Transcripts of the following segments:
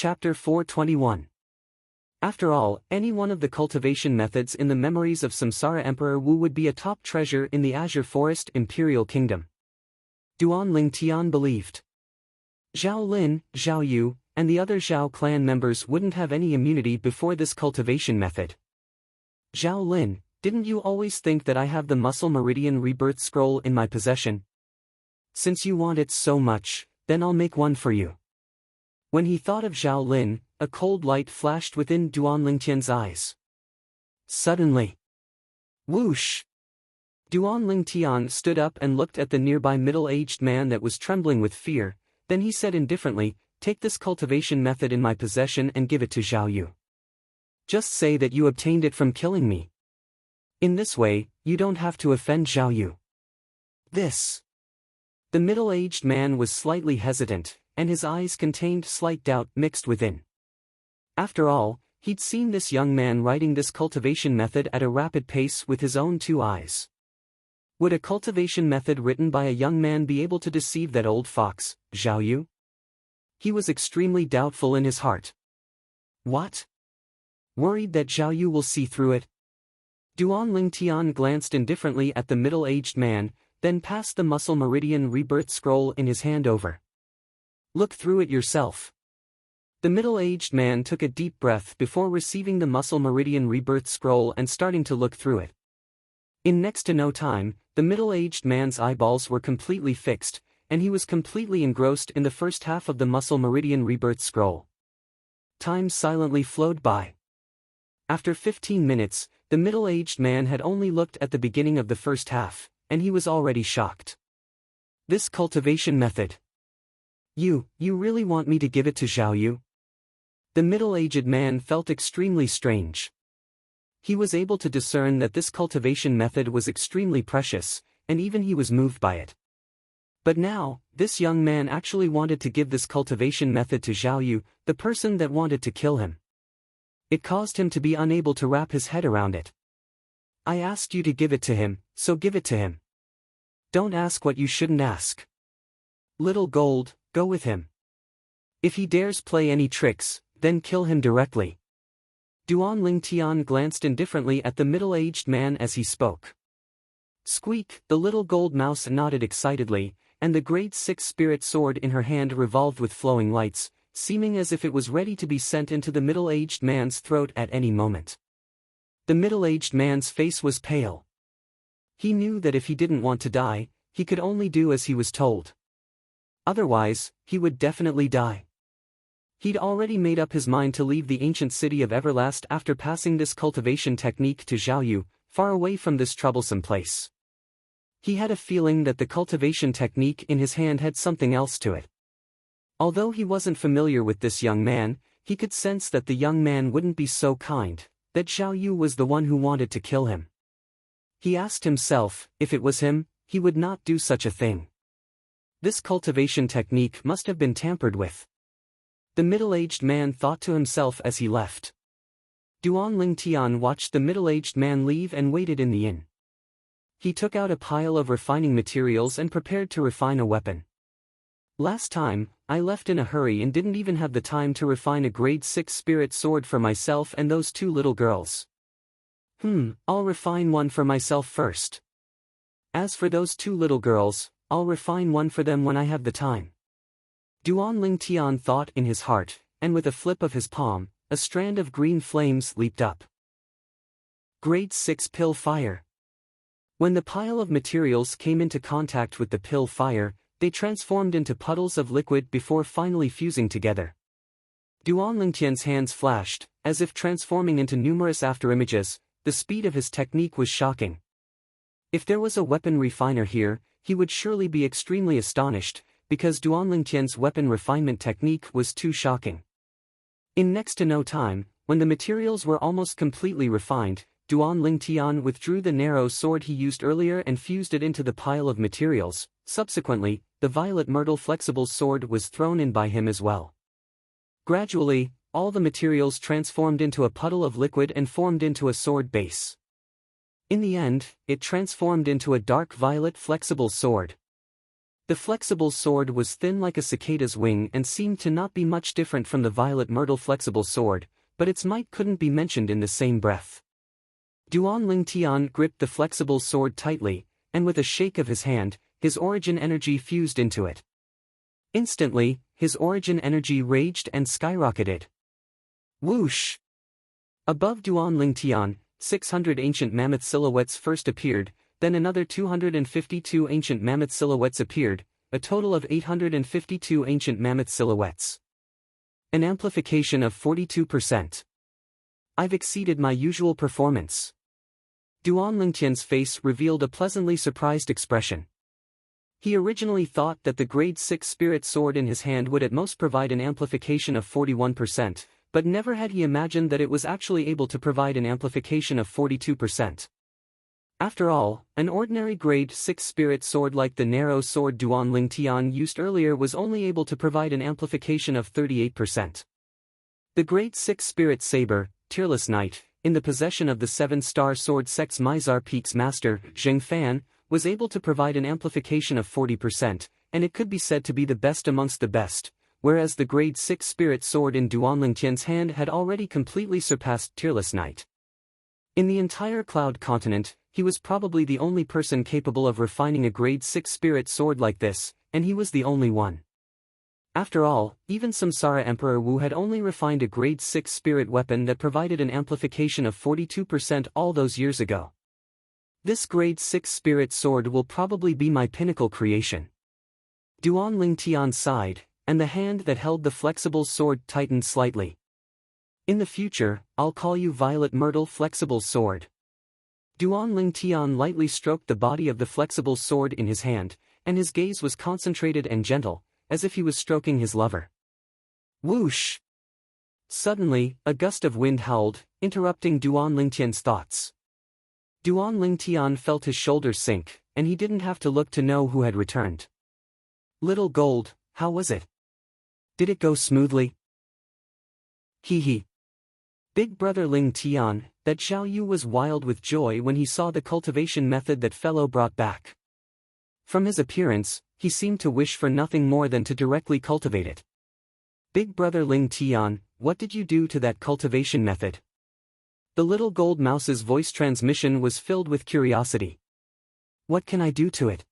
Chapter 421. After all, any one of the cultivation methods in the memories of Samsara Emperor Wu would be a top treasure in the Azure Forest Imperial Kingdom. Duan Ling Tian believed. Zhao Lin, Zhao Yu, and the other Zhao clan members wouldn't have any immunity before this cultivation method. Zhao Lin, didn't you always think that I have the Muscle Meridian Rebirth Scroll in my possession? Since you want it so much, then I'll make one for you. When he thought of Zhao Lin, a cold light flashed within Duan Lingtian's eyes. Suddenly, whoosh! Duan Lingtian stood up and looked at the nearby middle-aged man that was trembling with fear. Then he said indifferently, "Take this cultivation method in my possession and give it to Zhao Yu. Just say that you obtained it from killing me. In this way, you don't have to offend Zhao Yu." This. The middle-aged man was slightly hesitant, and his eyes contained slight doubt mixed within. After all, he'd seen this young man writing this cultivation method at a rapid pace with his own two eyes. Would a cultivation method written by a young man be able to deceive that old fox, Zhao Yu? He was extremely doubtful in his heart. What? Worried that Zhao Yu will see through it? Duan Lingtian glanced indifferently at the middle-aged man, then passed the Muscle Meridian Rebirth Scroll in his hand over. Look through it yourself. The middle-aged man took a deep breath before receiving the Muscle Meridian Rebirth Scroll and starting to look through it. In next to no time, the middle-aged man's eyeballs were completely fixed, and he was completely engrossed in the first half of the Muscle Meridian Rebirth Scroll. Time silently flowed by. After 15 minutes, the middle-aged man had only looked at the beginning of the first half, and he was already shocked. This cultivation method. You really want me to give it to Zhao Yu? The middle-aged man felt extremely strange. He was able to discern that this cultivation method was extremely precious, and even he was moved by it. But now, this young man actually wanted to give this cultivation method to Zhao Yu, the person that wanted to kill him. It caused him to be unable to wrap his head around it. I asked you to give it to him, so give it to him. Don't ask what you shouldn't ask. Little Gold, go with him. If he dares play any tricks, then kill him directly. Duan Lingtian glanced indifferently at the middle-aged man as he spoke. Squeak, the little gold mouse nodded excitedly, and the grade 6 spirit sword in her hand revolved with flowing lights, seeming as if it was ready to be sent into the middle-aged man's throat at any moment. The middle-aged man's face was pale. He knew that if he didn't want to die, he could only do as he was told. Otherwise, he would definitely die. He'd already made up his mind to leave the ancient city of Everlast after passing this cultivation technique to Zhao Yu, far away from this troublesome place. He had a feeling that the cultivation technique in his hand had something else to it. Although he wasn't familiar with this young man, he could sense that the young man wouldn't be so kind, that Zhao Yu was the one who wanted to kill him. He asked himself, if it was him, he would not do such a thing. This cultivation technique must have been tampered with. The middle-aged man thought to himself as he left. Duan Lingtian watched the middle-aged man leave and waited in the inn. He took out a pile of refining materials and prepared to refine a weapon. Last time, I left in a hurry and didn't even have the time to refine a grade 6 spirit sword for myself and those two little girls. I'll refine one for myself first. As for those two little girls, I'll refine one for them when I have the time. Duan Lingtian thought in his heart, and with a flip of his palm, a strand of green flames leaped up. Grade 6 Pill Fire. When the pile of materials came into contact with the pill fire, they transformed into puddles of liquid before finally fusing together. Duan Lingtian's hands flashed, as if transforming into numerous afterimages. The speed of his technique was shocking. If there was a weapon refiner here, he would surely be extremely astonished, because Duan Lingtian's weapon refinement technique was too shocking. In next to no time, when the materials were almost completely refined, Duan Lingtian withdrew the narrow sword he used earlier and fused it into the pile of materials. Subsequently, the violet myrtle flexible sword was thrown in by him as well. Gradually, all the materials transformed into a puddle of liquid and formed into a sword base. In the end, it transformed into a dark violet flexible sword. The flexible sword was thin like a cicada's wing and seemed to not be much different from the violet myrtle flexible sword, but its might couldn't be mentioned in the same breath. Duan Lingtian gripped the flexible sword tightly, and with a shake of his hand, his origin energy fused into it. Instantly, his origin energy raged and skyrocketed. Whoosh! Above Duan Lingtian, 600 ancient mammoth silhouettes first appeared, then another 252 ancient mammoth silhouettes appeared, a total of 852 ancient mammoth silhouettes. An amplification of 42%. I've exceeded my usual performance. Duan Lingtian's face revealed a pleasantly surprised expression. He originally thought that the grade 6 spirit sword in his hand would at most provide an amplification of 41%, but never had he imagined that it was actually able to provide an amplification of 42%. After all, an ordinary grade 6 spirit sword like the narrow sword Duan Lingtian used earlier was only able to provide an amplification of 38%. The grade 6 spirit saber, Tearless Knight, in the possession of the 7-star sword sect's Mizar Peak's master, Zheng Fan, was able to provide an amplification of 40%, and it could be said to be the best amongst the best, whereas the grade 6 spirit sword in Duan Lingtian's hand had already completely surpassed Tearless Knight. In the entire Cloud continent, he was probably the only person capable of refining a grade 6 spirit sword like this, and he was the only one. After all, even Samsara Emperor Wu had only refined a grade 6 spirit weapon that provided an amplification of 42% all those years ago. This grade 6 spirit sword will probably be my pinnacle creation. Duan Lingtian sighed, and the hand that held the flexible sword tightened slightly. In the future, I'll call you Violet Myrtle Flexible Sword. Duan Lingtian lightly stroked the body of the flexible sword in his hand, and his gaze was concentrated and gentle, as if he was stroking his lover. Whoosh! Suddenly, a gust of wind howled, interrupting Duan Lingtian's thoughts. Duan Lingtian felt his shoulders sink, and he didn't have to look to know who had returned. Little Gold, how was it? Did it go smoothly? Hee. Big brother Lingtian, that Xiao Yu was wild with joy when he saw the cultivation method that fellow brought back. From his appearance, he seemed to wish for nothing more than to directly cultivate it. Big brother Lingtian, what did you do to that cultivation method? The little gold mouse's voice transmission was filled with curiosity. What can I do to it?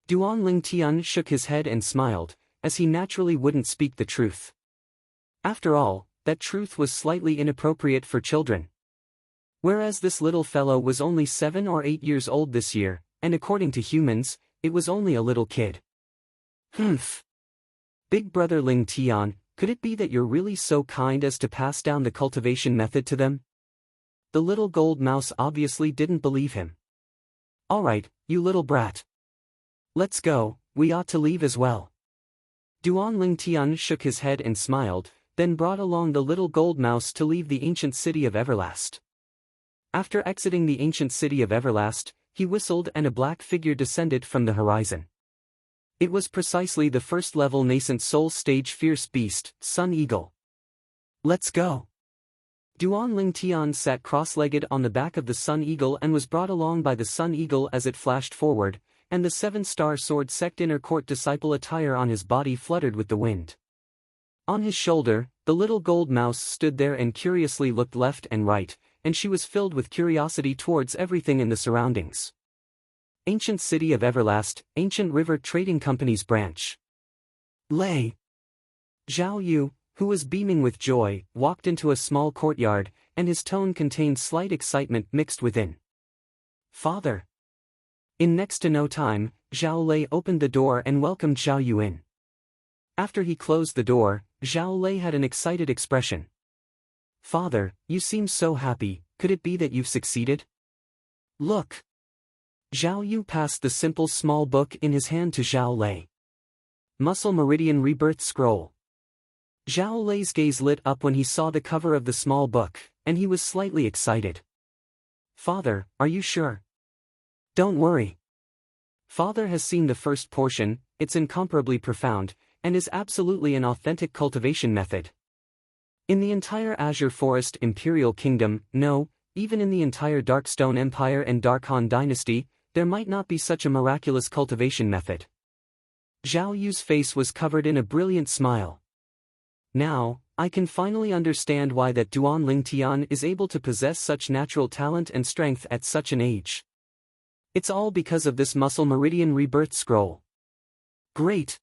Duan Lingtian shook his head and smiled, as he naturally wouldn't speak the truth. After all, that truth was slightly inappropriate for children. Whereas this little fellow was only 7 or 8 years old this year, and according to humans, it was only a little kid. Humph. Big brother Lingtian, could it be that you're really so kind as to pass down the cultivation method to them? The little gold mouse obviously didn't believe him. Alright, you little brat. Let's go, we ought to leave as well. Duan Lingtian shook his head and smiled, then brought along the little gold mouse to leave the ancient city of Everlast. After exiting the ancient city of Everlast, he whistled and a black figure descended from the horizon. It was precisely the first-level nascent soul stage fierce beast, Sun Eagle. Let's go. Duan Lingtian sat cross-legged on the back of the Sun Eagle and was brought along by the Sun Eagle as it flashed forward, and the 7-star sword sect inner court disciple attire on his body fluttered with the wind. On his shoulder, the little gold mouse stood there and curiously looked left and right, and she was filled with curiosity towards everything in the surroundings. Ancient City of Everlast, Ancient River Trading Company's branch. Lei. Xiao Yu, who was beaming with joy, walked into a small courtyard, and his tone contained slight excitement mixed within. Father. In next to no time, Zhao Lei opened the door and welcomed Xiao Yu in. After he closed the door, Zhao Lei had an excited expression. Father, you seem so happy, could it be that you've succeeded? Look. Zhao Yu passed the simple small book in his hand to Zhao Lei. Muscle Meridian Rebirth Scroll. Zhao Lei's gaze lit up when he saw the cover of the small book, and he was slightly excited. Father, are you sure? Don't worry. Father has seen the first portion, it's incomparably profound, and is absolutely an authentic cultivation method. In the entire Azure Forest Imperial Kingdom, no, even in the entire Darkstone Empire and Dark Han Dynasty, there might not be such a miraculous cultivation method. Zhao Yu's face was covered in a brilliant smile. Now, I can finally understand why that Duan Lingtian is able to possess such natural talent and strength at such an age. It's all because of this muscle meridian rebirth scroll. Great!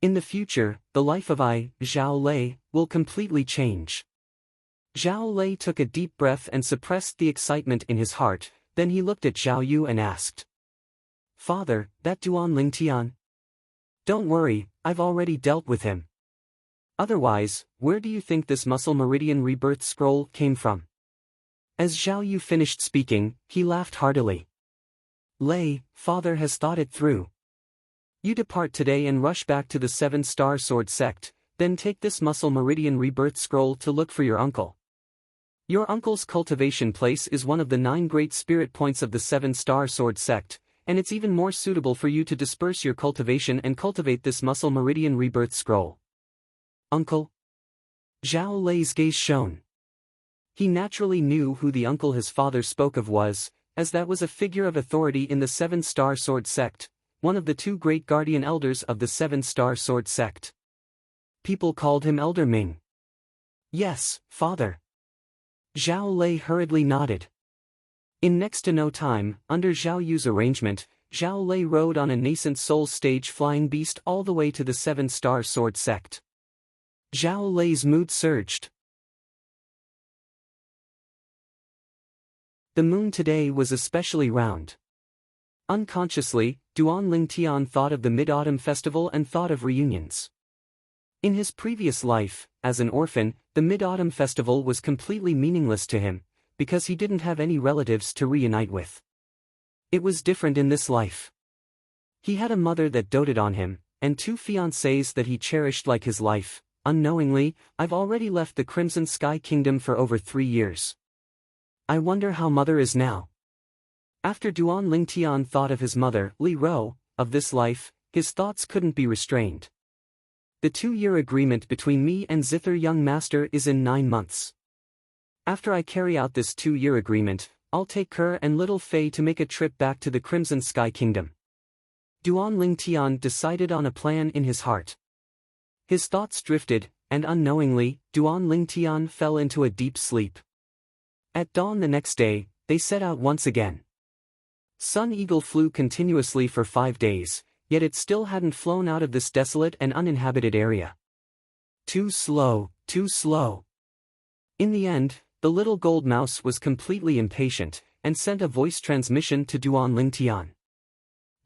In the future, the life of Zhao Lei, will completely change. Zhao Lei took a deep breath and suppressed the excitement in his heart, then he looked at Zhao Yu and asked. Father, that Duan Lingtian? Don't worry, I've already dealt with him. Otherwise, where do you think this muscle meridian rebirth scroll came from? As Zhao Yu finished speaking, he laughed heartily. Lei, father has thought it through. You depart today and rush back to the 7-star sword sect, then take this muscle meridian rebirth scroll to look for your uncle. Your uncle's cultivation place is one of the 9 great spirit points of the 7-star sword sect, and it's even more suitable for you to disperse your cultivation and cultivate this muscle meridian rebirth scroll. Uncle? Zhao Lei's gaze shone. He naturally knew who the uncle his father spoke of was, as that was a figure of authority in the 7-star sword sect, one of the 2 great guardian elders of the 7-star sword sect. People called him Elder Ming. Yes, father. Zhao Lei hurriedly nodded. In next to no time, under Zhao Yu's arrangement, Zhao Lei rode on a nascent soul stage flying beast all the way to the 7-star sword sect. Zhao Lei's mood surged. The moon today was especially round. Unconsciously, Duan Lingtian thought of the Mid-Autumn Festival and thought of reunions. In his previous life, as an orphan, the Mid-Autumn Festival was completely meaningless to him, because he didn't have any relatives to reunite with. It was different in this life. He had a mother that doted on him, and 2 fiancées that he cherished like his life. Unknowingly, I've already left the Crimson Sky Kingdom for over 3 years. I wonder how mother is now. After Duan Lingtian thought of his mother, Li Ro, of this life, his thoughts couldn't be restrained. The 2-year agreement between me and Zither young master is in 9 months. After I carry out this 2-year agreement, I'll take Kerr and little Fei to make a trip back to the Crimson Sky Kingdom. Duan Lingtian decided on a plan in his heart. His thoughts drifted, and unknowingly, Duan Lingtian fell into a deep sleep. At dawn the next day, they set out once again. Sun Eagle flew continuously for 5 days, yet it still hadn't flown out of this desolate and uninhabited area. Too slow, too slow. In the end, the little gold mouse was completely impatient, and sent a voice transmission to Duan Lingtian.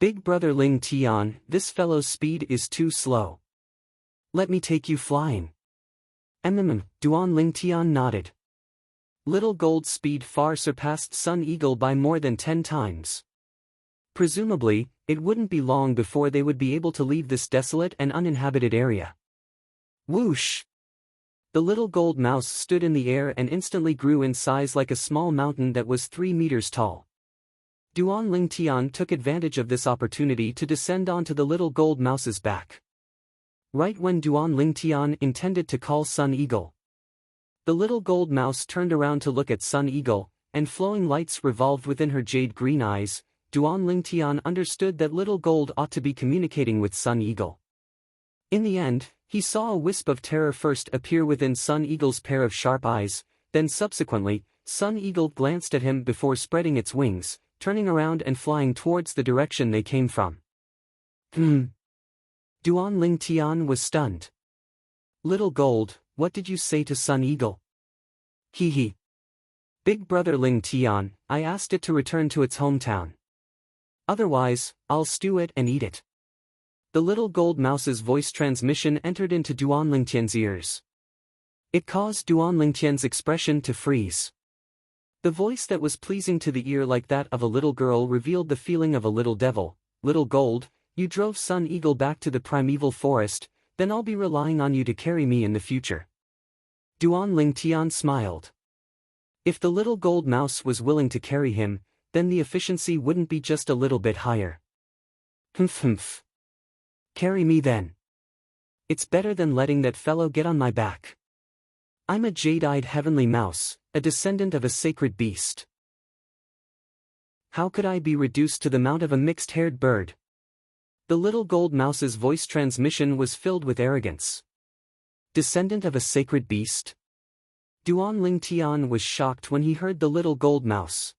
Big brother Lingtian, this fellow's speed is too slow. Let me take you flying. Duan Lingtian nodded. Little Gold's speed far surpassed Sun Eagle by more than 10 times. Presumably, it wouldn't be long before they would be able to leave this desolate and uninhabited area. Whoosh! The little gold mouse stood in the air and instantly grew in size like a small mountain that was 3 meters tall. Duan Lingtian took advantage of this opportunity to descend onto the little gold mouse's back. Right when Duan Lingtian intended to call Sun Eagle, the little gold mouse turned around to look at Sun Eagle, and flowing lights revolved within her jade green eyes. Duan Lingtian understood that little gold ought to be communicating with Sun Eagle. In the end, he saw a wisp of terror first appear within Sun Eagle's pair of sharp eyes, then subsequently, Sun Eagle glanced at him before spreading its wings, turning around and flying towards the direction they came from. Duan Lingtian was stunned. Little Gold, what did you say to Sun Eagle? Hee. Big brother Lingtian, I asked it to return to its hometown. Otherwise, I'll stew it and eat it. The little gold mouse's voice transmission entered into Duan Lingtian's ears. It caused Duan Lingtian's expression to freeze. The voice that was pleasing to the ear like that of a little girl revealed the feeling of a little devil. Little Gold, you drove Sun Eagle back to the primeval forest, then I'll be relying on you to carry me in the future. Duan Lingtian smiled. If the little gold mouse was willing to carry him, then the efficiency wouldn't be just a little bit higher. Humph. Carry me then. It's better than letting that fellow get on my back. I'm a jade-eyed heavenly mouse, a descendant of a sacred beast. How could I be reduced to the mount of a mixed-haired bird? The little gold mouse's voice transmission was filled with arrogance. Descendant of a sacred beast? Duan Ling Tian was shocked when he heard the little gold mouse.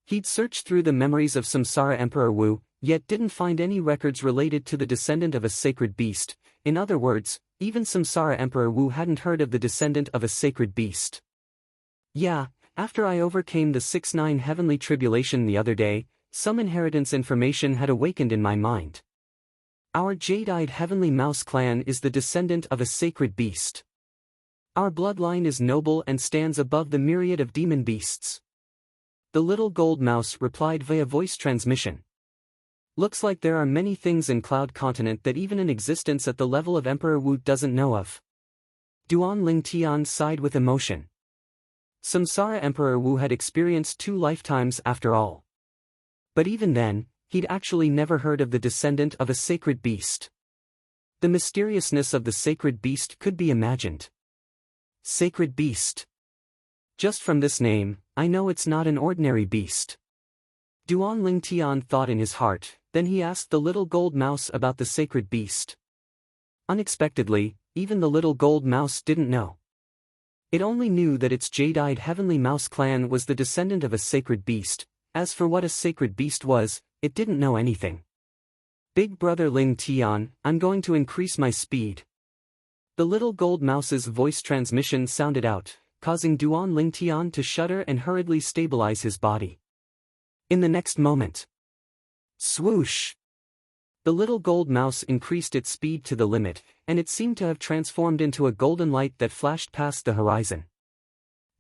He'd searched through the memories of Samsara Emperor Wu, yet didn't find any records related to the descendant of a sacred beast. In other words, even Samsara Emperor Wu hadn't heard of the descendant of a sacred beast. Yeah, after I overcame the 6-9 heavenly tribulation the other day, some inheritance information had awakened in my mind. Our jade-eyed heavenly mouse clan is the descendant of a sacred beast. Our bloodline is noble and stands above the myriad of demon beasts. The little gold mouse replied via voice transmission. Looks like there are many things in Cloud Continent that even in existence at the level of Emperor Wu doesn't know of. Duan Ling Tian sighed with emotion. Samsara Emperor Wu had experienced 2 lifetimes after all. But even then, he'd actually never heard of the descendant of a sacred beast. The mysteriousness of the sacred beast could be imagined. Sacred beast. Just from this name, I know it's not an ordinary beast. Duan Ling Tian thought in his heart, then he asked the little gold mouse about the sacred beast. Unexpectedly, even the little gold mouse didn't know. It only knew that its jade-eyed heavenly mouse clan was the descendant of a sacred beast. As for what a sacred beast was, it didn't know anything. Big brother Ling Tian, I'm going to increase my speed. The little gold mouse's voice transmission sounded out, causing Duan Ling Tian to shudder and hurriedly stabilize his body. In the next moment, swoosh! The little gold mouse increased its speed to the limit, and it seemed to have transformed into a golden light that flashed past the horizon.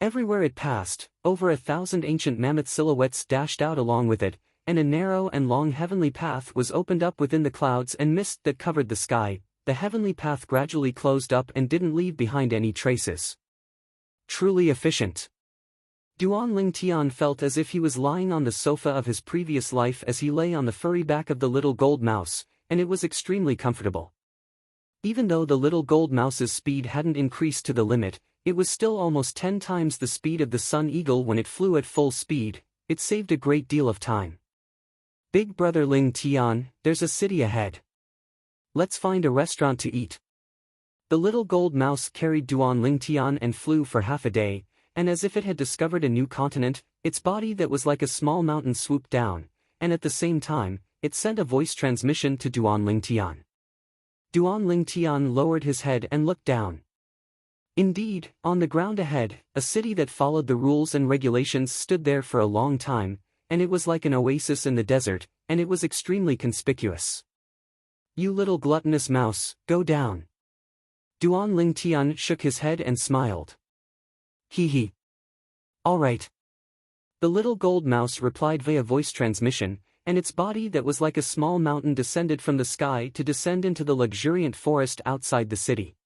Everywhere it passed, over 1,000 ancient mammoth silhouettes dashed out along with it, and a narrow and long heavenly path was opened up within the clouds and mist that covered the sky. The heavenly path gradually closed up and didn't leave behind any traces. Truly efficient. Duan Ling Tian felt as if he was lying on the sofa of his previous life as he lay on the furry back of the little gold mouse, and it was extremely comfortable. Even though the little gold mouse's speed hadn't increased to the limit, it was still almost 10 times the speed of the Sun Eagle when it flew at full speed. It saved a great deal of time. Big brother Ling Tian, there's a city ahead. Let's find a restaurant to eat. The little gold mouse carried Duan Ling Tian and flew for half a day, and as if it had discovered a new continent, its body that was like a small mountain swooped down, and at the same time, it sent a voice transmission to Duan Ling Tian. Duan Ling Tian lowered his head and looked down. Indeed, on the ground ahead, a city that followed the rules and regulations stood there for a long time, and it was like an oasis in the desert, and it was extremely conspicuous. You little gluttonous mouse, go down. Duan Ling Tian shook his head and smiled. Hee hee. All right. The little gold mouse replied via voice transmission, and its body that was like a small mountain descended from the sky to descend into the luxuriant forest outside the city.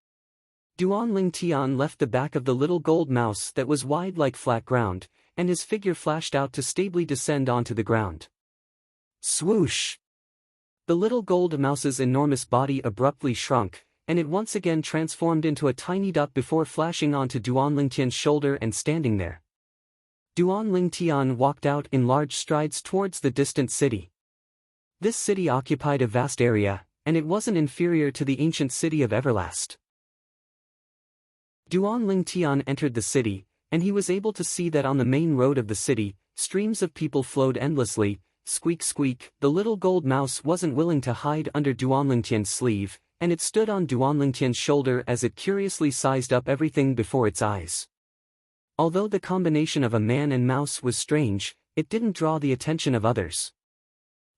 Duan Ling Tian left the back of the little gold mouse that was wide like flat ground, and his figure flashed out to stably descend onto the ground. Swoosh! The little gold mouse's enormous body abruptly shrunk, and it once again transformed into a tiny dot before flashing onto Duan Ling Tian's shoulder and standing there. Duan Ling Tian walked out in large strides towards the distant city. This city occupied a vast area, and it wasn't inferior to the ancient city of Everlast. Duan Ling Tian entered the city, and he was able to see that on the main road of the city, streams of people flowed endlessly. Squeak squeak, the little gold mouse wasn't willing to hide under Duan Ling Tian's sleeve, and it stood on Duan Ling Tian's shoulder as it curiously sized up everything before its eyes. Although the combination of a man and mouse was strange, it didn't draw the attention of others.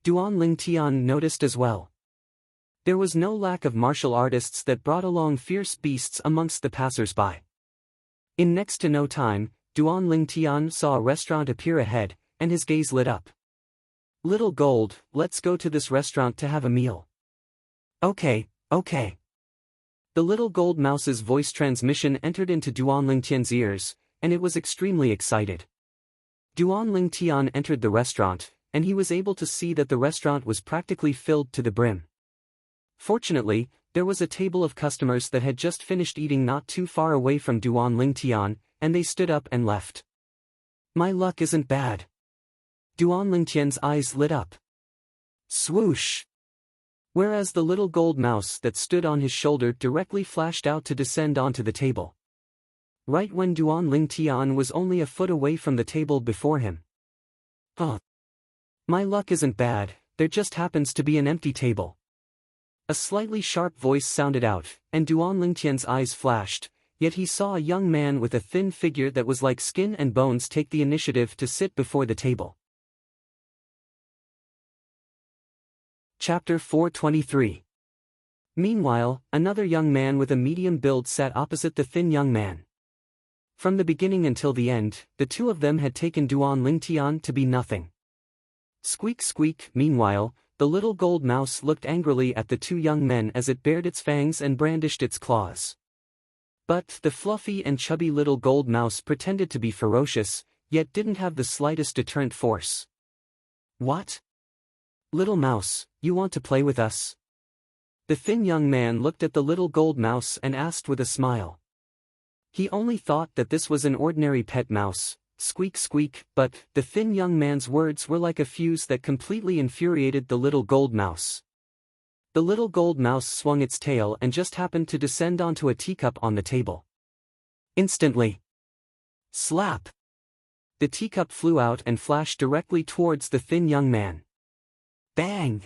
Duan Ling Tian noticed as well. There was no lack of martial artists that brought along fierce beasts amongst the passers-by. In next to no time, Duan Ling Tian saw a restaurant appear ahead, and his gaze lit up. Little Gold, let's go to this restaurant to have a meal. Okay. The little gold mouse's voice transmission entered into Duan Ling Tian's ears, and it was extremely excited. Duan Ling Tian entered the restaurant, and he was able to see that the restaurant was practically filled to the brim. Fortunately, there was a table of customers that had just finished eating not too far away from Duan Ling Tian, and they stood up and left. My luck isn't bad. Duan Ling Tian's eyes lit up. Swoosh! whereas the little gold mouse that stood on his shoulder directly flashed out to descend onto the table. Right when Duan Ling Tian was only a foot away from the table before him. "Huh. My luck isn't bad, there just happens to be an empty table." A slightly sharp voice sounded out, and Duan Ling Tian's eyes flashed, yet he saw a young man with a thin figure that was like skin and bones take the initiative to sit before the table. Chapter 423. Meanwhile, another young man with a medium build sat opposite the thin young man. From the beginning until the end, the two of them had taken Duan Ling Tian to be nothing. Squeak squeak. Meanwhile, the little gold mouse looked angrily at the two young men as it bared its fangs and brandished its claws. But the fluffy and chubby little gold mouse pretended to be ferocious, yet didn't have the slightest deterrent force. "What? Little mouse, you want to play with us?" The thin young man looked at the little gold mouse and asked with a smile. He only thought that this was an ordinary pet mouse, squeak squeak, but the thin young man's words were like a fuse that completely infuriated the little gold mouse. The little gold mouse swung its tail and just happened to descend onto a teacup on the table. Instantly. Slap! The teacup flew out and flashed directly towards the thin young man. Bang!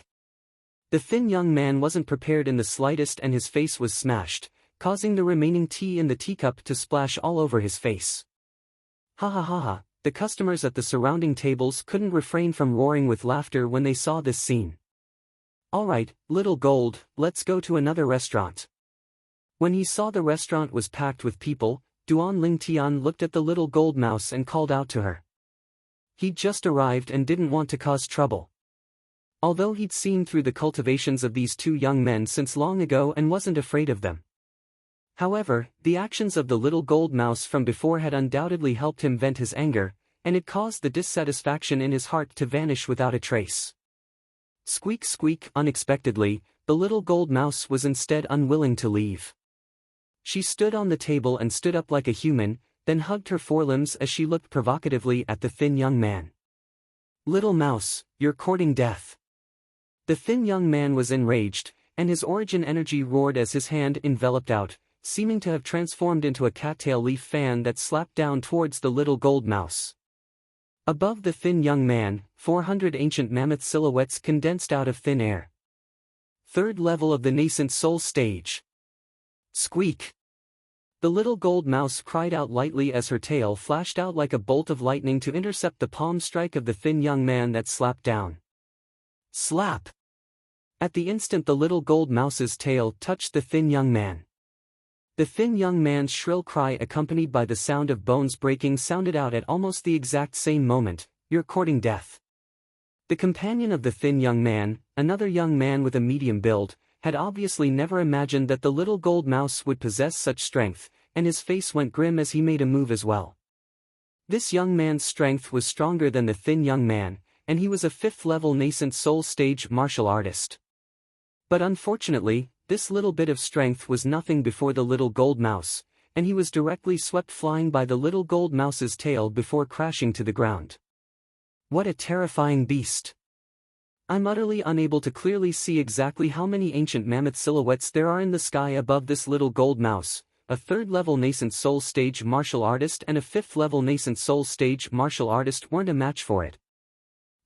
The thin young man wasn't prepared in the slightest and his face was smashed, causing the remaining tea in the teacup to splash all over his face. Ha ha ha ha, the customers at the surrounding tables couldn't refrain from roaring with laughter when they saw this scene. "Alright, little gold, let's go to another restaurant." When he saw the restaurant was packed with people, Duan Ling Tian looked at the little gold mouse and called out to her. He'd just arrived and didn't want to cause trouble. Although he'd seen through the cultivations of these two young men since long ago and wasn't afraid of them. However, the actions of the little gold mouse from before had undoubtedly helped him vent his anger, and it caused the dissatisfaction in his heart to vanish without a trace. Squeak squeak. Unexpectedly, the little gold mouse was instead unwilling to leave. She stood on the table and stood up like a human, then hugged her forelimbs as she looked provocatively at the thin young man. "Little mouse, you're courting death." The thin young man was enraged, and his origin energy roared as his hand enveloped out, seeming to have transformed into a cattail leaf fan that slapped down towards the little gold mouse. Above the thin young man, 400 ancient mammoth silhouettes condensed out of thin air. Third level of the nascent soul stage. Squeak! The little gold mouse cried out lightly as her tail flashed out like a bolt of lightning to intercept the palm strike of the thin young man that slapped down. Slap! At the instant the little gold mouse's tail touched the thin young man. The thin young man's shrill cry accompanied by the sound of bones breaking sounded out at almost the exact same moment. "You're courting death." The companion of the thin young man, another young man with a medium build, had obviously never imagined that the little gold mouse would possess such strength, and his face went grim as he made a move as well. This young man's strength was stronger than the thin young man, and he was a 5th-level nascent soul stage martial artist. But unfortunately, this little bit of strength was nothing before the little gold mouse, and he was directly swept flying by the little gold mouse's tail before crashing to the ground. What a terrifying beast! I'm utterly unable to clearly see exactly how many ancient mammoth silhouettes there are in the sky above this little gold mouse. A 3rd-level nascent soul stage martial artist and a 5th-level nascent soul stage martial artist weren't a match for it.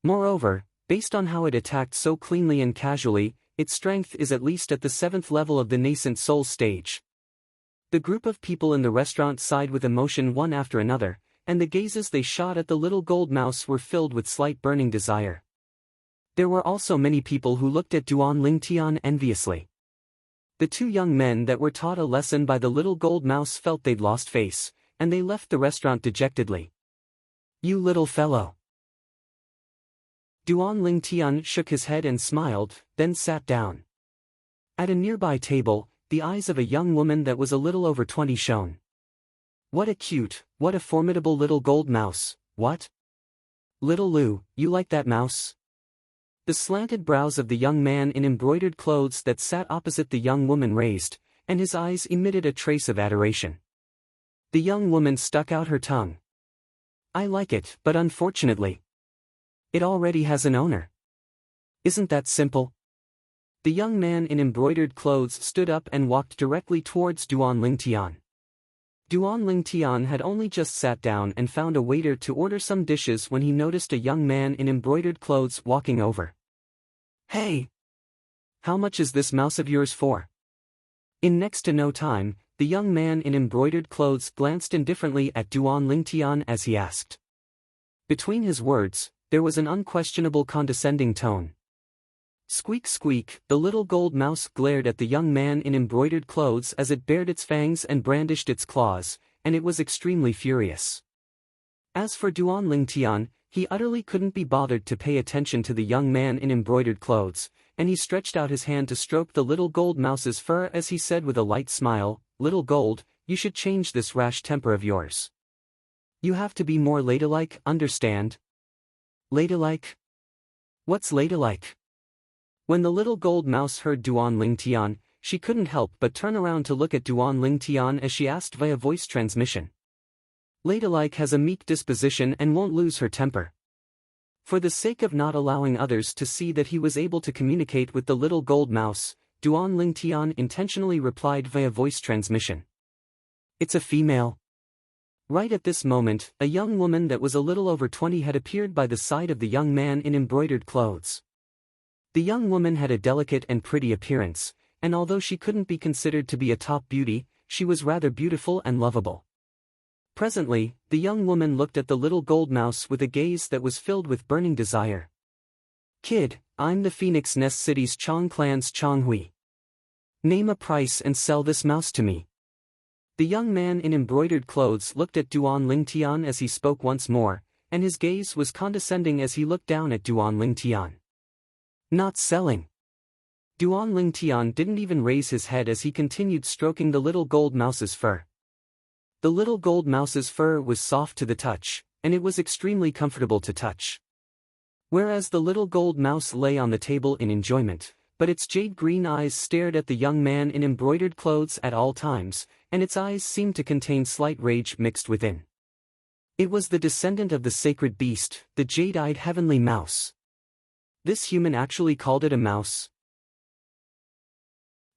Moreover, based on how it attacked so cleanly and casually, its strength is at least at the 7th level of the nascent soul stage. The group of people in the restaurant sighed with emotion one after another, and the gazes they shot at the little gold mouse were filled with slight burning desire. There were also many people who looked at Duan Ling Tian enviously. The two young men that were taught a lesson by the little gold mouse felt they'd lost face, and they left the restaurant dejectedly. "You little fellow." Duan Ling Tian shook his head and smiled, then sat down. At a nearby table, the eyes of a young woman that was a little over 20 shone. What a formidable little gold mouse, what? Little Lou, you like that mouse? The slanted brows of the young man in embroidered clothes that sat opposite the young woman raised, and his eyes emitted a trace of adoration. The young woman stuck out her tongue. "I like it, but unfortunately, it already has an owner." "Isn't that simple?" The young man in embroidered clothes stood up and walked directly towards Duan Lingtian. Duan Lingtian had only just sat down and found a waiter to order some dishes when he noticed a young man in embroidered clothes walking over. "Hey! How much is this mouse of yours for?" In next to no time, the young man in embroidered clothes glanced indifferently at Duan Lingtian as he asked. Between his words, there was an unquestionable condescending tone. Squeak squeak, the little gold mouse glared at the young man in embroidered clothes as it bared its fangs and brandished its claws, and it was extremely furious. As for Duan Lingtian, he utterly couldn't be bothered to pay attention to the young man in embroidered clothes, and he stretched out his hand to stroke the little gold mouse's fur as he said with a light smile, "Little gold, you should change this rash temper of yours. You have to be more ladylike, understand?" "Ladylike? What's ladylike?" When the little gold mouse heard Duan Lingtian, she couldn't help but turn around to look at Duan Lingtian as she asked via voice transmission. "Ladylike has a meek disposition and won't lose her temper." For the sake of not allowing others to see that he was able to communicate with the little gold mouse, Duan Lingtian intentionally replied via voice transmission. "It's a female." Right at this moment, a young woman that was a little over 20 had appeared by the side of the young man in embroidered clothes. The young woman had a delicate and pretty appearance, and although she couldn't be considered to be a top beauty, she was rather beautiful and lovable. Presently, the young woman looked at the little gold mouse with a gaze that was filled with burning desire. "Kid, I'm the Phoenix Nest City's Chong clan's Chong Hui. Name a price and sell this mouse to me." The young man in embroidered clothes looked at Duan Lingtian as he spoke once more, and his gaze was condescending as he looked down at Duan Lingtian. "Not selling." Duan Lingtian didn't even raise his head as he continued stroking the little gold mouse's fur. The little gold mouse's fur was soft to the touch, and it was extremely comfortable to touch. Whereas the little gold mouse lay on the table in enjoyment, but its jade-green eyes stared at the young man in embroidered clothes at all times, and its eyes seemed to contain slight rage mixed within. It was the descendant of the sacred beast, the jade-eyed heavenly mouse. This human actually called it a mouse.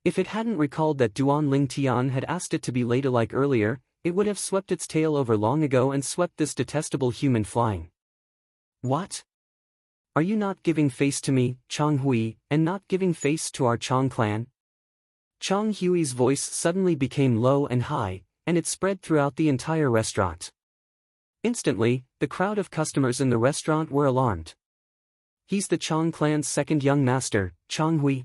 If it hadn't recalled that Duan Lingtian had asked it to be ladylike earlier, it would have swept its tail over long ago and swept this detestable human flying. "What? Are you not giving face to me, Chong Hui, and not giving face to our Chong clan?" Chong Hui's voice suddenly became low and high, and it spread throughout the entire restaurant. Instantly, the crowd of customers in the restaurant were alarmed. "He's the Chong clan's second young master, Chong Hui.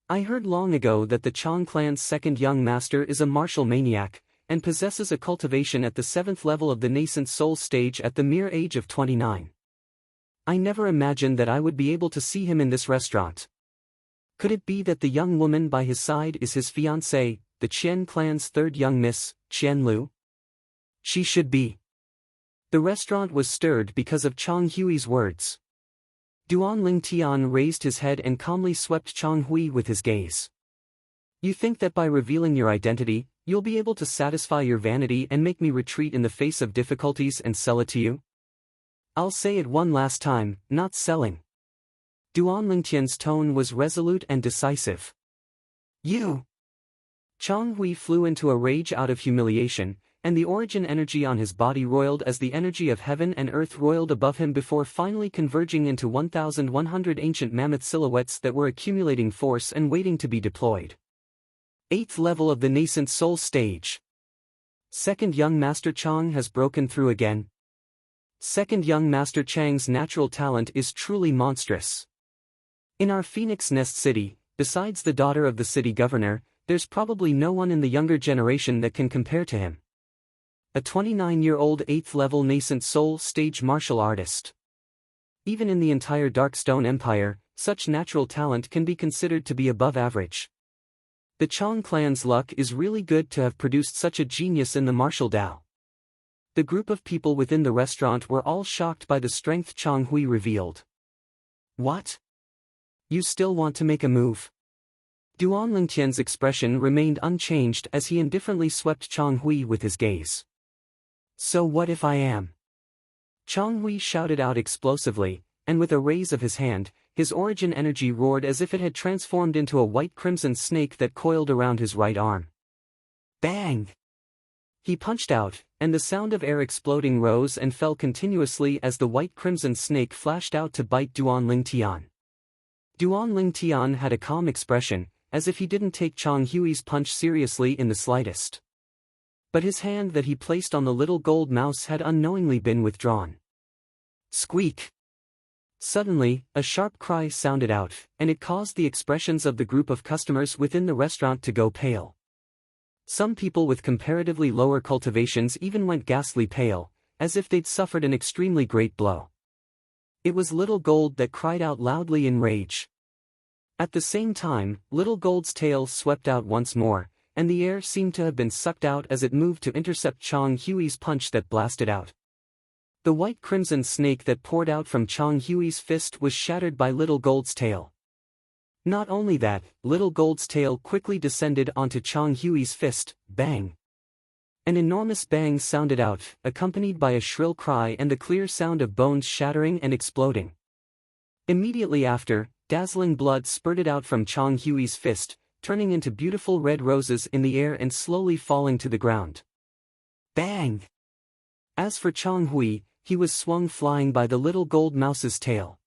I heard long ago that the Chong clan's second young master is a martial maniac, and possesses a cultivation at the 7th level of the nascent soul stage at the mere age of 29. I never imagined that I would be able to see him in this restaurant. Could it be that the young woman by his side is his fiancée, the Qian clan's third young miss, Qian Lu? She should be." The restaurant was stirred because of Chong Hui's words. Duan Lingtian raised his head and calmly swept Chong Hui with his gaze. "You think that by revealing your identity, you'll be able to satisfy your vanity and make me retreat in the face of difficulties and sell it to you? I'll say it one last time, not selling." Duan Lingtian's tone was resolute and decisive. "You!" Chong Hui flew into a rage out of humiliation, and the origin energy on his body roiled as the energy of heaven and earth roiled above him before finally converging into 1,100 ancient mammoth silhouettes that were accumulating force and waiting to be deployed. 8th level of the nascent soul stage. Second young Master Chang has broken through again. Second young Master Chang's natural talent is truly monstrous. In our Phoenix Nest City, besides the daughter of the city governor, there's probably no one in the younger generation that can compare to him. A 29-year-old 8th level nascent soul stage martial artist. Even in the entire Darkstone Empire, such natural talent can be considered to be above average. The Chong clan's luck is really good to have produced such a genius in the martial Dao. The group of people within the restaurant were all shocked by the strength Chong Hui revealed. "What? You still want to make a move?" Duan Lingtian's expression remained unchanged as he indifferently swept Chong Hui with his gaze. "So what if I am?" Chong Hui shouted out explosively, and with a raise of his hand, His origin energy roared as if it had transformed into a white-crimson snake that coiled around his right arm. Bang! He punched out, and the sound of air exploding rose and fell continuously as the white-crimson snake flashed out to bite Duan Ling Tian. Duan Ling Tian had a calm expression, as if he didn't take Chang Hui's punch seriously in the slightest. But his hand that he placed on the little gold mouse had unknowingly been withdrawn. Squeak! Suddenly, a sharp cry sounded out, and it caused the expressions of the group of customers within the restaurant to go pale. Some people with comparatively lower cultivations even went ghastly pale, as if they'd suffered an extremely great blow. It was Little Gold that cried out loudly in rage. At the same time, Little Gold's tail swept out once more, and the air seemed to have been sucked out as it moved to intercept Chang Hui's punch that blasted out. The white-crimson snake that poured out from Chang Hui's fist was shattered by Little Gold's tail. Not only that, Little Gold's tail quickly descended onto Chang Hui's fist. Bang! An enormous bang sounded out, accompanied by a shrill cry and the clear sound of bones shattering and exploding. Immediately after, dazzling blood spurted out from Chang Hui's fist, turning into beautiful red roses in the air and slowly falling to the ground. Bang! As for Chang Hui, he was swung flying by the little gold mouse's tail.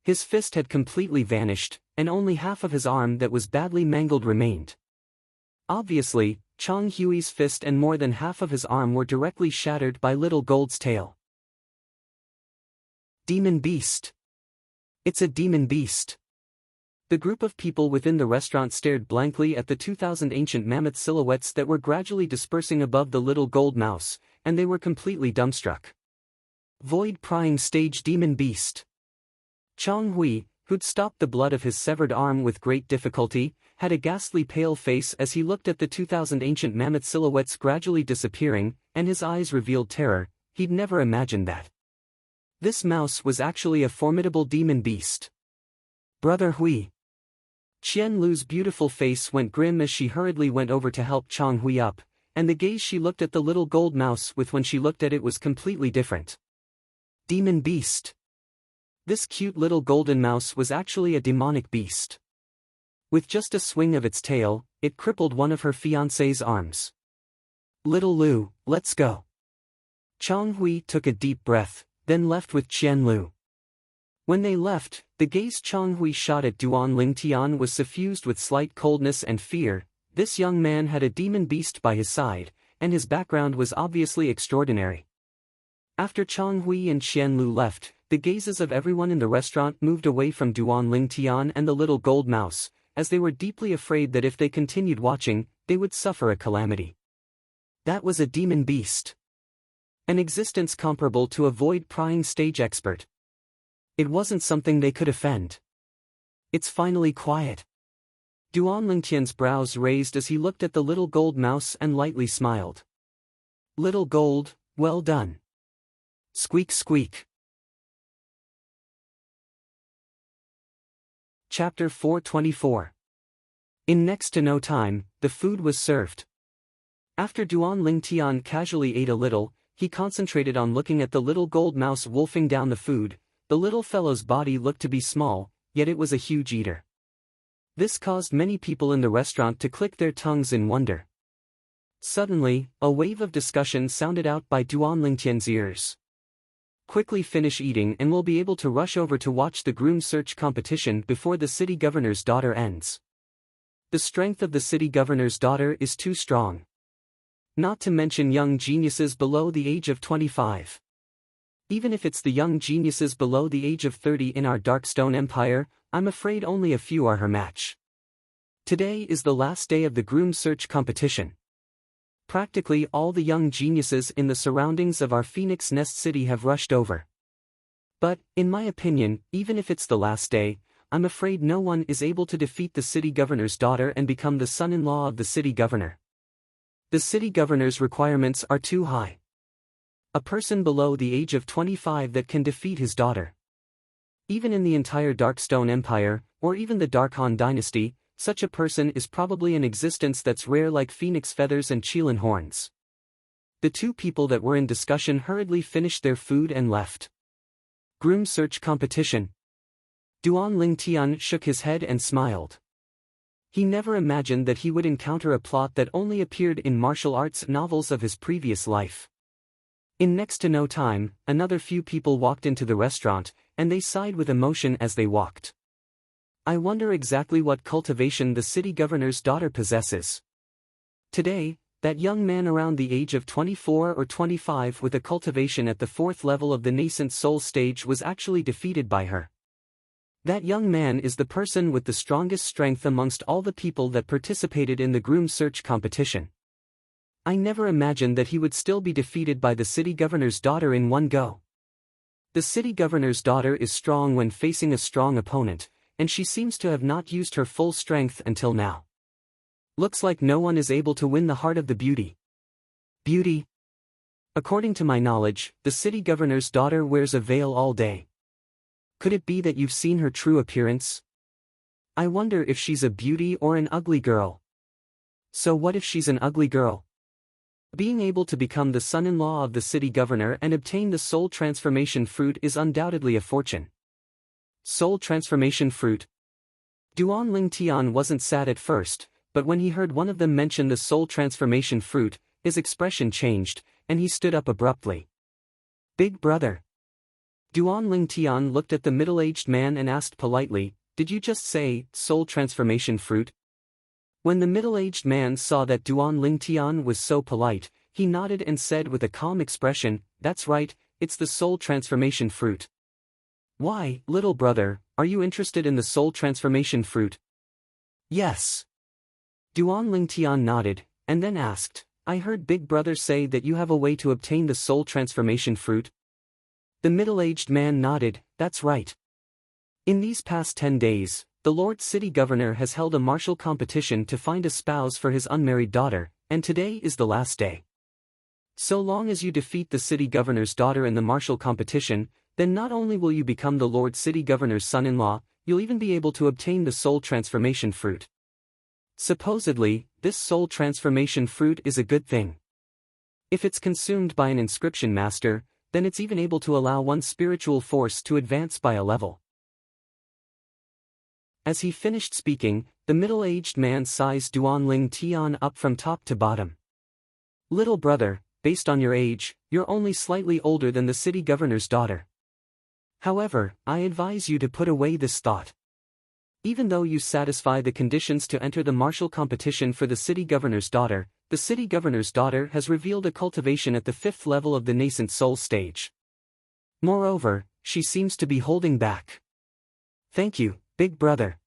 His fist had completely vanished, and only half of his arm that was badly mangled remained. Obviously, Chang Hui's fist and more than half of his arm were directly shattered by Little Gold's tail. Demon Beast! It's a demon beast! The group of people within the restaurant stared blankly at the 2,000 ancient mammoth silhouettes that were gradually dispersing above the little gold mouse, and they were completely dumbstruck. Void-prying stage demon beast! Chang Hui, who'd stopped the blood of his severed arm with great difficulty, had a ghastly pale face as he looked at the 2,000 ancient mammoth silhouettes gradually disappearing, and his eyes revealed terror. He'd never imagined that. This mouse was actually a formidable demon beast. Brother Hui! Qian Lu's beautiful face went grim as she hurriedly went over to help Chang Hui up, and the gaze she looked at the little gold mouse with when she looked at it was completely different. Demon beast! This cute little golden mouse was actually a demonic beast. With just a swing of its tail, it crippled one of her fiancé's arms. Little Lu, let's go. Chang Hui took a deep breath, then left with Qian Lu. When they left, the gaze Chang Hui shot at Duan Ling Tian was suffused with slight coldness and fear. This young man had a demon beast by his side, and his background was obviously extraordinary. After Chang Hui and Qian Lu left, the gazes of everyone in the restaurant moved away from Duan Ling Tian and the little gold mouse, as they were deeply afraid that if they continued watching, they would suffer a calamity. That was a demon beast. An existence comparable to a void-prying stage expert. It wasn't something they could offend. It's finally quiet. Duan Lingtian's brows raised as he looked at the little gold mouse and lightly smiled. Little Gold, well done. Squeak squeak. Chapter 424. In next to no time, the food was served. After Duan Ling Tian casually ate a little, he concentrated on looking at the little gold mouse wolfing down the food. The little fellow's body looked to be small, yet it was a huge eater. This caused many people in the restaurant to click their tongues in wonder. Suddenly, a wave of discussion sounded out by Duan Lingtian's ears. Quickly finish eating and we'll be able to rush over to watch the groom search competition before the city governor's daughter ends. The strength of the city governor's daughter is too strong. Not to mention young geniuses below the age of 25. Even if it's the young geniuses below the age of 30 in our Darkstone Empire, I'm afraid only a few are her match. Today is the last day of the groom search competition. Practically all the young geniuses in the surroundings of our Phoenix Nest City have rushed over. But, in my opinion, even if it's the last day, I'm afraid no one is able to defeat the city governor's daughter and become the son-in-law of the city governor. The city governor's requirements are too high. A person below the age of 25 that can defeat his daughter. Even in the entire Darkstone Empire, or even the Dark Han dynasty, such a person is probably an existence that's rare like phoenix feathers and Qilin horns. The two people that were in discussion hurriedly finished their food and left. Groom search competition. Duan Ling Tian shook his head and smiled. He never imagined that he would encounter a plot that only appeared in martial arts novels of his previous life. In next to no time, another few people walked into the restaurant, and they sighed with emotion as they walked. I wonder exactly what cultivation the city governor's daughter possesses. Today, that young man around the age of 24 or 25 with a cultivation at the 4th level of the nascent soul stage was actually defeated by her. That young man is the person with the strongest strength amongst all the people that participated in the groom search competition. I never imagined that he would still be defeated by the city governor's daughter in one go. The city governor's daughter is strong when facing a strong opponent, and she seems to have not used her full strength until now. Looks like no one is able to win the heart of the beauty. Beauty? According to my knowledge, the city governor's daughter wears a veil all day. Could it be that you've seen her true appearance? I wonder if she's a beauty or an ugly girl. So what if she's an ugly girl? Being able to become the son-in-law of the city governor and obtain the soul transformation fruit is undoubtedly a fortune. Soul transformation fruit? Duan Ling Tian wasn't sad at first, but when he heard one of them mention the soul transformation fruit, his expression changed, and he stood up abruptly. Big brother. Duan Ling Tian looked at the middle-aged man and asked politely, "Did you just say, soul transformation fruit?" When the middle-aged man saw that Duan Ling Tian was so polite, he nodded and said with a calm expression, "That's right, it's the soul transformation fruit." "Why, little brother, are you interested in the soul transformation fruit?" "Yes." Duan Ling Tian nodded, and then asked, "I heard Big Brother say that you have a way to obtain the soul transformation fruit?" The middle-aged man nodded, "That's right. In these past 10 days, the Lord City Governor has held a martial competition to find a spouse for his unmarried daughter, and today is the last day. So long as you defeat the City Governor's daughter in the martial competition, then not only will you become the Lord City Governor's son-in-law, you'll even be able to obtain the soul transformation fruit. Supposedly, this soul transformation fruit is a good thing. If it's consumed by an inscription master, then it's even able to allow one's spiritual force to advance by a level." As he finished speaking, the middle-aged man sized Duan Ling Tian up from top to bottom. "Little brother, based on your age, you're only slightly older than the city governor's daughter. However, I advise you to put away this thought. Even though you satisfy the conditions to enter the martial competition for the city governor's daughter, the city governor's daughter has revealed a cultivation at the 5th level of the nascent soul stage. Moreover, she seems to be holding back." "Thank you, big brother."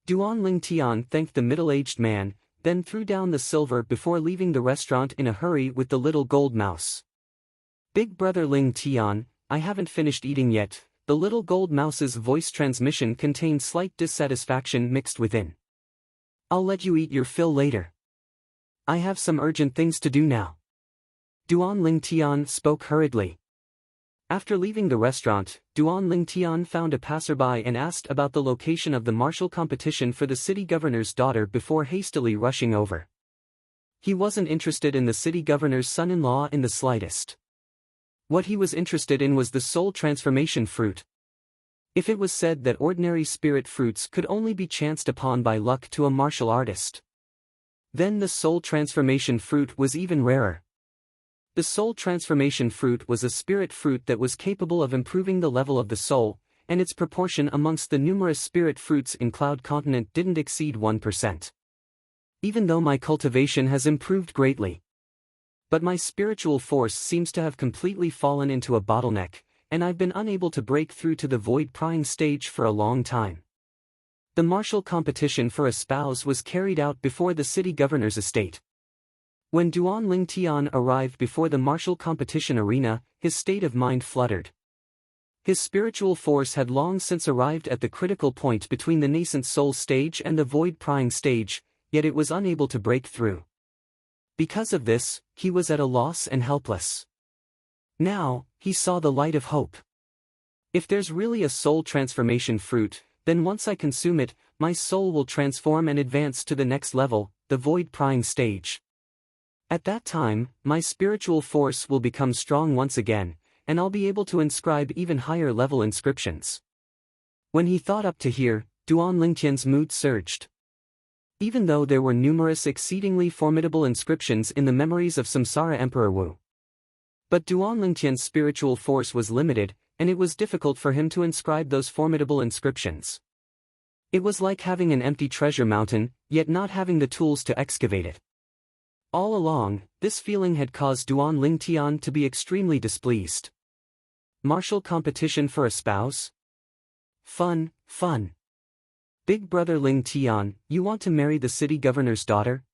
Duan Ling Tian thanked the middle-aged man, then threw down the silver before leaving the restaurant in a hurry with the little gold mouse. "Big brother Ling Tian, I haven't finished eating yet." The little gold mouse's voice transmission contained slight dissatisfaction mixed within. "I'll let you eat your fill later. I have some urgent things to do now." Duan Ling Tian spoke hurriedly. After leaving the restaurant, Duan Ling Tian found a passerby and asked about the location of the martial competition for the city governor's daughter before hastily rushing over. He wasn't interested in the city governor's son-in-law in the slightest. What he was interested in was the soul transformation fruit. If it was said that ordinary spirit fruits could only be chanced upon by luck to a martial artist, then the soul transformation fruit was even rarer. The soul transformation fruit was a spirit fruit that was capable of improving the level of the soul, and its proportion amongst the numerous spirit fruits in Cloud Continent didn't exceed 1%. Even though my cultivation has improved greatly, but my spiritual force seems to have completely fallen into a bottleneck, and I've been unable to break through to the void prying stage for a long time. The martial competition for a spouse was carried out before the city governor's estate. When Duan Ling Tian arrived before the martial competition arena, his state of mind fluttered. His spiritual force had long since arrived at the critical point between the nascent soul stage and the void prying stage, yet it was unable to break through. Because of this, he was at a loss and helpless. Now, he saw the light of hope. If there's really a soul transformation fruit, then once I consume it, my soul will transform and advance to the next level, the void prying stage. At that time, my spiritual force will become strong once again, and I'll be able to inscribe even higher level inscriptions. When he thought up to here, Duan Lingtian's mood surged. Even though there were numerous exceedingly formidable inscriptions in the memories of Samsara Emperor Wu. But Duan Lingtian's spiritual force was limited, and it was difficult for him to inscribe those formidable inscriptions. It was like having an empty treasure mountain, yet not having the tools to excavate it. All along, this feeling had caused Duan Lingtian to be extremely displeased. Martial competition for a spouse? Fun, fun. Big brother Ling Tian, you want to marry the city governor's daughter?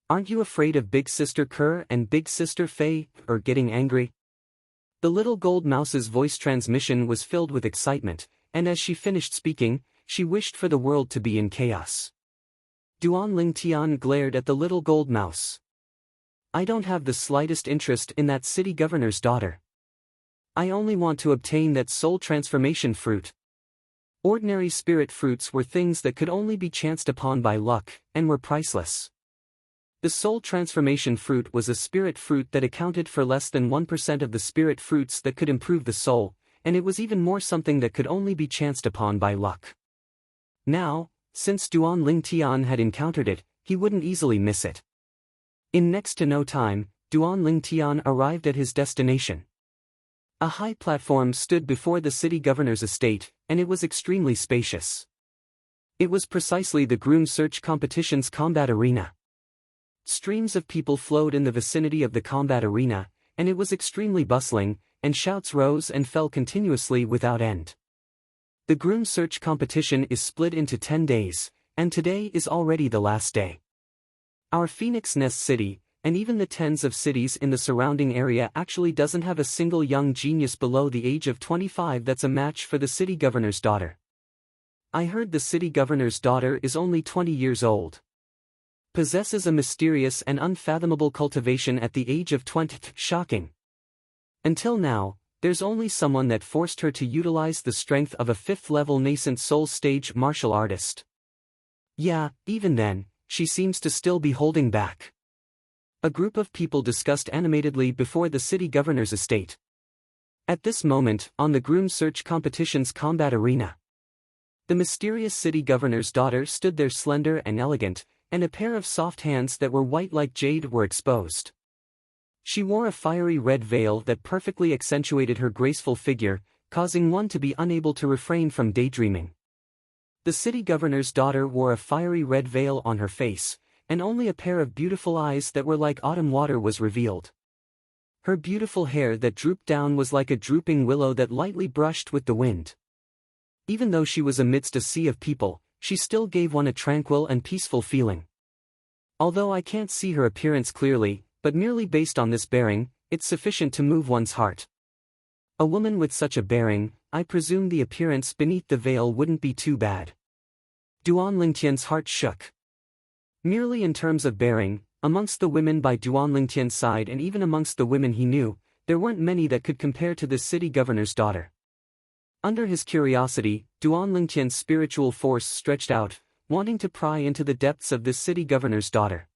Aren't you afraid of big sister Kerr and big sister Fei, or getting angry? The little gold mouse's voice transmission was filled with excitement, and as she finished speaking, she wished for the world to be in chaos. Duan Lingtian glared at the little gold mouse. I don't have the slightest interest in that city governor's daughter. I only want to obtain that soul transformation fruit. Ordinary spirit fruits were things that could only be chanced upon by luck, and were priceless. The soul transformation fruit was a spirit fruit that accounted for less than 1% of the spirit fruits that could improve the soul, and it was even more something that could only be chanced upon by luck. Now, since Duan Lingtian had encountered it, he wouldn't easily miss it. In next to no time, Duan Lingtian arrived at his destination. A high platform stood before the city governor's estate, and it was extremely spacious. It was precisely the groom search competition's combat arena. Streams of people flowed in the vicinity of the combat arena, and it was extremely bustling, and shouts rose and fell continuously without end. The groom search competition is split into 10 days, and today is already the last day. Our Phoenix Nest City, and even the tens of cities in the surrounding area actually doesn't have a single young genius below the age of 25 that's a match for the city governor's daughter. I heard the city governor's daughter is only 20 years old. Possesses a mysterious and unfathomable cultivation at the age of 20. Shocking. Until now, there's only someone that forced her to utilize the strength of a 5th-level nascent soul stage martial artist. Yeah, even then, she seems to still be holding back. A group of people discussed animatedly before the city governor's estate. At this moment, on the groom search competition's combat arena, the mysterious city governor's daughter stood there slender and elegant, and a pair of soft hands that were white like jade were exposed. She wore a fiery red veil that perfectly accentuated her graceful figure, causing one to be unable to refrain from daydreaming. The city governor's daughter wore a fiery red veil on her face, and only a pair of beautiful eyes that were like autumn water was revealed. Her beautiful hair that drooped down was like a drooping willow that lightly brushed with the wind. Even though she was amidst a sea of people, she still gave one a tranquil and peaceful feeling. Although I can't see her appearance clearly, but merely based on this bearing, it's sufficient to move one's heart. A woman with such a bearing, I presume the appearance beneath the veil wouldn't be too bad. Duan Lingtian's heart shook. Merely in terms of bearing, amongst the women by Duan Lingtian's side and even amongst the women he knew, there weren't many that could compare to this city governor's daughter. Under his curiosity, Duan Lingtian's spiritual force stretched out, wanting to pry into the depths of this city governor's daughter.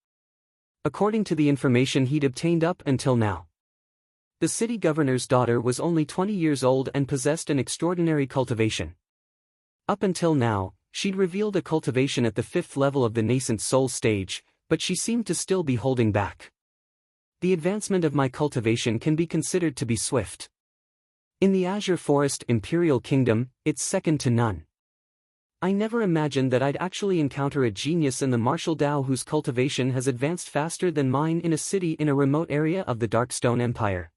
According to the information he'd obtained up until now, the city governor's daughter was only 20 years old and possessed an extraordinary cultivation. Up until now, she'd revealed a cultivation at the 5th level of the nascent soul stage, but she seemed to still be holding back. The advancement of my cultivation can be considered to be swift. In the Azure Forest Imperial Kingdom, it's second to none. I never imagined that I'd actually encounter a genius in the martial Dao whose cultivation has advanced faster than mine in a city in a remote area of the Darkstone Empire.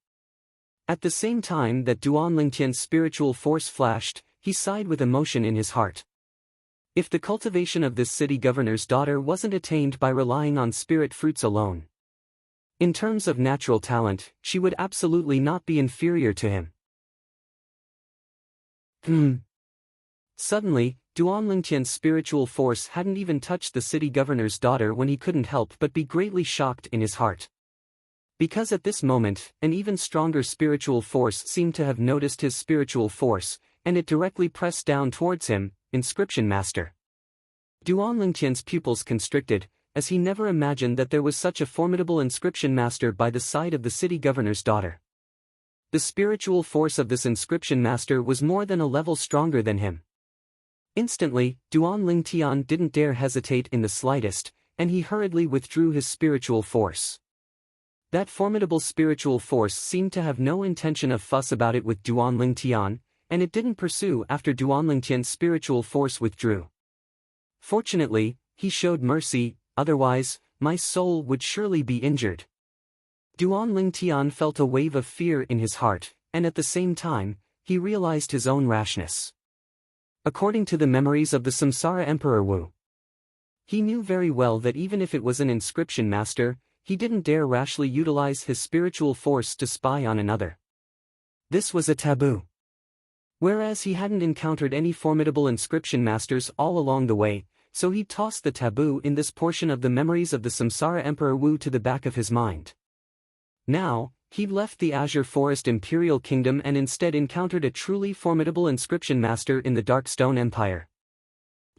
At the same time that Duan Lingtian's spiritual force flashed, he sighed with emotion in his heart. If the cultivation of this city governor's daughter wasn't attained by relying on spirit fruits alone, in terms of natural talent, she would absolutely not be inferior to him. Suddenly, Duan Lingtian's spiritual force hadn't even touched the city governor's daughter when he couldn't help but be greatly shocked in his heart. Because at this moment, an even stronger spiritual force seemed to have noticed his spiritual force, and it directly pressed down towards him. Inscription Master. Duan Lingtian's pupils constricted, as he never imagined that there was such a formidable inscription master by the side of the city governor's daughter. The spiritual force of this inscription master was more than a level stronger than him. Instantly, Duan Ling Tian didn't dare hesitate in the slightest, and he hurriedly withdrew his spiritual force. That formidable spiritual force seemed to have no intention of fuss about it with Duan Ling Tian, and it didn't pursue after Duan Ling Tian's spiritual force withdrew. Fortunately, he showed mercy, otherwise, my soul would surely be injured. Duan Ling Tian felt a wave of fear in his heart, and at the same time, he realized his own rashness. According to the memories of the Samsara Emperor Wu, he knew very well that even if it was an inscription master, he didn't dare rashly utilize his spiritual force to spy on another. This was a taboo. Whereas he hadn't encountered any formidable inscription masters all along the way, so he tossed the taboo in this portion of the memories of the Samsara Emperor Wu to the back of his mind. Now, he left the Azure Forest Imperial Kingdom and instead encountered a truly formidable inscription master in the Dark Stone Empire.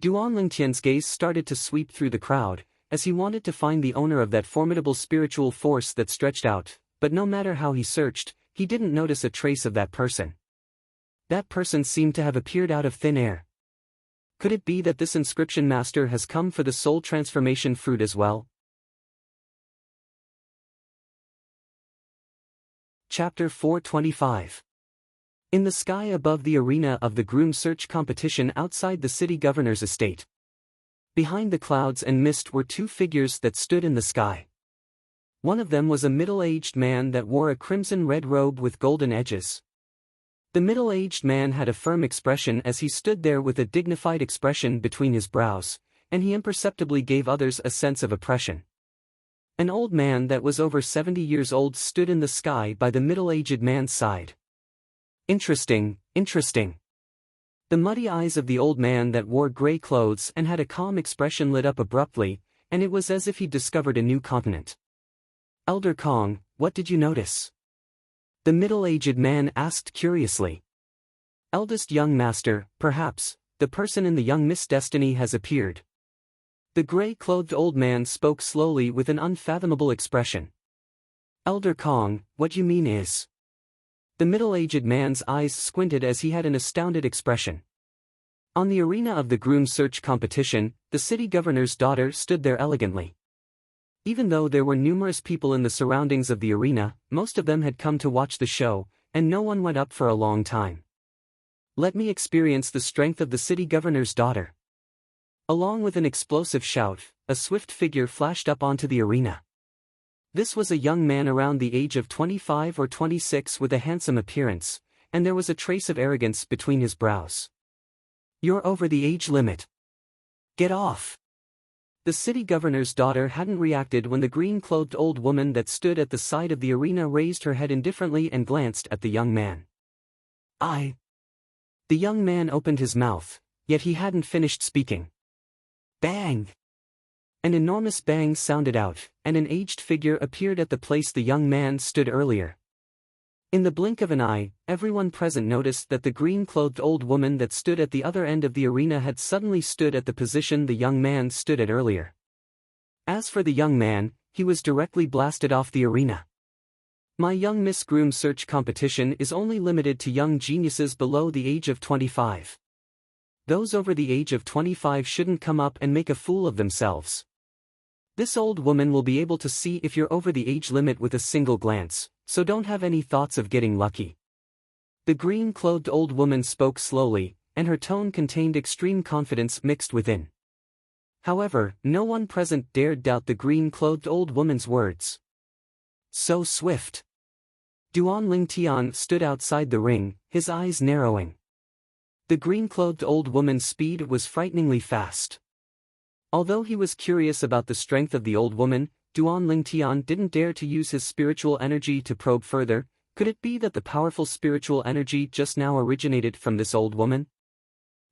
Duan Lingtian's gaze started to sweep through the crowd, as he wanted to find the owner of that formidable spiritual force that stretched out, but no matter how he searched, he didn't notice a trace of that person. That person seemed to have appeared out of thin air. Could it be that this inscription master has come for the soul transformation fruit as well? Chapter 425. In the sky above the arena of the groom search competition outside the city governor's estate. Behind the clouds and mist were two figures that stood in the sky. One of them was a middle-aged man that wore a crimson-red robe with golden edges. The middle-aged man had a firm expression as he stood there with a dignified expression between his brows, and he imperceptibly gave others a sense of oppression. An old man that was over 70 years old stood in the sky by the middle-aged man's side. Interesting, interesting. The muddy eyes of the old man that wore gray clothes and had a calm expression lit up abruptly, and it was as if he'd discovered a new continent. Elder Kong, what did you notice? The middle-aged man asked curiously. Eldest young master, perhaps, the person in the young Miss Destiny has appeared. The gray-clothed old man spoke slowly with an unfathomable expression. Elder Kong, what you mean is... The middle-aged man's eyes squinted as he had an astounded expression. On the arena of the groom search competition, the city governor's daughter stood there elegantly. Even though there were numerous people in the surroundings of the arena, most of them had come to watch the show, and no one went up for a long time. Let me experience the strength of the city governor's daughter. Along with an explosive shout, a swift figure flashed up onto the arena. This was a young man around the age of 25 or 26 with a handsome appearance, and there was a trace of arrogance between his brows. You're over the age limit. Get off. The city governor's daughter hadn't reacted when the green-clothed old woman that stood at the side of the arena raised her head indifferently and glanced at the young man. The young man opened his mouth, yet he hadn't finished speaking. Bang! An enormous bang sounded out, and an aged figure appeared at the place the young man stood earlier. In the blink of an eye, everyone present noticed that the green-clothed old woman that stood at the other end of the arena had suddenly stood at the position the young man stood at earlier. As for the young man, he was directly blasted off the arena. My young Miss Groom search competition is only limited to young geniuses below the age of 25. Those over the age of 25 shouldn't come up and make a fool of themselves. This old woman will be able to see if you're over the age limit with a single glance, so don't have any thoughts of getting lucky. The green-clothed old woman spoke slowly, and her tone contained extreme confidence mixed within. However, no one present dared doubt the green-clothed old woman's words. So swift. Duan Ling Tian stood outside the ring, his eyes narrowing. The green-clothed old woman's speed was frighteningly fast. Although he was curious about the strength of the old woman, Duan Ling Tian didn't dare to use his spiritual energy to probe further. Could it be that the powerful spiritual energy just now originated from this old woman?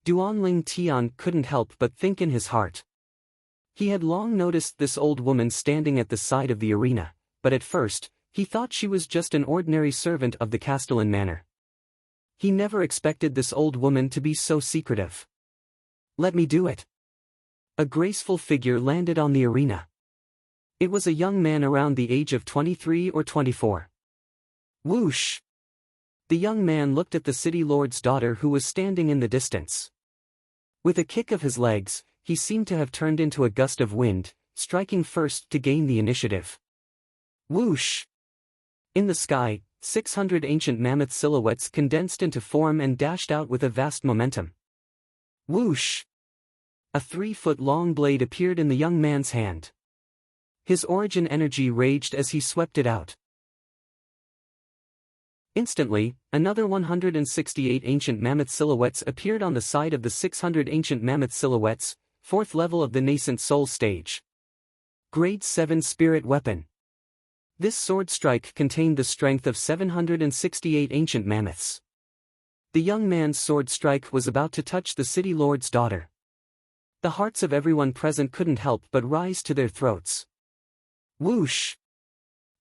Duan Ling Tian couldn't help but think in his heart. He had long noticed this old woman standing at the side of the arena, but at first, he thought she was just an ordinary servant of the Castellan manor. He never expected this old woman to be so secretive. Let me do it. A graceful figure landed on the arena. It was a young man around the age of 23 or 24. Whoosh! The young man looked at the city lord's daughter who was standing in the distance. With a kick of his legs, he seemed to have turned into a gust of wind, striking first to gain the initiative. Whoosh! In the sky, 600 ancient mammoth silhouettes condensed into form and dashed out with a vast momentum. Whoosh! A 3-foot-long blade appeared in the young man's hand. His origin energy raged as he swept it out. Instantly, another 168 ancient mammoth silhouettes appeared on the side of the 600 ancient mammoth silhouettes, 4th level of the nascent soul stage. Grade 7 Spirit Weapon. This sword strike contained the strength of 768 ancient mammoths. The young man's sword strike was about to touch the city lord's daughter. The hearts of everyone present couldn't help but rise to their throats. Whoosh!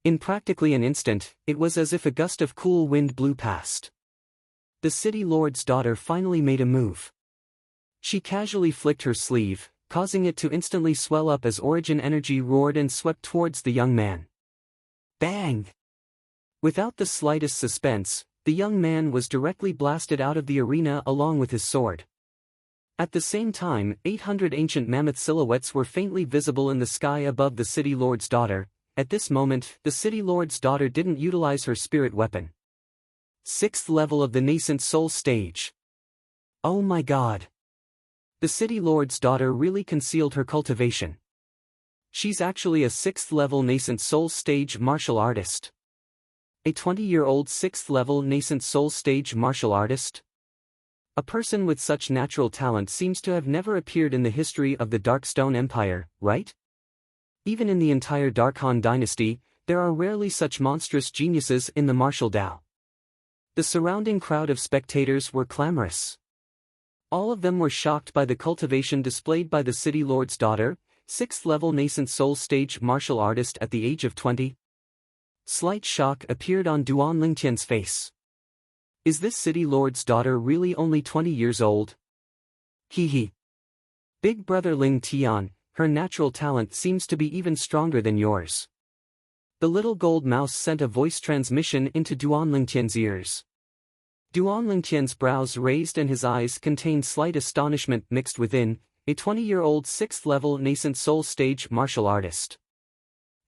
In practically an instant, it was as if a gust of cool wind blew past. The city lord's daughter finally made a move. She casually flicked her sleeve, causing it to instantly swell up as origin energy roared and swept towards the young man. Bang! Without the slightest suspense, the young man was directly blasted out of the arena along with his sword. At the same time, 800 ancient mammoth silhouettes were faintly visible in the sky above the city lord's daughter. At this moment, the city lord's daughter didn't utilize her spirit weapon. 6th level of the nascent soul stage. Oh my god! The city lord's daughter really concealed her cultivation. She's actually a 6th level nascent soul stage martial artist. A 20-year-old 6th level nascent soul stage martial artist? A person with such natural talent seems to have never appeared in the history of the Darkstone Empire, right? Even in the entire Darkhan dynasty, there are rarely such monstrous geniuses in the martial Dao. The surrounding crowd of spectators were clamorous. All of them were shocked by the cultivation displayed by the city lord's daughter, 6th level nascent soul stage martial artist at the age of 20. Slight shock appeared on Duan Lingtian's face. Is this city lord's daughter really only 20 years old? Hee. Big brother Ling Tian, her natural talent seems to be even stronger than yours. The little gold mouse sent a voice transmission into Duan Lingtian's ears. Duan Lingtian's brows raised and his eyes contained slight astonishment mixed within, a 20-year-old 6th level nascent soul stage martial artist.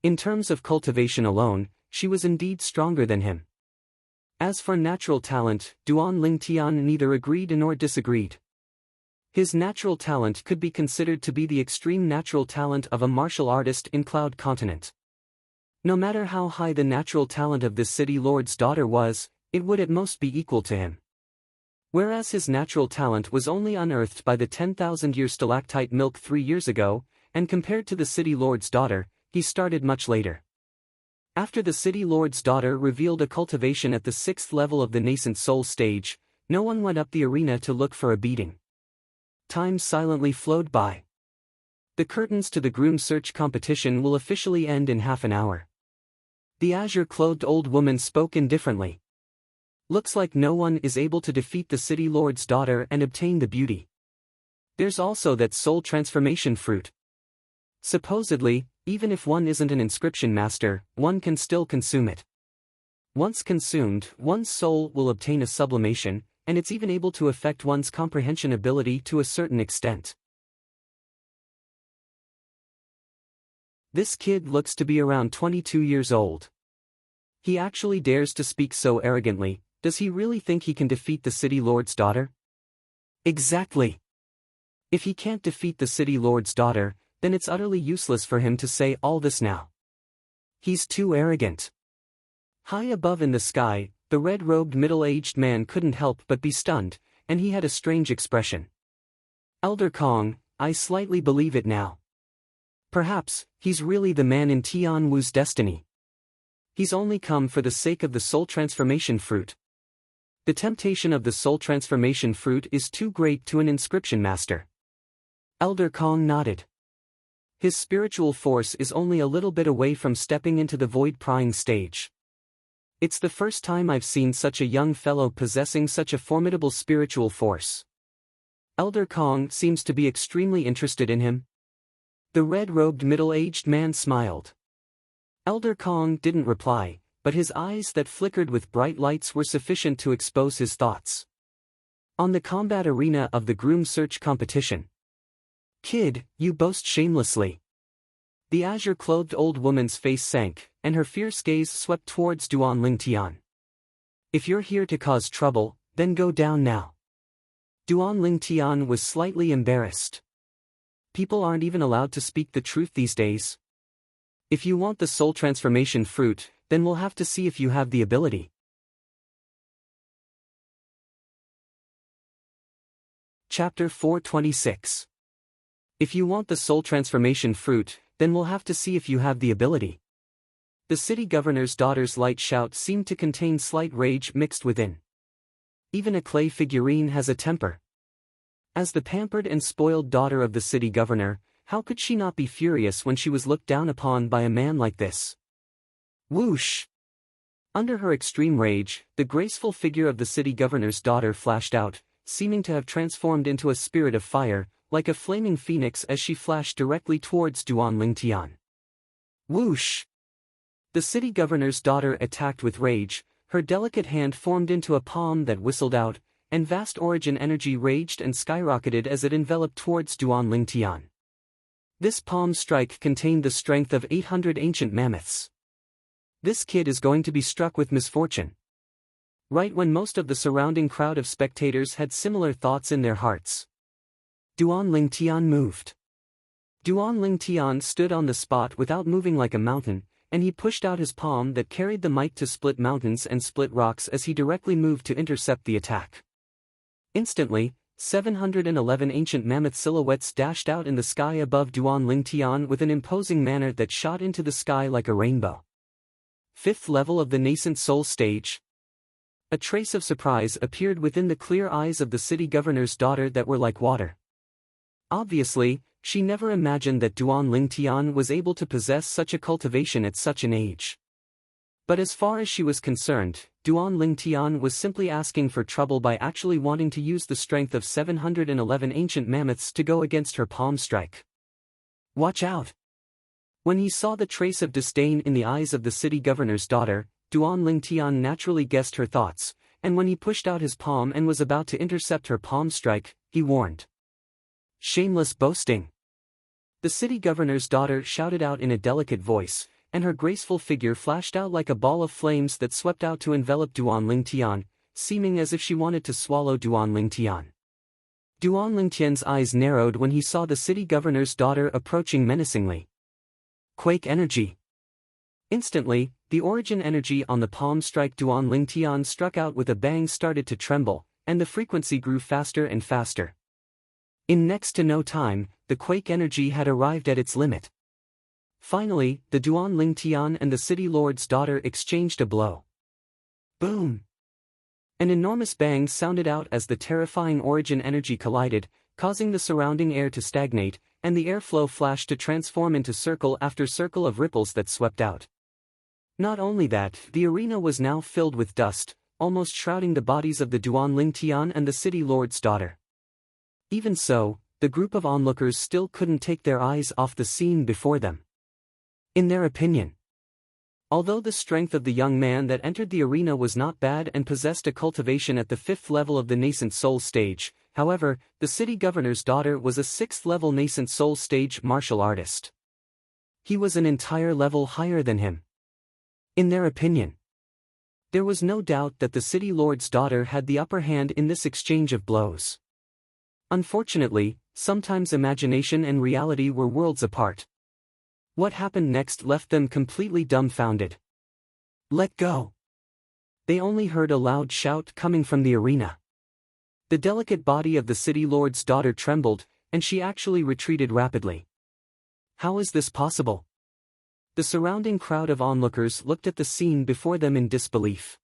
In terms of cultivation alone, she was indeed stronger than him. As for natural talent, Duan Lingtian neither agreed nor disagreed. His natural talent could be considered to be the extreme natural talent of a martial artist in Cloud Continent. No matter how high the natural talent of this city lord's daughter was, it would at most be equal to him. Whereas his natural talent was only unearthed by the 10,000-year stalactite milk 3 years ago, and compared to the city lord's daughter, he started much later. After the city lord's daughter revealed a cultivation at the 6th level of the nascent soul stage, no one went up the arena to look for a beating. Time silently flowed by. The curtains to the groom search competition will officially end in half an hour. The azure-clothed old woman spoke indifferently. Looks like no one is able to defeat the city lord's daughter and obtain the beauty. There's also that soul transformation fruit. Supposedly, even if one isn't an inscription master, one can still consume it. Once consumed, one's soul will obtain a sublimation, and it's even able to affect one's comprehension ability to a certain extent. This kid looks to be around 22 years old. He actually dares to speak so arrogantly. Does he really think he can defeat the city lord's daughter? Exactly. If he can't defeat the city lord's daughter, then it's utterly useless for him to say all this now. He's too arrogant. High above in the sky, the red-robed middle-aged man couldn't help but be stunned, and he had a strange expression. Elder Kong, I slightly believe it now. Perhaps, he's really the man in Tian Wu's destiny. He's only come for the sake of the soul transformation fruit. The temptation of the soul transformation fruit is too great to an inscription master. Elder Kong nodded. His spiritual force is only a little bit away from stepping into the void prying stage. It's the first time I've seen such a young fellow possessing such a formidable spiritual force. Elder Kong seems to be extremely interested in him. The red-robed middle-aged man smiled. Elder Kong didn't reply, but his eyes that flickered with bright lights were sufficient to expose his thoughts. On the combat arena of the groom search competition. Kid, you boast shamelessly. The azure-clothed old woman's face sank, and her fierce gaze swept towards Duan Lingtian. If you're here to cause trouble, then go down now. Duan Lingtian was slightly embarrassed. People aren't even allowed to speak the truth these days. If you want the soul transformation fruit, then we'll have to see if you have the ability. Chapter 426. If you want the soul transformation fruit, then we'll have to see if you have the ability. The city governor's daughter's light shout seemed to contain slight rage mixed within. Even a clay figurine has a temper. As the pampered and spoiled daughter of the city governor, how could she not be furious when she was looked down upon by a man like this? Whoosh! Under her extreme rage, the graceful figure of the city governor's daughter flashed out, seeming to have transformed into a spirit of fire, like a flaming phoenix as she flashed directly towards Duan Lingtian. Whoosh! The city governor's daughter attacked with rage, her delicate hand formed into a palm that whistled out, and vast origin energy raged and skyrocketed as it enveloped towards Duan Lingtian. This palm strike contained the strength of 800 ancient mammoths. This kid is going to be struck with misfortune. Right when most of the surrounding crowd of spectators had similar thoughts in their hearts. Duan Lingtian moved. Duan Lingtian stood on the spot without moving like a mountain, and he pushed out his palm that carried the might to split mountains and split rocks as he directly moved to intercept the attack. Instantly, 711 ancient mammoth silhouettes dashed out in the sky above Duan Lingtian with an imposing manner that shot into the sky like a rainbow. Fifth level of the nascent soul stage. A trace of surprise appeared within the clear eyes of the city governor's daughter that were like water. Obviously, she never imagined that Duan Lingtian was able to possess such a cultivation at such an age. But as far as she was concerned, Duan Lingtian was simply asking for trouble by actually wanting to use the strength of 711 ancient mammoths to go against her palm strike. Watch out! When he saw the trace of disdain in the eyes of the city governor's daughter, Duan Lingtian naturally guessed her thoughts, and when he pushed out his palm and was about to intercept her palm strike, he warned. Shameless boasting! The city governor's daughter shouted out in a delicate voice, and her graceful figure flashed out like a ball of flames that swept out to envelop Duan Lingtian, seeming as if she wanted to swallow Duan Lingtian. Duan Lingtian's eyes narrowed when he saw the city governor's daughter approaching menacingly. Quake energy! Instantly, the origin energy on the palm strike Duan Lingtian struck out with a bang started to tremble, and the frequency grew faster and faster. In next to no time, the quake energy had arrived at its limit. Finally, the Duan Lingtian and the city lord's daughter exchanged a blow. Boom! An enormous bang sounded out as the terrifying origin energy collided, causing the surrounding air to stagnate, and the airflow flashed to transform into circle after circle of ripples that swept out. Not only that, the arena was now filled with dust, almost shrouding the bodies of the Duan Lingtian and the city lord's daughter. Even so, the group of onlookers still couldn't take their eyes off the scene before them. In their opinion, although the strength of the young man that entered the arena was not bad and possessed a cultivation at the 5th level of the nascent soul stage, however, the city governor's daughter was a 6th level nascent soul stage martial artist. He was an entire level higher than him. In their opinion, there was no doubt that the city lord's daughter had the upper hand in this exchange of blows. Unfortunately, sometimes imagination and reality were worlds apart. What happened next left them completely dumbfounded. Let go! They only heard a loud shout coming from the arena. The delicate body of the city lord's daughter trembled, and she actually retreated rapidly. How is this possible? The surrounding crowd of onlookers looked at the scene before them in disbelief.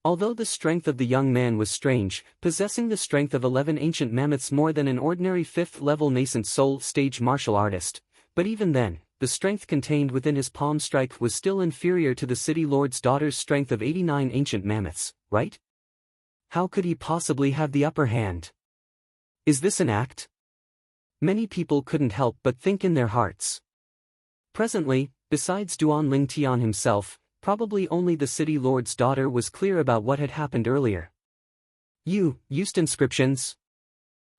Although the strength of the young man was strange, possessing the strength of 11 ancient mammoths more than an ordinary 5th-level nascent soul stage martial artist, but even then, the strength contained within his palm strike was still inferior to the city lord's daughter's strength of 89 ancient mammoths, right? How could he possibly have the upper hand? Is this an act? Many people couldn't help but think in their hearts. Presently, Besides Duan Ling Tian himself, probably only the city lord's daughter was clear about what had happened earlier. You used inscriptions?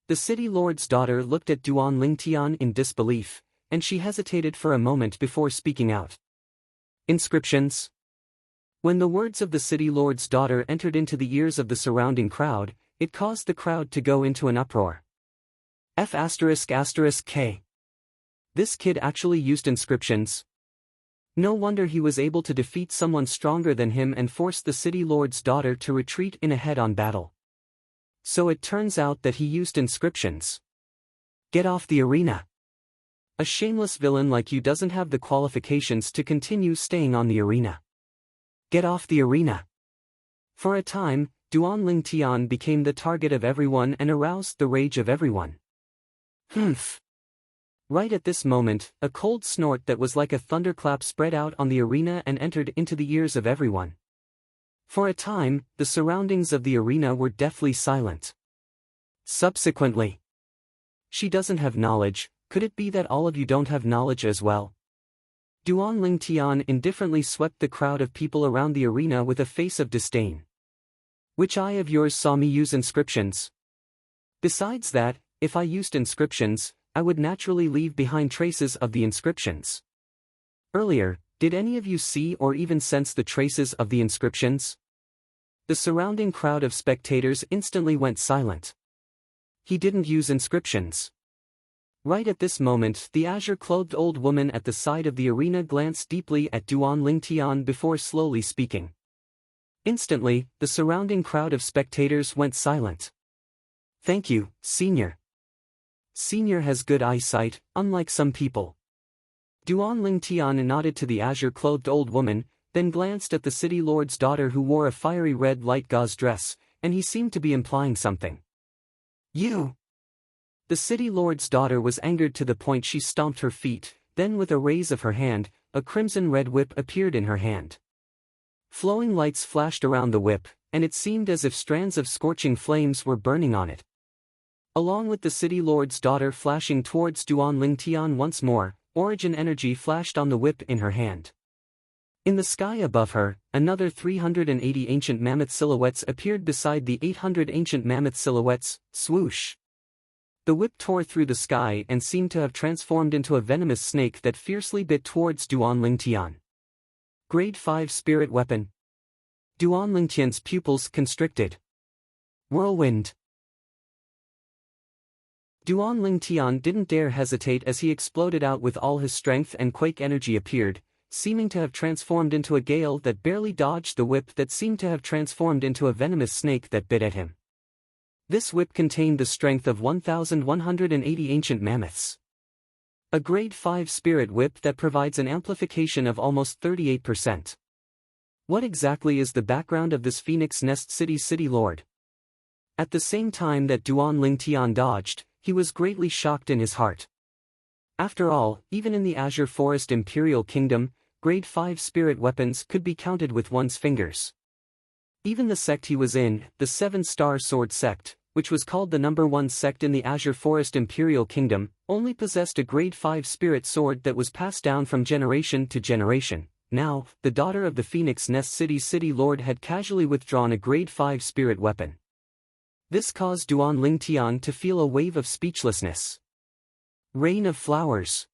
The city lord's daughter looked at Duan Ling Tian in disbelief, and she hesitated for a moment before speaking out. Inscriptions? When the words of the city lord's daughter entered into the ears of the surrounding crowd, it caused the crowd to go into an uproar. F***K. This kid actually used inscriptions? No wonder he was able to defeat someone stronger than him and force the city lord's daughter to retreat in a head-on battle. So it turns out that he used inscriptions. Get off the arena. A shameless villain like you doesn't have the qualifications to continue staying on the arena. Get off the arena. For a time, Duan Ling Tian became the target of everyone and aroused the rage of everyone. Humph. Right at this moment, a cold snort that was like a thunderclap spread out on the arena and entered into the ears of everyone. For a time, the surroundings of the arena were deathly silent. Subsequently, she doesn't have knowledge. Could it be that all of you don't have knowledge as well? Duan Ling Tian indifferently swept the crowd of people around the arena with a face of disdain. Which eye of yours saw me use inscriptions? Besides that, if I used inscriptions, I would naturally leave behind traces of the inscriptions. Earlier, did any of you see or even sense the traces of the inscriptions? The surrounding crowd of spectators instantly went silent. He didn't use inscriptions. Right at this moment, the azure-clothed old woman at the side of the arena glanced deeply at Duan Ling Tian before slowly speaking. Instantly, the surrounding crowd of spectators went silent. Thank you, Senior. Senior has good eyesight, unlike some people. Duan Ling Tian nodded to the azure-clothed old woman, then glanced at the city lord's daughter who wore a fiery red light gauze dress, and he seemed to be implying something. You! The city lord's daughter was angered to the point she stomped her feet, then with a raise of her hand, a crimson-red whip appeared in her hand. Flowing lights flashed around the whip, and it seemed as if strands of scorching flames were burning on it. Along with the city lord's daughter flashing towards Duan Ling Tian once more, origin energy flashed on the whip in her hand. In the sky above her, another 380 ancient mammoth silhouettes appeared beside the 800 ancient mammoth silhouettes. Swoosh! The whip tore through the sky and seemed to have transformed into a venomous snake that fiercely bit towards Duan Ling Tian. Grade 5 Spirit Weapon. Duan Ling Tian's pupils constricted. Whirlwind. Duan Ling Tian didn't dare hesitate as he exploded out with all his strength, and quake energy appeared, seeming to have transformed into a gale that barely dodged the whip that seemed to have transformed into a venomous snake that bit at him. This whip contained the strength of 1,180 ancient mammoths. A grade 5 spirit whip that provides an amplification of almost 38%. What exactly is the background of this Phoenix Nest City Lord? At the same time that Duan Ling Tian dodged, he was greatly shocked in his heart. After all, even in the Azure Forest Imperial Kingdom, grade 5 spirit weapons could be counted with one's fingers. Even the sect he was in, the 7-Star Sword Sect, which was called the #1 sect in the Azure Forest Imperial Kingdom, only possessed a grade 5 spirit sword that was passed down from generation to generation. Now, the daughter of the Phoenix Nest City Lord had casually withdrawn a grade 5 spirit weapon. This caused Duan Ling Tian to feel a wave of speechlessness. Rain of flowers.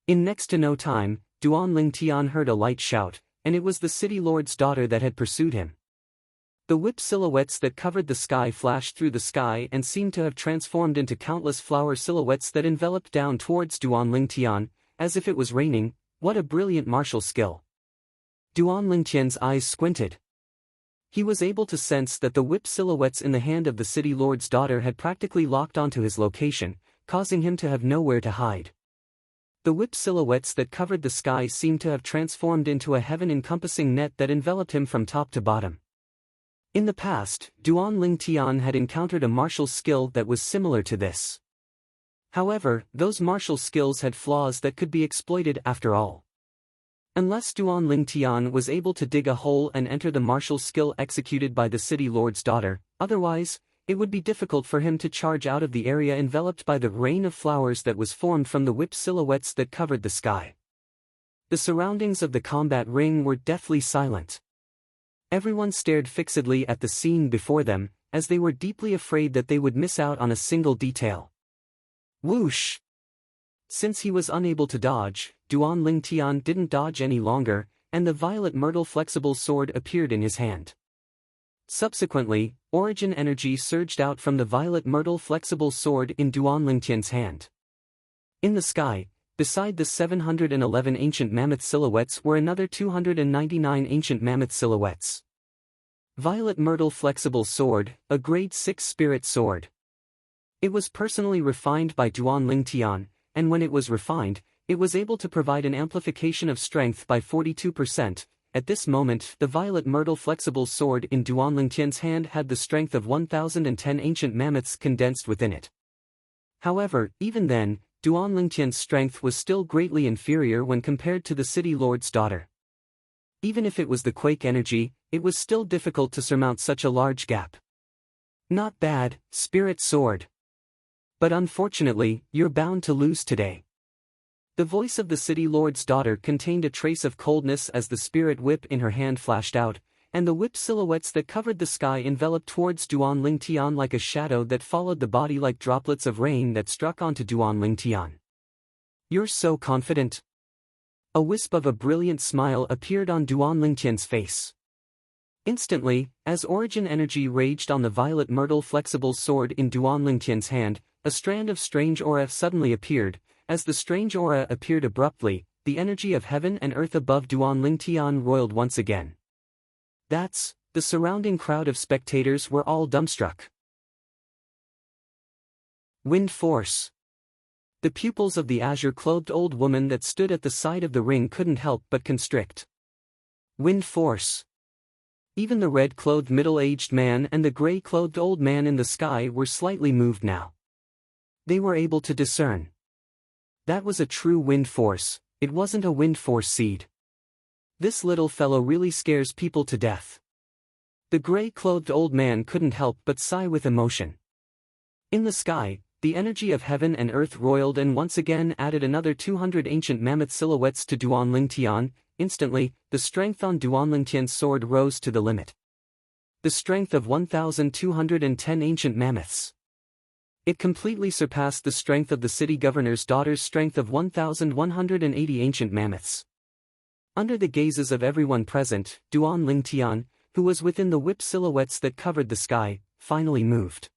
In next to no time, Duan Ling Tian heard a light shout, and it was the city lord's daughter that had pursued him. The whip silhouettes that covered the sky flashed through the sky and seemed to have transformed into countless flower silhouettes that enveloped down towards Duan Ling Tian, as if it was raining. What a brilliant martial skill. Duan Ling Tian's eyes squinted. He was able to sense that the whip silhouettes in the hand of the city lord's daughter had practically locked onto his location, causing him to have nowhere to hide. The whip silhouettes that covered the sky seemed to have transformed into a heaven-encompassing net that enveloped him from top to bottom. In the past, Duan Ling Tian had encountered a martial skill that was similar to this. However, those martial skills had flaws that could be exploited after all. Unless Duan Ling Tian was able to dig a hole and enter the martial skill executed by the city lord's daughter, otherwise, it would be difficult for him to charge out of the area enveloped by the rain of flowers that was formed from the whip silhouettes that covered the sky. The surroundings of the combat ring were deathly silent. Everyone stared fixedly at the scene before them, as they were deeply afraid that they would miss out on a single detail. Whoosh! Since he was unable to dodge, Duan Lingtian didn't dodge any longer, and the violet myrtle flexible sword appeared in his hand. Subsequently, origin energy surged out from the violet myrtle flexible sword in Duan Lingtian's hand. In the sky, beside the 711 ancient mammoth silhouettes were another 299 ancient mammoth silhouettes. Violet myrtle flexible sword, a grade 6 spirit sword. It was personally refined by Duan Lingtian, and when it was refined, it was able to provide an amplification of strength by 42%. At this moment, the violet myrtle flexible sword in Duan Lingtian's hand had the strength of 1010 ancient mammoths condensed within it. However, even then, Duan Lingtian's strength was still greatly inferior when compared to the city lord's daughter. Even if it was the quake energy, it was still difficult to surmount such a large gap. Not bad, spirit sword. But unfortunately, you're bound to lose today. The voice of the city lord's daughter contained a trace of coldness as the spirit whip in her hand flashed out, and the whip silhouettes that covered the sky enveloped towards Duan Lingtian like a shadow that followed the body like droplets of rain that struck onto Duan Lingtian. You're so confident. A wisp of a brilliant smile appeared on Duan Lingtian's face. Instantly, as origin energy raged on the violet myrtle flexible sword in Duan Lingtian's hand, a strand of strange aura suddenly appeared. As the strange aura appeared abruptly, the energy of heaven and earth above Duan Lingtian roiled once again. The surrounding crowd of spectators were all dumbstruck. Wind force. The pupils of the azure-clothed old woman that stood at the side of the ring couldn't help but constrict. Wind force. Even the red-clothed middle-aged man and the gray-clothed old man in the sky were slightly moved now. They were able to discern. That was a true wind force, it wasn't a wind force seed. This little fellow really scares people to death. The gray-clothed old man couldn't help but sigh with emotion. In the sky, the energy of heaven and earth roiled and once again added another 200 ancient mammoth silhouettes to Duan Lingtian. Instantly, the strength on Duan Lingtian's sword rose to the limit. The strength of 1,210 ancient mammoths. It completely surpassed the strength of the city governor's daughter's strength of 1,180 ancient mammoths. Under the gazes of everyone present, Duan Lingtian, who was within the whip silhouettes that covered the sky, finally moved.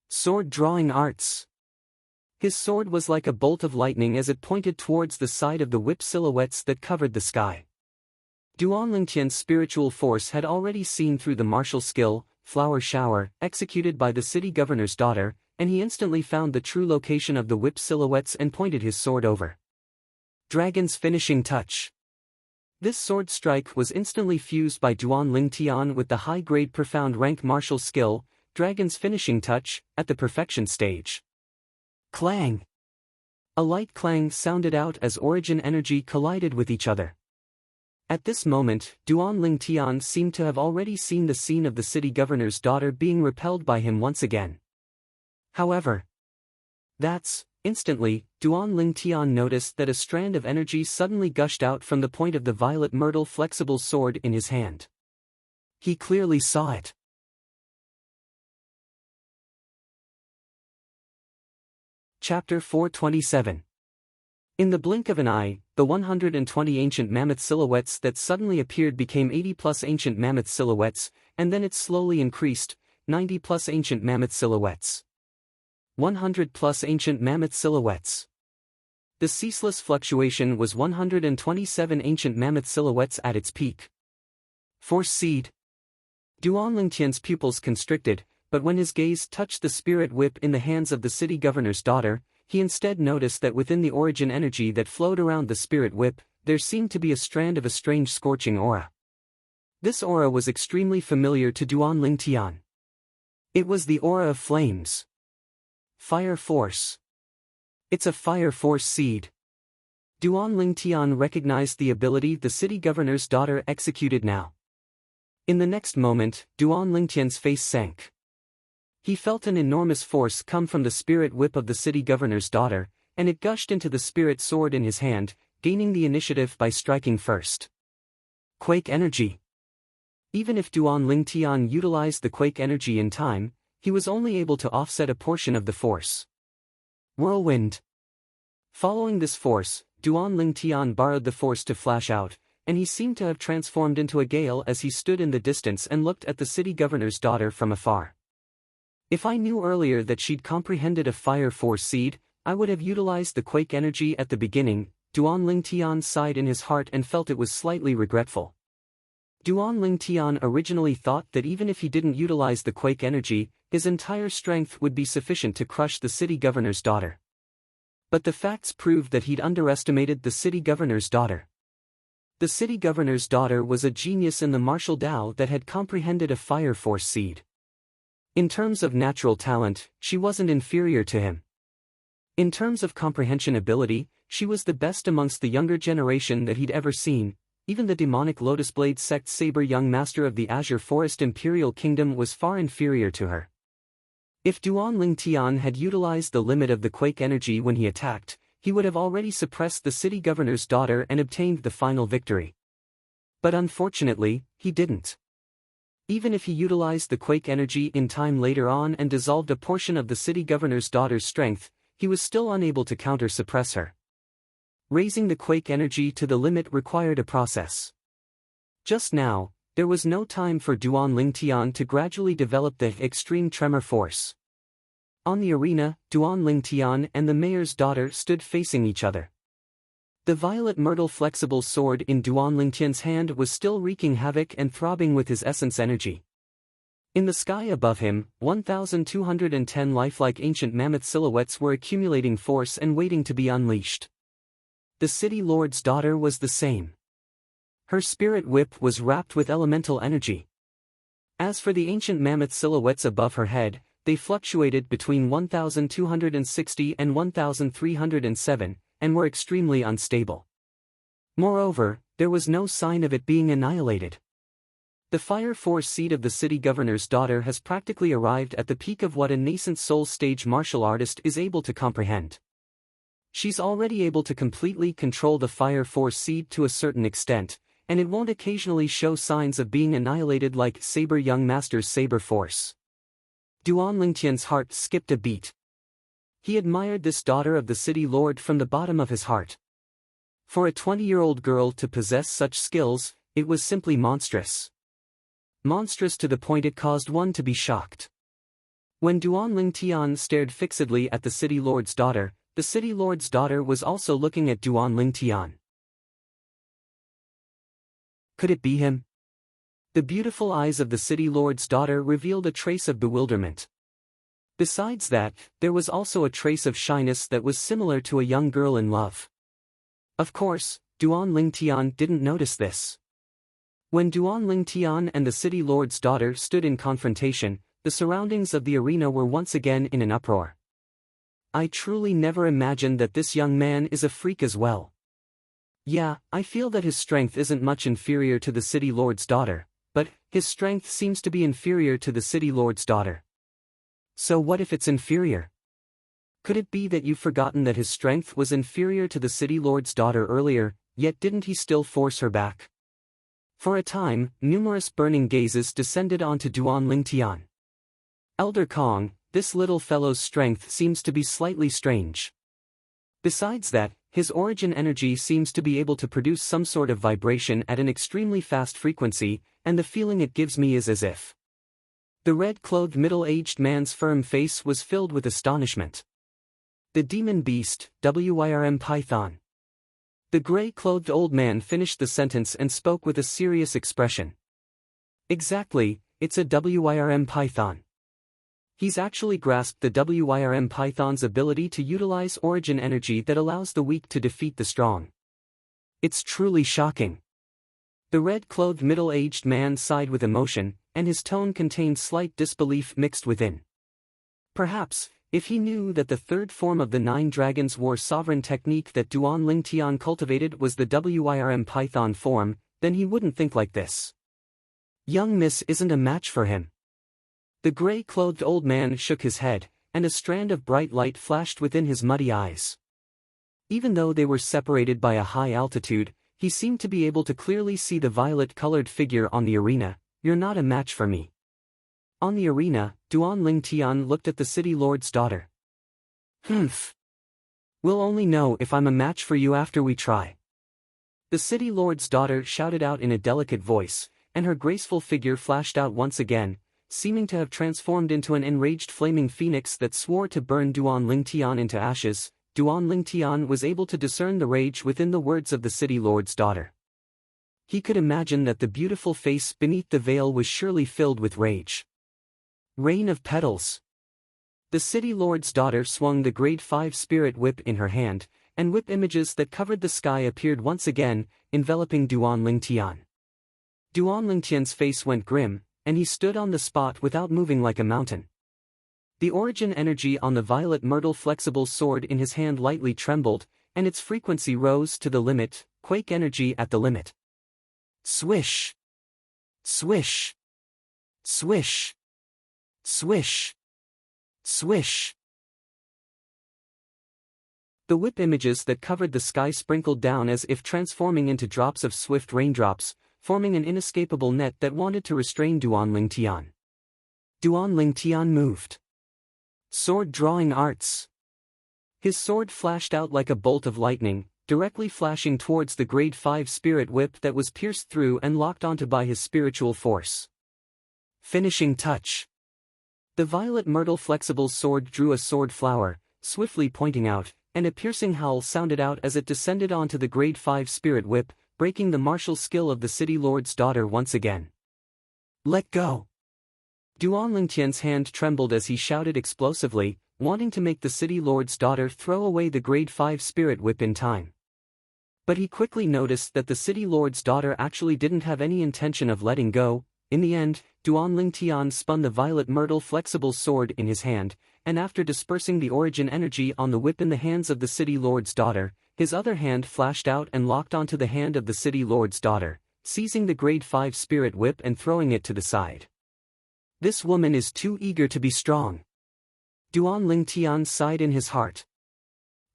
Sword drawing arts. His sword was like a bolt of lightning as it pointed towards the side of the whip silhouettes that covered the sky. Duan Lingtian's spiritual force had already seen through the martial skill, flower shower, executed by the city governor's daughter, and he instantly found the true location of the whip silhouettes and pointed his sword over. Dragon's finishing touch. This sword strike was instantly fused by Duan Lingtian with the high-grade profound rank martial skill, Dragon's finishing touch, at the perfection stage. Clang! A light clang sounded out as origin energy collided with each other. At this moment, Duan Lingtian seemed to have already seen the scene of the city governor's daughter being repelled by him once again. However, instantly, Duan Lingtian noticed that a strand of energy suddenly gushed out from the point of the violet myrtle flexible sword in his hand. He clearly saw it. Chapter 427. In the blink of an eye, the 120 ancient mammoth silhouettes that suddenly appeared became 80+ ancient mammoth silhouettes, and then it slowly increased, 90+ ancient mammoth silhouettes. 100+ ancient mammoth silhouettes. The ceaseless fluctuation was 127 ancient mammoth silhouettes at its peak. Force seed. Duan Lingtian's pupils constricted, but when his gaze touched the spirit whip in the hands of the city governor's daughter, he instead noticed that within the origin energy that flowed around the spirit whip, there seemed to be a strand of a strange scorching aura. This aura was extremely familiar to Duan Lingtian. It was the aura of flames. Fire force. It's a fire force seed. Duan Lingtian recognized the ability the city governor's daughter executed now. In the next moment, Duan Lingtian's face sank. He felt an enormous force come from the spirit whip of the city governor's daughter, and it gushed into the spirit sword in his hand, gaining the initiative by striking first. Quake energy. Even if Duan Lingtian utilized the quake energy in time, he was only able to offset a portion of the force. Whirlwind. Following this force, Duan Lingtian borrowed the force to flash out, and he seemed to have transformed into a gale as he stood in the distance and looked at the city governor's daughter from afar. If I knew earlier that she'd comprehended a fire force seed, I would have utilized the quake energy at the beginning. Duan Lingtian sighed in his heart and felt it was slightly regretful. Duan Lingtian originally thought that even if he didn't utilize the quake energy, his entire strength would be sufficient to crush the city governor's daughter. But the facts proved that he'd underestimated the city governor's daughter. The city governor's daughter was a genius in the martial Dao that had comprehended a fire force seed. In terms of natural talent, she wasn't inferior to him. In terms of comprehension ability, she was the best amongst the younger generation that he'd ever seen. Even the demonic Lotus Blade sect Saber young master of the Azure Forest Imperial Kingdom was far inferior to her. If Duan Lingtian had utilized the limit of the quake energy when he attacked, he would have already suppressed the city governor's daughter and obtained the final victory. But unfortunately, he didn't. Even if he utilized the quake energy in time later on and dissolved a portion of the city governor's daughter's strength, he was still unable to counter-suppress her. Raising the quake energy to the limit required a process. Just now, there was no time for Duan Lingtian to gradually develop the extreme tremor force. On the arena, Duan Lingtian and the mayor's daughter stood facing each other. The violet myrtle flexible sword in Duan Lingtian's hand was still wreaking havoc and throbbing with his essence energy. In the sky above him, 1,210 lifelike ancient mammoth silhouettes were accumulating force and waiting to be unleashed. The city lord's daughter was the same. Her spirit whip was wrapped with elemental energy. As for the ancient mammoth silhouettes above her head, they fluctuated between 1,260 and 1,307, and were extremely unstable. Moreover, there was no sign of it being annihilated. The fire force seed of the city governor's daughter has practically arrived at the peak of what a nascent soul stage martial artist is able to comprehend. She's already able to completely control the fire force seed to a certain extent, and it won't occasionally show signs of being annihilated like Saber young master's saber force. Duan Lingtian's heart skipped a beat. He admired this daughter of the city lord from the bottom of his heart. For a 20-year-old girl to possess such skills, it was simply monstrous. Monstrous to the point it caused one to be shocked. When Duan Lingtian stared fixedly at the city lord's daughter, the city lord's daughter was also looking at Duan Lingtian. Could it be him? The beautiful eyes of the city lord's daughter revealed a trace of bewilderment. Besides that, there was also a trace of shyness that was similar to a young girl in love. Of course, Duan Lingtian didn't notice this. When Duan Lingtian and the city lord's daughter stood in confrontation, the surroundings of the arena were once again in an uproar. I truly never imagined that this young man is a freak as well. Yeah, I feel that his strength isn't much inferior to the city lord's daughter, but his strength seems to be inferior to the city lord's daughter. So what if it's inferior? Could it be that you've forgotten that his strength was inferior to the city lord's daughter earlier, yet didn't he still force her back? For a time, numerous burning gazes descended onto Duan Lingtian. Elder Kong, this little fellow's strength seems to be slightly strange. Besides that, his origin energy seems to be able to produce some sort of vibration at an extremely fast frequency, and the feeling it gives me is as if. The red-clothed middle-aged man's firm face was filled with astonishment. The demon beast, WIRM Python. The gray-clothed old man finished the sentence and spoke with a serious expression. Exactly, it's a WIRM Python. He's actually grasped the WIRM Python's ability to utilize origin energy that allows the weak to defeat the strong. It's truly shocking. The red-clothed middle-aged man sighed with emotion, and his tone contained slight disbelief mixed within. Perhaps, if he knew that the third form of the Nine Dragons War sovereign technique that Duan Lingtian cultivated was the WIRM Python form, then he wouldn't think like this. Young miss isn't a match for him. The gray-clothed old man shook his head, and a strand of bright light flashed within his muddy eyes. Even though they were separated by a high altitude, he seemed to be able to clearly see the violet-colored figure on the arena. "You're not a match for me." On the arena, Duan Lingtian looked at the city lord's daughter. "Humph. We'll only know if I'm a match for you after we try." The city lord's daughter shouted out in a delicate voice, and her graceful figure flashed out once again, seeming to have transformed into an enraged flaming phoenix that swore to burn Duan Lingtian into ashes. Duan Lingtian was able to discern the rage within the words of the city lord's daughter. He could imagine that the beautiful face beneath the veil was surely filled with rage. Rain of petals. The city lord's daughter swung the grade 5 spirit whip in her hand, and whip images that covered the sky appeared once again, enveloping Duan Lingtian. Duan Lingtian's face went grim, and he stood on the spot without moving like a mountain. The origin energy on the violet myrtle flexible sword in his hand lightly trembled, and its frequency rose to the limit, quake energy at the limit. Swish! Swish! Swish! Swish! Swish! The whip images that covered the sky sprinkled down as if transforming into drops of swift raindrops, forming an inescapable net that wanted to restrain Duan Lingtian. Duan Lingtian moved. Sword drawing arts. His sword flashed out like a bolt of lightning, directly flashing towards the grade 5 spirit whip that was pierced through and locked onto by his spiritual force. Finishing touch. The violet myrtle flexible sword drew a sword flower, swiftly pointing out, and a piercing howl sounded out as it descended onto the grade 5 spirit whip, breaking the martial skill of the city lord's daughter once again. "Let go!" Duan Lingtian's hand trembled as he shouted explosively, wanting to make the city lord's daughter throw away the grade 5 spirit whip in time. But he quickly noticed that the city lord's daughter actually didn't have any intention of letting go. In the end, Duan Lingtian spun the violet myrtle flexible sword in his hand, and after dispersing the origin energy on the whip in the hands of the city lord's daughter, his other hand flashed out and locked onto the hand of the city lord's daughter, seizing the grade 5 spirit whip and throwing it to the side. "This woman is too eager to be strong." Duan Lingtian sighed in his heart.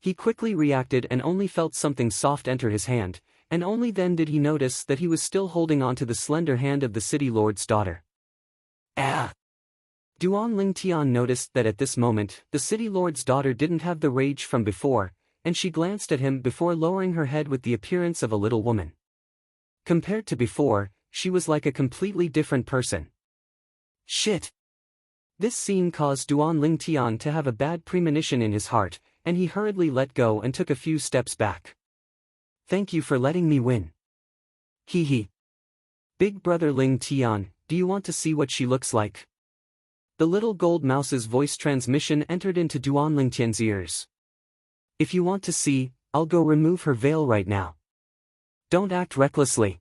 He quickly reacted and only felt something soft enter his hand, and only then did he notice that he was still holding onto the slender hand of the city lord's daughter. Ah! Duan Lingtian noticed that at this moment, the city lord's daughter didn't have the rage from before, and she glanced at him before lowering her head with the appearance of a little woman. Compared to before, she was like a completely different person. Shit! This scene caused Duan Lingtian to have a bad premonition in his heart, and he hurriedly let go and took a few steps back. "Thank you for letting me win." "Hee hee. Big brother Lingtian, do you want to see what she looks like?" The little gold mouse's voice transmission entered into Duan Lingtian's ears. "If you want to see, I'll go remove her veil right now. Don't act recklessly."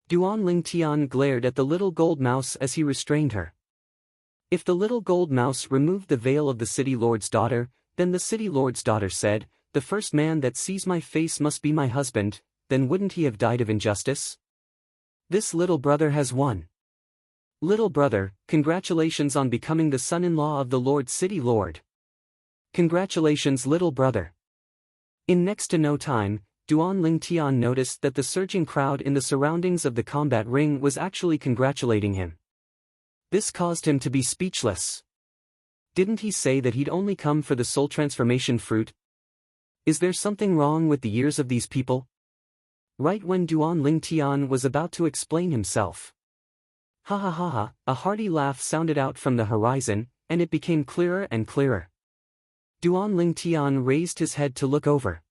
Duan Lingtian glared at the little gold mouse as he restrained her. If the little gold mouse removed the veil of the city lord's daughter, then the city lord's daughter said, "The first man that sees my face must be my husband," then wouldn't he have died of injustice? This little brother has won. Little brother, congratulations on becoming the son-in-law of the Lord City Lord. Congratulations little brother. In next to no time, Duan Lingtian noticed that the surging crowd in the surroundings of the combat ring was actually congratulating him. This caused him to be speechless. Didn't he say that he'd only come for the soul transformation fruit? Is there something wrong with the ears of these people? Right when Duan Lingtian was about to explain himself. Ha ha ha ha, a hearty laugh sounded out from the horizon, and it became clearer and clearer. Duan Lingtian raised his head to look over.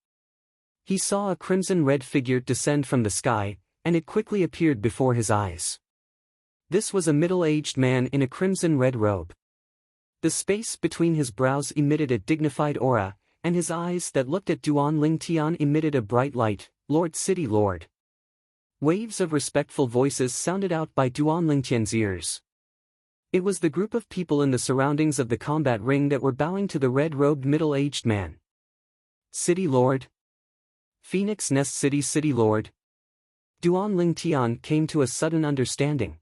He saw a crimson-red figure descend from the sky, and it quickly appeared before his eyes. This was a middle-aged man in a crimson-red robe. The space between his brows emitted a dignified aura, and his eyes that looked at Duan Lingtian emitted a bright light. "Lord City Lord." Waves of respectful voices sounded out by Duan Lingtian's ears. It was the group of people in the surroundings of the combat ring that were bowing to the red-robed middle-aged man. "City Lord? Phoenix Nest City Lord?" Duan Lingtian came to a sudden understanding.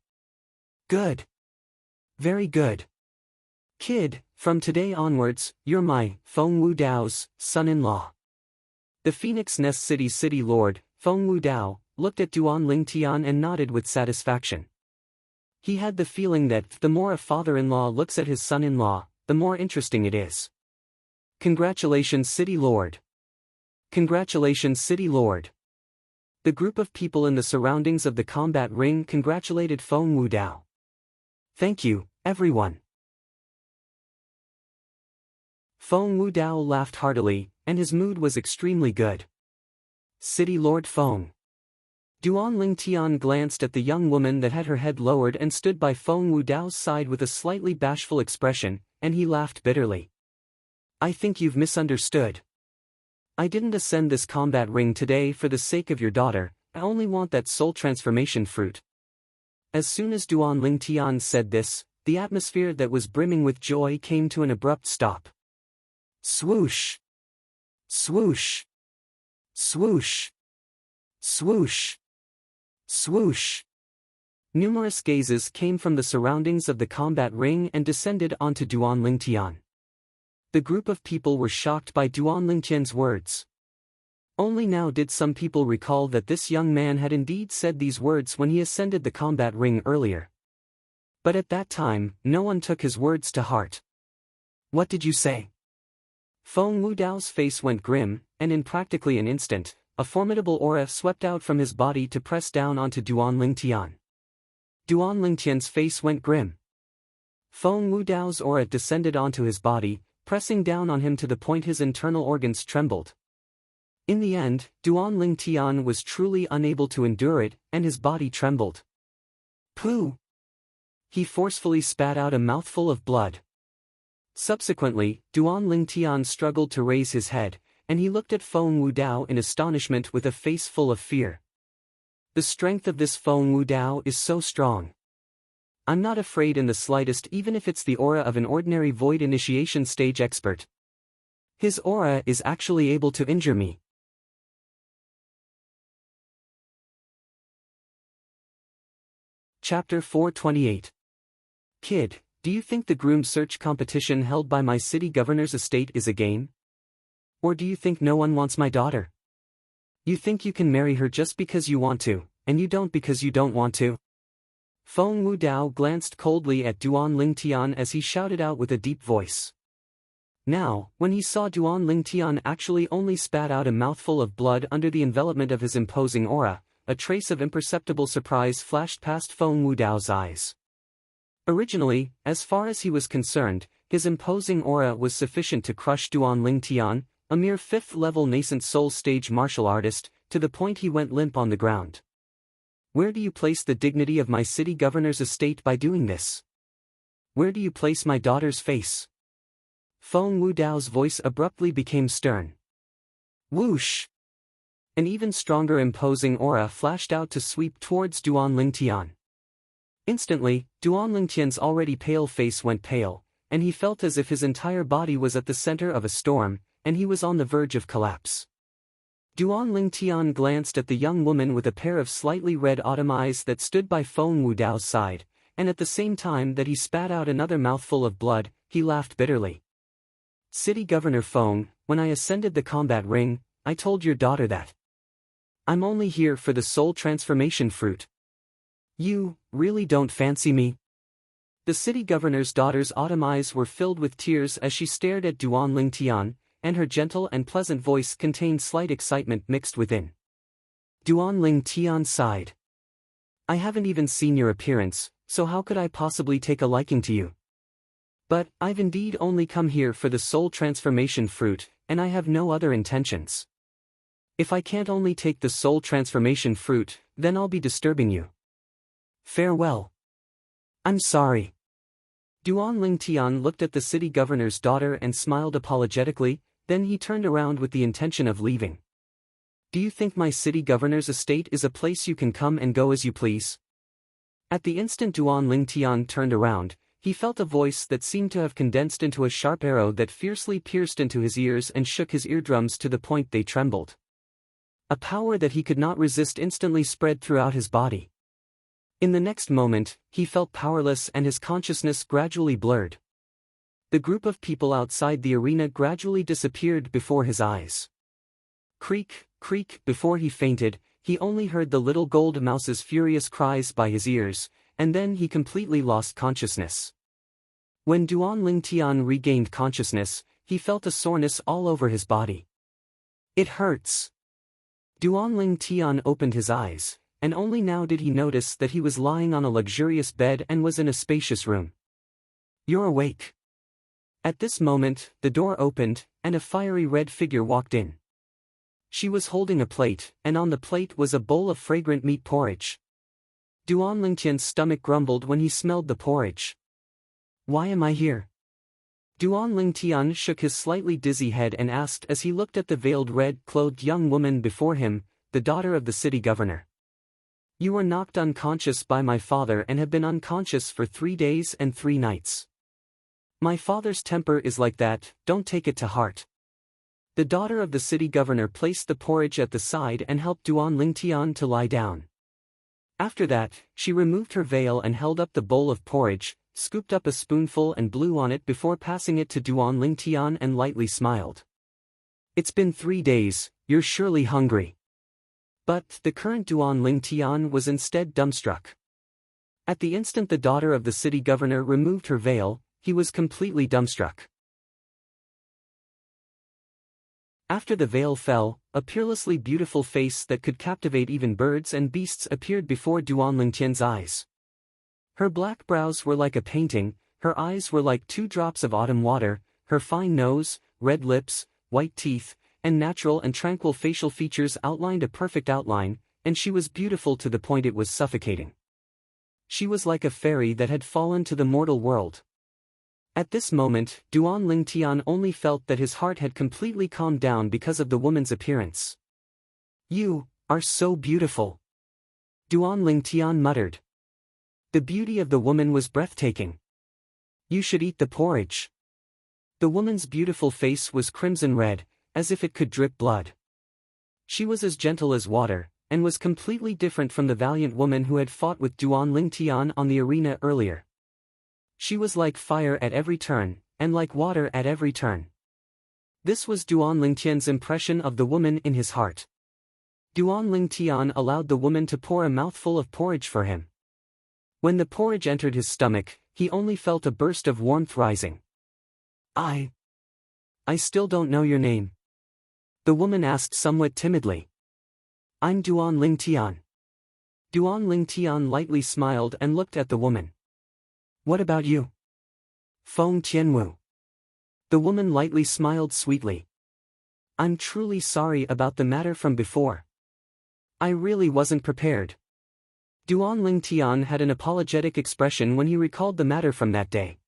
"Good. Very good. Kid, from today onwards, you're my, Feng Wu Dao's, son-in-law." The Phoenix Nest City's city lord, Feng Wudao, looked at Duan Lingtian and nodded with satisfaction. He had the feeling that the more a father-in-law looks at his son-in-law, the more interesting it is. Congratulations, City Lord. Congratulations, City Lord. The group of people in the surroundings of the combat ring congratulated Feng Wudao. Thank you, everyone. Feng Wudao laughed heartily, and his mood was extremely good. City Lord Feng. Duan Lingtian glanced at the young woman that had her head lowered and stood by Feng Wudao's side with a slightly bashful expression, and he laughed bitterly. I think you've misunderstood. I didn't ascend this combat ring today for the sake of your daughter, I only want that soul transformation fruit. As soon as Duan Lingtian said this, the atmosphere that was brimming with joy came to an abrupt stop. Swoosh! Swoosh! Swoosh! Swoosh! Swoosh! Numerous gazes came from the surroundings of the combat ring and descended onto Duan Lingtian. The group of people were shocked by Duan Lingtian's words. Only now did some people recall that this young man had indeed said these words when he ascended the combat ring earlier. But at that time, no one took his words to heart. What did you say? Feng Wudao's face went grim, and in practically an instant, a formidable aura swept out from his body to press down onto Duan Lingtian. Duan Lingtian's face went grim. Feng Wudao's aura descended onto his body, pressing down on him to the point his internal organs trembled. In the end, Duan Lingtian was truly unable to endure it, and his body trembled. Pooh! He forcefully spat out a mouthful of blood. Subsequently, Duan Lingtian struggled to raise his head, and he looked at Feng Wudao in astonishment with a face full of fear. The strength of this Feng Wudao is so strong. I'm not afraid in the slightest, even if it's the aura of an ordinary void initiation stage expert. His aura is actually able to injure me. Chapter 428. Kid, do you think the groom search competition held by my city governor's estate is a game? Or do you think no one wants my daughter? You think you can marry her just because you want to, and you don't because you don't want to? Feng Wudao glanced coldly at Duan Lingtian as he shouted out with a deep voice. Now, when he saw Duan Lingtian actually only spat out a mouthful of blood under the envelopment of his imposing aura, a trace of imperceptible surprise flashed past Feng Wudao's eyes. Originally, as far as he was concerned, his imposing aura was sufficient to crush Duan Lingtian, a mere fifth-level nascent soul stage martial artist, to the point he went limp on the ground. Where do you place the dignity of my city governor's estate by doing this? Where do you place my daughter's face? Feng Wudao's voice abruptly became stern. Whoosh! An even stronger imposing aura flashed out to sweep towards Duan Lingtian. Instantly, Duan Lingtian's already pale face went pale, and he felt as if his entire body was at the center of a storm, and he was on the verge of collapse. Duan Lingtian glanced at the young woman with a pair of slightly red autumn eyes that stood by Feng Wudao's side, and at the same time that he spat out another mouthful of blood, he laughed bitterly. City Governor Feng, when I ascended the combat ring, I told your daughter that. I'm only here for the soul transformation fruit. You, really don't fancy me? The city governor's daughter's autumn eyes were filled with tears as she stared at Duan Lingtian, and her gentle and pleasant voice contained slight excitement mixed within. Duan Lingtian sighed. I haven't even seen your appearance, so how could I possibly take a liking to you? But, I've indeed only come here for the soul transformation fruit, and I have no other intentions. If I can't only take the soul transformation fruit, then I'll be disturbing you. Farewell. I'm sorry. Duan Lingtian looked at the city governor's daughter and smiled apologetically, then he turned around with the intention of leaving. Do you think my city governor's estate is a place you can come and go as you please? At the instant Duan Lingtian turned around, he felt a voice that seemed to have condensed into a sharp arrow that fiercely pierced into his ears and shook his eardrums to the point they trembled. A power that he could not resist instantly spread throughout his body. In the next moment, he felt powerless and his consciousness gradually blurred. The group of people outside the arena gradually disappeared before his eyes. Creak, creak. Before he fainted, he only heard the little gold mouse's furious cries by his ears, and then he completely lost consciousness. When Duan Ling Tian regained consciousness, he felt a soreness all over his body. It hurts. Duan Ling Tian opened his eyes, and only now did he notice that he was lying on a luxurious bed and was in a spacious room. You're awake. At this moment, the door opened, and a fiery red figure walked in. She was holding a plate, and on the plate was a bowl of fragrant meat porridge. Duan Lingtian's stomach grumbled when he smelled the porridge. Why am I here? Duan Lingtian shook his slightly dizzy head and asked as he looked at the veiled red-clothed young woman before him, the daughter of the city governor. You were knocked unconscious by my father and have been unconscious for 3 days and 3 nights. My father's temper is like that, don't take it to heart. The daughter of the city governor placed the porridge at the side and helped Duan Lingtian to lie down. After that, she removed her veil and held up the bowl of porridge, scooped up a spoonful and blew on it before passing it to Duan Lingtian and lightly smiled. It's been 3 days, you're surely hungry. But the current Duan Lingtian was instead dumbstruck. At the instant the daughter of the city governor removed her veil, he was completely dumbstruck. After the veil fell, a peerlessly beautiful face that could captivate even birds and beasts appeared before Duan Lingtian's eyes. Her black brows were like a painting, her eyes were like 2 drops of autumn water, her fine nose, red lips, white teeth, and natural and tranquil facial features outlined a perfect outline, and she was beautiful to the point it was suffocating. She was like a fairy that had fallen to the mortal world. At this moment, Duan Lingtian only felt that his heart had completely calmed down because of the woman's appearance. You are so beautiful. Duan Lingtian muttered. The beauty of the woman was breathtaking. You should eat the porridge. The woman's beautiful face was crimson red, as if it could drip blood. She was as gentle as water, and was completely different from the valiant woman who had fought with Duan Lingtian on the arena earlier. She was like fire at every turn, and like water at every turn. This was Duan Lingtian's impression of the woman in his heart. Duan Lingtian allowed the woman to pour a mouthful of porridge for him. When the porridge entered his stomach, he only felt a burst of warmth rising. I still don't know your name. The woman asked somewhat timidly. I'm Duan Lingtian. Duan Lingtian lightly smiled and looked at the woman. What about you? Feng Tianwu. The woman lightly smiled sweetly. I'm truly sorry about the matter from before. I really wasn't prepared. Duan Lingtian had an apologetic expression when he recalled the matter from that day.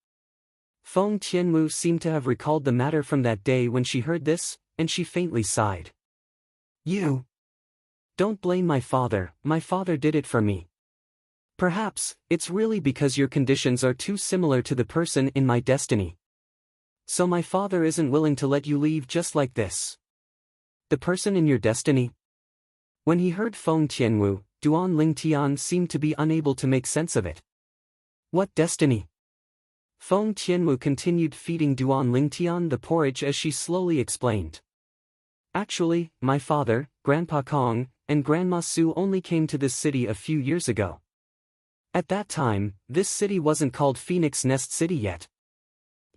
Feng Tianwu seemed to have recalled the matter from that day when she heard this, and she faintly sighed. You. Don't blame my father did it for me. Perhaps, it's really because your conditions are too similar to the person in my destiny. So my father isn't willing to let you leave just like this. The person in your destiny? When he heard Feng Tianwu, Duan Lingtian seemed to be unable to make sense of it. What destiny? Feng Tianwu continued feeding Duan Lingtian the porridge as she slowly explained. Actually, my father, Grandpa Kong, and Grandma Su only came to this city a few years ago. At that time, this city wasn't called Phoenix Nest City yet.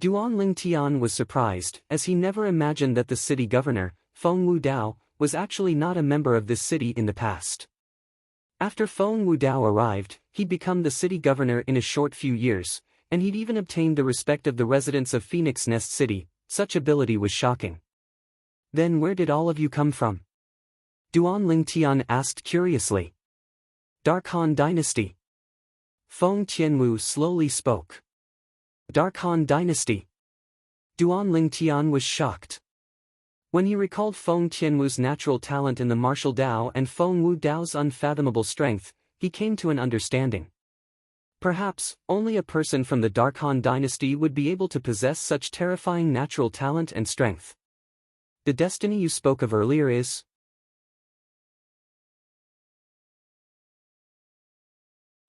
Duan Lingtian was surprised, as he never imagined that the city governor, Feng Wudao, was actually not a member of this city in the past. After Feng Wudao arrived, he'd become the city governor in a short few years, and he'd even obtained the respect of the residents of Phoenix Nest City. Such ability was shocking. Then where did all of you come from? Duan Lingtian asked curiously. Dark Han Dynasty. Feng Tianwu slowly spoke. Dark Han Dynasty. Duan Lingtian was shocked. When he recalled Feng Tianwu's natural talent in the martial Dao and Feng Wudao's unfathomable strength, he came to an understanding. Perhaps, only a person from the Dark Han Dynasty would be able to possess such terrifying natural talent and strength. The destiny you spoke of earlier is?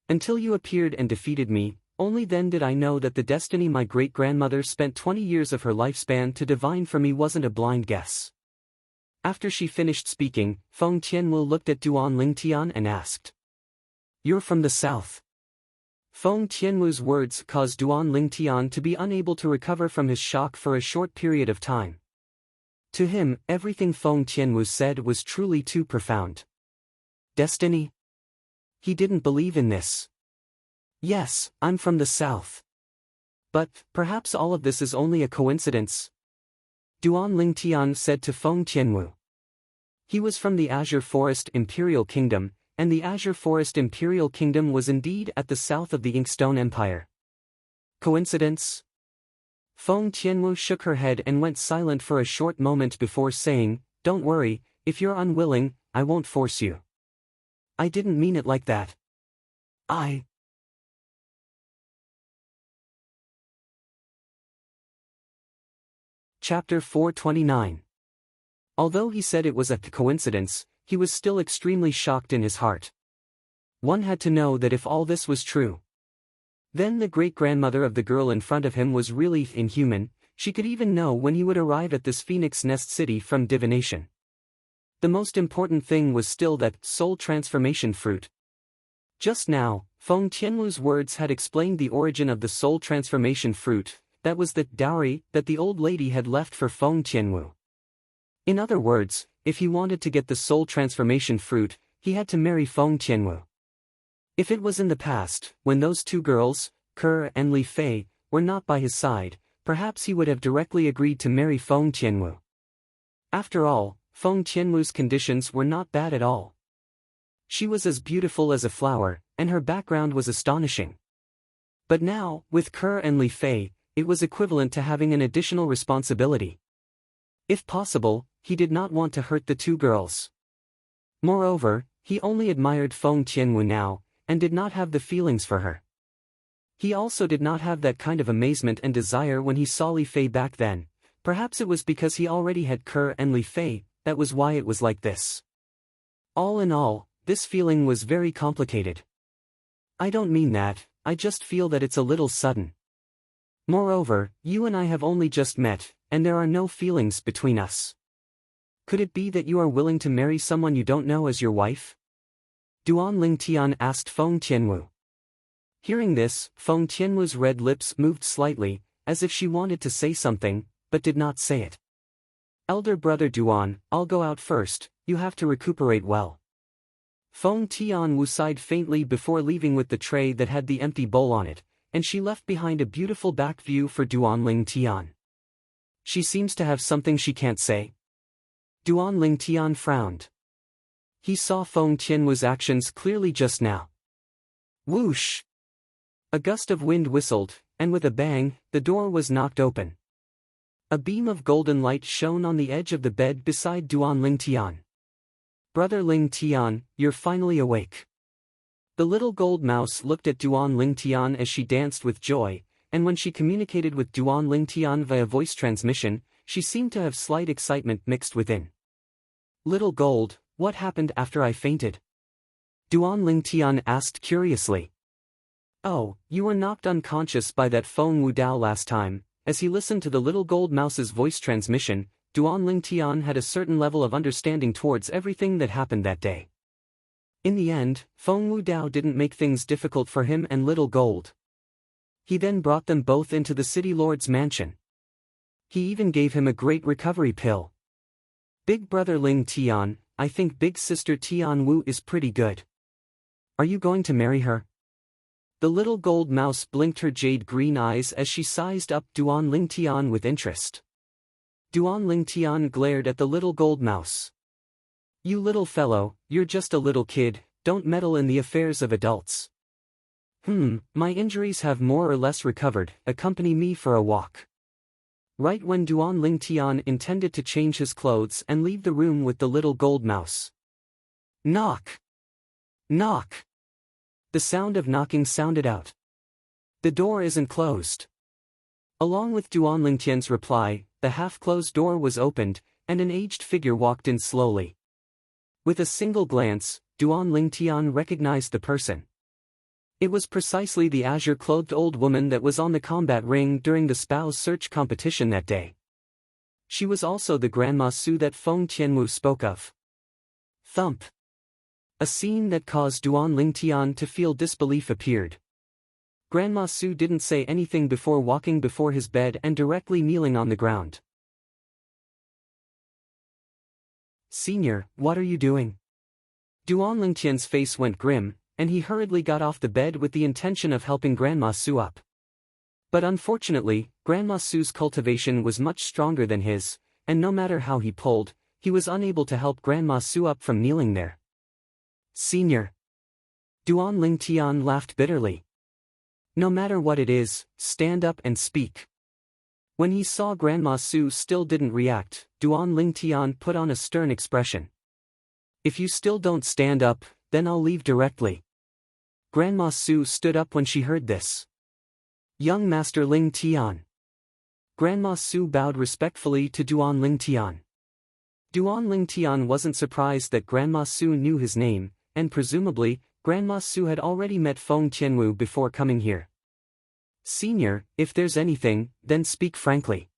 Until you appeared and defeated me, only then did I know that the destiny my great-grandmother spent 20 years of her lifespan to divine for me wasn't a blind guess. After she finished speaking, Feng Tianwu looked at Duan Lingtian and asked. You're from the south. Feng Tianwu's words caused Duan Lingtian to be unable to recover from his shock for a short period of time. To him, everything Feng Tianwu said was truly too profound. Destiny? He didn't believe in this. Yes, I'm from the south. But, perhaps all of this is only a coincidence. Duan Lingtian said to Feng Tianwu. He was from the Azure Forest Imperial Kingdom, and the Azure Forest Imperial Kingdom was indeed at the south of the Inkstone Empire. Coincidence? Feng Tianwu shook her head and went silent for a short moment before saying, Don't worry, if you're unwilling, I won't force you. I didn't mean it like that. Chapter 429. Although he said it was a coincidence, he was still extremely shocked in his heart. One had to know that if all this was true, then the great-grandmother of the girl in front of him was really inhuman. She could even know when he would arrive at this Phoenix Nest City from divination. The most important thing was still that soul transformation fruit. Just now, Feng Tianwu's words had explained the origin of the soul transformation fruit. That was the dowry that the old lady had left for Feng Tianwu. In other words, if he wanted to get the soul transformation fruit, he had to marry Feng Tianwu. If it was in the past, when those two girls, Ke and Li Fei, were not by his side, perhaps he would have directly agreed to marry Feng Tianwu. After all, Feng Tianwu's conditions were not bad at all. She was as beautiful as a flower, and her background was astonishing. But now, with Ke and Li Fei, it was equivalent to having an additional responsibility. If possible, he did not want to hurt the two girls. Moreover, he only admired Feng Tianwu now, and did not have the feelings for her. He also did not have that kind of amazement and desire when he saw Li Fei back then. Perhaps it was because he already had Ke and Li Fei, that was why it was like this. All in all, this feeling was very complicated. I don't mean that, I just feel that it's a little sudden. Moreover, you and I have only just met, and there are no feelings between us. Could it be that you are willing to marry someone you don't know as your wife? Duan Lingtian asked Feng Tianwu. Hearing this, Feng Tianwu's red lips moved slightly, as if she wanted to say something, but did not say it. Elder brother Duan, I'll go out first, you have to recuperate well. Feng Tianwu sighed faintly before leaving with the tray that had the empty bowl on it, and she left behind a beautiful back view for Duan Lingtian. She seems to have something she can't say. Duan Lingtian frowned. He saw Feng Tianwu's actions clearly just now. Whoosh! A gust of wind whistled, and with a bang, the door was knocked open. A beam of golden light shone on the edge of the bed beside Duan Lingtian. Brother Lingtian, you're finally awake. The little gold mouse looked at Duan Lingtian as she danced with joy, and when she communicated with Duan Lingtian via voice transmission, she seemed to have slight excitement mixed within. Little gold, what happened after I fainted? Duan Lingtian asked curiously. Oh, you were knocked unconscious by that Feng Wu Dao last time. As he listened to the little gold mouse's voice transmission, Duan Lingtian had a certain level of understanding towards everything that happened that day. In the end, Feng Wu Dao didn't make things difficult for him and Little Gold. He then brought them both into the city lord's mansion. He even gave him a great recovery pill. Big brother Ling Tian, I think big sister Tian Wu is pretty good. Are you going to marry her? The little gold mouse blinked her jade green eyes as she sized up Duan Lingtian with interest. Duan Lingtian glared at the little gold mouse. You little fellow, you're just a little kid, don't meddle in the affairs of adults. My injuries have more or less recovered, accompany me for a walk. Right when Duan Lingtian intended to change his clothes and leave the room with the little gold mouse. Knock! Knock! The sound of knocking sounded out. The door isn't closed. Along with Duan Lingtian's reply, the half-closed door was opened, and an aged figure walked in slowly. With a single glance, Duan Lingtian recognized the person. It was precisely the azure-clothed old woman that was on the combat ring during the spouse search competition that day. She was also the Grandma Su that Feng Tianwu spoke of. Thump. A scene that caused Duan Lingtian to feel disbelief appeared. Grandma Su didn't say anything before walking before his bed and directly kneeling on the ground. "Senior, what are you doing?" Duan Lingtian's face went grim, and he hurriedly got off the bed with the intention of helping Grandma Su up. But unfortunately, Grandma Su's cultivation was much stronger than his, and no matter how he pulled, he was unable to help Grandma Su up from kneeling there. "Senior." Duan Lingtian laughed bitterly. "No matter what it is, stand up and speak." When he saw Grandma Su still didn't react, Duan Lingtian put on a stern expression. "If you still don't stand up, then I'll leave directly." Grandma Su stood up when she heard this. "Young Master Ling Tian." Grandma Su bowed respectfully to Duan Lingtian. Duan Lingtian wasn't surprised that Grandma Su knew his name, and presumably, Grandma Su had already met Feng Tianwu before coming here. "Senior, if there's anything, then speak frankly."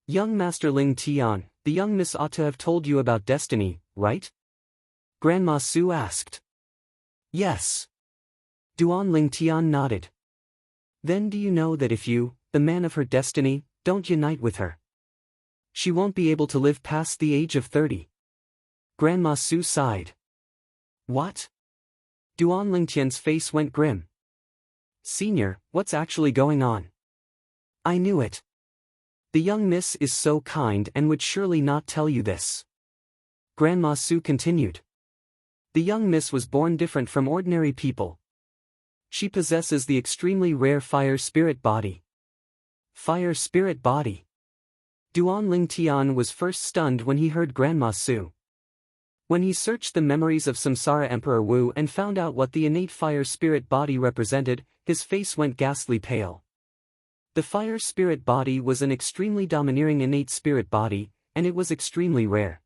"Young Master Ling Tian, the young miss ought to have told you about destiny, right?" Grandma Su asked. "Yes." Duan Lingtian nodded. "Then do you know that if you, the man of her destiny, don't unite with her, she won't be able to live past the age of 30. Grandma Su sighed. "What?" Duan Lingtian's face went grim. "Senior, what's actually going on?" "I knew it. The young miss is so kind and would surely not tell you this." Grandma Su continued. "The young miss was born different from ordinary people. She possesses the extremely rare fire spirit body." Fire spirit body. Duan Lingtian was first stunned when he heard Grandma Su. When he searched the memories of Samsara Emperor Wu and found out what the innate fire spirit body represented, his face went ghastly pale. The fire spirit body was an extremely domineering innate spirit body, and it was extremely rare.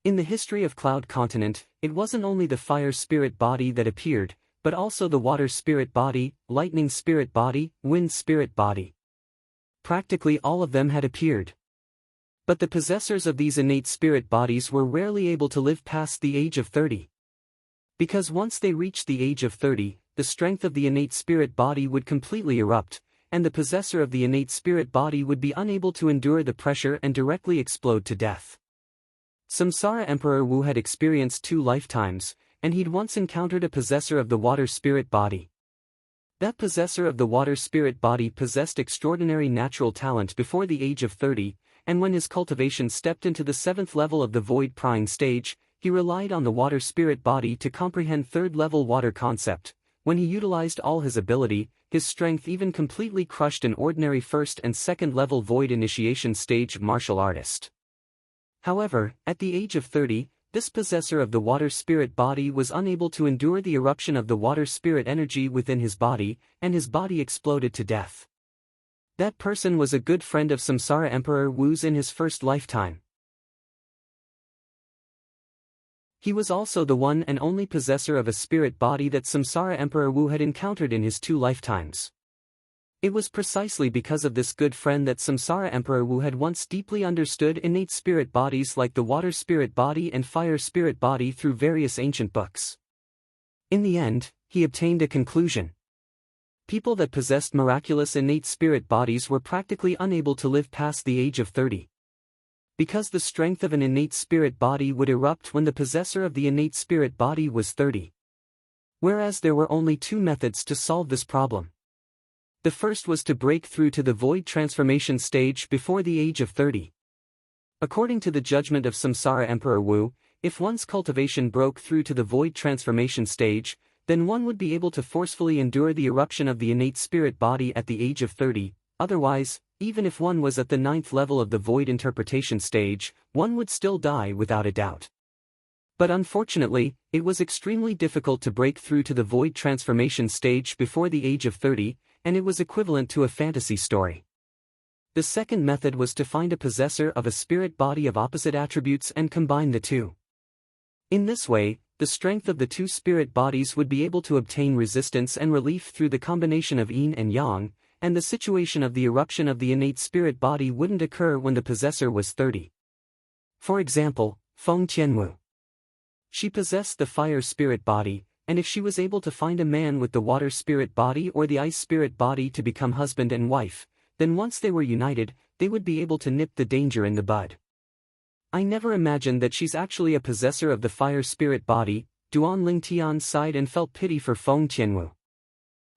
In the history of Cloud Continent, it wasn't only the fire spirit body that appeared, but also the water spirit body, lightning spirit body, wind spirit body. Practically all of them had appeared. But the possessors of these innate spirit bodies were rarely able to live past the age of 30. Because once they reached the age of 30, the strength of the innate spirit body would completely erupt, and the possessor of the innate spirit body would be unable to endure the pressure and directly explode to death. Samsara Emperor Wu had experienced 2 lifetimes, and he'd once encountered a possessor of the water spirit body. That possessor of the water spirit body possessed extraordinary natural talent before the age of 30, and when his cultivation stepped into the 7th level of the void prying stage, he relied on the water spirit body to comprehend 3rd-level water concept. When he utilized all his ability, his strength even completely crushed an ordinary 1st and 2nd-level void initiation stage martial artist. However, at the age of 30, this possessor of the water spirit body was unable to endure the eruption of the water spirit energy within his body, and his body exploded to death. That person was a good friend of Samsara Emperor Wu's in his first lifetime. He was also the one and only possessor of a spirit body that Samsara Emperor Wu had encountered in his 2 lifetimes. It was precisely because of this good friend that Samsara Emperor Wu had once deeply understood innate spirit bodies like the water spirit body and fire spirit body through various ancient books. In the end, he obtained a conclusion. People that possessed miraculous innate spirit bodies were practically unable to live past the age of 30. Because the strength of an innate spirit body would erupt when the possessor of the innate spirit body was 30. Whereas there were only 2 methods to solve this problem. The first was to break through to the void transformation stage before the age of 30. According to the judgment of Samsara Emperor Wu, if one's cultivation broke through to the void transformation stage, then one would be able to forcefully endure the eruption of the innate spirit body at the age of 30, otherwise, even if one was at the 9th level of the void interpretation stage, one would still die without a doubt. But unfortunately, it was extremely difficult to break through to the void transformation stage before the age of 30, and it was equivalent to a fantasy story. The second method was to find a possessor of a spirit body of opposite attributes and combine the 2. In this way, the strength of the 2 spirit bodies would be able to obtain resistance and relief through the combination of yin and yang, and the situation of the eruption of the innate spirit body wouldn't occur when the possessor was 30. For example, Feng Tianwu. She possessed the fire spirit body, and if she was able to find a man with the water spirit body or the ice spirit body to become husband and wife, then once they were united, they would be able to nip the danger in the bud. I never imagined that she's actually a possessor of the fire spirit body. Duan Lingtian sighed and felt pity for Feng Tianwu.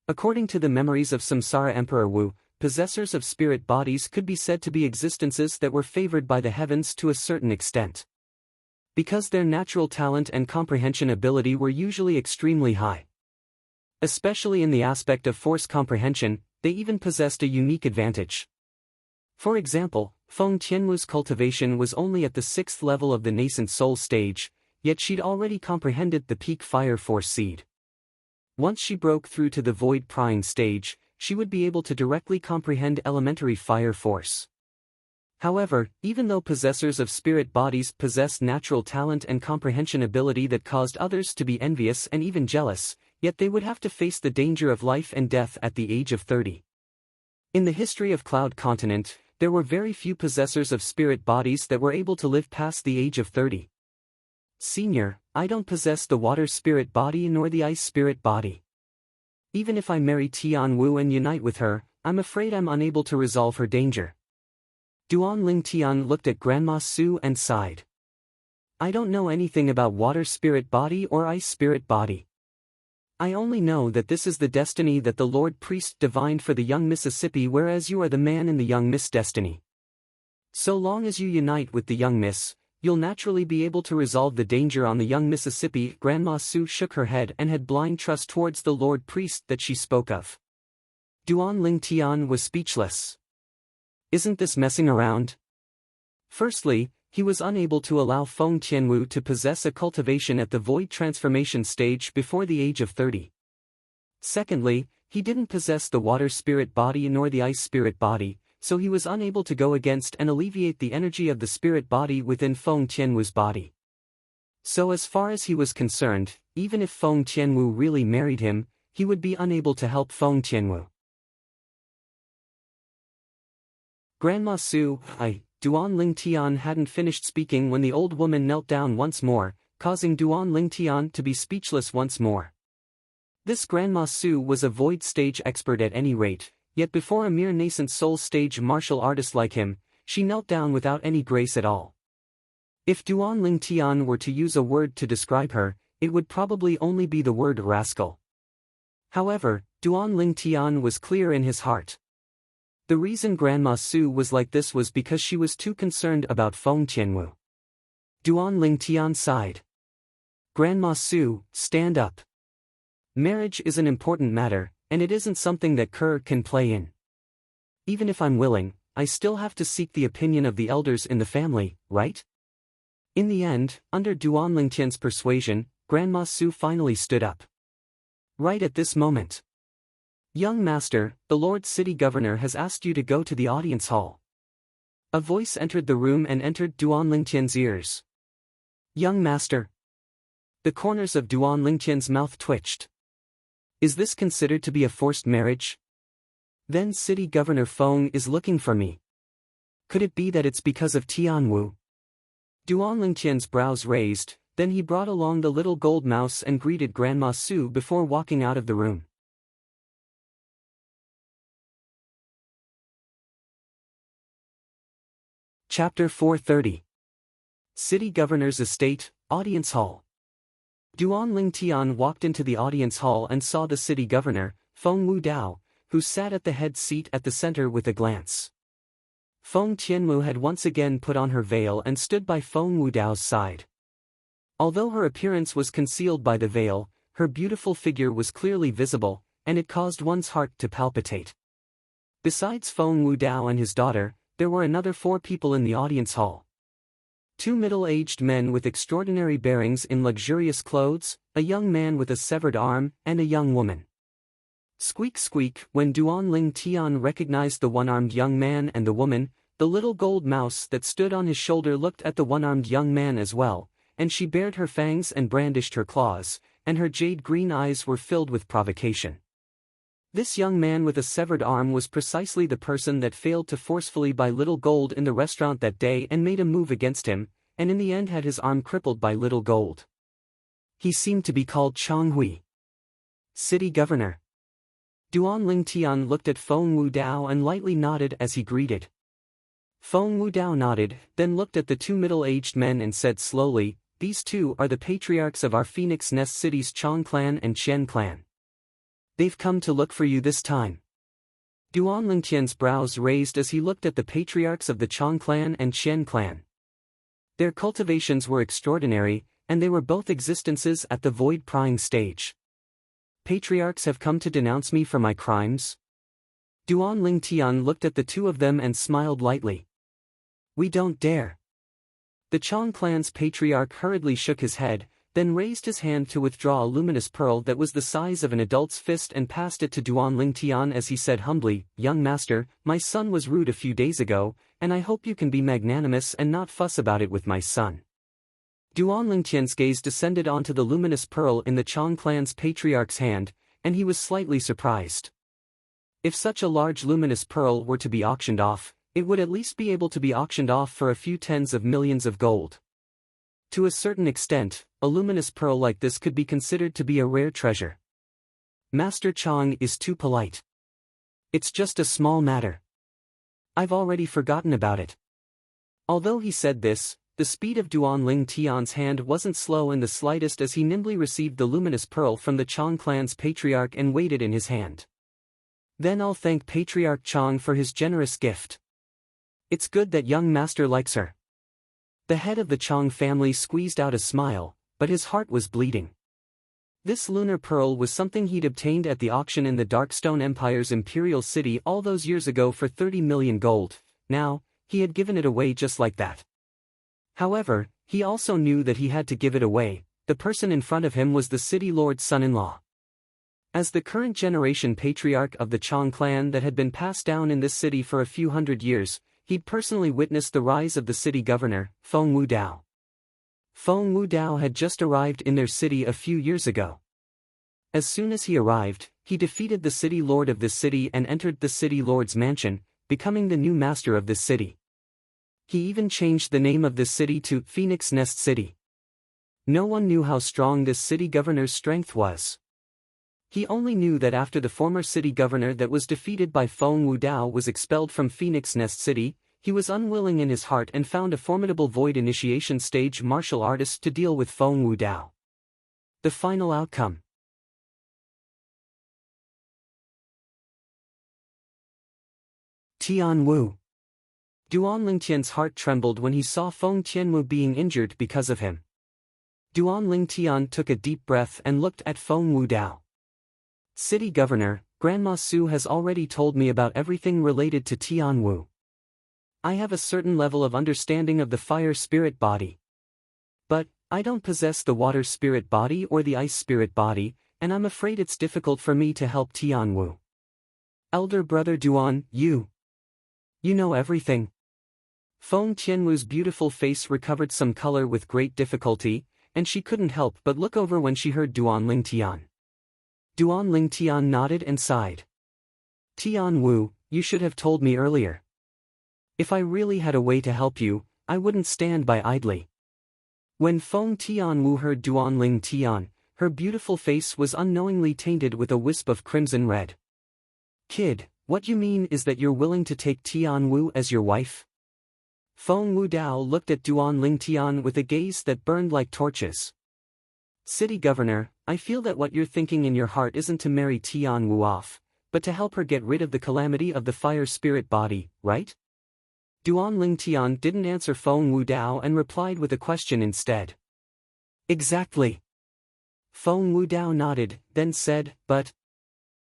According to the memories of Samsara Emperor Wu, possessors of spirit bodies could be said to be existences that were favored by the heavens to a certain extent. Because their natural talent and comprehension ability were usually extremely high. Especially in the aspect of force comprehension, they even possessed a unique advantage. For example, Feng Tianwu's cultivation was only at the 6th level of the nascent soul stage, yet she'd already comprehended the peak fire force seed. Once she broke through to the void prying stage, she would be able to directly comprehend elementary fire force. However, even though possessors of spirit bodies possessed natural talent and comprehension ability that caused others to be envious and even jealous, yet they would have to face the danger of life and death at the age of 30. In the history of Cloud Continent, there were very few possessors of spirit bodies that were able to live past the age of 30. Senior, I don't possess the water spirit body nor the ice spirit body. Even if I marry Tian Wu and unite with her, I'm afraid I'm unable to resolve her danger. Duan Lingtian looked at Grandma Su and sighed. I don't know anything about water spirit body or ice spirit body. I only know that this is the destiny that the Lord Priest divined for the young Mississippi, whereas you are the man in the young Miss destiny. So long as you unite with the young Miss, you'll naturally be able to resolve the danger on the young Mississippi. Grandma Su shook her head and had blind trust towards the Lord Priest that she spoke of. Duan Lingtian was speechless. Isn't this messing around? Firstly, he was unable to allow Feng Tianwu to possess a cultivation at the void transformation stage before the age of 30. Secondly, he didn't possess the water spirit body nor the ice spirit body, so he was unable to go against and alleviate the energy of the spirit body within Feng Tianwu's body. So as far as he was concerned, even if Feng Tianwu really married him, he would be unable to help Feng Tianwu. Grandma Su, Duan Lingtian hadn't finished speaking when the old woman knelt down once more, causing Duan Lingtian to be speechless once more. This Grandma Su was a void stage expert at any rate, yet before a mere nascent soul stage martial artist like him, she knelt down without any grace at all. If Duan Lingtian were to use a word to describe her, it would probably only be the word rascal. However, Duan Lingtian was clear in his heart. The reason Grandma Su was like this was because she was too concerned about Feng Tianwu. Duan Lingtian sighed. Grandma Su, stand up. Marriage is an important matter, and it isn't something that Kerr can play in. Even if I'm willing, I still have to seek the opinion of the elders in the family, right? In the end, under Duan Lingtian's persuasion, Grandma Su finally stood up. Right at this moment. Young master, the Lord City Governor has asked you to go to the audience hall. A voice entered the room and entered Duan Lingtian's ears. Young master. The corners of Duan Lingtian's mouth twitched. Is this considered to be a forced marriage? Then City Governor Feng is looking for me. Could it be that it's because of Tianwu? Duan Lingtian's brows raised, then he brought along the little gold mouse and greeted Grandma Su before walking out of the room. Chapter 430. City Governor's Estate, Audience Hall. Duan Lingtian walked into the audience hall and saw the city governor, Feng Wudao, who sat at the head seat at the center with a glance. Feng Tianwu had once again put on her veil and stood by Feng Wudao's side. Although her appearance was concealed by the veil, her beautiful figure was clearly visible, and it caused one's heart to palpitate. Besides Feng Wudao and his daughter, there were another 4 people in the audience hall. 2 middle-aged men with extraordinary bearings in luxurious clothes, a young man with a severed arm, and a young woman. Squeak squeak, when Duan Lingtian recognized the one-armed young man and the woman, the little gold mouse that stood on his shoulder looked at the one-armed young man as well, and she bared her fangs and brandished her claws, and her jade-green eyes were filled with provocation. This young man with a severed arm was precisely the person that failed to forcefully buy Little Gold in the restaurant that day and made a move against him, and in the end had his arm crippled by Little Gold. He seemed to be called Chong Hui, city governor. Duan Ling Tian looked at Feng Wu Dao and lightly nodded as he greeted. Feng Wu Dao nodded, then looked at the two middle-aged men and said slowly, "These two are the patriarchs of our Phoenix Nest cities, Chong clan and Chen clan. They've come to look for you this time." Duan Lingtian's brows raised as he looked at the patriarchs of the Chong clan and Chen clan. Their cultivations were extraordinary, and they were both existences at the void prying stage. "Patriarchs have come to denounce me for my crimes?" Duan Lingtian looked at the two of them and smiled lightly. "We don't dare." The Chong clan's patriarch hurriedly shook his head, then raised his hand to withdraw a luminous pearl that was the size of an adult's fist and passed it to Duan Lingtian as he said humbly, "Young master, my son was rude a few days ago, and I hope you can be magnanimous and not fuss about it with my son." Duan Lingtian's gaze descended onto the luminous pearl in the Chong clan's patriarch's hand, and he was slightly surprised. If such a large luminous pearl were to be auctioned off, it would at least be able to be auctioned off for a few tens of millions of gold. To a certain extent, a luminous pearl like this could be considered to be a rare treasure. "Master Chong is too polite. It's just a small matter. I've already forgotten about it." Although he said this, the speed of Duan Ling Tian's hand wasn't slow in the slightest as he nimbly received the luminous pearl from the Chong clan's patriarch and weighed it in his hand. "Then I'll thank Patriarch Chong for his generous gift. It's good that young master likes her." The head of the Chong family squeezed out a smile, but his heart was bleeding. This lunar pearl was something he'd obtained at the auction in the Darkstone Empire's imperial city all those years ago for 30 million gold. Now, he had given it away just like that. However, he also knew that he had to give it away. The person in front of him was the city lord's son-in-law. As the current generation patriarch of the Chong clan that had been passed down in this city for a few hundred years, he'd personally witnessed the rise of the city governor, Feng Wu Dao. Feng Wu Dao had just arrived in their city a few years ago. As soon as he arrived, he defeated the city lord of this city and entered the city lord's mansion, becoming the new master of this city. He even changed the name of this city to Phoenix Nest City. No one knew how strong this city governor's strength was. He only knew that after the former city governor that was defeated by Feng Wu Dao was expelled from Phoenix Nest City, he was unwilling in his heart and found a formidable void initiation stage martial artist to deal with Feng Wu Dao. The final outcome. Tian Wu. Duan Lingtian's heart trembled when he saw Feng Tianwu being injured because of him. Duan Lingtian took a deep breath and looked at Feng Wu Dao. "City Governor, Grandma Su has already told me about everything related to Tian Wu. I have a certain level of understanding of the fire spirit body. But, I don't possess the water spirit body or the ice spirit body, and I'm afraid it's difficult for me to help Tian Wu." "Elder brother Duan, you know everything." Feng Tianwu's beautiful face recovered some color with great difficulty, and she couldn't help but look over when she heard Duan Lingtian. Duan Lingtian nodded and sighed. "Tian Wu, you should have told me earlier. If I really had a way to help you, I wouldn't stand by idly." When Feng Tianwu heard Duan Lingtian, her beautiful face was unknowingly tainted with a wisp of crimson red. "Kid, what you mean is that you're willing to take Tianwu as your wife?" Feng Wu Dao looked at Duan Lingtian with a gaze that burned like torches. "City Governor, I feel that what you're thinking in your heart isn't to marry Tianwu off, but to help her get rid of the calamity of the fire spirit body, right?" Duan Lingtian didn't answer Feng Wu Dao and replied with a question instead. "Exactly." Feng Wu Dao nodded, then said, "But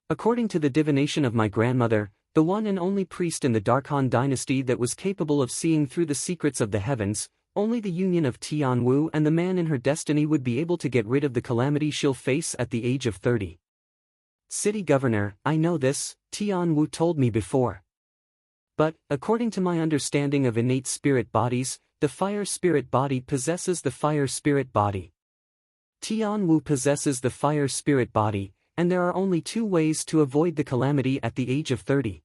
according to the divination of my grandmother, the one and only priest in the Darkhan dynasty that was capable of seeing through the secrets of the heavens, only the union of Tianwu and the man in her destiny would be able to get rid of the calamity she'll face at the age of 30. City Governor, I know this, Tianwu told me before. But, according to my understanding of innate spirit bodies, the fire spirit body possesses the fire spirit body. Tianwu possesses the fire spirit body, and there are only two ways to avoid the calamity at the age of 30.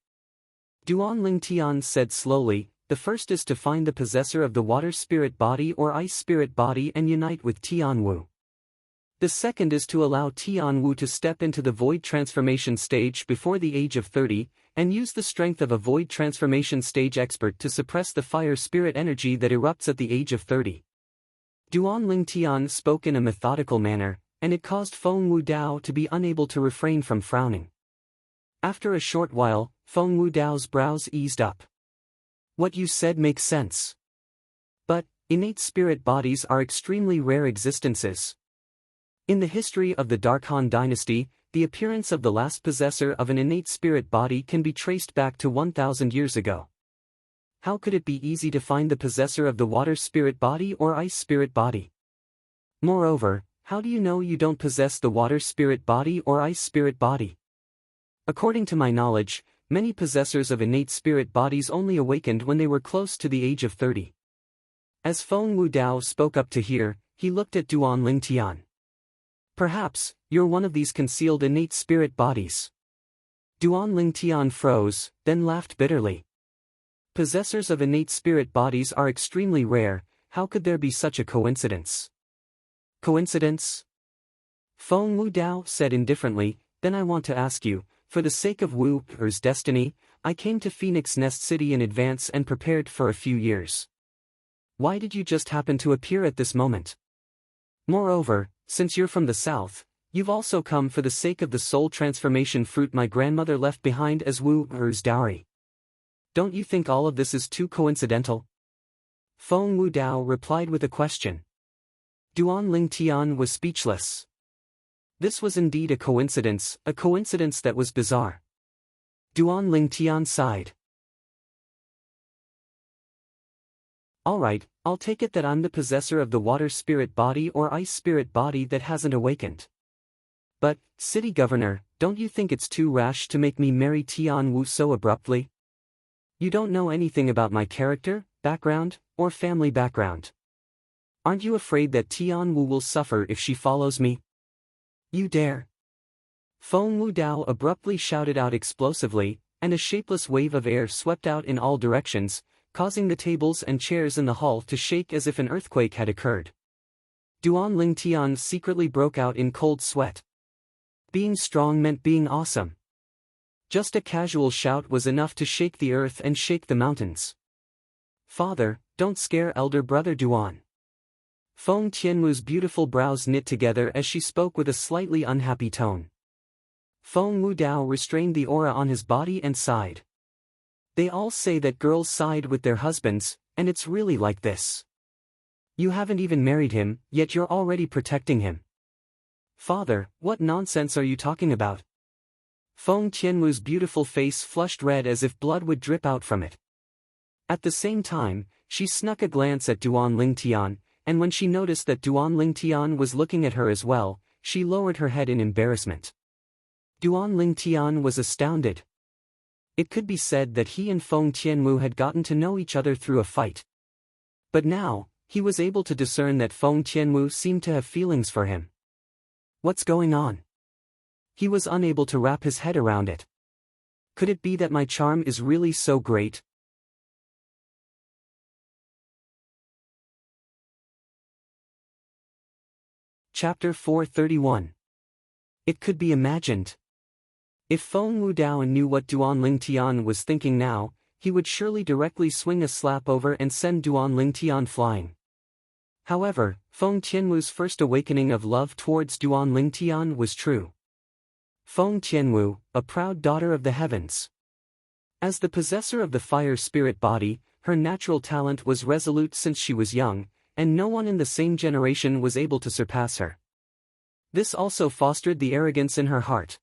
Duan Ling Tian said slowly. The first is to find the possessor of the water spirit body or ice spirit body and unite with Tian Wu. The second is to allow Tian Wu to step into the void transformation stage before the age of 30, and use the strength of a void transformation stage expert to suppress the fire spirit energy that erupts at the age of 30. Duan Ling Tian spoke in a methodical manner, and it caused Feng Wu Dao to be unable to refrain from frowning. After a short while, Feng Wu Dao's brows eased up. What you said makes sense. But, innate spirit bodies are extremely rare existences. In the history of the Dark Han dynasty, the appearance of the last possessor of an innate spirit body can be traced back to 1,000 years ago. How could it be easy to find the possessor of the water spirit body or ice spirit body? Moreover, how do you know you don't possess the water spirit body or ice spirit body? According to my knowledge, many possessors of innate spirit bodies only awakened when they were close to the age of 30. As Feng Wu Dao spoke up to hear, he looked at Duan Ling Tian. Perhaps, you're one of these concealed innate spirit bodies. Duan Ling Tian froze, then laughed bitterly. Possessors of innate spirit bodies are extremely rare. How could there be such a coincidence? Coincidence? Feng Wu Dao said indifferently. Then I want to ask you, for the sake of Wu Er's destiny, I came to Phoenix Nest City in advance and prepared for a few years. Why did you just happen to appear at this moment? Moreover, since you're from the south, you've also come for the sake of the soul transformation fruit my grandmother left behind as Wu Er's dowry. Don't you think all of this is too coincidental? Feng Wu Dao replied with a question. Duan Ling Tian was speechless. This was indeed a coincidence that was bizarre. Duan Ling Tian sighed. Alright, I'll take it that I'm the possessor of the water spirit body or ice spirit body that hasn't awakened. But, city governor, don't you think it's too rash to make me marry Tian Wu so abruptly? You don't know anything about my character, background, or family background. Aren't you afraid that Tian Wu will suffer if she follows me? You dare? Feng Wu Dao abruptly shouted out explosively, and a shapeless wave of air swept out in all directions, causing the tables and chairs in the hall to shake as if an earthquake had occurred. Duan Ling Tian secretly broke out in cold sweat. Being strong meant being awesome. Just a casual shout was enough to shake the earth and shake the mountains. Father, don't scare elder brother Duan. Feng Tianwu's beautiful brows knit together as she spoke with a slightly unhappy tone. Feng Wu Dao restrained the aura on his body and sighed. They all say that girls side with their husbands, and it's really like this. You haven't even married him, yet you're already protecting him. Father, what nonsense are you talking about? Feng Tianwu's beautiful face flushed red as if blood would drip out from it. At the same time, she snuck a glance at Duan Ling Tian, and when she noticed that Duan Ling Tian was looking at her as well, she lowered her head in embarrassment. Duan Ling Tian was astounded. It could be said that he and Feng Tianwu had gotten to know each other through a fight. But now, he was able to discern that Feng Tianwu seemed to have feelings for him. What's going on? He was unable to wrap his head around it. Could it be that my charm is really so great? Chapter 431. It could be imagined. If Feng Wu Dao knew what Duan Ling Tian was thinking now, he would surely directly swing a slap over and send Duan Ling Tian flying. However, Feng Tianwu's first awakening of love towards Duan Ling Tian was true. Feng Tianwu, a proud daughter of the heavens. As the possessor of the fire spirit body, her natural talent was resolute since she was young, and no one in the same generation was able to surpass her. This also fostered the arrogance in her heart.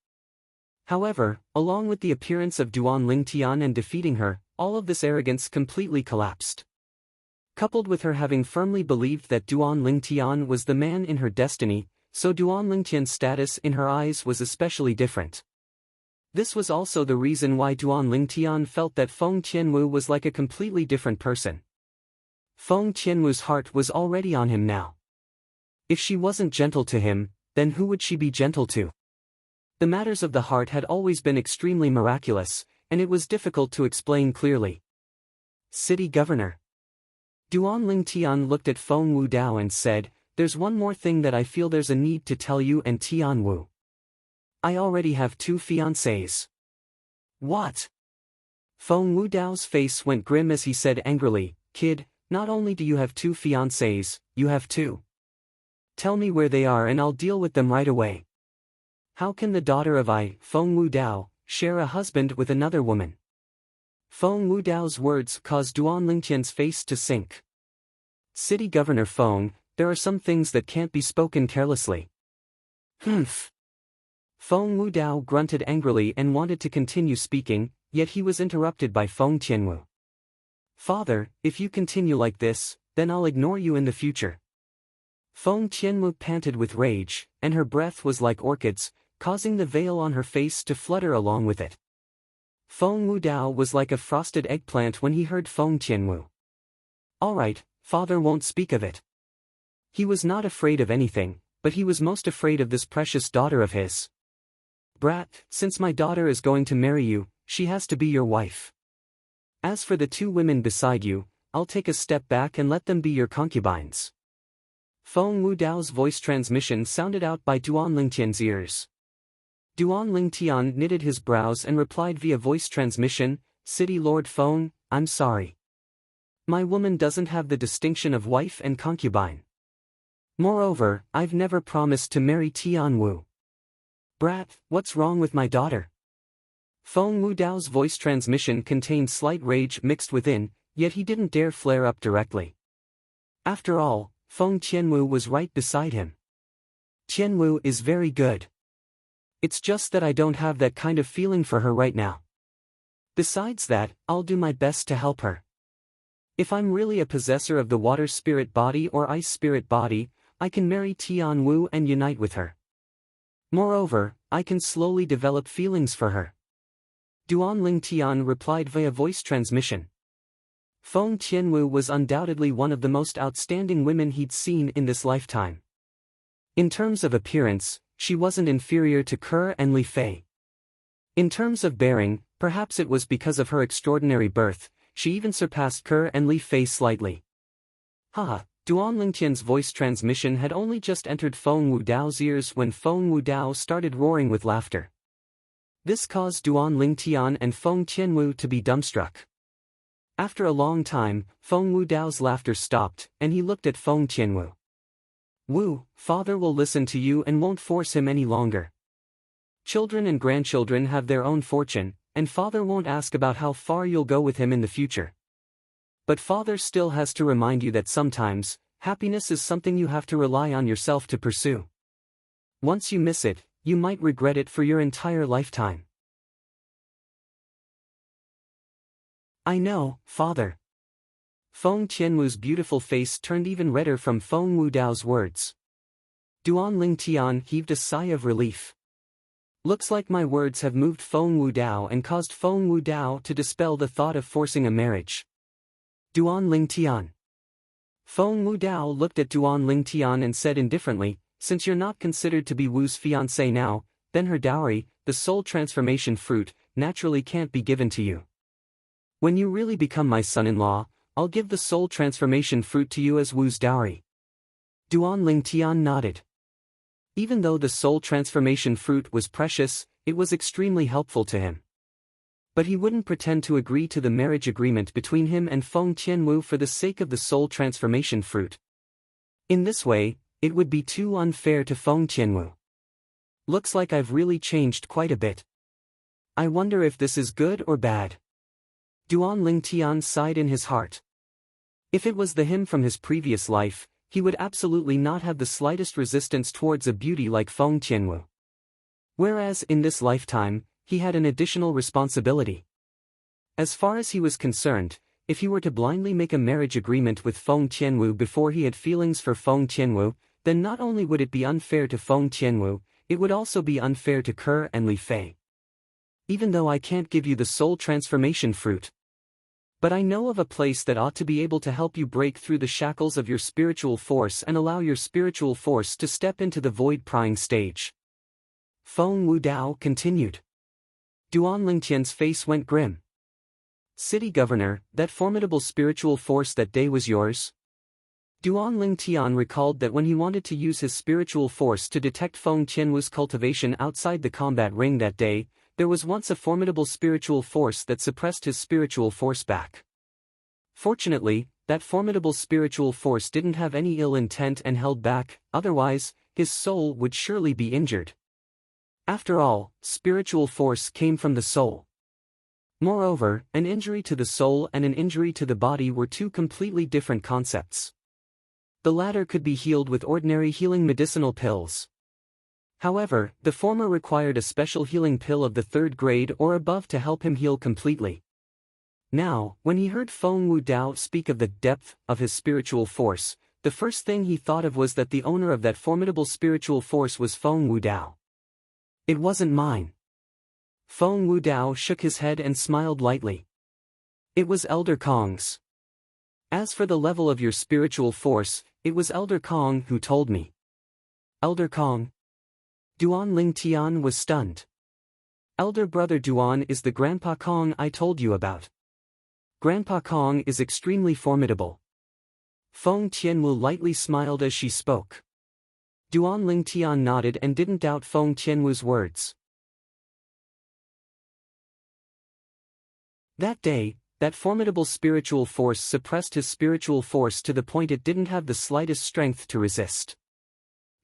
However, along with the appearance of Duan Ling Tian and defeating her, all of this arrogance completely collapsed. Coupled with her having firmly believed that Duan Ling Tian was the man in her destiny, so Duan Ling Tian's status in her eyes was especially different. This was also the reason why Duan Ling Tian felt that Feng Tianwu was like a completely different person. Feng Tianwu's heart was already on him now. If she wasn't gentle to him, then who would she be gentle to? The matters of the heart had always been extremely miraculous, and it was difficult to explain clearly. City Governor Duan Ling Tian looked at Feng Wu Dao and said, "There's one more thing that I feel there's a need to tell you and Tian Wu. I already have 2 fiancés." "What?" Feng Wu Dao's face went grim as he said angrily, "Kid, not only do you have 2 fiancés, you have 2. Tell me where they are and I'll deal with them right away. How can the daughter of Feng Wu Dao, share a husband with another woman?" Feng Wu Dao's words caused Duan Lingtian's face to sink. "City Governor Feng, there are some things that can't be spoken carelessly." "Humph." Feng Wu Dao grunted angrily and wanted to continue speaking, yet he was interrupted by Feng Tianwu. "Father, if you continue like this, then I'll ignore you in the future." Feng Tianwu panted with rage, and her breath was like orchids, causing the veil on her face to flutter along with it. Feng Wu Dao was like a frosted eggplant when he heard Feng Tianwu. "All right, father won't speak of it." He was not afraid of anything, but he was most afraid of this precious daughter of his. "Brat, since my daughter is going to marry you, she has to be your wife. As for the 2 women beside you, I'll take a step back and let them be your concubines." Feng Wu Dao's voice transmission sounded out by Duan Lingtian's ears. Duan Lingtian knitted his brows and replied via voice transmission, "City Lord Feng, I'm sorry. My woman doesn't have the distinction of wife and concubine. Moreover, I've never promised to marry Tian Wu." "Brat, what's wrong with my daughter?" Feng Wu Dao's voice transmission contained slight rage mixed within, yet he didn't dare flare up directly. After all, Feng Tianwu was right beside him. "Tianwu is very good. It's just that I don't have that kind of feeling for her right now. Besides that, I'll do my best to help her. If I'm really a possessor of the water spirit body or ice spirit body, I can marry Tian Wu and unite with her. Moreover, I can slowly develop feelings for her." Duan Lingtian replied via voice transmission. Feng Tianwu was undoubtedly one of the most outstanding women he'd seen in this lifetime. In terms of appearance, she wasn't inferior to Ke and Li Fei. In terms of bearing, perhaps it was because of her extraordinary birth, she even surpassed Ke and Li Fei slightly. Haha, Duan Lingtian's voice transmission had only just entered Feng Wu Dao's ears when Feng Wu Dao started roaring with laughter. This caused Duan Lingtian and Feng Tianwu to be dumbstruck. After a long time, Feng Wu Dao's laughter stopped, and he looked at Feng Tianwu. "Wu, father will listen to you and won't force him any longer. Children and grandchildren have their own fortune, and father won't ask about how far you'll go with him in the future. But father still has to remind you that sometimes, happiness is something you have to rely on yourself to pursue. Once you miss it, you might regret it for your entire lifetime." "I know, father." Feng Tianwu's beautiful face turned even redder from Feng Wu Dao's words. Duan Lingtian heaved a sigh of relief. "Looks like my words have moved Feng Wu Dao and caused Feng Wu Dao to dispel the thought of forcing a marriage." Duan Lingtian. Feng Wu Dao looked at Duan Lingtian and said indifferently, "Since you're not considered to be Wu's fiancé now, then her dowry, the soul transformation fruit, naturally can't be given to you. When you really become my son-in-law, I'll give the soul transformation fruit to you as Wu's dowry." Duan Lingtian nodded. Even though the soul transformation fruit was precious, it was extremely helpful to him. But he wouldn't pretend to agree to the marriage agreement between him and Feng Tianwu for the sake of the soul transformation fruit. In this way, it would be too unfair to Feng Tianwu. "Looks like I've really changed quite a bit. I wonder if this is good or bad." Duan Lingtian sighed in his heart. If it was the him from his previous life, he would absolutely not have the slightest resistance towards a beauty like Feng Tianwu. Whereas in this lifetime, he had an additional responsibility. As far as he was concerned, if he were to blindly make a marriage agreement with Feng Tianwu before he had feelings for Feng Tianwu, then not only would it be unfair to Feng Tianwu, it would also be unfair to Ke and Li Fei. "Even though I can't give you the soul transformation fruit, but I know of a place that ought to be able to help you break through the shackles of your spiritual force and allow your spiritual force to step into the void prying stage." Feng Wudao continued. Duan Lingtian's face went grim. City governor, that formidable spiritual force that day was yours? Duan Lingtian recalled that when he wanted to use his spiritual force to detect Feng Qianwu's cultivation outside the combat ring that day, there was once a formidable spiritual force that suppressed his spiritual force back. Fortunately, that formidable spiritual force didn't have any ill intent and held back, otherwise, his soul would surely be injured. After all, spiritual force came from the soul. Moreover, an injury to the soul and an injury to the body were two completely different concepts. The latter could be healed with ordinary healing medicinal pills. However, the former required a special healing pill of the 3rd grade or above to help him heal completely. Now, when he heard Feng Wudao speak of the depth of his spiritual force, the first thing he thought of was that the owner of that formidable spiritual force was Feng Wudao. It wasn't mine. Feng Wudao shook his head and smiled lightly. It was Elder Kong's. As for the level of your spiritual force, it was Elder Kong who told me. Elder Kong? Duan Lingtian was stunned. Elder brother Duan is the Grandpa Kong I told you about. Grandpa Kong is extremely formidable. Feng Qianwu lightly smiled as she spoke. Duan Lingtian nodded and didn't doubt Feng Qianwu's words. That day, that formidable spiritual force suppressed his spiritual force to the point it didn't have the slightest strength to resist.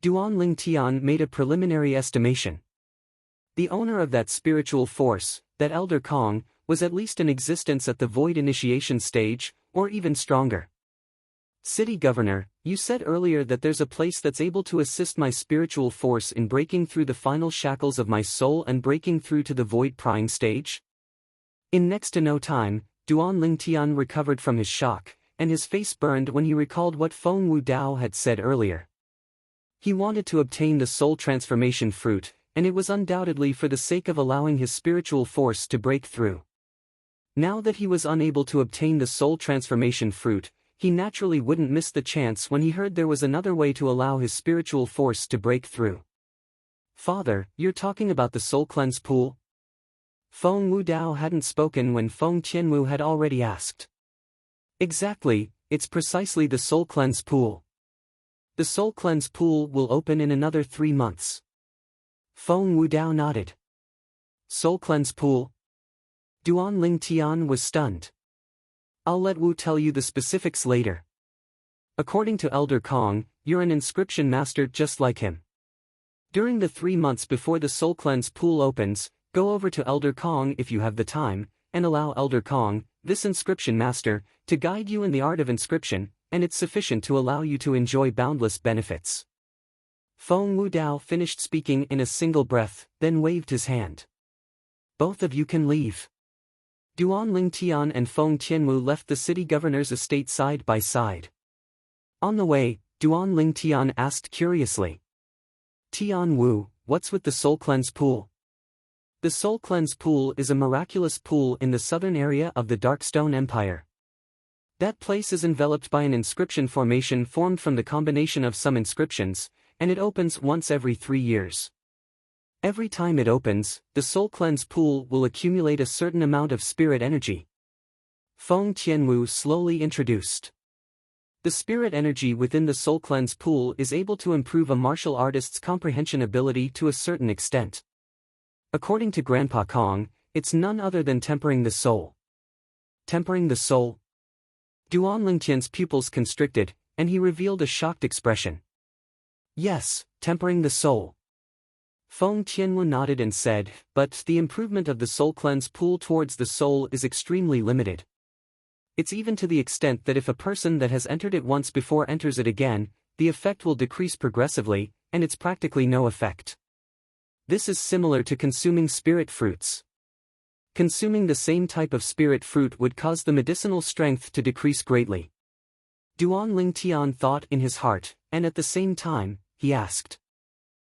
Duan Lingtian made a preliminary estimation. The owner of that spiritual force, that Elder Kong, was at least in existence at the void initiation stage, or even stronger. City governor, you said earlier that there's a place that's able to assist my spiritual force in breaking through the final shackles of my soul and breaking through to the void prying stage? In next to no time, Duan Lingtian recovered from his shock, and his face burned when he recalled what Feng Wudao had said earlier. He wanted to obtain the soul transformation fruit, and it was undoubtedly for the sake of allowing his spiritual force to break through. Now that he was unable to obtain the soul transformation fruit, he naturally wouldn't miss the chance when he heard there was another way to allow his spiritual force to break through. Father, you're talking about the soul cleanse pool? Feng Wudao hadn't spoken when Feng Qianwu had already asked. Exactly, it's precisely the soul cleanse pool. The soul cleanse pool will open in another 3 months. Feng Wudao nodded. Soul cleanse pool? Duan Lingtian was stunned. I'll let Wu tell you the specifics later. According to Elder Kong, you're an inscription master just like him. During the 3 months before the soul cleanse pool opens, go over to Elder Kong if you have the time, and allow Elder Kong, this inscription master, to guide you in the art of inscription, and it's sufficient to allow you to enjoy boundless benefits. Feng Wudao finished speaking in a single breath, then waved his hand. Both of you can leave. Duan Lingtian and Feng Qianwu left the city governor's estate side by side. On the way, Duan Lingtian asked curiously. Tian Wu, what's with the soul cleanse pool? The soul cleanse pool is a miraculous pool in the southern area of the Darkstone Empire. That place is enveloped by an inscription formation formed from the combination of some inscriptions, and it opens once every 3 years. Every time it opens, the soul cleanse pool will accumulate a certain amount of spirit energy. Feng Qianwu slowly introduced. The spirit energy within the soul cleanse pool is able to improve a martial artist's comprehension ability to a certain extent. According to Grandpa Kong, it's none other than tempering the soul. Tempering the soul? Duan Lingtian's pupils constricted, and he revealed a shocked expression. Yes, tempering the soul. Feng Qianwu nodded and said, but the improvement of the soul cleanse pool towards the soul is extremely limited. It's even to the extent that if a person that has entered it once before enters it again, the effect will decrease progressively, and it's practically no effect. This is similar to consuming spirit fruits. Consuming the same type of spirit fruit would cause the medicinal strength to decrease greatly. Duan Lingtian thought in his heart, and at the same time, he asked.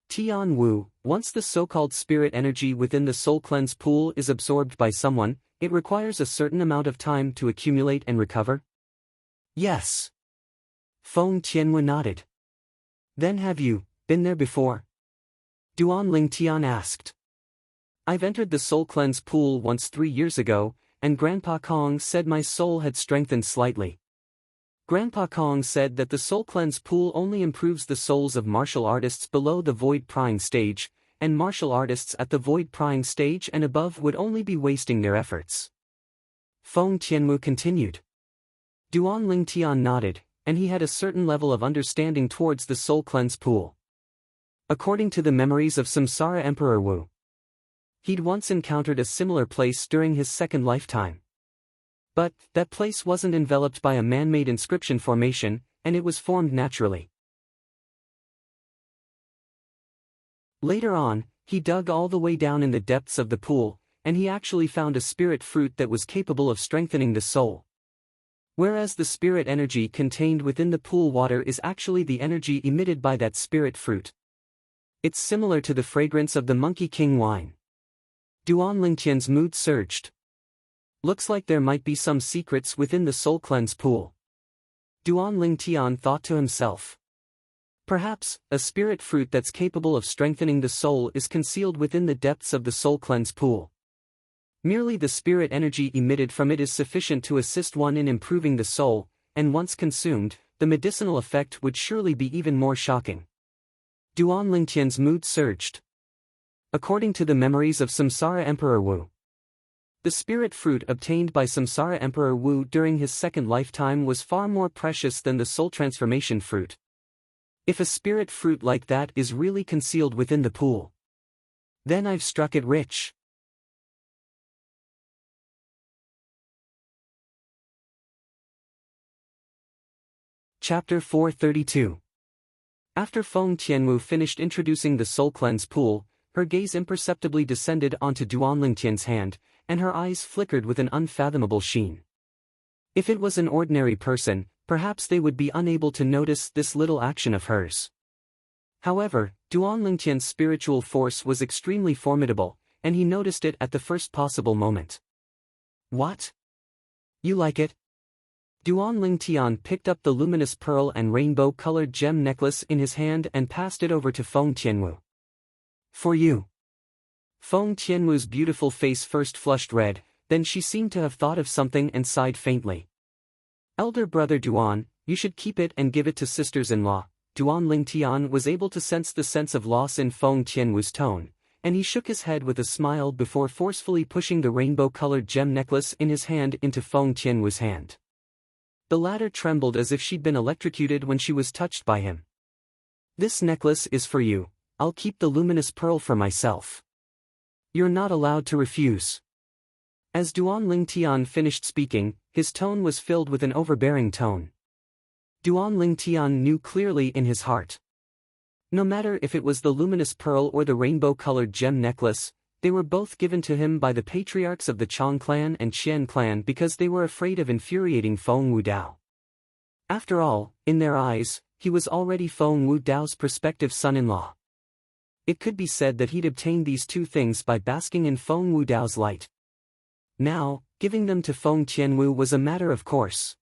Tian Wu, once the so-called spirit energy within the soul cleanse pool is absorbed by someone, it requires a certain amount of time to accumulate and recover? Yes. Feng Qianwu nodded. Then have you been there before? Duan Ling Tian asked. I've entered the soul cleanse pool once 3 years ago, and Grandpa Kong said my soul had strengthened slightly. Grandpa Kong said that the soul cleanse pool only improves the souls of martial artists below the void prying stage, and martial artists at the void prying stage and above would only be wasting their efforts. Feng Tianwu continued. Duan Ling Tian nodded, and he had a certain level of understanding towards the soul cleanse pool. According to the memories of Samsara Emperor Wu, he'd once encountered a similar place during his second lifetime. But that place wasn't enveloped by a man-made inscription formation, and it was formed naturally. Later on, he dug all the way down in the depths of the pool, and he actually found a spirit fruit that was capable of strengthening the soul. Whereas the spirit energy contained within the pool water is actually the energy emitted by that spirit fruit. It's similar to the fragrance of the Monkey King wine. Duan Lingtian's mood surged. Looks like there might be some secrets within the soul cleanse pool. Duan Lingtian thought to himself. Perhaps, a spirit fruit that's capable of strengthening the soul is concealed within the depths of the soul cleanse pool. Merely the spirit energy emitted from it is sufficient to assist one in improving the soul, and once consumed, the medicinal effect would surely be even more shocking. Duan Lingtian's mood surged. According to the memories of Samsara Emperor Wu, the spirit fruit obtained by Samsara Emperor Wu during his second lifetime was far more precious than the soul transformation fruit. If a spirit fruit like that is really concealed within the pool, then I've struck it rich. Chapter 432. After Feng Tianwu finished introducing the soul cleanse pool, her gaze imperceptibly descended onto Duan Lingtian's hand, and her eyes flickered with an unfathomable sheen. If it was an ordinary person, perhaps they would be unable to notice this little action of hers. However, Duan Lingtian's spiritual force was extremely formidable, and he noticed it at the first possible moment. What? You like it? Duan Lingtian picked up the luminous pearl and rainbow-colored gem necklace in his hand and passed it over to Feng Tianwu. For you. Feng Tianwu's beautiful face first flushed red, then she seemed to have thought of something and sighed faintly. Elder brother Duan, you should keep it and give it to sisters-in-law. Duan Lingtian was able to sense the sense of loss in Feng Tianwu's tone, and he shook his head with a smile before forcefully pushing the rainbow-colored gem necklace in his hand into Feng Tianwu's hand. The latter trembled as if she'd been electrocuted when she was touched by him. This necklace is for you, I'll keep the luminous pearl for myself. You're not allowed to refuse. As Duan Lingtian finished speaking, his tone was filled with an overbearing tone. Duan Lingtian knew clearly in his heart. No matter if it was the luminous pearl or the rainbow-colored gem necklace, they were both given to him by the patriarchs of the Chang clan and Qian clan because they were afraid of infuriating Feng Wudao. After all, in their eyes, he was already Feng Wudao's prospective son-in-law. It could be said that he'd obtained these two things by basking in Feng Wudao's light. Now, giving them to Feng Tianwu was a matter of course.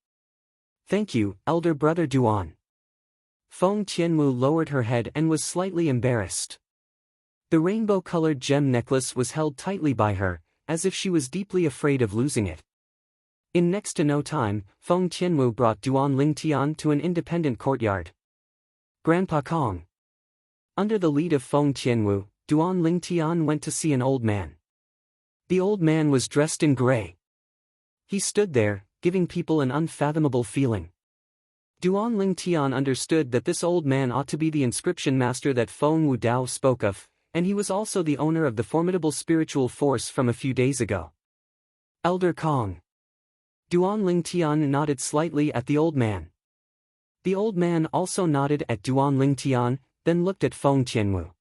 Thank you, elder brother Duan. Feng Tianwu lowered her head and was slightly embarrassed. The rainbow-colored gem necklace was held tightly by her, as if she was deeply afraid of losing it. In next to no time, Feng Tianwu brought Duan Lingtian to an independent courtyard. Grandpa Kong. Under the lead of Feng Tianwu, Duan Lingtian went to see an old man. The old man was dressed in gray. He stood there, giving people an unfathomable feeling. Duan Lingtian understood that this old man ought to be the inscription master that Feng Wudao spoke of, and he was also the owner of the formidable spiritual force from a few days ago. Elder Kong. Duan Lingtian nodded slightly at the old man. The old man also nodded at Duan Lingtian, then looked at Feng Tianwu.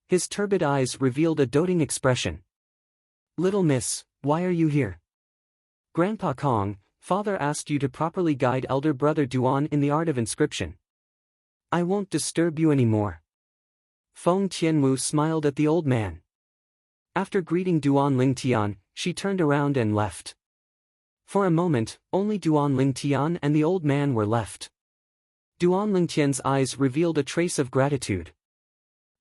His turbid eyes revealed a doting expression. Little miss, why are you here? Grandpa Kong, father asked you to properly guide elder brother Duan in the art of inscription. I won't disturb you anymore. Feng Tianwu smiled at the old man. After greeting Duan Lingtian, she turned around and left. For a moment, only Duan Lingtian and the old man were left. Duan Lingtian's eyes revealed a trace of gratitude.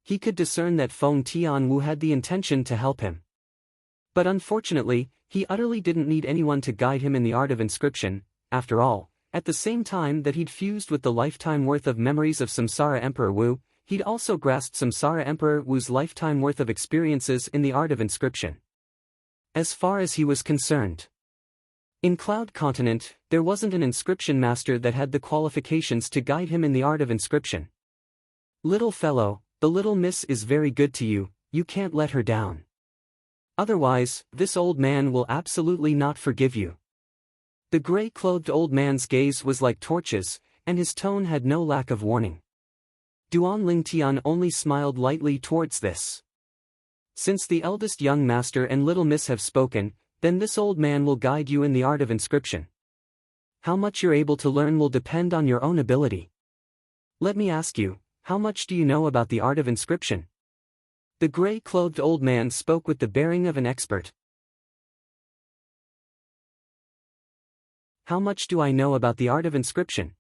He could discern that Feng Tianwu had the intention to help him. But unfortunately, he utterly didn't need anyone to guide him in the art of inscription. After all, at the same time that he'd fused with the lifetime worth of memories of Samsara Emperor Wu, he'd also grasped Samsara Emperor Wu's lifetime worth of experiences in the art of inscription. As far as he was concerned, in Cloud Continent, there wasn't an inscription master that had the qualifications to guide him in the art of inscription. Little fellow, the little miss is very good to you, you can't let her down. Otherwise, this old man will absolutely not forgive you. The gray-clothed old man's gaze was like torches, and his tone had no lack of warning. Duan Lingtian only smiled lightly towards this. Since the eldest young master and little miss have spoken, then this old man will guide you in the art of inscription. How much you're able to learn will depend on your own ability. Let me ask you, how much do you know about the art of inscription? The gray-clothed old man spoke with the bearing of an expert. How much do I know about the art of inscription?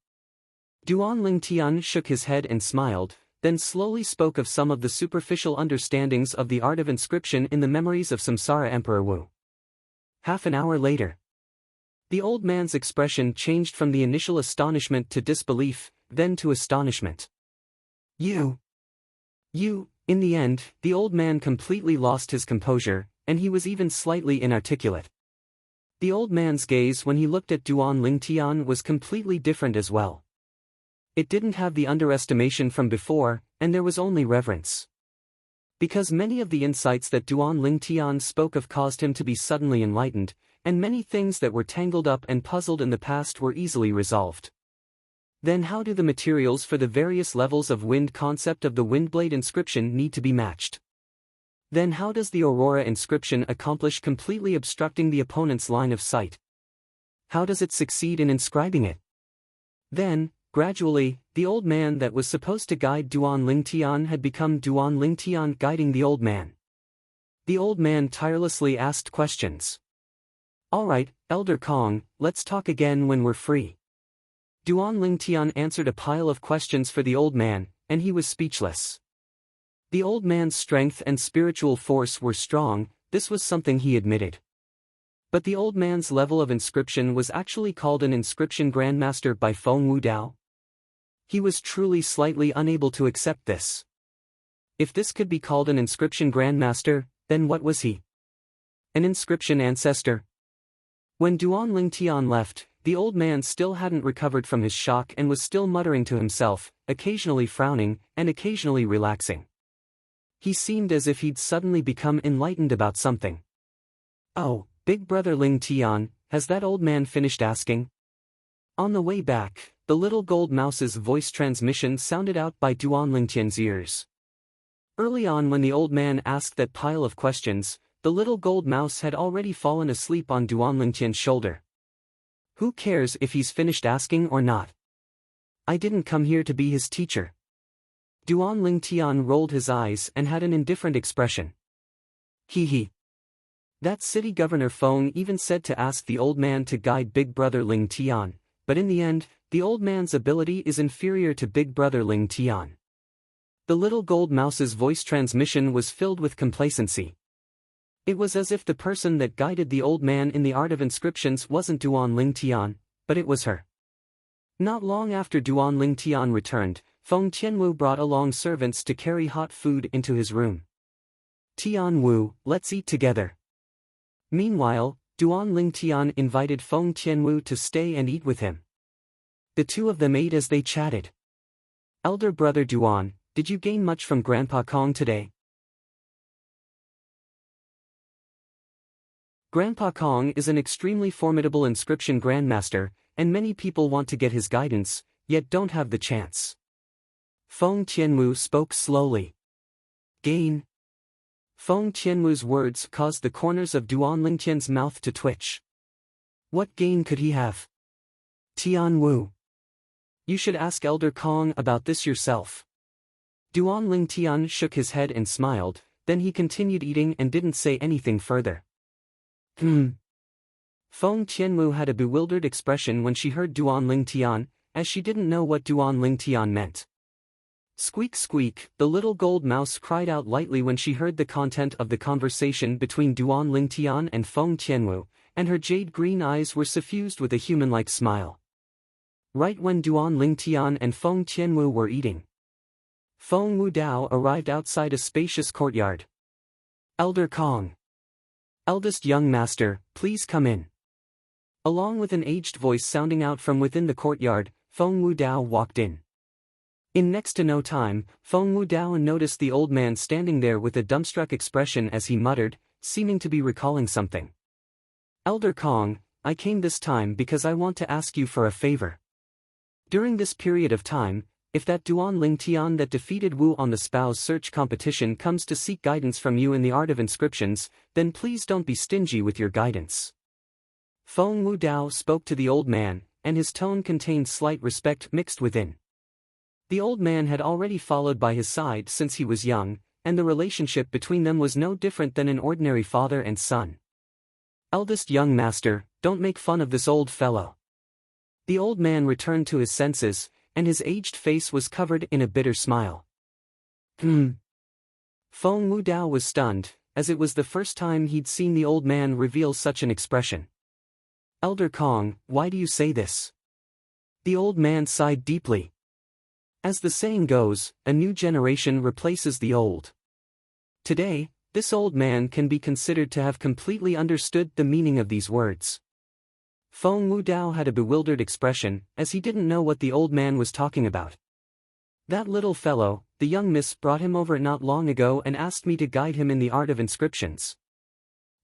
Duan Lingtian shook his head and smiled, then slowly spoke of some of the superficial understandings of the art of inscription in the memories of Samsara Emperor Wu. Half an hour later, the old man's expression changed from the initial astonishment to disbelief, then to astonishment. You. In the end, the old man completely lost his composure, and he was even slightly inarticulate. The old man's gaze when he looked at Duan Lingtian was completely different as well. It didn't have the underestimation from before, and there was only reverence. Because many of the insights that Duan Lingtian spoke of caused him to be suddenly enlightened, and many things that were tangled up and puzzled in the past were easily resolved. Then how do the materials for the various levels of wind concept of the windblade inscription need to be matched? Then how does the aurora inscription accomplish completely obstructing the opponent's line of sight? How does it succeed in inscribing it? Then, gradually, the old man that was supposed to guide Duan Lingtian had become Duan Lingtian guiding the old man. The old man tirelessly asked questions. All right, Elder Kong, let's talk again when we're free. Duan Lingtian answered a pile of questions for the old man, and he was speechless. The old man's strength and spiritual force were strong, this was something he admitted. But the old man's level of inscription was actually called an inscription grandmaster by Feng Wudao. He was truly slightly unable to accept this. If this could be called an inscription grandmaster, then what was he? An inscription ancestor? When Duan Lingtian left, the old man still hadn't recovered from his shock and was still muttering to himself, occasionally frowning, and occasionally relaxing. He seemed as if he'd suddenly become enlightened about something. Oh, Big Brother Lingtian, has that old man finished asking? On the way back, the little gold mouse's voice transmission sounded out by Duan Lingtian's ears. Early on when the old man asked that pile of questions, the little gold mouse had already fallen asleep on Duan Lingtian's shoulder. Who cares if he's finished asking or not? I didn't come here to be his teacher. Duan Lingtian rolled his eyes and had an indifferent expression. He. That city governor Feng even said to ask the old man to guide Big Brother Lingtian, but in the end, the old man's ability is inferior to Big Brother Lingtian. The little gold mouse's voice transmission was filled with complacency. It was as if the person that guided the old man in the art of inscriptions wasn't Duan Lingtian, but it was her. Not long after Duan Lingtian returned, Feng Tianwu brought along servants to carry hot food into his room. Tianwu, let's eat together. Meanwhile, Duan Lingtian invited Feng Tianwu to stay and eat with him. The two of them ate as they chatted. Elder brother Duan, did you gain much from Grandpa Kong today? Grandpa Kong is an extremely formidable inscription grandmaster, and many people want to get his guidance, yet don't have the chance. Feng Tianwu spoke slowly. Gain. Feng Tianwu's words caused the corners of Duan Lingtian's mouth to twitch. What gain could he have? Tianwu. You should ask Elder Kong about this yourself. Duan Lingtian shook his head and smiled, then he continued eating and didn't say anything further. Feng Tianwu had a bewildered expression when she heard Duan Lingtian, as she didn't know what Duan Lingtian meant. Squeak squeak, the little gold mouse cried out lightly when she heard the content of the conversation between Duan Lingtian and Feng Tianwu, and her jade-green eyes were suffused with a human-like smile. Right when Duan Lingtian and Feng Tianwu were eating, Feng Wudao arrived outside a spacious courtyard. Elder Kong. Eldest young master, please come in. Along with an aged voice sounding out from within the courtyard, Feng Wudao walked in. In next to no time, Feng Wudao noticed the old man standing there with a dumbstruck expression as he muttered, seeming to be recalling something. Elder Kong, I came this time because I want to ask you for a favor. During this period of time, if that Duan Lingtian that defeated Wu on the spouse search competition comes to seek guidance from you in the art of inscriptions, then please don't be stingy with your guidance. Feng Wudao spoke to the old man, and his tone contained slight respect mixed within. The old man had already followed by his side since he was young, and the relationship between them was no different than an ordinary father and son. Eldest young master, don't make fun of this old fellow. The old man returned to his senses, and his aged face was covered in a bitter smile. Feng Wudao was stunned, as it was the first time he'd seen the old man reveal such an expression. Elder Kong, why do you say this? The old man sighed deeply. As the saying goes, a new generation replaces the old. Today, this old man can be considered to have completely understood the meaning of these words. Feng Wudao had a bewildered expression, as he didn't know what the old man was talking about. That little fellow, the young miss, brought him over not long ago and asked me to guide him in the art of inscriptions.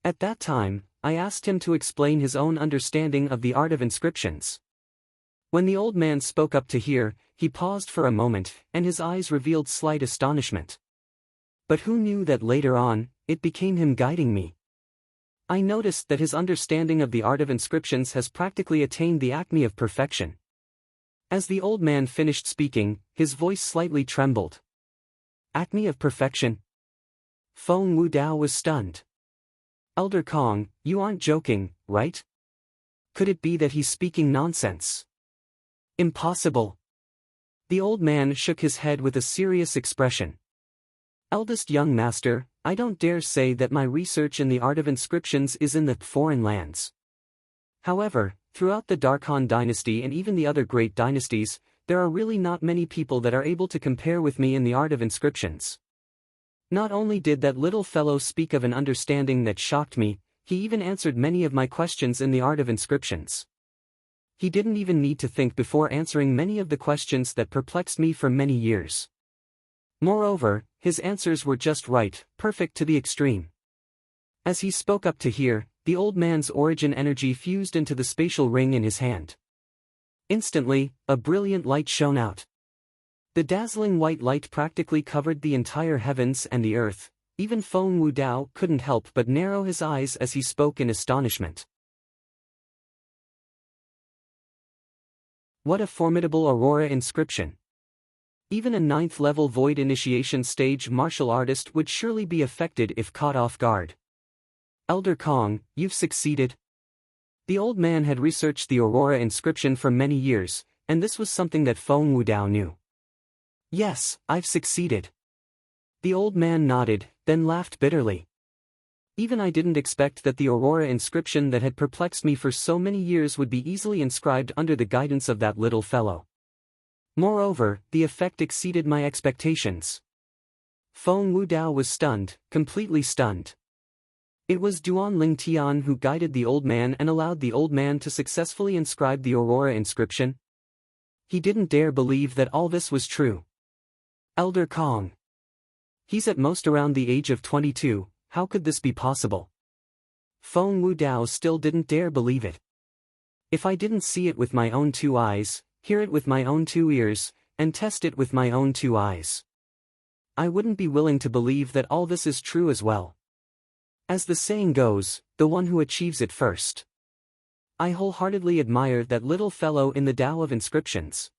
At that time, I asked him to explain his own understanding of the art of inscriptions. When the old man spoke up to hear, he paused for a moment, and his eyes revealed slight astonishment. But who knew that later on, it became him guiding me? I noticed that his understanding of the art of inscriptions has practically attained the acme of perfection. As the old man finished speaking, his voice slightly trembled. Acme of perfection? Feng Wudao was stunned. Elder Kong, you aren't joking, right? Could it be that he's speaking nonsense? Impossible. The old man shook his head with a serious expression. Eldest young master, I don't dare say that my research in the art of inscriptions is in the foreign lands. However, throughout the Darkhan dynasty and even the other great dynasties, there are really not many people that are able to compare with me in the art of inscriptions. Not only did that little fellow speak of an understanding that shocked me, he even answered many of my questions in the art of inscriptions. He didn't even need to think before answering many of the questions that perplexed me for many years. Moreover, his answers were just right, perfect to the extreme. As he spoke up to hear, the old man's origin energy fused into the spatial ring in his hand. Instantly, a brilliant light shone out. The dazzling white light practically covered the entire heavens and the earth. Even Feng Wudao couldn't help but narrow his eyes as he spoke in astonishment. What a formidable aurora inscription! Even a 9th-level void initiation stage martial artist would surely be affected if caught off guard. Elder Kong, you've succeeded. The old man had researched the aurora inscription for many years, and this was something that Feng Wudao knew. Yes, I've succeeded. The old man nodded, then laughed bitterly. Even I didn't expect that the aurora inscription that had perplexed me for so many years would be easily inscribed under the guidance of that little fellow. Moreover, the effect exceeded my expectations. Feng Wudao was stunned, completely stunned. It was Duan Lingtian who guided the old man and allowed the old man to successfully inscribe the aurora inscription. He didn't dare believe that all this was true. Elder Kong. He's at most around the age of 22, how could this be possible? Feng Wudao still didn't dare believe it. If I didn't see it with my own 2 eyes, hear it with my own 2 ears, and test it with my own 2 eyes, I wouldn't be willing to believe that all this is true as well. As the saying goes, the one who achieves it first. I wholeheartedly admire that little fellow in the Tao of inscriptions.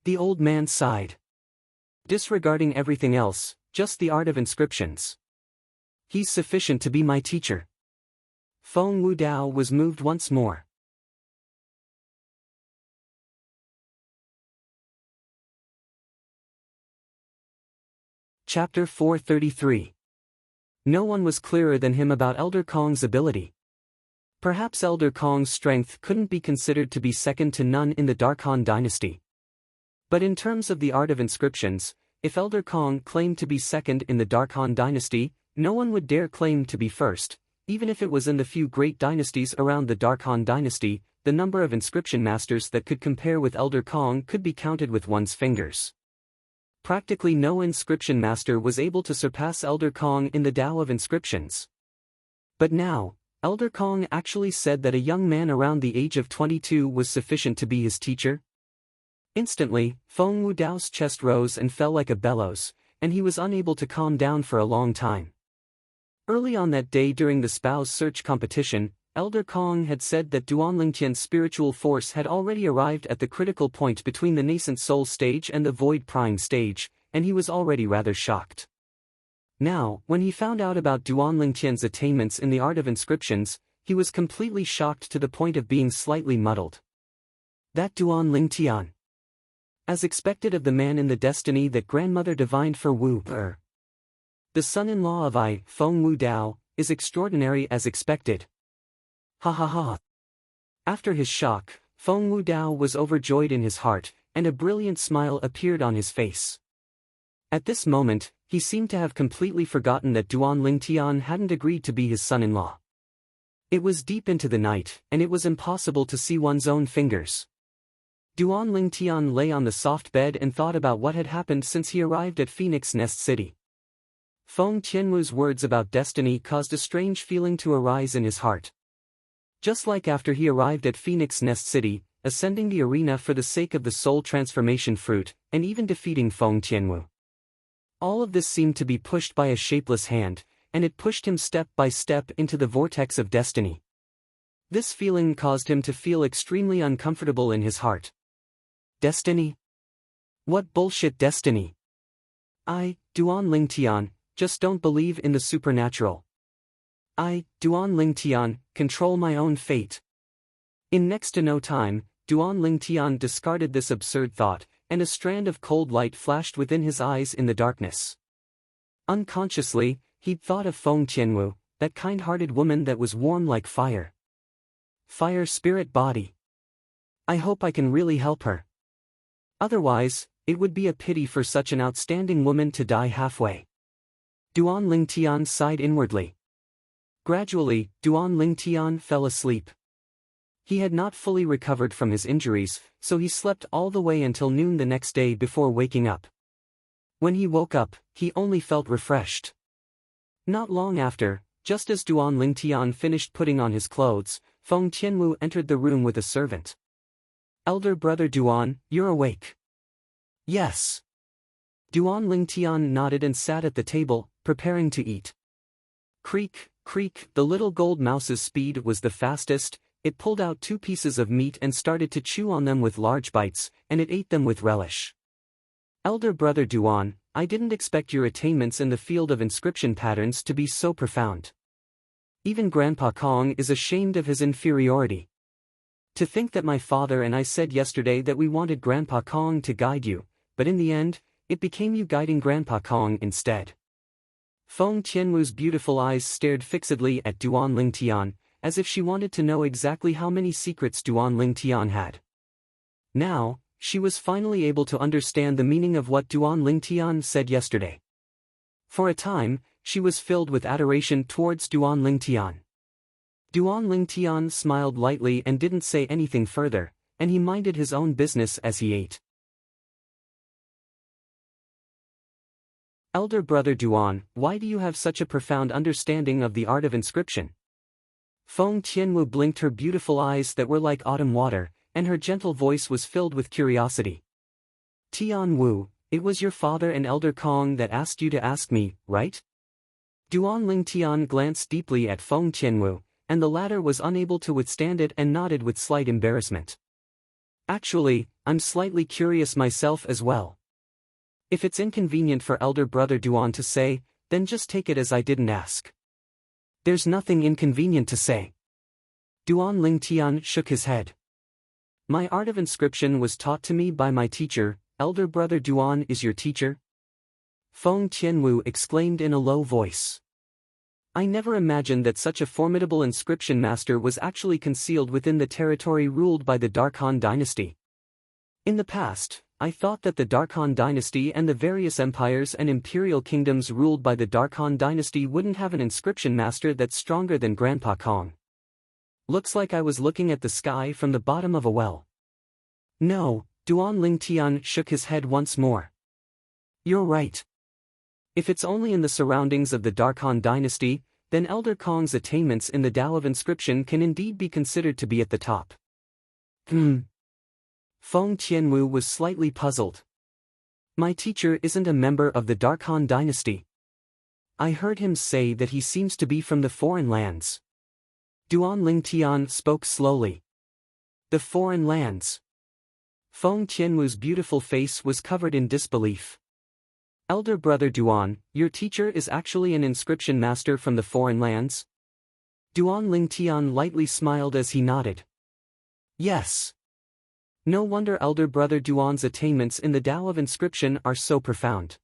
The old man sighed. Disregarding everything else, just the art of inscriptions. He's sufficient to be my teacher. Feng Wudao was moved once more. Chapter 433. No one was clearer than him about Elder Kong's ability. Perhaps Elder Kong's strength couldn't be considered to be second to none in the Darkhan dynasty. But in terms of the art of inscriptions, if Elder Kong claimed to be second in the Darkhan dynasty, no one would dare claim to be first. Even if it was in the few great dynasties around the Darkhan dynasty, the number of inscription masters that could compare with Elder Kong could be counted with one's fingers. Practically no inscription master was able to surpass Elder Kong in the Tao of inscriptions. But now, Elder Kong actually said that a young man around the age of 22 was sufficient to be his teacher. Instantly, Feng Wudao's chest rose and fell like a bellows, and he was unable to calm down for a long time. Early on that day during the spouse search competition, Elder Kong had said that Duanlingtian's spiritual force had already arrived at the critical point between the nascent soul stage and the void prime stage, and he was already rather shocked. Now, when he found out about Duanlingtian's attainments in the art of inscriptions, he was completely shocked to the point of being slightly muddled. That Duanlingtian. As expected of the man in the destiny that grandmother divined for Wu Er. The son-in-law of Feng Wudao, is extraordinary as expected. Ha ha ha. After his shock, Feng Wudao was overjoyed in his heart, and a brilliant smile appeared on his face. At this moment, he seemed to have completely forgotten that Duanlingtian hadn't agreed to be his son-in-law. It was deep into the night, and it was impossible to see one's own fingers. Duanlingtian lay on the soft bed and thought about what had happened since he arrived at Phoenix Nest City. Feng Tianwu's words about destiny caused a strange feeling to arise in his heart. Just like after he arrived at Phoenix Nest City, ascending the arena for the sake of the soul transformation fruit, and even defeating Feng Tianwu. All of this seemed to be pushed by a shapeless hand, and it pushed him step by step into the vortex of destiny. This feeling caused him to feel extremely uncomfortable in his heart. Destiny? What bullshit destiny? Duanlingtian, just don't believe in the supernatural. Duanlingtian, control my own fate. In next to no time, Duanlingtian discarded this absurd thought, and a strand of cold light flashed within his eyes in the darkness. Unconsciously, he'd thought of Feng Tianwu, that kind-hearted woman that was warm like fire. Fire spirit body. I hope I can really help her. Otherwise, it would be a pity for such an outstanding woman to die halfway. Duanlingtian sighed inwardly. Gradually, Duanlingtian fell asleep. He had not fully recovered from his injuries, so he slept all the way until noon the next day before waking up. When he woke up, he only felt refreshed. Not long after, just as Duanlingtian finished putting on his clothes, Feng Tianwu entered the room with a servant. Elder brother Duan, you're awake. Yes. Duanlingtian nodded and sat at the table, preparing to eat. Creak, creak, the little gold mouse's speed was the fastest. It pulled out 2 pieces of meat and started to chew on them with large bites, and it ate them with relish. Elder brother Duan, I didn't expect your attainments in the field of inscription patterns to be so profound. Even Grandpa Kong is ashamed of his inferiority. To think that my father and I said yesterday that we wanted Grandpa Kong to guide you, but in the end, it became you guiding Grandpa Kong instead. Feng Tianwu's beautiful eyes stared fixedly at Duanlingtian, as if she wanted to know exactly how many secrets Duanlingtian had. Now, she was finally able to understand the meaning of what Duanlingtian said yesterday. For a time, she was filled with adoration towards Duanlingtian. Duanlingtian smiled lightly and didn't say anything further, and he minded his own business as he ate. Elder brother Duan, why do you have such a profound understanding of the art of inscription? Feng Tianwu blinked her beautiful eyes that were like autumn water, and her gentle voice was filled with curiosity. Tian Wu, it was your father and Elder Kong that asked you to ask me, right? Duanlingtian glanced deeply at Feng Tianwu, and the latter was unable to withstand it and nodded with slight embarrassment. Actually, I'm slightly curious myself as well. If it's inconvenient for elder brother Duan to say, then just take it as I didn't ask. There's nothing inconvenient to say. Duanlingtian shook his head. My art of inscription was taught to me by my teacher. Elder brother Duan is your teacher? Feng Tianwu exclaimed in a low voice. I never imagined that such a formidable inscription master was actually concealed within the territory ruled by the Dark Han dynasty. In the past, I thought that the Dark Han dynasty and the various empires and imperial kingdoms ruled by the Dark Han dynasty wouldn't have an inscription master that's stronger than Grandpa Kong. Looks like I was looking at the sky from the bottom of a well. No, Duan Lingtian shook his head once more. You're right. If it's only in the surroundings of the Dark Han dynasty, then Elder Kong's attainments in the Tao of Inscription can indeed be considered to be at the top. Feng Tianwu was slightly puzzled. My teacher isn't a member of the Dark Han dynasty. I heard him say that he seems to be from the foreign lands. Duan Lingtian spoke slowly. The foreign lands. Feng Tianwu's beautiful face was covered in disbelief. Elder brother Duan, your teacher is actually an inscription master from the foreign lands? Duan Lingtian lightly smiled as he nodded. Yes. No wonder elder brother Duan's attainments in the Tao of Inscription are so profound.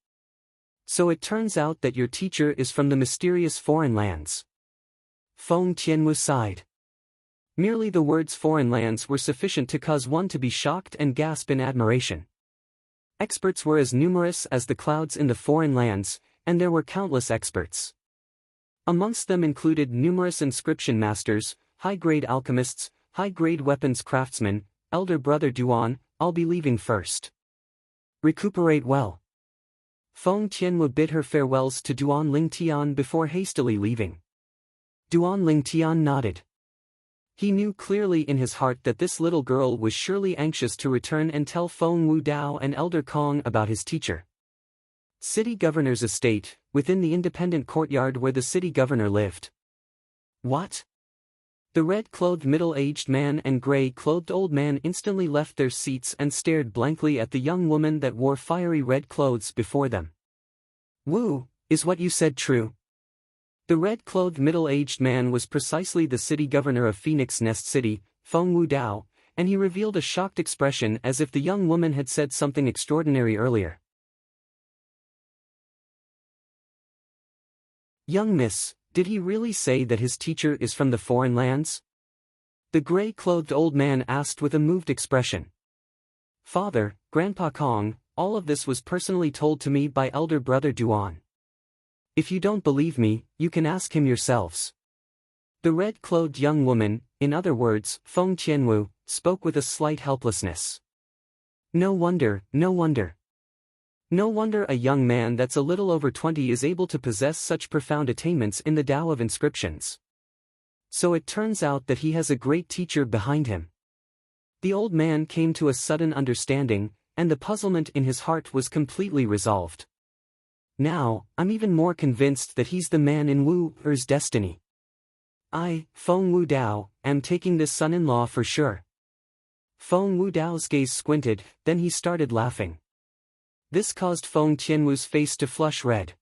So it turns out that your teacher is from the mysterious foreign lands. Feng Tianwu sighed. Merely the words foreign lands were sufficient to cause one to be shocked and gasp in admiration. Experts were as numerous as the clouds in the foreign lands, and there were countless experts. Amongst them included numerous inscription masters, high-grade alchemists, high-grade weapons craftsmen. Elder brother Duan, I'll be leaving first. Recuperate well. Feng Tianwu bid her farewells to Duan Lingtian before hastily leaving. Duan Lingtian nodded. He knew clearly in his heart that this little girl was surely anxious to return and tell Feng Wudao and Elder Kong about his teacher. City governor's estate, within the independent courtyard where the city governor lived. What? The red-clothed middle-aged man and gray-clothed old man instantly left their seats and stared blankly at the young woman that wore fiery red clothes before them. Wu, is what you said true? The red-clothed middle-aged man was precisely the city governor of Phoenix Nest City, Feng Wudao, and he revealed a shocked expression as if the young woman had said something extraordinary earlier. Young miss, did he really say that his teacher is from the foreign lands? The gray-clothed old man asked with a moved expression. Father, Grandpa Kong, all of this was personally told to me by elder brother Duan. If you don't believe me, you can ask him yourselves. The red-clothed young woman, in other words, Feng Tianwu, spoke with a slight helplessness. No wonder, no wonder. No wonder a young man that's a little over 20 is able to possess such profound attainments in the Tao of Inscriptions. So it turns out that he has a great teacher behind him. The old man came to a sudden understanding, and the puzzlement in his heart was completely resolved. Now, I'm even more convinced that he's the man in Wu Er's destiny. I, Feng Wudao, am taking this son-in-law for sure. Feng Wudao's gaze squinted, then he started laughing. This caused Feng Tianwu's face to flush red.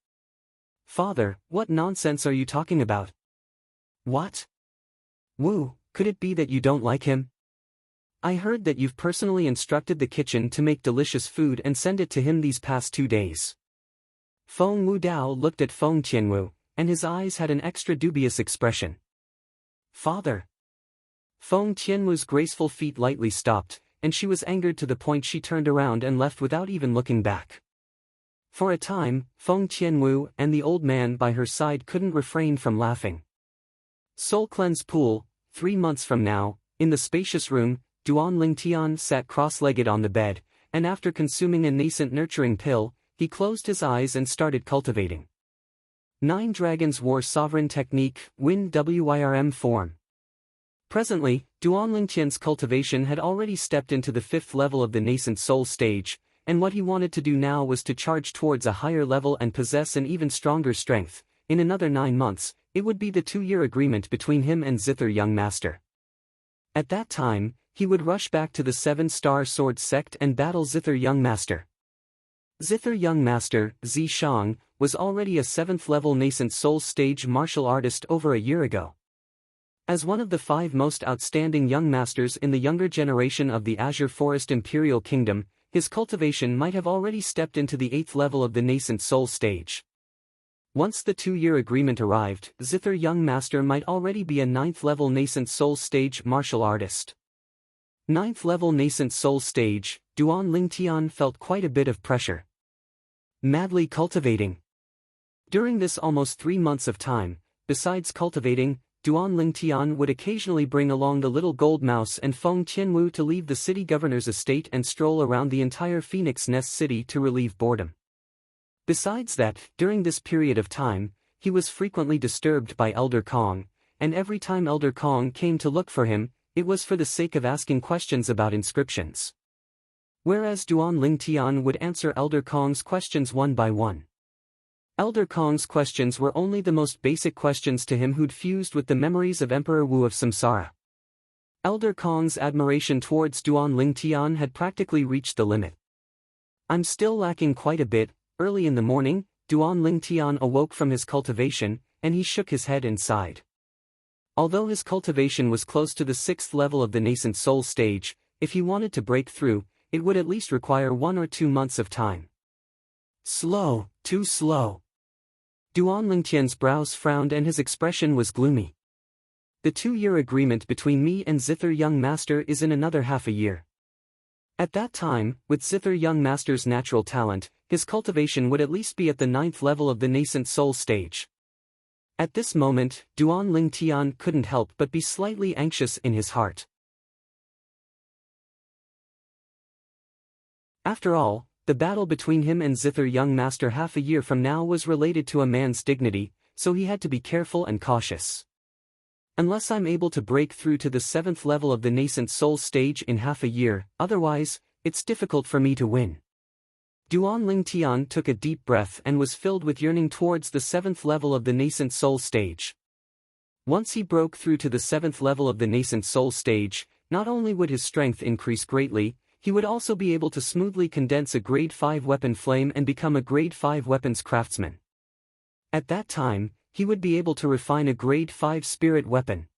Father, what nonsense are you talking about? What? Wu, could it be that you don't like him? I heard that you've personally instructed the kitchen to make delicious food and send it to him these past 2 days. Feng Wudao looked at Feng Tianwu, and his eyes had an extra dubious expression. Father. Feng Tianwu's graceful feet lightly stopped, and she was angered to the point she turned around and left without even looking back. For a time, Feng Tianwu and the old man by her side couldn't refrain from laughing. Soul Cleanse Pool, 3 months from now, in the spacious room, Duan Lingtian sat cross-legged on the bed, and after consuming a nascent nurturing pill, he closed his eyes and started cultivating. 9 Dragons War Sovereign Technique, Win WIRM form. Presently, Duan Lingtian's cultivation had already stepped into the 5th level of the nascent soul stage, and what he wanted to do now was to charge towards a higher level and possess an even stronger strength. In another 9 months, it would be the 2-year agreement between him and Zither Young Master. At that time, he would rush back to the 7-Star Sword Sect and battle Zither Young Master. Zither Young Master, Zi Shang, was already a 7th-level nascent soul stage martial artist over a year ago. As one of the 5 most outstanding young masters in the younger generation of the Azure Forest Imperial Kingdom, his cultivation might have already stepped into the 8th level of the nascent soul stage. Once the 2-year agreement arrived, Zither young master might already be a 9th level nascent soul stage martial artist. 9th level nascent soul stage, Duan Lingtian felt quite a bit of pressure. Madly cultivating. During this almost 3 months of time, besides cultivating, Duan Lingtian would occasionally bring along the little gold mouse and Feng Tianwu to leave the city governor's estate and stroll around the entire Phoenix Nest city to relieve boredom. Besides that, during this period of time, he was frequently disturbed by Elder Kong, and every time Elder Kong came to look for him, it was for the sake of asking questions about inscriptions. Whereas Duan Lingtian would answer Elder Kong's questions one by one. Elder Kong's questions were only the most basic questions to him who'd fused with the memories of Emperor Wu of Samsara. Elder Kong's admiration towards Duan Lingtian had practically reached the limit. "I'm still lacking quite a bit." Early in the morning, Duan Lingtian awoke from his cultivation, and he shook his head and sighed. Although his cultivation was close to the 6th level of the nascent soul stage, if he wanted to break through, it would at least require 1 or 2 months of time. Slow, too slow. Duan Lingtian's brows frowned and his expression was gloomy. The 2-year agreement between me and Zither young master is in another half a year. At that time, with Zither young master's natural talent, his cultivation would at least be at the 9th level of the nascent soul stage. At this moment, Duan Lingtian couldn't help but be slightly anxious in his heart. After all, the battle between him and Zither young master half a year from now was related to a man's dignity, so he had to be careful and cautious. Unless I'm able to break through to the 7th level of the nascent soul stage in half a year, otherwise, it's difficult for me to win. Duan Lingtian took a deep breath and was filled with yearning towards the 7th level of the nascent soul stage. Once he broke through to the 7th level of the nascent soul stage, not only would his strength increase greatly, he would also be able to smoothly condense a grade 5 weapon flame and become a grade 5 weapons craftsman. At that time, he would be able to refine a grade 5 spirit weapon.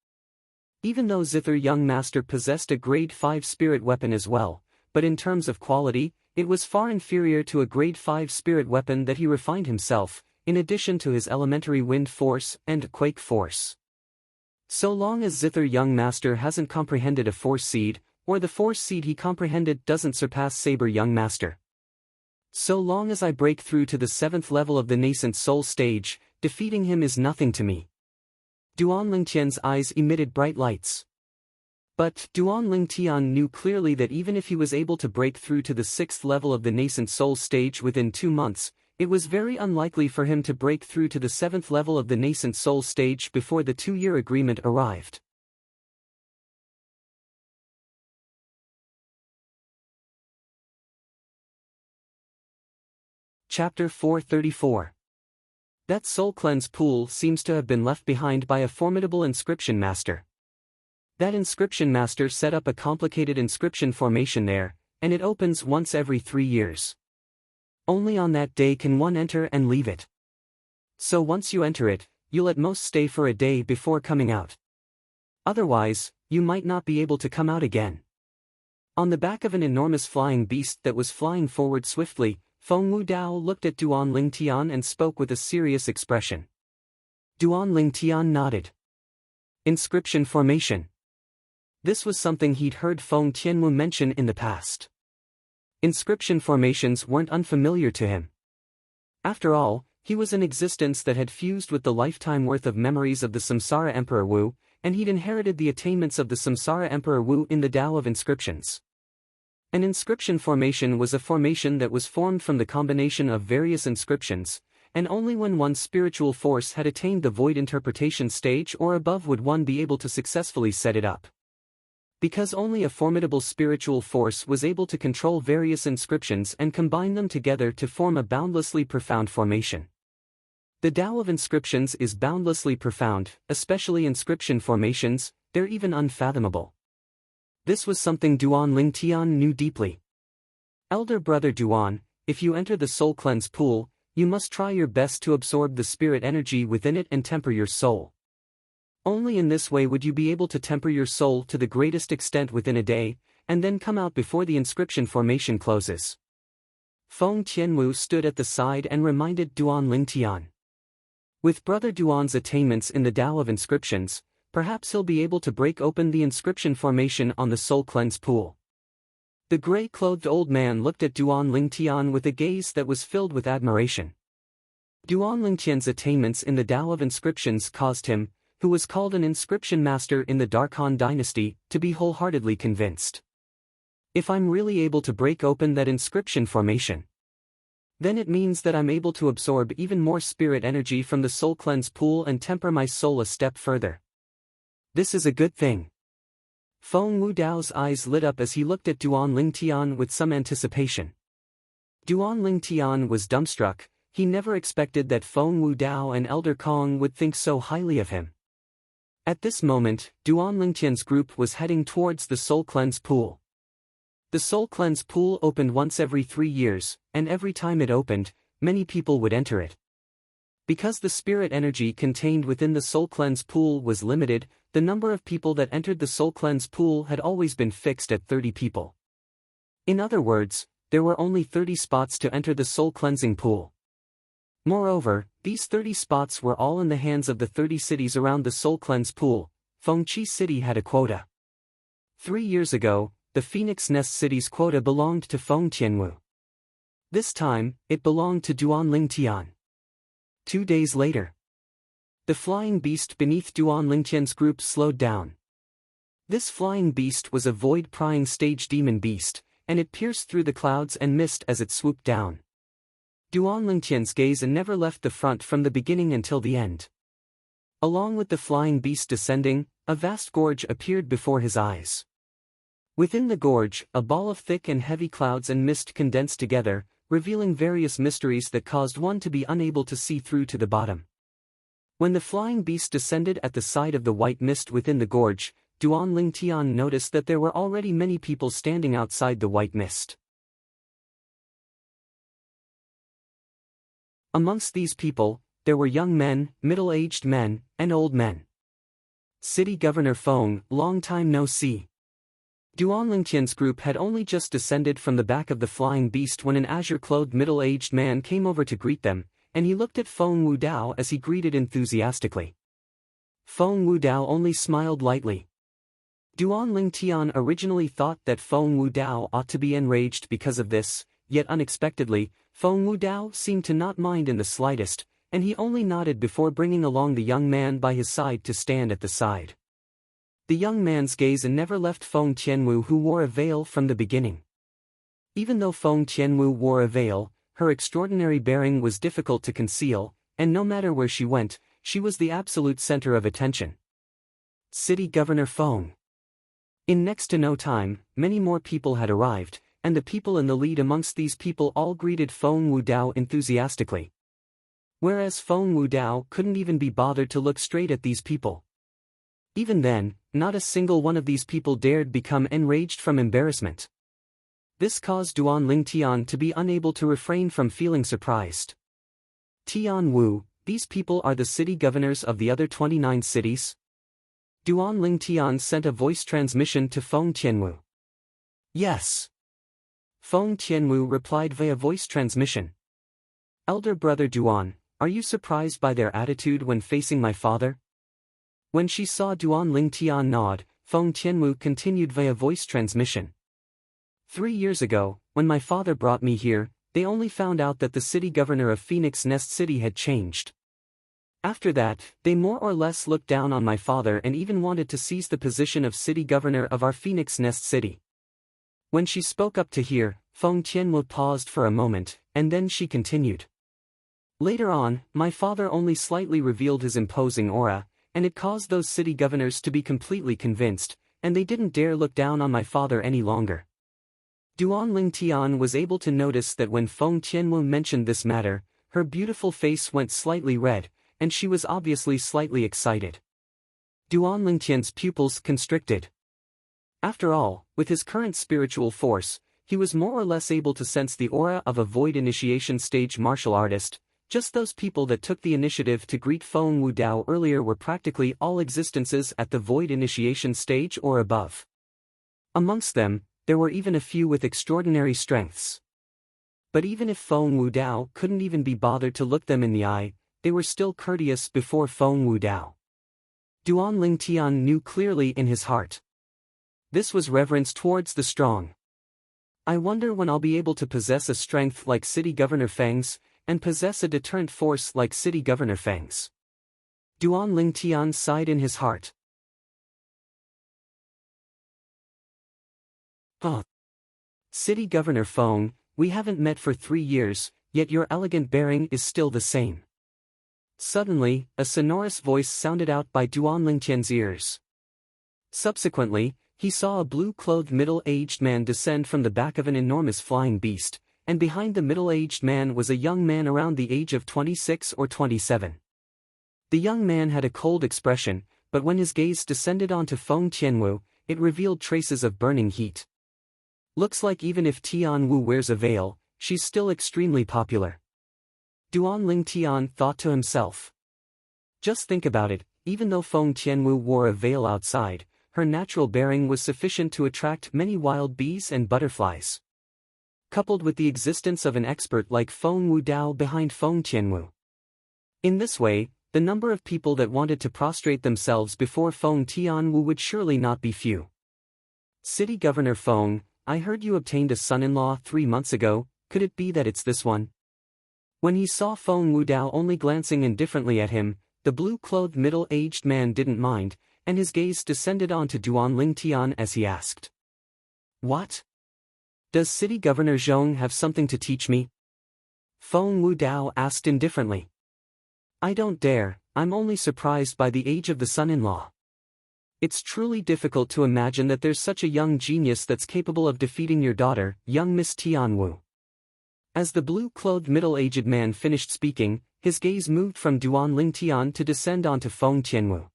Even though Zither young master possessed a grade 5 spirit weapon as well, but in terms of quality, it was far inferior to a grade 5 spirit weapon that he refined himself, in addition to his elementary wind force and quake force. So long as Zither young master hasn't comprehended a force seed, or the force seed he comprehended doesn't surpass Saber young master. So long as I break through to the 7th level of the nascent soul stage, defeating him is nothing to me. Duan Lingtian's eyes emitted bright lights. But Duan Lingtian knew clearly that even if he was able to break through to the 6th level of the nascent soul stage within 2 months, it was very unlikely for him to break through to the 7th level of the nascent soul stage before the 2-year agreement arrived. Chapter 434. That soul cleanse pool seems to have been left behind by a formidable inscription master. That inscription master set up a complicated inscription formation there, and it opens once every 3 years. Only on that day can one enter and leave it. So once you enter it, you'll at most stay for a day before coming out. Otherwise, you might not be able to come out again. On the back of an enormous flying beast that was flying forward swiftly, Feng Wudao looked at Duan Lingtian and spoke with a serious expression. Duan Lingtian nodded. Inscription formation. This was something he'd heard Feng Tianwu mention in the past. Inscription formations weren't unfamiliar to him. After all, he was an existence that had fused with the lifetime worth of memories of the Samsara Emperor Wu, and he'd inherited the attainments of the Samsara Emperor Wu in the Tao of inscriptions. An inscription formation was a formation that was formed from the combination of various inscriptions, and only when one's spiritual force had attained the void interpretation stage or above would one be able to successfully set it up. Because only a formidable spiritual force was able to control various inscriptions and combine them together to form a boundlessly profound formation. The Tao of inscriptions is boundlessly profound, especially inscription formations, they're even unfathomable. This was something Duan Lingtian knew deeply. Elder brother Duan, if you enter the soul cleanse pool, you must try your best to absorb the spirit energy within it and temper your soul. Only in this way would you be able to temper your soul to the greatest extent within a day, and then come out before the inscription formation closes. Feng Tianwu stood at the side and reminded Duan Lingtian. With Brother Duan's attainments in the Tao of inscriptions, perhaps he'll be able to break open the inscription formation on the soul cleanse pool. The gray-clothed old man looked at Duan Lingtian with a gaze that was filled with admiration. Duan Lingtian's attainments in the Tao of inscriptions caused him, who was called an inscription master in the Darkhan dynasty, to be wholeheartedly convinced. If I'm really able to break open that inscription formation, then it means that I'm able to absorb even more spirit energy from the soul cleanse pool and temper my soul a step further. This is a good thing. Feng Wudao's eyes lit up as he looked at Duan Lingtian with some anticipation. Duan Lingtian was dumbstruck. He never expected that Feng Wudao and Elder Kong would think so highly of him. At this moment, Duan Lingtian's group was heading towards the soul cleanse pool. The soul cleanse pool opened once every 3 years, and every time it opened, many people would enter it. Because the spirit energy contained within the soul cleanse pool was limited, the number of people that entered the soul cleanse pool had always been fixed at 30 people. In other words, there were only 30 spots to enter the soul cleansing pool. Moreover, these 30 spots were all in the hands of the 30 cities around the soul cleanse pool. Fengqi City had a quota. 3 years ago, the Phoenix Nest City's quota belonged to Feng Tianwu. This time, it belonged to Duan Lingtian. 2 days later, the flying beast beneath Duan Lingtian's group slowed down. This flying beast was a void-prying stage demon beast, and it pierced through the clouds and mist as it swooped down. Duan Lingtian's gaze never left the front from the beginning until the end. Along with the flying beast descending, a vast gorge appeared before his eyes. Within the gorge, a ball of thick and heavy clouds and mist condensed together, revealing various mysteries that caused one to be unable to see through to the bottom. When the flying beast descended at the side of the white mist within the gorge, Duan Lingtian noticed that there were already many people standing outside the white mist. Amongst these people, there were young men, middle-aged men, and old men. City Governor Feng, long time no see. Duan Lingtian's group had only just descended from the back of the flying beast when an azure-clothed middle-aged man came over to greet them, and he looked at Feng Wudao as he greeted enthusiastically. Feng Wudao only smiled lightly. Duan Lingtian originally thought that Feng Wudao ought to be enraged because of this, yet unexpectedly, Feng Wudao seemed to not mind in the slightest, and he only nodded before bringing along the young man by his side to stand at the side. The young man's gaze never left Feng Tianwu, who wore a veil from the beginning. Even though Feng Tianwu wore a veil, her extraordinary bearing was difficult to conceal, and no matter where she went, she was the absolute center of attention. City Governor Feng. In next to no time, many more people had arrived, and the people in the lead amongst these people all greeted Feng Wudao enthusiastically. Whereas Feng Wudao couldn't even be bothered to look straight at these people. Even then, not a single one of these people dared become enraged from embarrassment. This caused Duan Lingtian to be unable to refrain from feeling surprised. Tian Wu, these people are the city governors of the other 29 cities? Duan Lingtian sent a voice transmission to Feng Tianwu. Yes. Feng Tianwu replied via voice transmission. Elder brother Duan, are you surprised by their attitude when facing my father? When she saw Duan Lingtian nod, Feng Tianwu continued via voice transmission. 3 years ago, when my father brought me here, they only found out that the city governor of Phoenix Nest City had changed. After that, they more or less looked down on my father and even wanted to seize the position of city governor of our Phoenix Nest City. When she spoke up to hear, Feng Tianwu paused for a moment, and then she continued. Later on, my father only slightly revealed his imposing aura, and it caused those city governors to be completely convinced, and they didn't dare look down on my father any longer. Duan Lingtian was able to notice that when Feng Tianwu mentioned this matter, her beautiful face went slightly red, and she was obviously slightly excited. Duan Lingtian's pupils constricted. After all, with his current spiritual force, he was more or less able to sense the aura of a void initiation stage martial artist. Just those people that took the initiative to greet Feng Wudao earlier were practically all existences at the void initiation stage or above. Amongst them, there were even a few with extraordinary strengths. But even if Feng Wudao couldn't even be bothered to look them in the eye, they were still courteous before Feng Wudao. Duan Lingtian knew clearly in his heart. This was reverence towards the strong. I wonder when I'll be able to possess a strength like City Governor Feng's, and possess a deterrent force like City Governor Feng's. Duan Lingtian sighed in his heart. Oh. City Governor Feng, we haven't met for 3 years, yet your elegant bearing is still the same. Suddenly, a sonorous voice sounded out by Duan Lingtian's ears. Subsequently, he saw a blue-clothed middle-aged man descend from the back of an enormous flying beast, and behind the middle-aged man was a young man around the age of 26 or 27. The young man had a cold expression, but when his gaze descended onto Feng Tianwu, it revealed traces of burning heat. Looks like even if Tianwu wears a veil, she's still extremely popular. Duan Lingtian thought to himself. Just think about it, even though Feng Tianwu wore a veil outside, her natural bearing was sufficient to attract many wild bees and butterflies. Coupled with the existence of an expert like Feng Wudao behind Feng Tianwu. In this way, the number of people that wanted to prostrate themselves before Feng Tianwu would surely not be few. City Governor Feng, I heard you obtained a son-in-law 3 months ago, could it be that it's this one? When he saw Feng Wudao only glancing indifferently at him, the blue-clothed middle-aged man didn't mind, and his gaze descended onto Duan Lingtian as he asked. What? Does City Governor Zhong have something to teach me? Feng Wudao asked indifferently. I don't dare, I'm only surprised by the age of the son-in-law. It's truly difficult to imagine that there's such a young genius that's capable of defeating your daughter, young Miss Tianwu. As the blue-clothed middle-aged man finished speaking, his gaze moved from Duan Lingtian to descend onto Feng Tianwu.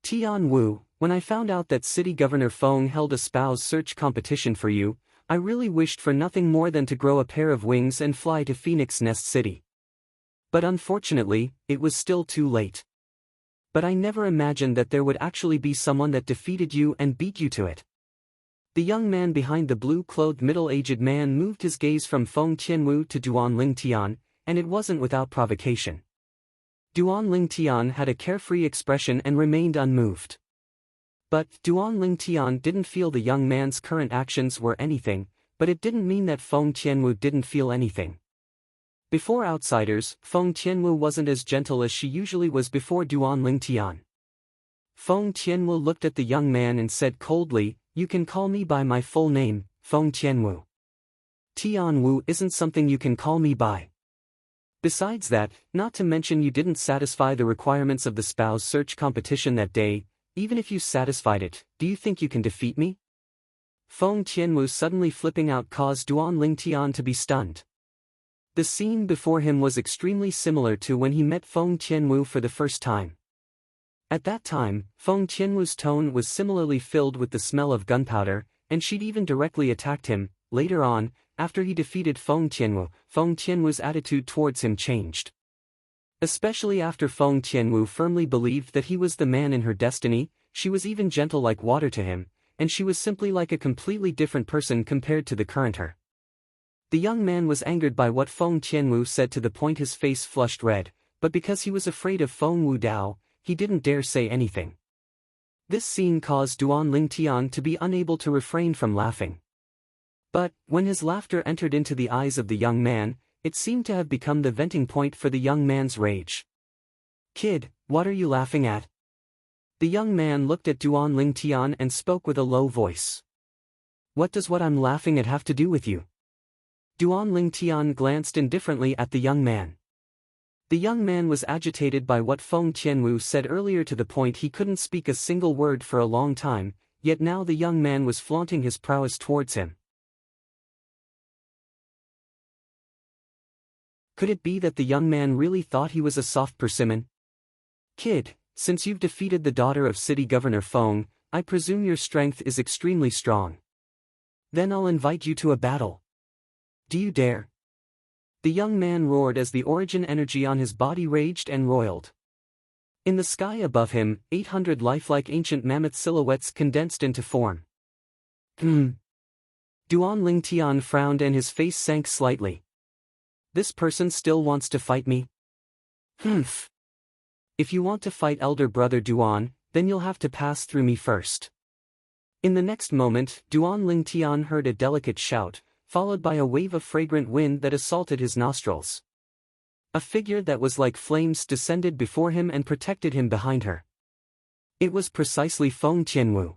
Tianwu, when I found out that City Governor Feng held a spouse search competition for you, I really wished for nothing more than to grow a pair of wings and fly to Phoenix Nest City. But unfortunately, it was still too late. But I never imagined that there would actually be someone that defeated you and beat you to it. The young man behind the blue-clothed middle-aged man moved his gaze from Feng Tianwu to Duan Lingtian, and it wasn't without provocation. Duan Lingtian had a carefree expression and remained unmoved. But Duan Lingtian didn't feel the young man's current actions were anything, but it didn't mean that Feng Tianwu didn't feel anything. Before outsiders, Feng Tianwu wasn't as gentle as she usually was before Duan Lingtian. Feng Tianwu looked at the young man and said coldly, you can call me by my full name, Feng Tianwu. Tianwu isn't something you can call me by. Besides that, not to mention you didn't satisfy the requirements of the spouse search competition that day, even if you satisfied it, do you think you can defeat me? Feng Tianwu suddenly flipping out caused Duan Lingtian to be stunned. The scene before him was extremely similar to when he met Feng Tianwu for the first time. At that time, Feng Tianwu's tone was similarly filled with the smell of gunpowder, and she'd even directly attacked him. Later on, after he defeated Feng Tianwu's attitude towards him changed. Especially after Feng Tianwu firmly believed that he was the man in her destiny, she was even gentle like water to him, and she was simply like a completely different person compared to the current her. The young man was angered by what Feng Tianwu said to the point his face flushed red, but because he was afraid of Feng Wudao, he didn't dare say anything. This scene caused Duan Lingtian to be unable to refrain from laughing. But, when his laughter entered into the eyes of the young man, it seemed to have become the venting point for the young man's rage. Kid, what are you laughing at? The young man looked at Duan Lingtian and spoke with a low voice. What does what I'm laughing at have to do with you? Duan Lingtian glanced indifferently at the young man. The young man was agitated by what Feng Tianwu said earlier to the point he couldn't speak a single word for a long time, yet now the young man was flaunting his prowess towards him. Could it be that the young man really thought he was a soft persimmon? Kid, since you've defeated the daughter of City Governor Feng, I presume your strength is extremely strong. Then I'll invite you to a battle. Do you dare? The young man roared as the origin energy on his body raged and roiled. In the sky above him, 800 lifelike ancient mammoth silhouettes condensed into form. Duan Lingtian frowned and his face sank slightly. This person still wants to fight me? Humph. If you want to fight elder brother Duan, then you'll have to pass through me first. In the next moment, Duan Lingtian heard a delicate shout, followed by a wave of fragrant wind that assaulted his nostrils. A figure that was like flames descended before him and protected him behind her. It was precisely Feng Tianwu.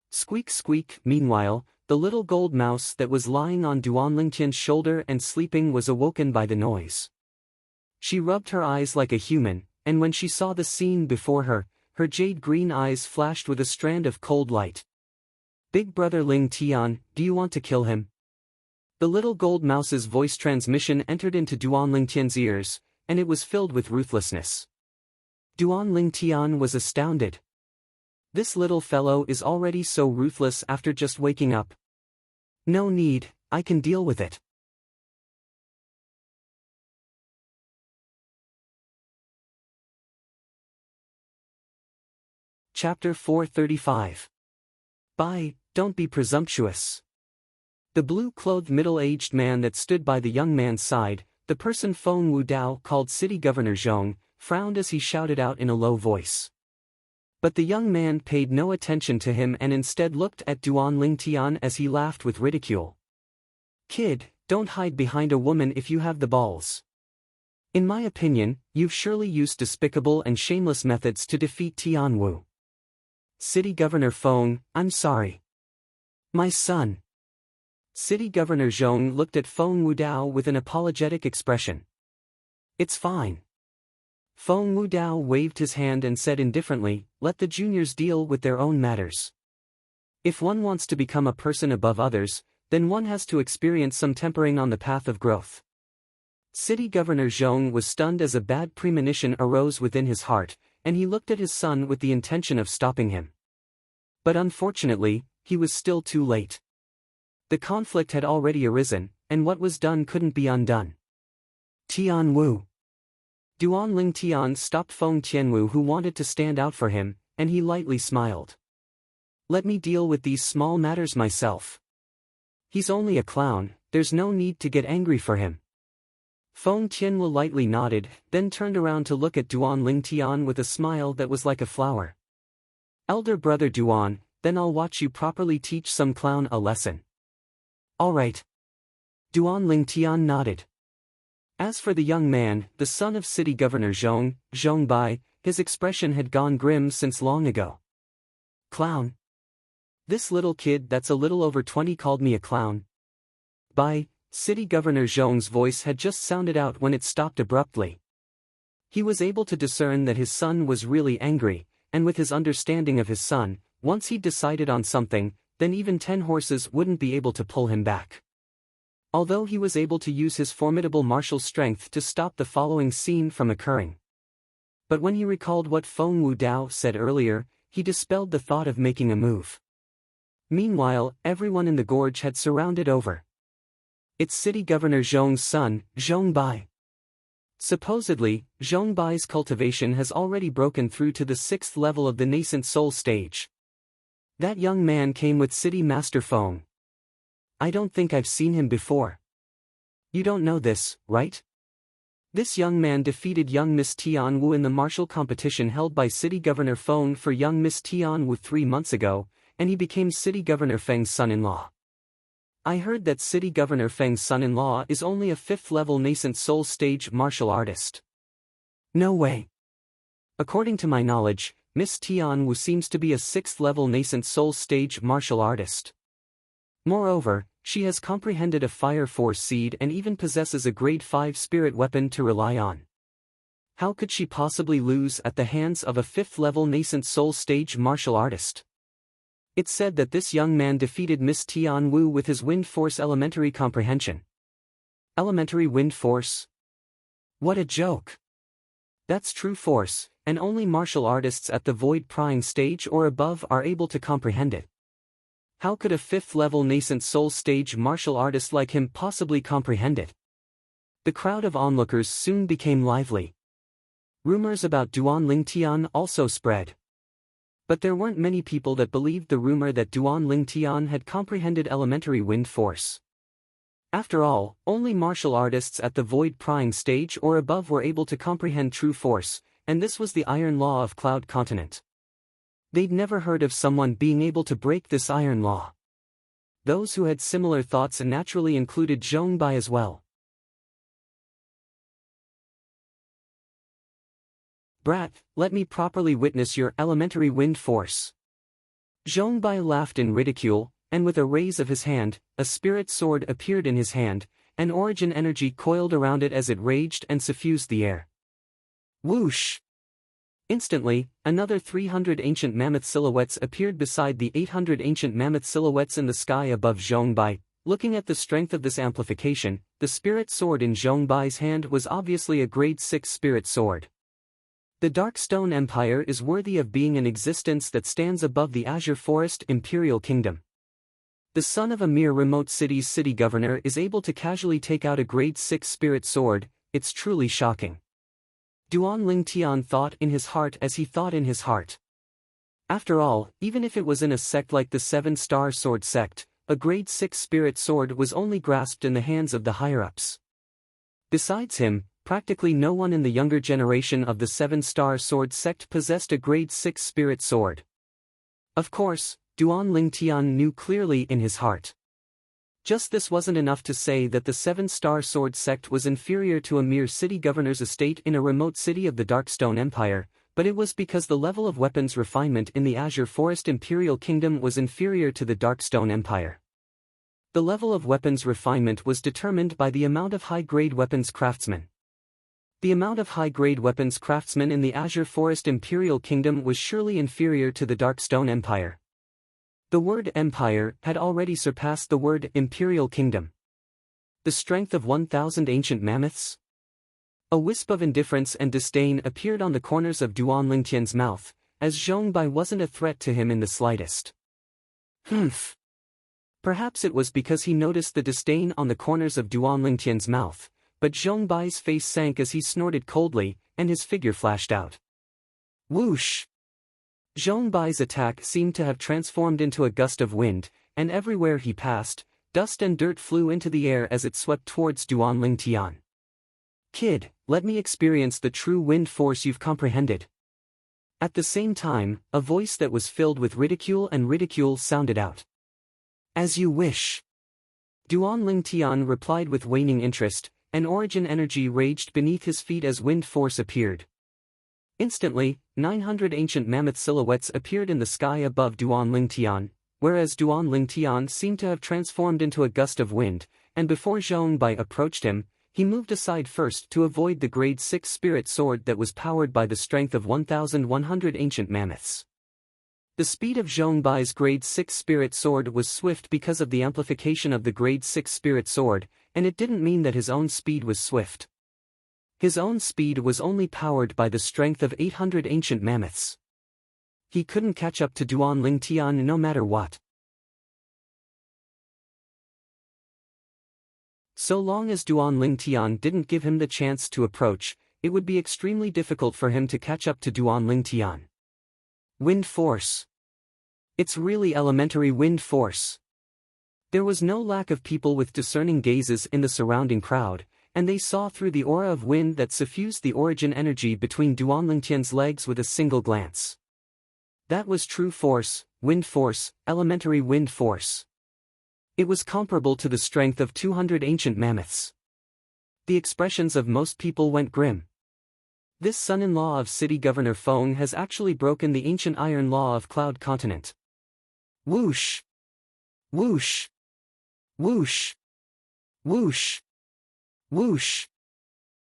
Squeak squeak. Meanwhile, the little gold mouse that was lying on Duan Lingtian's shoulder and sleeping was awoken by the noise. She rubbed her eyes like a human, and when she saw the scene before her, her jade-green eyes flashed with a strand of cold light. Big brother Ling Tian, do you want to kill him? The little gold mouse's voice transmission entered into Duan Lingtian's ears, and it was filled with ruthlessness. Duan Lingtian was astounded. This little fellow is already so ruthless after just waking up. No need, I can deal with it. Chapter 435. Bye, don't be presumptuous. The blue-clothed middle-aged man that stood by the young man's side, the person Feng Wudao called City Governor Zhong, frowned as he shouted out in a low voice. But the young man paid no attention to him and instead looked at Duan Lingtian as he laughed with ridicule. Kid, don't hide behind a woman if you have the balls. In my opinion, you've surely used despicable and shameless methods to defeat Tianwu. City Governor Feng, I'm sorry. My son. City Governor Zhong looked at Feng Wudao with an apologetic expression. It's fine. Feng Wudao waved his hand and said indifferently, let the juniors deal with their own matters. If one wants to become a person above others, then one has to experience some tempering on the path of growth. City Governor Zhong was stunned as a bad premonition arose within his heart, and he looked at his son with the intention of stopping him. But unfortunately, he was still too late. The conflict had already arisen, and what was done couldn't be undone. Tianwu. Duan Lingtian stopped Feng Tianwu who wanted to stand out for him, and he lightly smiled. Let me deal with these small matters myself. He's only a clown, there's no need to get angry for him. Feng Tianwu lightly nodded, then turned around to look at Duan Lingtian with a smile that was like a flower. Elder brother Duan, then I'll watch you properly teach some clown a lesson. All right. Duan Lingtian nodded. As for the young man, the son of City Governor Zhong, Zhong Bai, his expression had gone grim since long ago. Clown? This little kid that's a little over 20 called me a clown. Bai, City Governor Zhong's voice had just sounded out when it stopped abruptly. He was able to discern that his son was really angry, and with his understanding of his son, once he'd decided on something, then even 10 horses wouldn't be able to pull him back. Although he was able to use his formidable martial strength to stop the following scene from occurring. But when he recalled what Feng Wudao said earlier, he dispelled the thought of making a move. Meanwhile, everyone in the gorge had surrounded over. It's City Governor Zhong's son, Zhong Bai. Supposedly, Zhong Bai's cultivation has already broken through to the 6th level of the nascent soul stage. That young man came with City Master Feng. I don't think I've seen him before. You don't know this, right? This young man defeated young Miss Tianwu in the martial competition held by City Governor Feng for young Miss Tianwu 3 months ago, and he became City Governor Feng's son-in-law. I heard that City Governor Feng's son-in-law is only a 5th-level nascent soul stage martial artist. No way. According to my knowledge, Miss Tianwu seems to be a 6th-level nascent soul stage martial artist. Moreover, she has comprehended a fire force seed and even possesses a grade 5 spirit weapon to rely on. How could she possibly lose at the hands of a 5th-level nascent soul stage martial artist? It's said that this young man defeated Miss Tianwu with his wind force elementary comprehension. Elementary wind force? What a joke! That's true force, and only martial artists at the void prying stage or above are able to comprehend it. How could a 5th-level nascent soul stage martial artist like him possibly comprehend it? The crowd of onlookers soon became lively. Rumors about Duan Lingtian also spread. But there weren't many people that believed the rumor that Duan Lingtian had comprehended elementary wind force. After all, only martial artists at the void prying stage or above were able to comprehend true force, and this was the iron law of Cloud Continent. They'd never heard of someone being able to break this iron law. Those who had similar thoughts naturally included Zhong Bai as well. Brat, let me properly witness your elementary wind force. Zhong Bai laughed in ridicule, and with a raise of his hand, a spirit sword appeared in his hand, and origin energy coiled around it as it raged and suffused the air. Whoosh! Instantly, another 300 ancient mammoth silhouettes appeared beside the 800 ancient mammoth silhouettes in the sky above Zhong Bai. Looking at the strength of this amplification, the spirit sword in Zhong Bai's hand was obviously a grade 6 spirit sword. The Darkstone Empire is worthy of being an existence that stands above the Azure Forest Imperial Kingdom. The son of a mere remote city's city governor is able to casually take out a grade 6 spirit sword. It's truly shocking. Duan Lingtian thought in his heart as he thought in his heart. After all, even if it was in a sect like the 7-star sword sect, a grade 6 spirit sword was only grasped in the hands of the higher-ups. Besides him, practically no one in the younger generation of the 7-star sword sect possessed a grade 6 spirit sword. Of course, Duan Lingtian knew clearly in his heart. Just this wasn't enough to say that the 7-star sword sect was inferior to a mere city governor's estate in a remote city of the Darkstone Empire, but it was because the level of weapons refinement in the Azure Forest Imperial Kingdom was inferior to the Darkstone Empire. The level of weapons refinement was determined by the amount of high-grade weapons craftsmen. The amount of high-grade weapons craftsmen in the Azure Forest Imperial Kingdom was surely inferior to the Darkstone Empire. The word empire had already surpassed the word imperial kingdom. The strength of 1,000 ancient mammoths? A wisp of indifference and disdain appeared on the corners of Duan Lingtian's mouth, as Zhong Bai wasn't a threat to him in the slightest. Humph. Perhaps it was because he noticed the disdain on the corners of Duan Lingtian's mouth, but Zhong Bai's face sank as he snorted coldly, and his figure flashed out. Whoosh! Zhong Bai's attack seemed to have transformed into a gust of wind, and everywhere he passed, dust and dirt flew into the air as it swept towards Duan Lingtian. Kid, let me experience the true wind force you've comprehended. At the same time, a voice that was filled with ridicule sounded out. As you wish. Duan Lingtian replied with waning interest, and origin energy raged beneath his feet as wind force appeared. Instantly, 900 ancient mammoth silhouettes appeared in the sky above Duan Lingtian, whereas Duan Lingtian seemed to have transformed into a gust of wind, and before Zhong Bai approached him, he moved aside first to avoid the grade 6 spirit sword that was powered by the strength of 1,100 ancient mammoths. The speed of Zhong Bai's grade 6 spirit sword was swift because of the amplification of the grade 6 spirit sword, and it didn't mean that his own speed was swift. His own speed was only powered by the strength of 800 ancient mammoths. He couldn't catch up to Duan Lingtian no matter what. So long as Duan Lingtian didn't give him the chance to approach, it would be extremely difficult for him to catch up to Duan Lingtian. Wind force. It's really elementary wind force. There was no lack of people with discerning gazes in the surrounding crowd, and they saw through the aura of wind that suffused the origin energy between Duan Lingtian's legs with a single glance. That was true force, wind force, elementary wind force. It was comparable to the strength of 200 ancient mammoths. The expressions of most people went grim. This son-in-law of city governor Feng has actually broken the ancient iron law of Cloud Continent. Whoosh! Whoosh! Whoosh! Whoosh! Whoosh!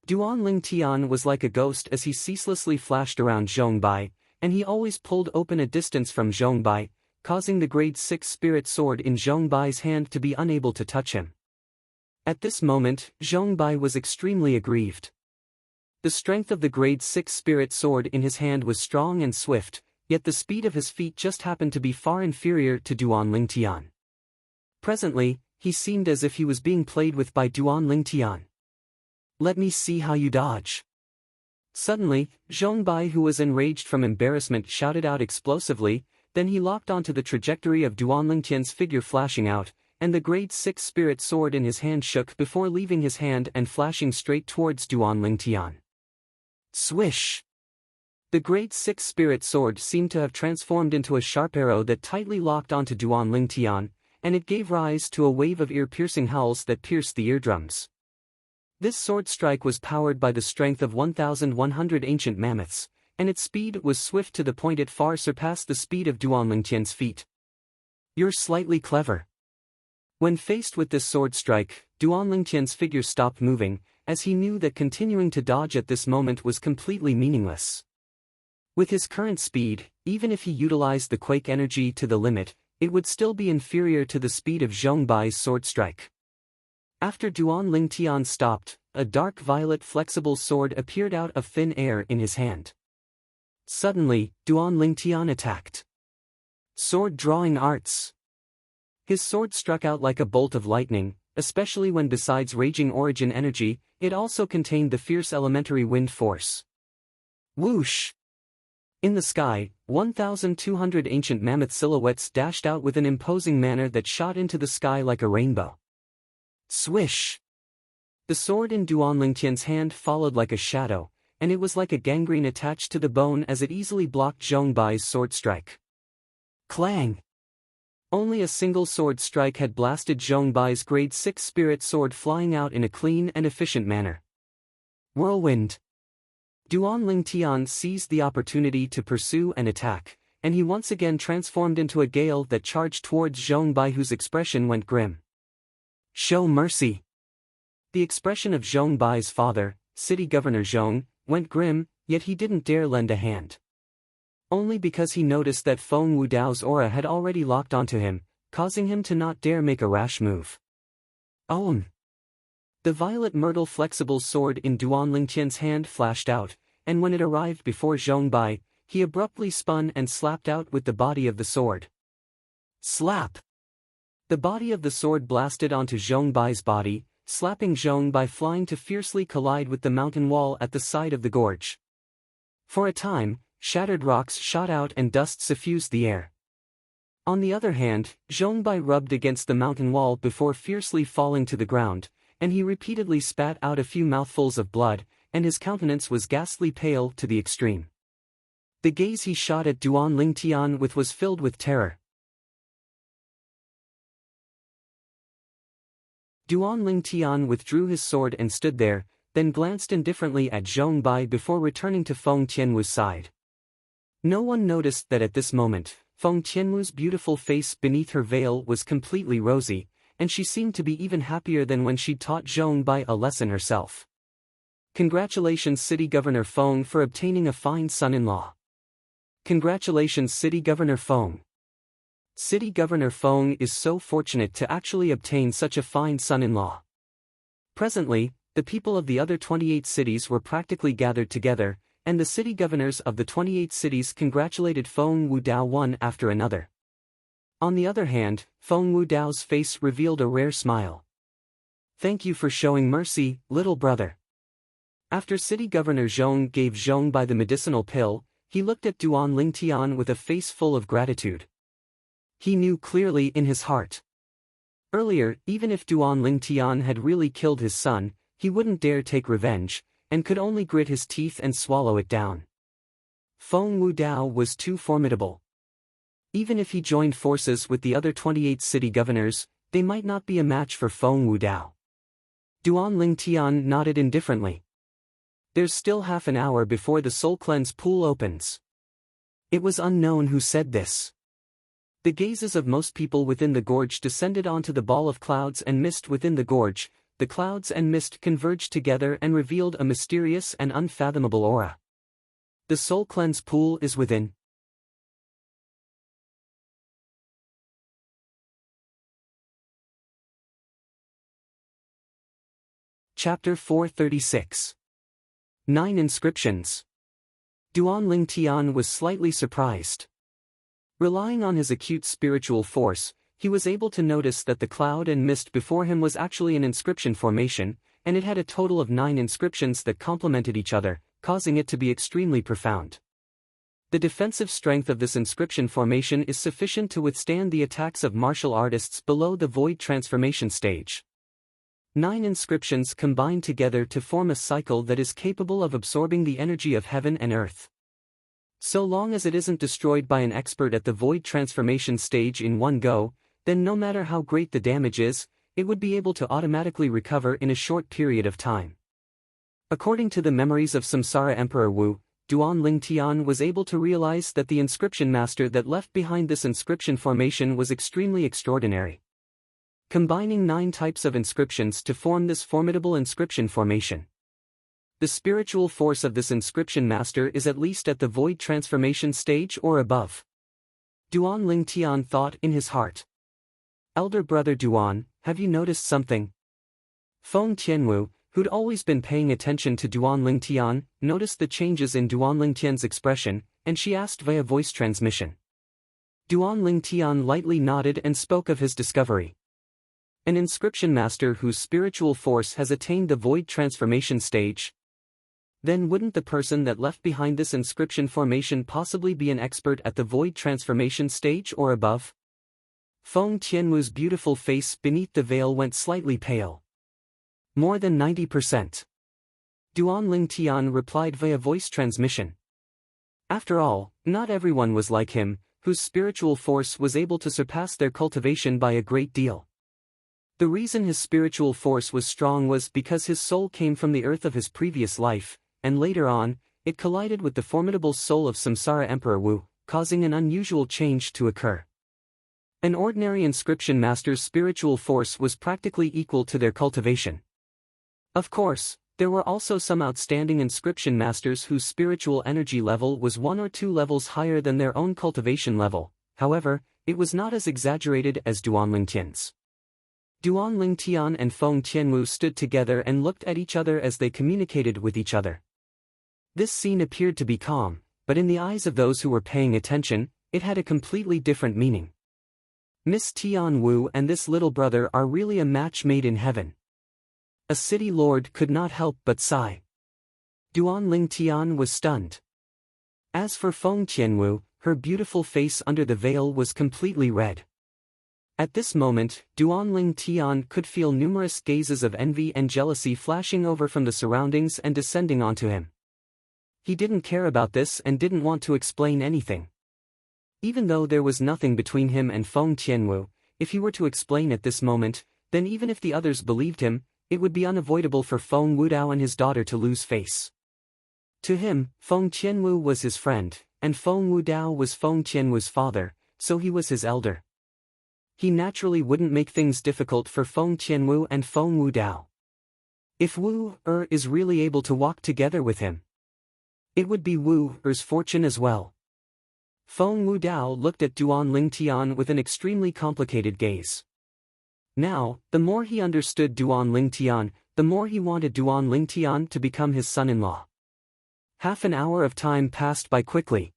Duan Lingtian was like a ghost as he ceaselessly flashed around Zhong Bai, and he always pulled open a distance from Zhong Bai, causing the grade 6 spirit sword in Zhong Bai's hand to be unable to touch him. At this moment, Zhong Bai was extremely aggrieved. The strength of the grade 6 spirit sword in his hand was strong and swift, yet the speed of his feet just happened to be far inferior to Duan Lingtian. Presently, he seemed as if he was being played with by Duan Lingtian. Let me see how you dodge. Suddenly, Zhongbai, who was enraged from embarrassment, shouted out explosively, then he locked onto the trajectory of Duan Lingtian's figure flashing out, and the grade 6 spirit sword in his hand shook before leaving his hand and flashing straight towards Duan Lingtian. Swish! The grade 6 spirit sword seemed to have transformed into a sharp arrow that tightly locked onto Duan Lingtian, and it gave rise to a wave of ear-piercing howls that pierced the eardrums. This sword strike was powered by the strength of 1,100 ancient mammoths, and its speed was swift to the point it far surpassed the speed of Duan Lingtian's feet. You're slightly clever. When faced with this sword strike, Duan Lingtian's figure stopped moving, as he knew that continuing to dodge at this moment was completely meaningless. With his current speed, even if he utilized the quake energy to the limit, it would still be inferior to the speed of Zhongbai's sword strike. After Duan Lingtian stopped, a dark violet flexible sword appeared out of thin air in his hand. Suddenly, Duan Lingtian attacked. Sword drawing arts. His sword struck out like a bolt of lightning, especially when besides raging origin energy, it also contained the fierce elementary wind force. Whoosh! In the sky, 1,200 ancient mammoth silhouettes dashed out with an imposing manner that shot into the sky like a rainbow. Swish! The sword in Duan Lingtian's hand followed like a shadow, and it was like a gangrene attached to the bone as it easily blocked Zhongbai's sword strike. Clang! Only a single sword strike had blasted Zhongbai's grade 6 spirit sword flying out in a clean and efficient manner. Whirlwind! Duan Lingtian seized the opportunity to pursue and attack, and he once again transformed into a gale that charged towards Zhongbai, whose expression went grim. Show mercy! The expression of Zhongbai's father, City Governor Zhong, went grim, yet he didn't dare lend a hand. Only because he noticed that Feng Wudao's aura had already locked onto him, causing him to not dare make a rash move. Own! The violet myrtle flexible sword in Duan Lingtian's hand flashed out, and when it arrived before Zhongbai, he abruptly spun and slapped out with the body of the sword. Slap! The body of the sword blasted onto Zhongbai's body, slapping Zhongbai flying to fiercely collide with the mountain wall at the side of the gorge. For a time, shattered rocks shot out and dust suffused the air. On the other hand, Zhongbai rubbed against the mountain wall before fiercely falling to the ground, and he repeatedly spat out a few mouthfuls of blood, and his countenance was ghastly pale to the extreme. The gaze he shot at Duan Lingtian with was filled with terror. Duan Lingtian withdrew his sword and stood there, then glanced indifferently at Zhongbai before returning to Feng Tianwu's side. No one noticed that at this moment, Feng Tianwu's beautiful face beneath her veil was completely rosy, and she seemed to be even happier than when she'd taught Zhongbai a lesson herself. Congratulations City Governor Feng for obtaining a fine son-in-law. Congratulations City Governor Feng. City Governor Feng is so fortunate to actually obtain such a fine son-in-law. Presently, the people of the other 28 cities were practically gathered together, and the city governors of the 28 cities congratulated Feng Wudao one after another. On the other hand, Feng Wudao's face revealed a rare smile. Thank you for showing mercy, little brother. After City Governor Zhong gave Zhongbai the medicinal pill, he looked at Duan Lingtian with a face full of gratitude. He knew clearly in his heart. Earlier, even if Duan Lingtian had really killed his son, he wouldn't dare take revenge, and could only grit his teeth and swallow it down. Feng Wudao was too formidable. Even if he joined forces with the other 28 city governors, they might not be a match for Feng Wudao. Duan Lingtian nodded indifferently. There's still half an hour before the soul cleanse pool opens. It was unknown who said this. The gazes of most people within the gorge descended onto the ball of clouds and mist within the gorge. The clouds and mist converged together and revealed a mysterious and unfathomable aura. The soul cleanse pool is within. Chapter 436. 9 Inscriptions. Duan Lingtian was slightly surprised. Relying on his acute spiritual force, he was able to notice that the cloud and mist before him was actually an inscription formation, and it had a total of 9 inscriptions that complemented each other, causing it to be extremely profound. The defensive strength of this inscription formation is sufficient to withstand the attacks of martial artists below the void transformation stage. 9 inscriptions combine together to form a cycle that is capable of absorbing the energy of heaven and earth. So long as it isn't destroyed by an expert at the void transformation stage in one go, then no matter how great the damage is, it would be able to automatically recover in a short period of time. According to the memories of Samsara Emperor Wu, Duan Lingtian was able to realize that the inscription master that left behind this inscription formation was extremely extraordinary. Combining 9 types of inscriptions to form this formidable inscription formation. The spiritual force of this inscription master is at least at the void transformation stage or above. Duan Lingtian thought in his heart. Elder brother Duan, have you noticed something? Feng Tianwu, who'd always been paying attention to Duan Lingtian, noticed the changes in Duan Lingtian's expression, and she asked via voice transmission. Duan Lingtian lightly nodded and spoke of his discovery. An inscription master whose spiritual force has attained the void transformation stage. Then wouldn't the person that left behind this inscription formation possibly be an expert at the void transformation stage or above? Feng Tianwu's beautiful face beneath the veil went slightly pale. More than 90%. Duan Lingtian replied via voice transmission. After all, not everyone was like him, whose spiritual force was able to surpass their cultivation by a great deal. The reason his spiritual force was strong was because his soul came from the earth of his previous life, and later on, it collided with the formidable soul of Samsara Emperor Wu, causing an unusual change to occur. An ordinary inscription master's spiritual force was practically equal to their cultivation. Of course, there were also some outstanding inscription masters whose spiritual energy level was 1 or 2 levels higher than their own cultivation level, however, it was not as exaggerated as Duan Lingtian's. Duan Lingtian and Feng Tianwu stood together and looked at each other as they communicated with each other. This scene appeared to be calm, but in the eyes of those who were paying attention, it had a completely different meaning. Miss Tian Wu and this little brother are really a match made in heaven. A city lord could not help but sigh. Duan Lingtian was stunned. As for Feng Tianwu, her beautiful face under the veil was completely red. At this moment, Duan Lingtian could feel numerous gazes of envy and jealousy flashing over from the surroundings and descending onto him. He didn't care about this and didn't want to explain anything. Even though there was nothing between him and Feng Tianwu, if he were to explain at this moment, then even if the others believed him, it would be unavoidable for Feng Wudao and his daughter to lose face. To him, Feng Tianwu was his friend, and Feng Wudao was Feng Tianwu's father, so he was his elder. He naturally wouldn't make things difficult for Feng Tianwu and Feng Wudao. If Wu-Er is really able to walk together with him, it would be Wu-Er's fortune as well. Feng Wudao looked at Duan Lingtian with an extremely complicated gaze. Now, the more he understood Duan Lingtian, the more he wanted Duan Lingtian to become his son-in-law. Half an hour of time passed by quickly.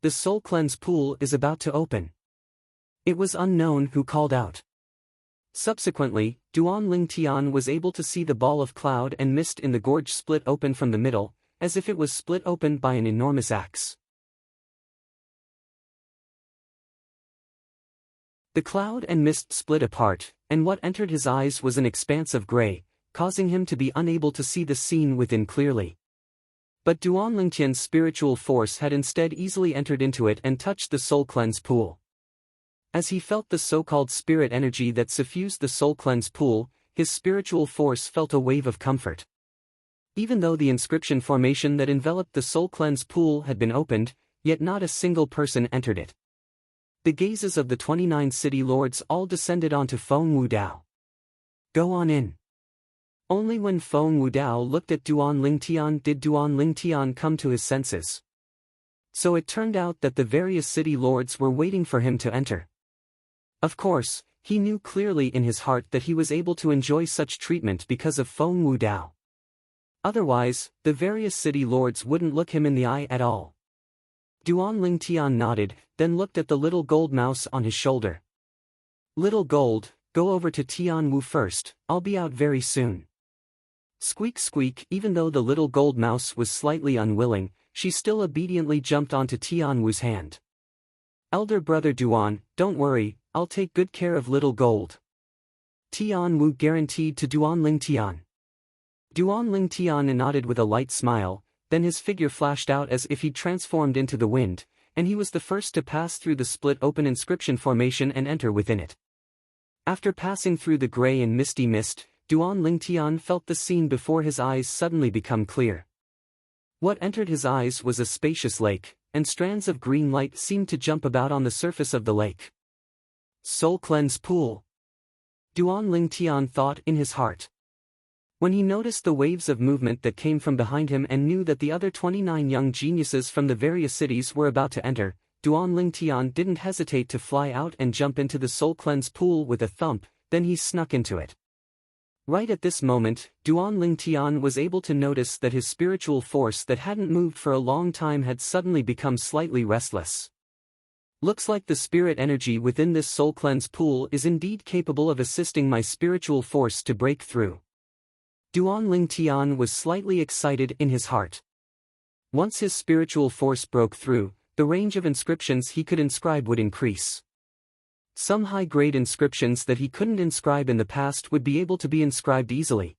The soul cleanse pool is about to open. It was unknown who called out. Subsequently, Duan Lingtian was able to see the ball of cloud and mist in the gorge split open from the middle, as if it was split open by an enormous axe. The cloud and mist split apart, and what entered his eyes was an expanse of gray, causing him to be unable to see the scene within clearly. But Duan Lingtian's spiritual force had instead easily entered into it and touched the soul cleanse pool. As he felt the so-called spirit energy that suffused the soul cleanse pool, his spiritual force felt a wave of comfort. Even though the inscription formation that enveloped the soul cleanse pool had been opened, yet not a single person entered it. The gazes of the 29 city lords all descended onto Feng Wudao. Go on in. Only when Feng Wudao looked at Duan Lingtian did Duan Lingtian come to his senses. So it turned out that the various city lords were waiting for him to enter. Of course, he knew clearly in his heart that he was able to enjoy such treatment because of Feng Wudao. Otherwise, the various city lords wouldn't look him in the eye at all. Duan Lingtian nodded, then looked at the little gold mouse on his shoulder. Little gold, go over to Tian Wu first, I'll be out very soon. Squeak squeak. Even though the little gold mouse was slightly unwilling, she still obediently jumped onto Tianwu's hand. Elder brother Duan, don't worry, I'll take good care of little gold. Tianwu guaranteed to Duanling Tian. Duanling Tian nodded with a light smile, then his figure flashed out as if he transformed into the wind, and he was the first to pass through the split-open inscription formation and enter within it. After passing through the gray and misty mist, Duanling Tian felt the scene before his eyes suddenly become clear. What entered his eyes was a spacious lake, and strands of green light seemed to jump about on the surface of the lake. Soul Cleanse Pool. Duanling Tian thought in his heart. When he noticed the waves of movement that came from behind him and knew that the other 29 young geniuses from the various cities were about to enter, Duanling Tian didn't hesitate to fly out and jump into the Soul Cleanse Pool with a thump, then he snuck into it. Right at this moment, Duanling Tian was able to notice that his spiritual force that hadn't moved for a long time had suddenly become slightly restless. Looks like the spirit energy within this Soul Cleanse Pool is indeed capable of assisting my spiritual force to break through. Duanling Tian was slightly excited in his heart. Once his spiritual force broke through, the range of inscriptions he could inscribe would increase. Some high-grade inscriptions that he couldn't inscribe in the past would be able to be inscribed easily.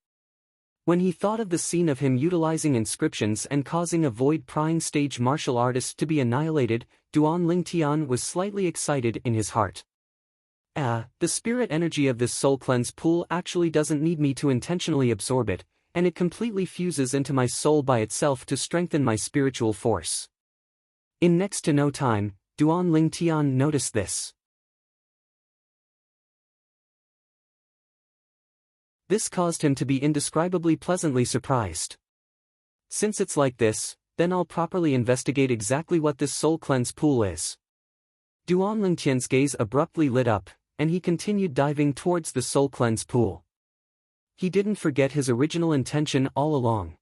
When he thought of the scene of him utilizing inscriptions and causing a void-prying stage martial artist to be annihilated, Duanling Tian was slightly excited in his heart. The spirit energy of this Soul Cleanse Pool actually doesn't need me to intentionally absorb it, and it completely fuses into my soul by itself to strengthen my spiritual force. In next to no time, Duanling Tian noticed this. This caused him to be indescribably pleasantly surprised. Since it's like this, then I'll properly investigate exactly what this Soul Cleanse Pool is. Duanling Tian's gaze abruptly lit up, and he continued diving towards the Soul Cleanse Pool. He didn't forget his original intention all along.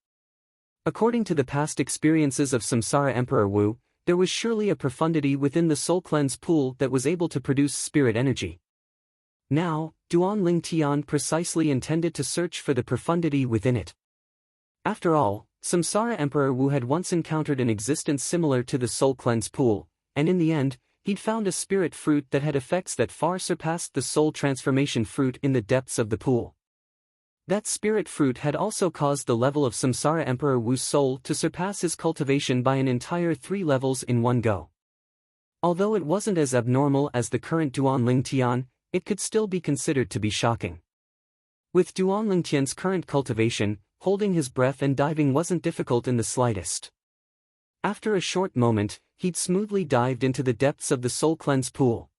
According to the past experiences of Samsara Emperor Wu, there was surely a profundity within the Soul Cleanse Pool that was able to produce spirit energy. Now, Duanling Tian precisely intended to search for the profundity within it. After all, Samsara Emperor Wu had once encountered an existence similar to the Soul Cleanse Pool, and in the end, he'd found a spirit fruit that had effects that far surpassed the soul transformation fruit in the depths of the pool. That spirit fruit had also caused the level of Samsara Emperor Wu's soul to surpass his cultivation by an entire 3 levels in one go. Although it wasn't as abnormal as the current Duanling Tian, it could still be considered to be shocking. With Duanling Tian's current cultivation, holding his breath and diving wasn't difficult in the slightest. After a short moment, he'd smoothly dived into the depths of the Soul Cleanse Pool.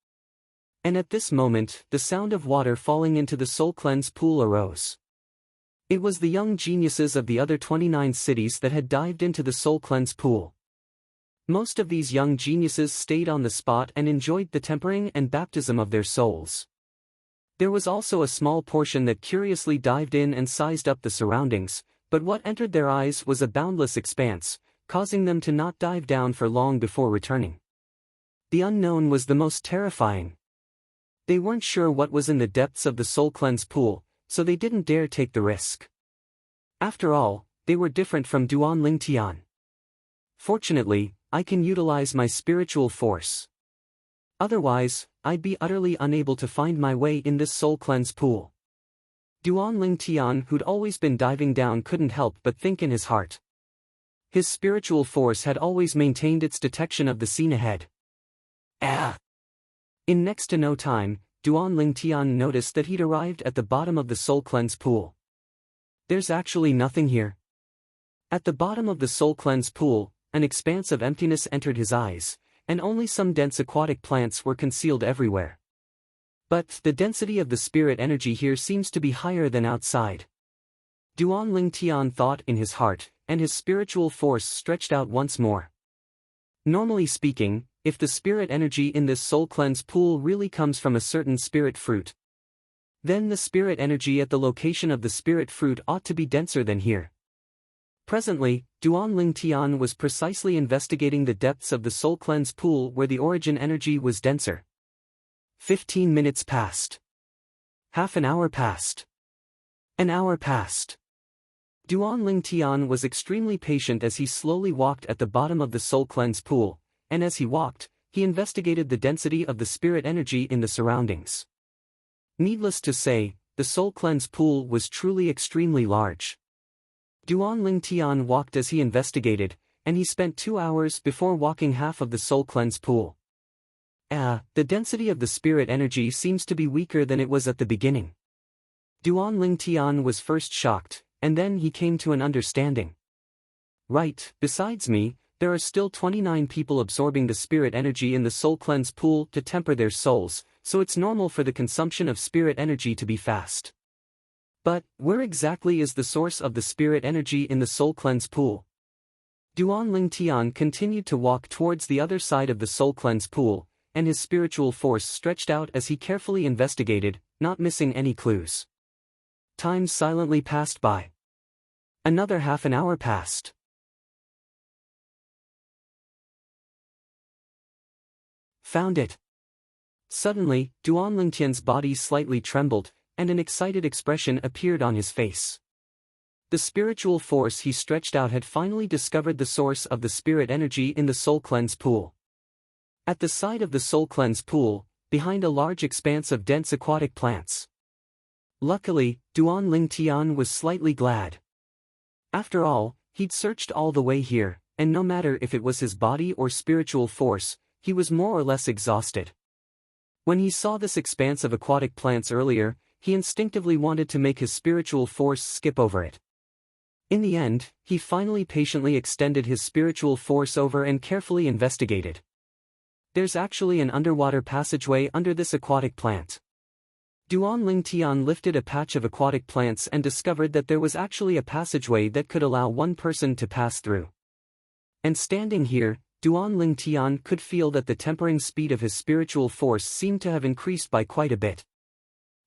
And at this moment, the sound of water falling into the Soul Cleanse Pool arose. It was the young geniuses of the other 29 cities that had dived into the Soul Cleanse Pool. Most of these young geniuses stayed on the spot and enjoyed the tempering and baptism of their souls. There was also a small portion that curiously dived in and sized up the surroundings, but what entered their eyes was a boundless expanse, causing them to not dive down for long before returning. The unknown was the most terrifying. They weren't sure what was in the depths of the Soul Cleanse Pool, so they didn't dare take the risk. After all, they were different from Duanling Tian. Fortunately, I can utilize my spiritual force. Otherwise, I'd be utterly unable to find my way in this Soul Cleanse Pool. Duanling Tian, who'd always been diving down, couldn't help but think in his heart. His spiritual force had always maintained its detection of the scene ahead. In next to no time, Duanling Tian noticed that he'd arrived at the bottom of the Soul Cleanse Pool. There's actually nothing here. At the bottom of the Soul Cleanse Pool, an expanse of emptiness entered his eyes, and only some dense aquatic plants were concealed everywhere. But the density of the spirit energy here seems to be higher than outside. Duanling Tian thought in his heart, and his spiritual force stretched out once more. Normally speaking, if the spirit energy in this Soul Cleanse Pool really comes from a certain spirit fruit, then the spirit energy at the location of the spirit fruit ought to be denser than here. Presently, Duanling Tian was precisely investigating the depths of the Soul Cleanse Pool where the origin energy was denser. 15 minutes passed. Half an hour passed. An hour passed. Duan Ling Tian was extremely patient as he slowly walked at the bottom of the soul cleanse pool, and as he walked, he investigated the density of the spirit energy in the surroundings. Needless to say, the soul cleanse pool was truly extremely large. Duan Ling Tian walked as he investigated, and he spent 2 hours before walking half of the soul cleanse pool. The density of the spirit energy seems to be weaker than it was at the beginning. Duan Ling Tian was first shocked, and then he came to an understanding. Right, besides me, there are still 29 people absorbing the spirit energy in the soul cleanse pool to temper their souls, so it's normal for the consumption of spirit energy to be fast. But, where exactly is the source of the spirit energy in the soul cleanse pool? Duan Ling Tian continued to walk towards the other side of the soul cleanse pool, and his spiritual force stretched out as he carefully investigated, not missing any clues. Time silently passed by. Another half an hour passed. Found it. Suddenly, Duan Lingtian's body slightly trembled, and an excited expression appeared on his face. The spiritual force he stretched out had finally discovered the source of the spirit energy in the soul cleanse pool. At the side of the soul cleanse pool, behind a large expanse of dense aquatic plants. Luckily, Duan Ling Tian was slightly glad. After all, he'd searched all the way here, and no matter if it was his body or spiritual force, he was more or less exhausted. When he saw this expanse of aquatic plants earlier, he instinctively wanted to make his spiritual force skip over it. In the end, he finally patiently extended his spiritual force over and carefully investigated. There's actually an underwater passageway under this aquatic plant. Duan Ling Tian lifted a patch of aquatic plants and discovered that there was actually a passageway that could allow one person to pass through. And standing here, Duan Ling Tian could feel that the tempering speed of his spiritual force seemed to have increased by quite a bit.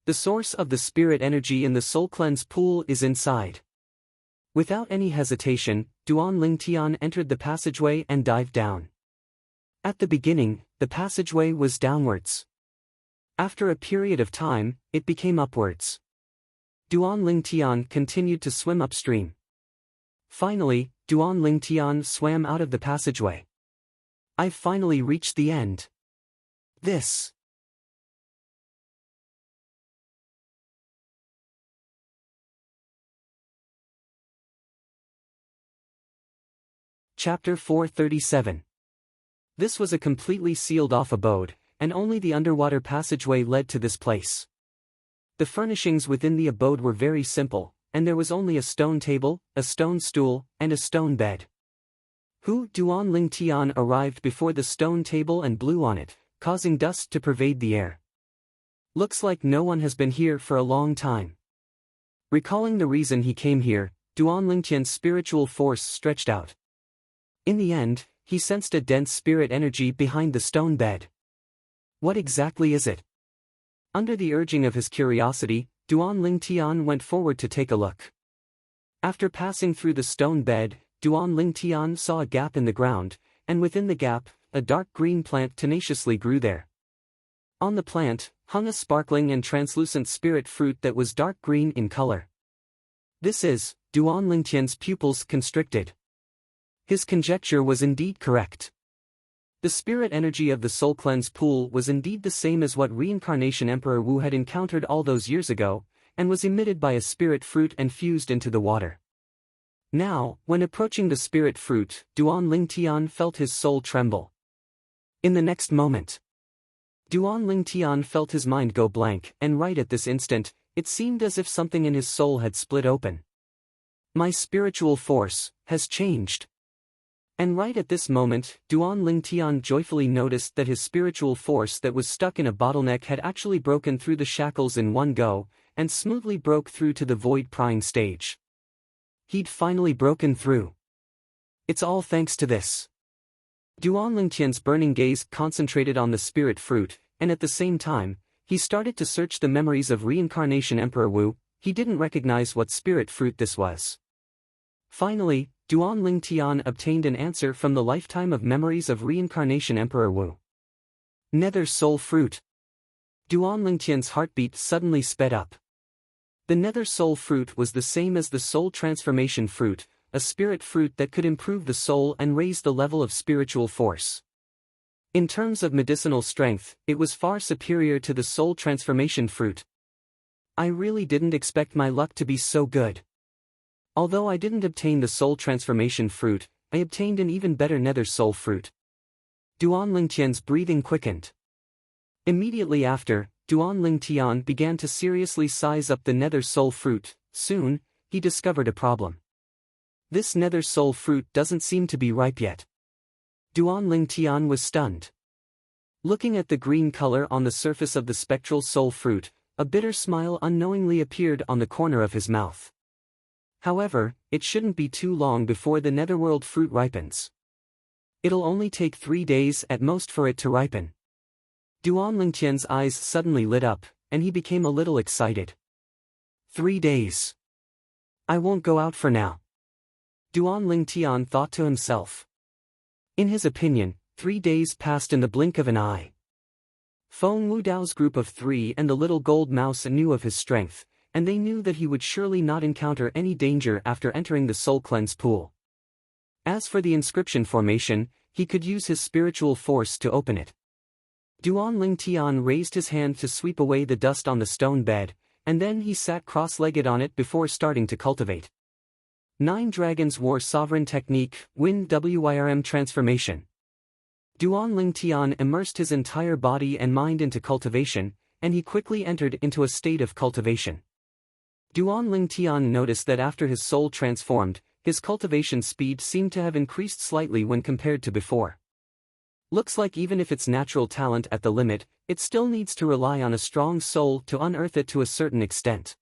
The source of the spirit energy in the soul cleanse pool is inside. Without any hesitation, Duan Ling Tian entered the passageway and dived down. At the beginning, the passageway was downwards. After a period of time, it became upwards. Duan Ling Tian continued to swim upstream. Finally, Duan Ling Tian swam out of the passageway. I've finally reached the end. This. Chapter 437. This was a completely sealed-off abode, and only the underwater passageway led to this place. The furnishings within the abode were very simple, and there was only a stone table, a stone stool, and a stone bed. Duan Ling Tian arrived before the stone table and blew on it, causing dust to pervade the air. Looks like no one has been here for a long time. Recalling the reason he came here, Duan Lingtian's spiritual force stretched out. In the end, he sensed a dense spirit energy behind the stone bed. What exactly is it? Under the urging of his curiosity, Duan Ling Tian went forward to take a look. After passing through the stone bed, Duan Ling Tian saw a gap in the ground, and within the gap, a dark green plant tenaciously grew there. On the plant, hung a sparkling and translucent spirit fruit that was dark green in color. This is, Duan Lingtian's pupils constricted. His conjecture was indeed correct. The spirit energy of the soul cleanse pool was indeed the same as what reincarnation Emperor Wu had encountered all those years ago, and was emitted by a spirit fruit and fused into the water. Now, when approaching the spirit fruit, Duan Ling Tian felt his soul tremble. In the next moment, Duan Ling Tian felt his mind go blank, and right at this instant, it seemed as if something in his soul had split open. My spiritual force has changed. And right at this moment, Duan Ling Tian joyfully noticed that his spiritual force that was stuck in a bottleneck had actually broken through the shackles in one go, and smoothly broke through to the void prying stage. He'd finally broken through. It's all thanks to this. Duan Lingtian's burning gaze concentrated on the spirit fruit, and at the same time, he started to search the memories of reincarnation Emperor Wu. He didn't recognize what spirit fruit this was. Finally, Duan Ling Tian obtained an answer from the lifetime of memories of reincarnation Emperor Wu. Nether soul fruit. Duan Lingtian's heartbeat suddenly sped up. The nether soul fruit was the same as the soul transformation fruit, a spirit fruit that could improve the soul and raise the level of spiritual force. In terms of medicinal strength, it was far superior to the soul transformation fruit. I really didn't expect my luck to be so good. Although I didn't obtain the soul transformation fruit, I obtained an even better nether soul fruit. Duan Lingtian's breathing quickened. Immediately after, Duan Lingtian began to seriously size up the nether soul fruit. Soon, he discovered a problem. This nether soul fruit doesn't seem to be ripe yet. Duan Lingtian was stunned. Looking at the green color on the surface of the spectral soul fruit, a bitter smile unknowingly appeared on the corner of his mouth. However, it shouldn't be too long before the netherworld fruit ripens. It'll only take 3 days at most for it to ripen. Duan Lingtian's eyes suddenly lit up, and he became a little excited. 3 days. I won't go out for now. Duan Lingtian thought to himself. In his opinion, 3 days passed in the blink of an eye. Feng Wudao's group of 3 and the little gold mouse knew of his strength, and they knew that he would surely not encounter any danger after entering the soul cleanse pool. As for the inscription formation, he could use his spiritual force to open it. Duan Lingtian raised his hand to sweep away the dust on the stone bed, and then he sat cross-legged on it before starting to cultivate. 9 Dragons War Sovereign Technique, Wind WIRM Transformation. Duan Lingtian immersed his entire body and mind into cultivation, and he quickly entered into a state of cultivation. Duan Lingtian noticed that after his soul transformed, his cultivation speed seemed to have increased slightly when compared to before. Looks like even if it's natural talent at the limit, it still needs to rely on a strong soul to unearth it to a certain extent.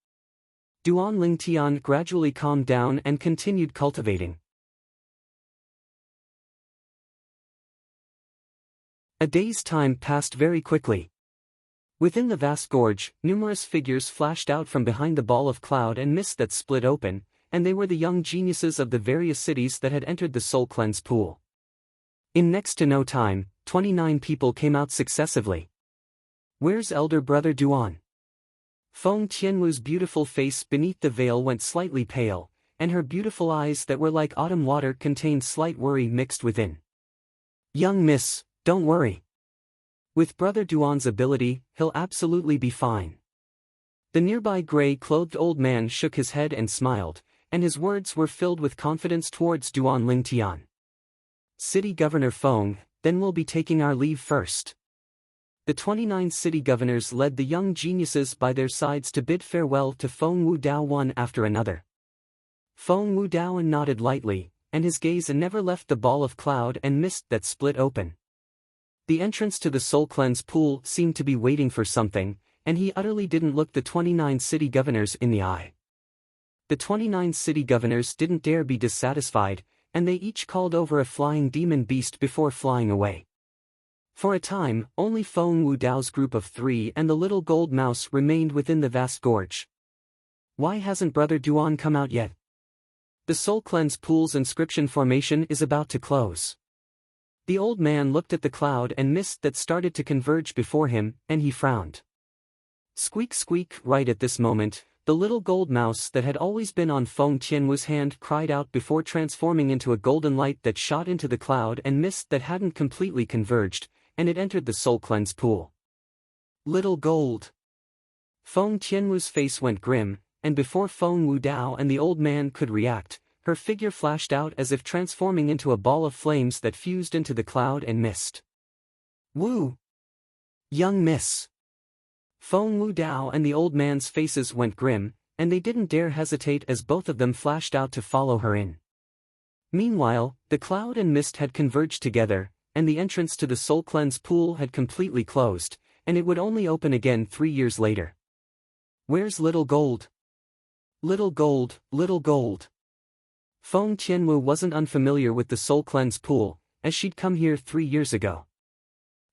Duan Lingtian gradually calmed down and continued cultivating. A day's time passed very quickly. Within the vast gorge, numerous figures flashed out from behind the ball of cloud and mist that split open, and they were the young geniuses of the various cities that had entered the soul cleanse pool. In next to no time, 29 people came out successively. Where's elder brother Duan? Feng Tianwu's beautiful face beneath the veil went slightly pale, and her beautiful eyes that were like autumn water contained slight worry mixed within. Young miss, don't worry. With brother Duan's ability, he'll absolutely be fine. The nearby gray-clothed old man shook his head and smiled, and his words were filled with confidence towards Duan Lingtian. City Governor Feng, then we'll be taking our leave first. The 29 city governors led the young geniuses by their sides to bid farewell to Feng Wudao one after another. Feng Wudao nodded lightly, and his gaze never left the ball of cloud and mist that split open. The entrance to the soul cleanse pool seemed to be waiting for something, and he utterly didn't look the 29 city governors in the eye. The 29 city governors didn't dare be dissatisfied, and they each called over a flying demon beast before flying away. For a time, only Feng Wudao's group of 3 and the little gold mouse remained within the vast gorge. Why hasn't brother Duan come out yet? The soul cleanse pool's inscription formation is about to close. The old man looked at the cloud and mist that started to converge before him, and he frowned. Squeak squeak. Right at this moment, the little gold mouse that had always been on Feng Tianwu's hand cried out before transforming into a golden light that shot into the cloud and mist that hadn't completely converged, and it entered the soul cleanse pool. Little gold. Feng Tianwu's face went grim, and before Feng Wudao and the old man could react, her figure flashed out as if transforming into a ball of flames that fused into the cloud and mist. Woo! Young miss. Feng Wudao and the old man's faces went grim, and they didn't dare hesitate as both of them flashed out to follow her in. Meanwhile, the cloud and mist had converged together, and the entrance to the soul cleanse pool had completely closed, and it would only open again 3 years later. Where's little gold? Little gold, little gold. Feng Tianwu wasn't unfamiliar with the soul cleanse pool, as she'd come here 3 years ago.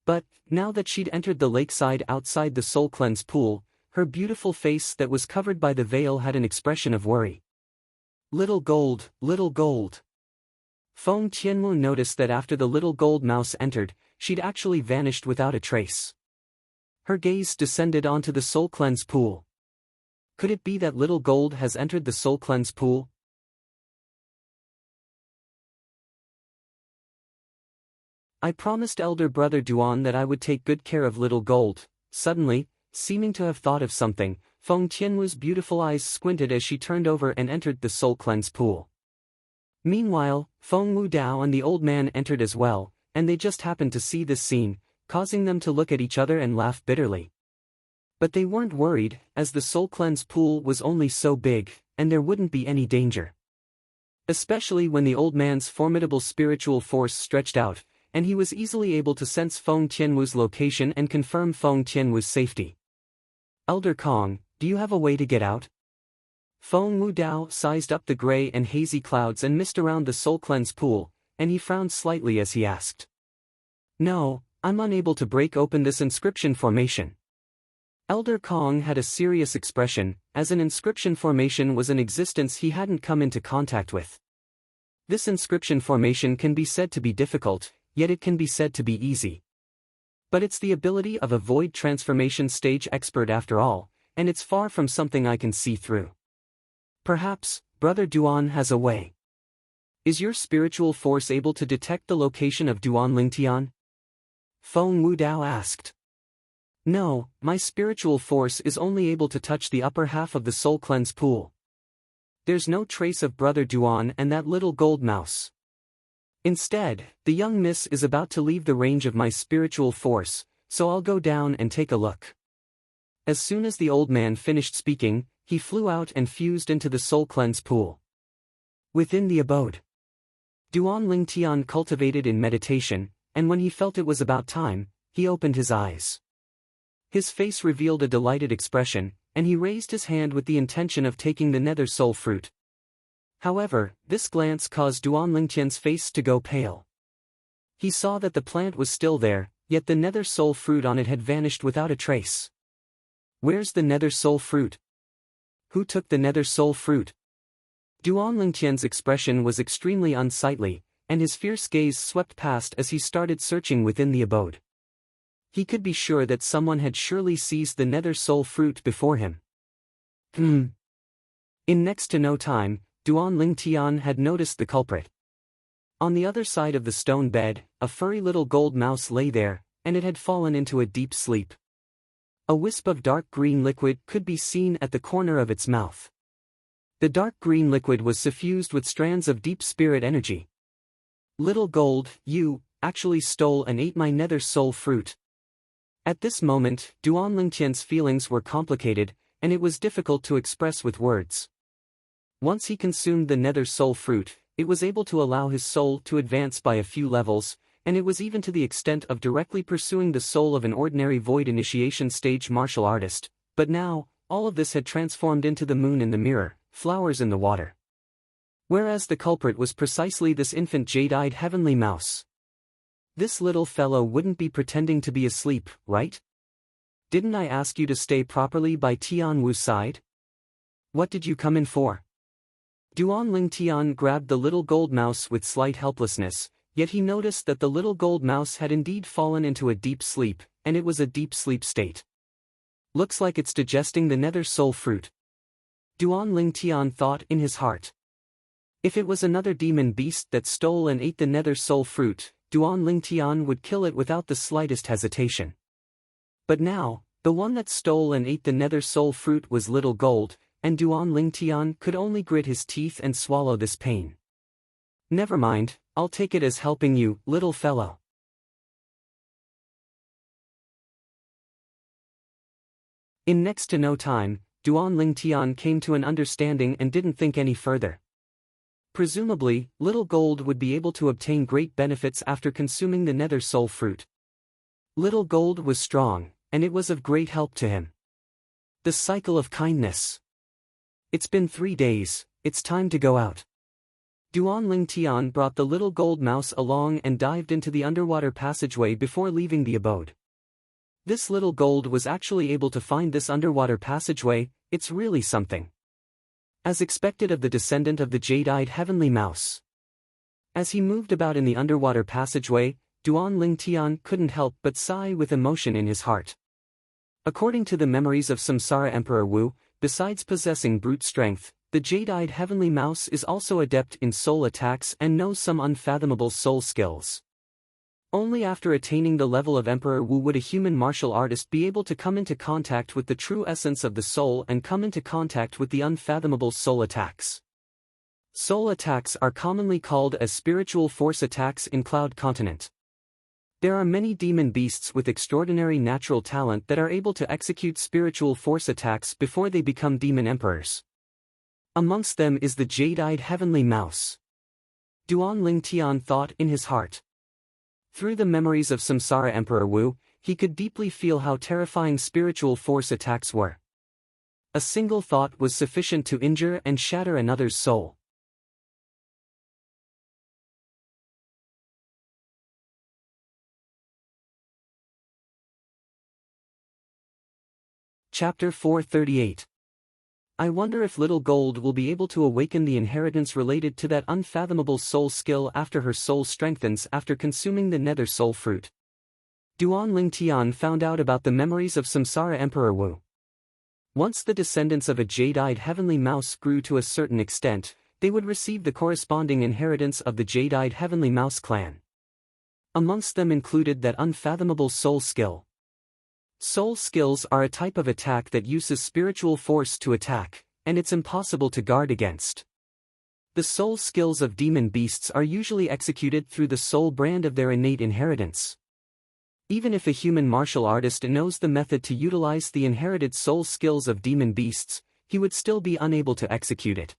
But, now that she'd entered the lakeside outside the soul cleanse pool, her beautiful face that was covered by the veil had an expression of worry. Little gold, little gold. Feng Tianwu noticed that after the little gold mouse entered, she'd actually vanished without a trace. Her gaze descended onto the soul cleanse pool. Could it be that little gold has entered the soul cleanse pool? I promised elder brother Duan that I would take good care of little gold. Suddenly, seeming to have thought of something, Feng Tianwu's beautiful eyes squinted as she turned over and entered the soul cleanse pool. Meanwhile, Feng Wu Dao and the old man entered as well, and they just happened to see this scene, causing them to look at each other and laugh bitterly. But they weren't worried, as the soul cleanse pool was only so big, and there wouldn't be any danger. Especially when the old man's formidable spiritual force stretched out, and he was easily able to sense Feng Tianwu's location and confirm Feng Tianwu's safety. Elder Kong, do you have a way to get out? Feng Wu Dao sized up the gray and hazy clouds and mist around the soul cleanse pool, and he frowned slightly as he asked. No, I'm unable to break open this inscription formation. Elder Kong had a serious expression, as an inscription formation was an existence he hadn't come into contact with. This inscription formation can be said to be difficult, yet it can be said to be easy. But it's the ability of a void transformation stage expert after all, and it's far from something I can see through. Perhaps, Brother Duan has a way. Is your spiritual force able to detect the location of Duan Lingtian? Feng Wu Dao asked. No, my spiritual force is only able to touch the upper half of the soul cleanse pool. There's no trace of Brother Duan and that little gold mouse. Instead, the young miss is about to leave the range of my spiritual force, so I'll go down and take a look. As soon as the old man finished speaking, he flew out and fused into the soul cleanse pool. Within the abode, Duan Lingtian cultivated in meditation, and when he felt it was about time, he opened his eyes. His face revealed a delighted expression, and he raised his hand with the intention of taking the nether soul fruit. However, this glance caused Duan Lingtian's face to go pale. He saw that the plant was still there, yet the nether soul fruit on it had vanished without a trace. Where's the nether soul fruit? Who took the nether soul fruit? Duan Lingtian's expression was extremely unsightly, and his fierce gaze swept past as he started searching within the abode. He could be sure that someone had surely seized the nether soul fruit before him. In next to no time, Duan Lingtian had noticed the culprit. On the other side of the stone bed, a furry little gold mouse lay there, and it had fallen into a deep sleep. A wisp of dark green liquid could be seen at the corner of its mouth. The dark green liquid was suffused with strands of deep spirit energy. Little gold, you actually stole and ate my nether soul fruit. At this moment, Duan Lingtian's feelings were complicated, and it was difficult to express with words. Once he consumed the nether soul fruit, it was able to allow his soul to advance by a few levels, and it was even to the extent of directly pursuing the soul of an ordinary void initiation stage martial artist, but now, all of this had transformed into the moon in the mirror, flowers in the water. Whereas the culprit was precisely this infant jade-eyed heavenly mouse. This little fellow wouldn't be pretending to be asleep, right? Didn't I ask you to stay properly by Tian Wu's side? What did you come in for? Duan Lingtian grabbed the little gold mouse with slight helplessness, yet he noticed that the little gold mouse had indeed fallen into a deep sleep, and it was a deep sleep state. Looks like it's digesting the nether soul fruit. Duan Lingtian thought in his heart. If it was another demon beast that stole and ate the nether soul fruit, Duan Lingtian would kill it without the slightest hesitation. But now, the one that stole and ate the nether soul fruit was little gold, and Duan Lingtian could only grit his teeth and swallow this pain. Never mind, I'll take it as helping you, little fellow. In next to no time, Duan Lingtian came to an understanding and didn't think any further. Presumably, little gold would be able to obtain great benefits after consuming the nether soul fruit. Little gold was strong, and it was of great help to him. The cycle of kindness. It's been 3 days, it's time to go out. Duan Lingtian brought the little gold mouse along and dived into the underwater passageway before leaving the abode. This little gold was actually able to find this underwater passageway, it's really something. As expected of the descendant of the jade-eyed heavenly mouse. As he moved about in the underwater passageway, Duan Lingtian couldn't help but sigh with emotion in his heart. According to the memories of Samsara Emperor Wu, besides possessing brute strength, the jade-eyed heavenly mouse is also adept in soul attacks and knows some unfathomable soul skills. Only after attaining the level of Emperor Wu would a human martial artist be able to come into contact with the true essence of the soul and come into contact with the unfathomable soul attacks. Soul attacks are commonly called as spiritual force attacks in Cloud Continent. There are many demon beasts with extraordinary natural talent that are able to execute spiritual force attacks before they become demon emperors. Amongst them is the jade-eyed heavenly mouse. Duan Ling Tian thought in his heart. Through the memories of Samsara Emperor Wu, he could deeply feel how terrifying spiritual force attacks were. A single thought was sufficient to injure and shatter another's soul. Chapter 438. I wonder if Little Gold will be able to awaken the inheritance related to that unfathomable soul skill after her soul strengthens after consuming the nether soul fruit. Duan Ling Tian found out about the memories of Samsara Emperor Wu. Once the descendants of a jade-eyed heavenly mouse grew to a certain extent, they would receive the corresponding inheritance of the jade-eyed heavenly mouse clan. Amongst them included that unfathomable soul skill. Soul skills are a type of attack that uses spiritual force to attack, and it's impossible to guard against. The soul skills of demon beasts are usually executed through the soul brand of their innate inheritance. Even if a human martial artist knows the method to utilize the inherited soul skills of demon beasts, he would still be unable to execute it.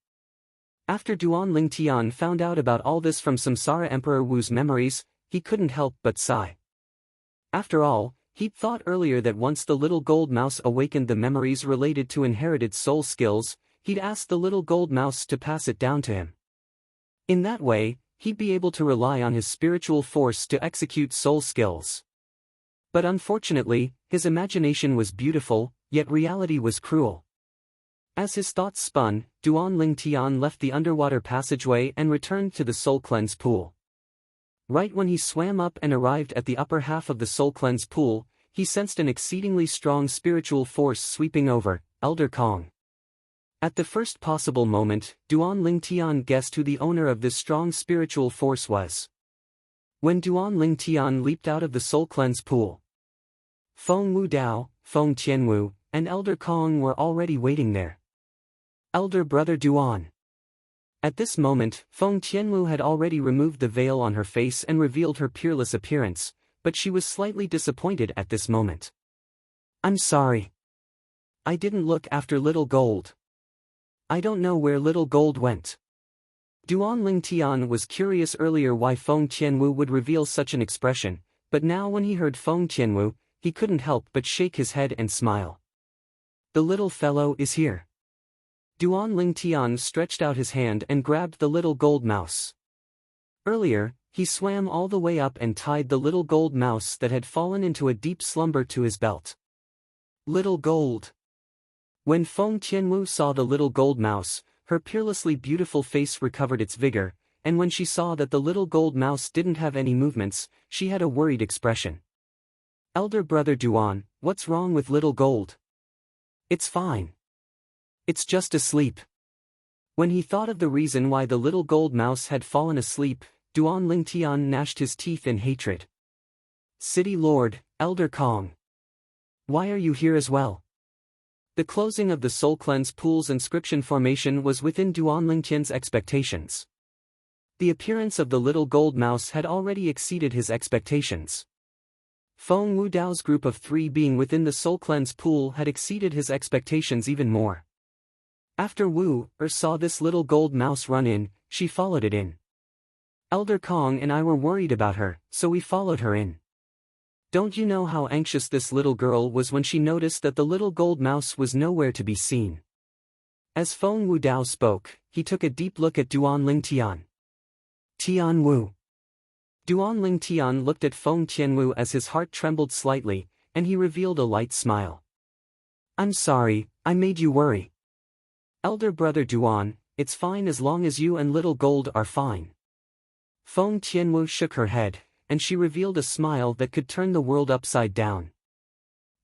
After Duan Ling Tian found out about all this from Samsara Emperor Wu's memories, he couldn't help but sigh. After all, he'd thought earlier that once the little gold mouse awakened the memories related to inherited soul skills, he'd ask the little gold mouse to pass it down to him. In that way, he'd be able to rely on his spiritual force to execute soul skills. But unfortunately, his imagination was beautiful, yet reality was cruel. As his thoughts spun, Duan Ling Tian left the underwater passageway and returned to the soul cleanse pool. Right when he swam up and arrived at the upper half of the soul cleanse pool, he sensed an exceedingly strong spiritual force sweeping over, Elder Kong. At the first possible moment, Duan Ling Tian guessed who the owner of this strong spiritual force was. When Duan Ling Tian leaped out of the soul cleanse pool, Feng Wu Dao, Feng Tianwu, and Elder Kong were already waiting there. Elder Brother Duan. At this moment, Feng Tianwu had already removed the veil on her face and revealed her peerless appearance, but she was slightly disappointed at this moment. I'm sorry. I didn't look after Little Gold. I don't know where Little Gold went. Duan Ling Tian was curious earlier why Feng Tianwu would reveal such an expression, but now when he heard Feng Tianwu, he couldn't help but shake his head and smile. The little fellow is here. Duan Ling Tian stretched out his hand and grabbed the little gold mouse. Earlier, he swam all the way up and tied the little gold mouse that had fallen into a deep slumber to his belt. Little Gold. When Feng Tianwu saw the little gold mouse, her peerlessly beautiful face recovered its vigor, and when she saw that the little gold mouse didn't have any movements, she had a worried expression. Elder Brother Duan, what's wrong with Little Gold? It's fine. It's just asleep. When he thought of the reason why the little gold mouse had fallen asleep, Duan Ling Tian gnashed his teeth in hatred. City Lord, Elder Kong. Why are you here as well? The closing of the Soul Cleanse Pool's inscription formation was within Duan Ling Tian's expectations. The appearance of the little gold mouse had already exceeded his expectations. Feng Wu Dao's group of 3 being within the Soul Cleanse Pool had exceeded his expectations even more. After Wu saw this little gold mouse run in, she followed it in. Elder Kong and I were worried about her, so we followed her in. Don't you know how anxious this little girl was when she noticed that the little gold mouse was nowhere to be seen? As Feng Wu Dao spoke, he took a deep look at Duan Ling Tian. Tian Wu. Duan Ling Tian looked at Feng Tianwu as his heart trembled slightly, and he revealed a light smile. I'm sorry, I made you worry. Elder Brother Duan, it's fine as long as you and Little Gold are fine. Feng Tianwu shook her head, and she revealed a smile that could turn the world upside down.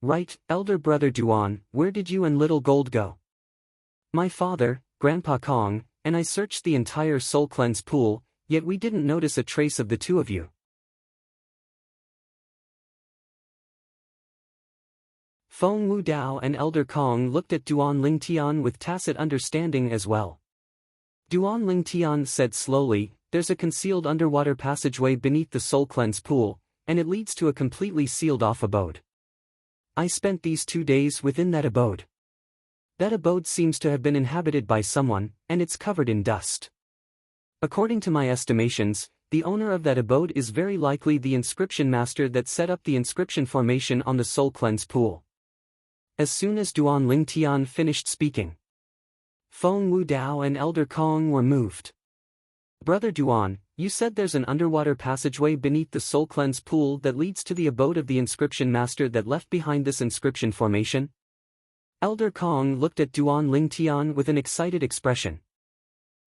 Right, Elder Brother Duan, where did you and Little Gold go? My father, Grandpa Kong, and I searched the entire soul cleanse pool, yet we didn't notice a trace of the two of you. Feng Wu Dao and Elder Kong looked at Duan Lingtian with tacit understanding as well. Duan Lingtian said slowly, "There's a concealed underwater passageway beneath the soul cleanse pool, and it leads to a completely sealed-off abode. I spent these 2 days within that abode. That abode seems to have been inhabited by someone, and it's covered in dust. According to my estimations, the owner of that abode is very likely the inscription master that set up the inscription formation on the soul cleanse pool." As soon as Duan Lingtian finished speaking, Feng Wu Dao and Elder Kong were moved. "Brother Duan, you said there's an underwater passageway beneath the soul cleanse pool that leads to the abode of the inscription master that left behind this inscription formation?" Elder Kong looked at Duan Lingtian with an excited expression.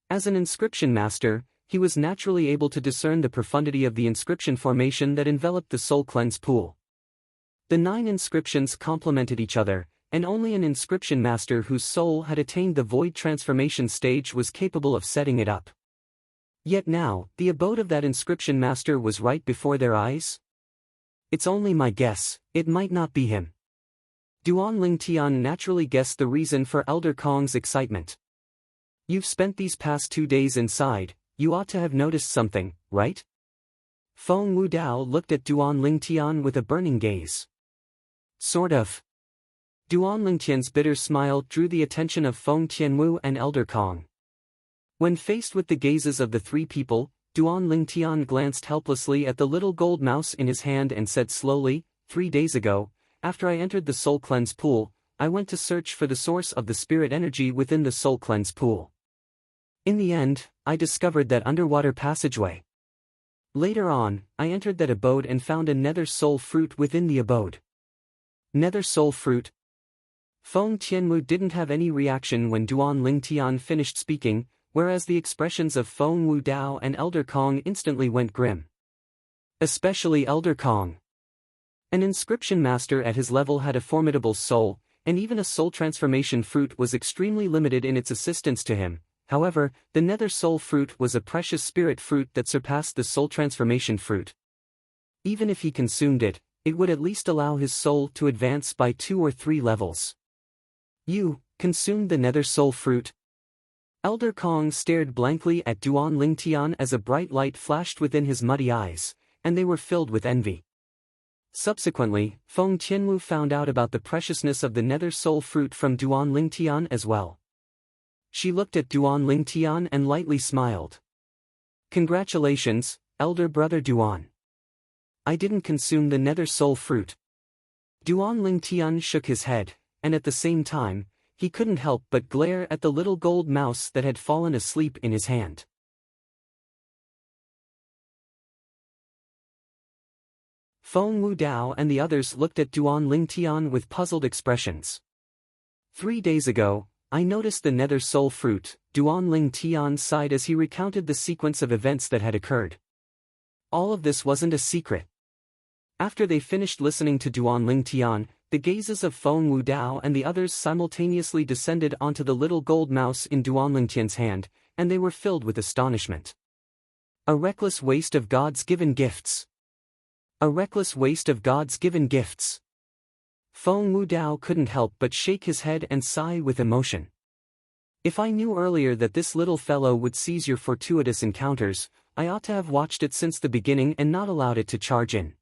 As an inscription master, he was naturally able to discern the profundity of the inscription formation that enveloped the soul cleanse pool. The 9 inscriptions complemented each other, and only an inscription master whose soul had attained the void transformation stage was capable of setting it up. Yet now, the abode of that inscription master was right before their eyes? "It's only my guess, it might not be him." Duan Lingtian naturally guessed the reason for Elder Kong's excitement. "You've spent these past 2 days inside, you ought to have noticed something, right?" Feng Wu Dao looked at Duan Lingtian with a burning gaze. "Sort of." Duan Lingtian's bitter smile drew the attention of Feng Tianwu and Elder Kong. When faced with the gazes of the 3 people, Duan Lingtian glanced helplessly at the little gold mouse in his hand and said slowly, 3 days ago, after I entered the soul cleanse pool, I went to search for the source of the spirit energy within the soul cleanse pool. In the end, I discovered that underwater passageway. Later on, I entered that abode and found a nether soul fruit within the abode." Nether soul fruit? Feng Tianwu didn't have any reaction when Duan Lingtian finished speaking, whereas the expressions of Feng Wu Dao and Elder Kong instantly went grim. Especially Elder Kong. An inscription master at his level had a formidable soul, and even a soul transformation fruit was extremely limited in its assistance to him. However, the nether soul fruit was a precious spirit fruit that surpassed the soul transformation fruit. Even if he consumed it, it would at least allow his soul to advance by 2 or 3 levels. "You consumed the nether soul fruit?" Elder Kong stared blankly at Duan Lingtian as a bright light flashed within his muddy eyes, and they were filled with envy. Subsequently, Feng Tianwu found out about the preciousness of the nether soul fruit from Duan Lingtian as well. She looked at Duan Lingtian and lightly smiled. "Congratulations, elder brother Duan. I didn't consume the nether soul fruit." Duan Lingtian shook his head, and at the same time, he couldn't help but glare at the little gold mouse that had fallen asleep in his hand. Feng Wu Dao and the others looked at Duan Lingtian with puzzled expressions. 3 days ago, I noticed the nether soul fruit, Duan Lingtian sighed as he recounted the sequence of events that had occurred. All of this wasn't a secret. After they finished listening to Duan Lingtian, the gazes of Feng Wu Dao and the others simultaneously descended onto the little gold mouse in Duan Lingtian's hand, and they were filled with astonishment. A reckless waste of God's given gifts. A reckless waste of God's given gifts. Feng Wu Dao couldn't help but shake his head and sigh with emotion. If I knew earlier that this little fellow would seize your fortuitous encounters, I ought to have watched it since the beginning and not allowed it to charge in.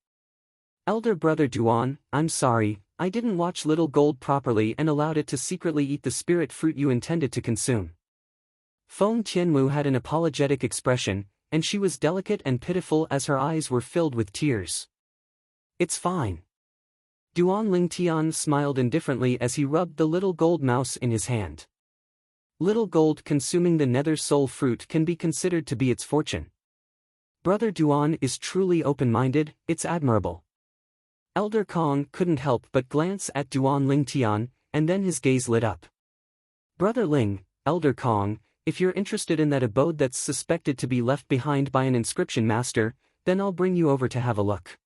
Elder brother Duan, I'm sorry, I didn't watch Little Gold properly and allowed it to secretly eat the spirit fruit you intended to consume. Feng Tianwu had an apologetic expression, and she was delicate and pitiful as her eyes were filled with tears. It's fine. Duan Lingtian smiled indifferently as he rubbed the little gold mouse in his hand. Little Gold consuming the nether soul fruit can be considered to be its fortune. Brother Duan is truly open-minded, it's admirable. Elder Kong couldn't help but glance at Duan Lingtian, and then his gaze lit up. Brother Ling, Elder Kong, if you're interested in that abode that's suspected to be left behind by an inscription master, then I'll bring you over to have a look.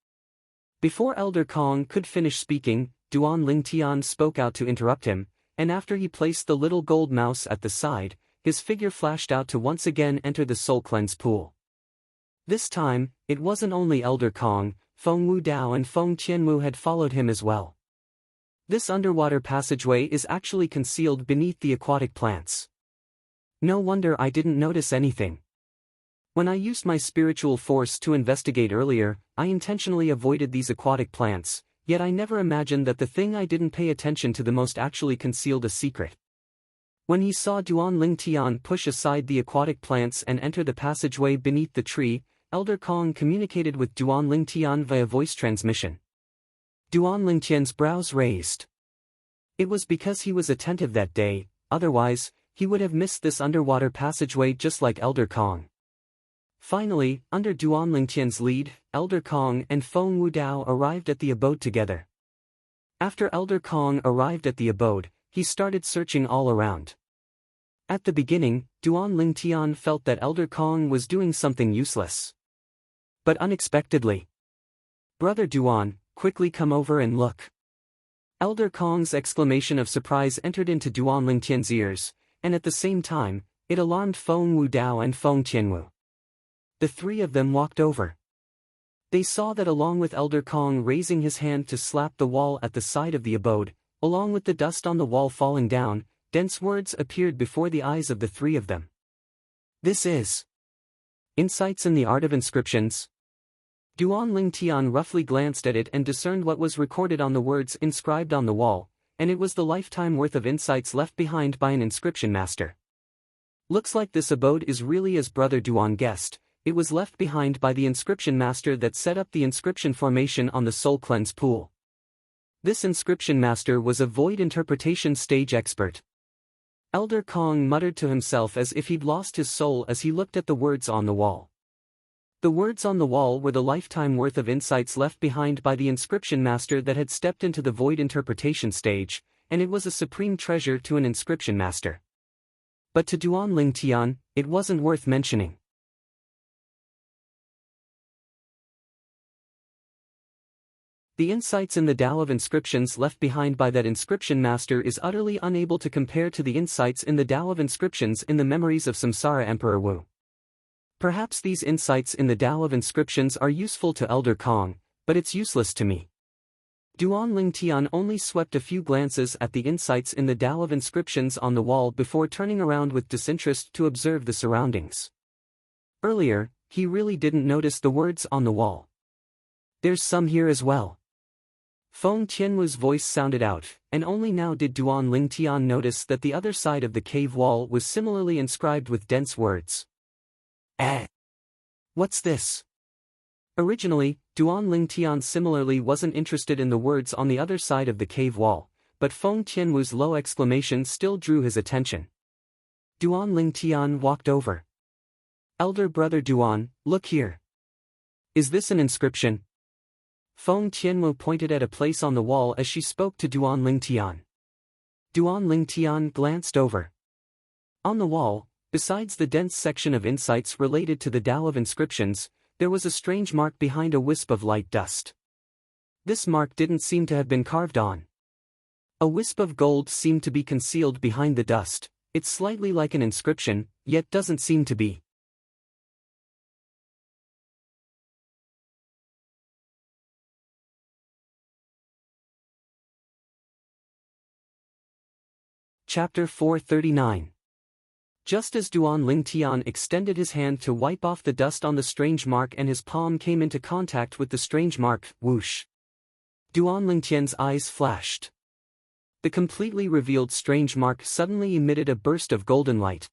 Before Elder Kong could finish speaking, Duan Lingtian spoke out to interrupt him, and after he placed the little gold mouse at the side, his figure flashed out to once again enter the soul cleanse pool. This time, it wasn't only Elder Kong, Feng Wudao and Feng Qianwu had followed him as well. This underwater passageway is actually concealed beneath the aquatic plants. No wonder I didn't notice anything. When I used my spiritual force to investigate earlier, I intentionally avoided these aquatic plants, yet I never imagined that the thing I didn't pay attention to the most actually concealed a secret. When he saw Duan Lingtian push aside the aquatic plants and enter the passageway beneath the tree, Elder Kong communicated with Duan Lingtian via voice transmission. Duan Lingtian's brows raised. It was because he was attentive that day, otherwise, he would have missed this underwater passageway just like Elder Kong. Finally, under Duan Lingtian's lead, Elder Kong and Feng Wudao arrived at the abode together. After Elder Kong arrived at the abode, he started searching all around. At the beginning, Duan Lingtian felt that Elder Kong was doing something useless. But unexpectedly, "Brother Duan, quickly come over and look." Elder Kong's exclamation of surprise entered into Duan Lingtian's ears, and at the same time, it alarmed Feng Wudao and Feng Qianwu. The three of them walked over. They saw that along with Elder Kong raising his hand to slap the wall at the side of the abode, along with the dust on the wall falling down, dense words appeared before the eyes of the three of them. "This is Insights in the Art of Inscriptions." Duan Lingtian roughly glanced at it and discerned what was recorded on the words inscribed on the wall, and it was the lifetime worth of insights left behind by an inscription master. Looks like this abode is really as Brother Duan guessed. It was left behind by the inscription master that set up the inscription formation on the soul cleanse pool. This inscription master was a void interpretation stage expert. Elder Kong muttered to himself as if he'd lost his soul as he looked at the words on the wall. The words on the wall were the lifetime worth of insights left behind by the inscription master that had stepped into the void interpretation stage, and it was a supreme treasure to an inscription master. But to Duan Lingtian, it wasn't worth mentioning. The insights in the Tao of inscriptions left behind by that inscription master is utterly unable to compare to the insights in the Tao of inscriptions in the memories of Samsara Emperor Wu. Perhaps these insights in the Tao of inscriptions are useful to Elder Kong, but it's useless to me. Duan Lingtian only swept a few glances at the insights in the Tao of inscriptions on the wall before turning around with disinterest to observe the surroundings. Earlier, he really didn't notice the words on the wall. "There's some here as well." Feng Qianwu's voice sounded out, and only now did Duan Lingtian notice that the other side of the cave wall was similarly inscribed with dense words. What's this?" Originally, Duan Lingtian similarly wasn't interested in the words on the other side of the cave wall, but Feng Qianwu's low exclamation still drew his attention. Duan Lingtian walked over. "Elder brother Duan, look here. Is this an inscription?" Feng Qianwu pointed at a place on the wall as she spoke to Duan Lingtian. Duan Lingtian glanced over. On the wall, besides the dense section of insights related to the Tao of inscriptions, there was a strange mark behind a wisp of light dust. This mark didn't seem to have been carved on. A wisp of gold seemed to be concealed behind the dust. It's slightly like an inscription, yet doesn't seem to be. Chapter 439. Just as Duan Lingtian extended his hand to wipe off the dust on the strange mark and his palm came into contact with the strange mark, whoosh. Duan Lingtian's eyes flashed. The completely revealed strange mark suddenly emitted a burst of golden light.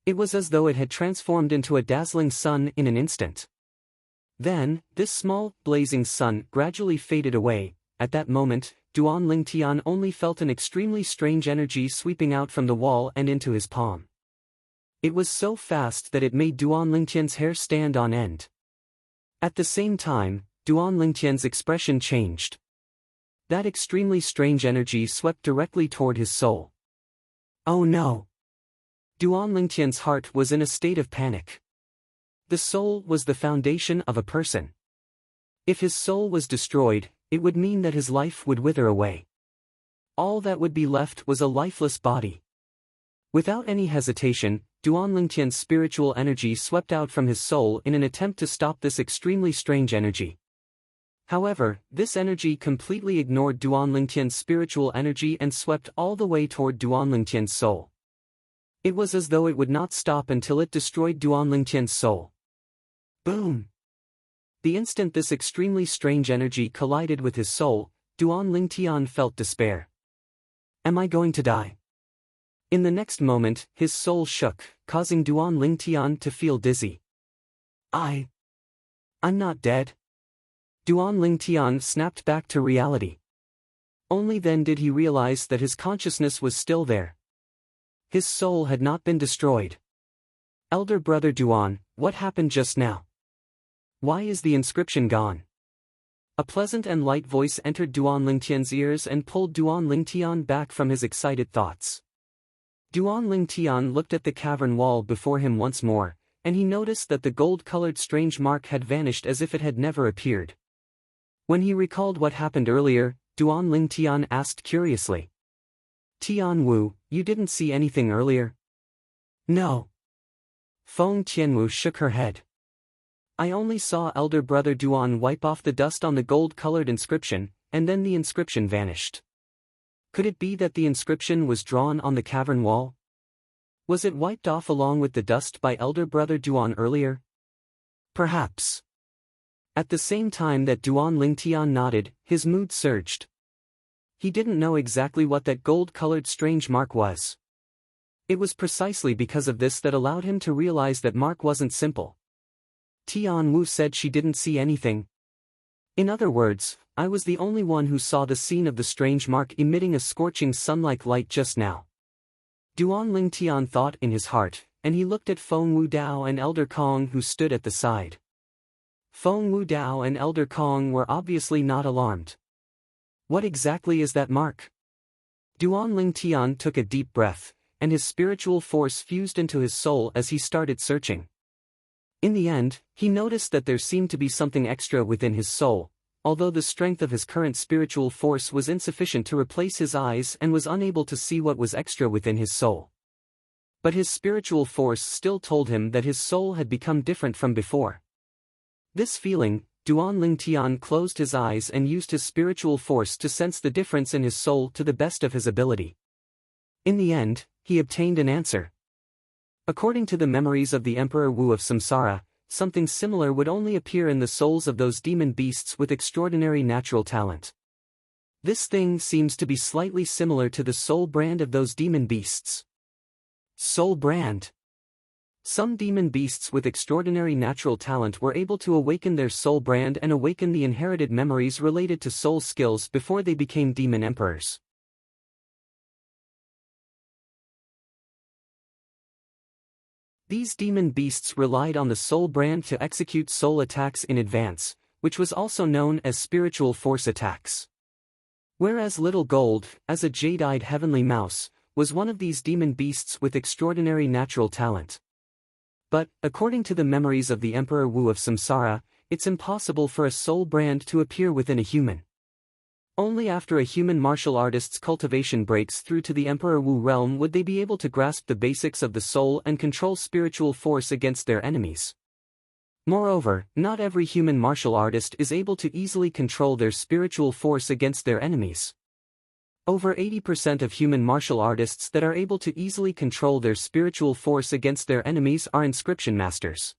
It was as though it had transformed into a dazzling sun in an instant. Then, this small, blazing sun gradually faded away. At that moment, Duan Lingtian only felt an extremely strange energy sweeping out from the wall and into his palm. It was so fast that it made Duan Lingtian's hair stand on end. At the same time, Duan Lingtian's expression changed. That extremely strange energy swept directly toward his soul. Oh no! Duan Lingtian's heart was in a state of panic. The soul was the foundation of a person. If his soul was destroyed, it would mean that his life would wither away. all that would be left was a lifeless body. Without any hesitation, Duan Lingtian's spiritual energy swept out from his soul in an attempt to stop this extremely strange energy. However, this energy completely ignored Duan Lingtian's spiritual energy and swept all the way toward Duan Lingtian's soul. It was as though it would not stop until it destroyed Duan Lingtian's soul. Boom! The instant this extremely strange energy collided with his soul, Duan Lingtian felt despair. Am I going to die? In the next moment, his soul shook, causing Duan Lingtian to feel dizzy. I'm not dead. Duan Lingtian snapped back to reality. Only then did he realize that his consciousness was still there. His soul had not been destroyed. Elder brother Duan, what happened just now? Why is the inscription gone? A pleasant and light voice entered Duan Lingtian's ears and pulled Duan Lingtian back from his excited thoughts. Duan Lingtian looked at the cavern wall before him once more, and he noticed that the gold-colored strange mark had vanished as if it had never appeared. When he recalled what happened earlier, Duan Lingtian asked curiously. Tian Wu, you didn't see anything earlier? No. Feng Tianwu shook her head. I only saw elder brother Duan wipe off the dust on the gold-colored inscription, and then the inscription vanished. Could it be that the inscription was drawn on the cavern wall? Was it wiped off along with the dust by elder brother Duan earlier? Perhaps. At the same time that Duan Lingtian nodded, his mood surged. He didn't know exactly what that gold-colored strange mark was. It was precisely because of this that allowed him to realize that mark wasn't simple. Tian Wu said she didn't see anything. In other words, I was the only one who saw the scene of the strange mark emitting a scorching sun-like light just now. Duan Lingtian thought in his heart, and he looked at Feng Wu Dao and Elder Kong who stood at the side. Feng Wu Dao and Elder Kong were obviously not alarmed. What exactly is that mark? Duan Lingtian took a deep breath, and his spiritual force fused into his soul as he started searching. In the end, he noticed that there seemed to be something extra within his soul, although the strength of his current spiritual force was insufficient to replace his eyes and was unable to see what was extra within his soul. But his spiritual force still told him that his soul had become different from before. This feeling, Duan Lingtian closed his eyes and used his spiritual force to sense the difference in his soul to the best of his ability. In the end, he obtained an answer. According to the memories of the Emperor Wu of Samsara, something similar would only appear in the souls of those demon beasts with extraordinary natural talent. This thing seems to be slightly similar to the soul brand of those demon beasts. Soul brand. Some demon beasts with extraordinary natural talent were able to awaken their soul brand and awaken the inherited memories related to soul skills before they became demon emperors. These demon beasts relied on the soul brand to execute soul attacks in advance, which was also known as spiritual force attacks. Whereas Little Gold, as a jade-eyed heavenly mouse, was one of these demon beasts with extraordinary natural talent. But, according to the memories of the Emperor Wu of Samsara, it's impossible for a soul brand to appear within a human. Only after a human martial artist's cultivation breaks through to the Emperor Wu realm would they be able to grasp the basics of the soul and control spiritual force against their enemies. Moreover, not every human martial artist is able to easily control their spiritual force against their enemies. Over 80% of human martial artists that are able to easily control their spiritual force against their enemies are inscription masters.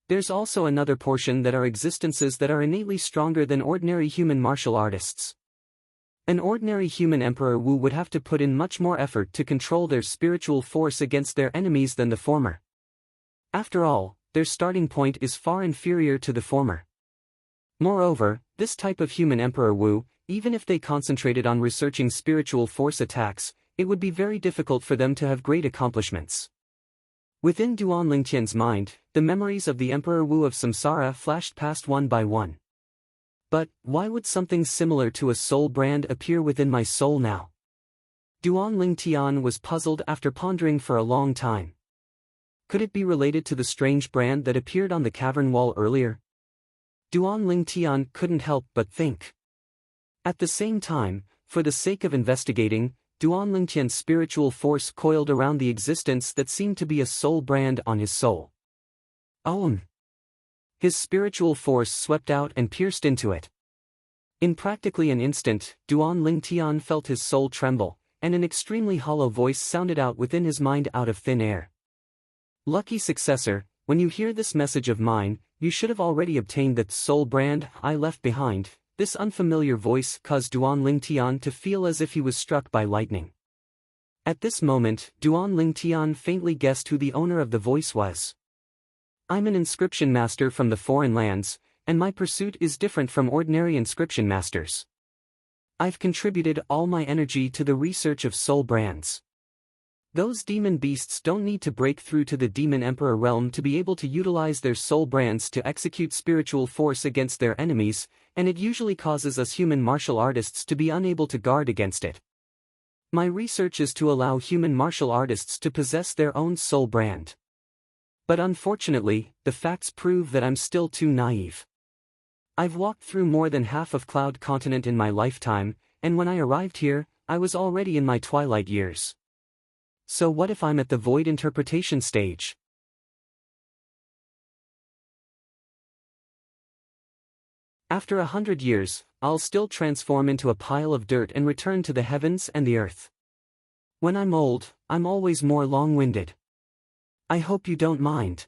There's also another portion that are existences that are innately stronger than ordinary human martial artists. An ordinary human Emperor Wu would have to put in much more effort to control their spiritual force against their enemies than the former. After all, their starting point is far inferior to the former. Moreover, this type of human Emperor Wu, even if they concentrated on researching spiritual force attacks, it would be very difficult for them to have great accomplishments. Within Duan Lingtian's mind, the memories of the Emperor Wu of Samsara flashed past one by one. But, why would something similar to a soul brand appear within my soul now? Duan Lingtian was puzzled after pondering for a long time. Could it be related to the strange brand that appeared on the cavern wall earlier? Duan Lingtian couldn't help but think. At the same time, for the sake of investigating, Duan Lingtian's spiritual force coiled around the existence that seemed to be a soul brand on his soul. His spiritual force swept out and pierced into it. In practically an instant, Duan Lingtian felt his soul tremble, and an extremely hollow voice sounded out within his mind out of thin air. Lucky successor, when you hear this message of mine, you should have already obtained that soul brand I left behind. This unfamiliar voice caused Duan Lingtian to feel as if he was struck by lightning. At this moment, Duan Lingtian faintly guessed who the owner of the voice was. I'm an inscription master from the foreign lands, and my pursuit is different from ordinary inscription masters. I've contributed all my energy to the research of soul brands. Those demon beasts don't need to break through to the demon emperor realm to be able to utilize their soul brands to execute spiritual force against their enemies, and it usually causes us human martial artists to be unable to guard against it. My research is to allow human martial artists to possess their own soul brand. But unfortunately, the facts prove that I'm still too naive. I've walked through more than half of Cloud Continent in my lifetime, and when I arrived here, I was already in my twilight years. So what if I'm at the void interpretation stage? After 100 years, I'll still transform into a pile of dirt and return to the heavens and the earth. When I'm old, I'm always more long-winded. I hope you don't mind.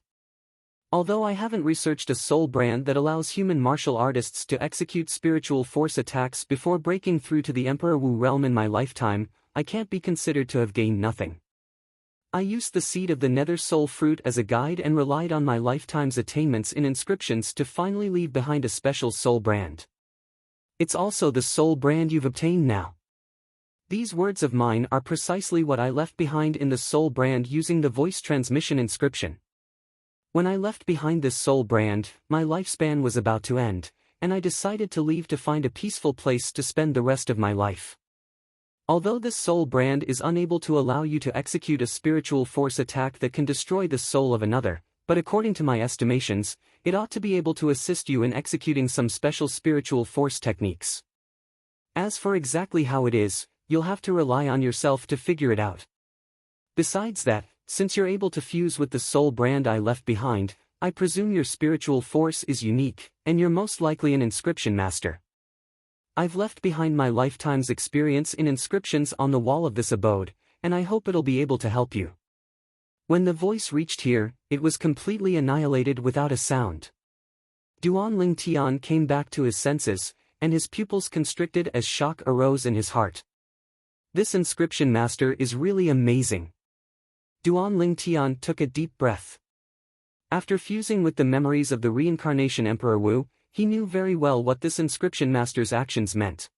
Although I haven't researched a soul brand that allows human martial artists to execute spiritual force attacks before breaking through to the Emperor Wu realm in my lifetime, I can't be considered to have gained nothing. I used the seed of the Nether Soul Fruit as a guide and relied on my lifetime's attainments in inscriptions to finally leave behind a special soul brand. It's also the soul brand you've obtained now. These words of mine are precisely what I left behind in the soul brand using the voice transmission inscription. When I left behind this soul brand, my lifespan was about to end, and I decided to leave to find a peaceful place to spend the rest of my life. Although this soul brand is unable to allow you to execute a spiritual force attack that can destroy the soul of another, but according to my estimations, it ought to be able to assist you in executing some special spiritual force techniques. As for exactly how it is, you'll have to rely on yourself to figure it out. Besides that, since you're able to fuse with the soul brand I left behind, I presume your spiritual force is unique, and you're most likely an inscription master. I've left behind my lifetime's experience in inscriptions on the wall of this abode, and I hope it'll be able to help you. When the voice reached here, it was completely annihilated without a sound. Duan Lingtian came back to his senses, and his pupils constricted as shock arose in his heart. This inscription master is really amazing. Duan Lingtian took a deep breath. After fusing with the memories of the reincarnation Emperor Wu, he knew very well what this inscription master's actions meant.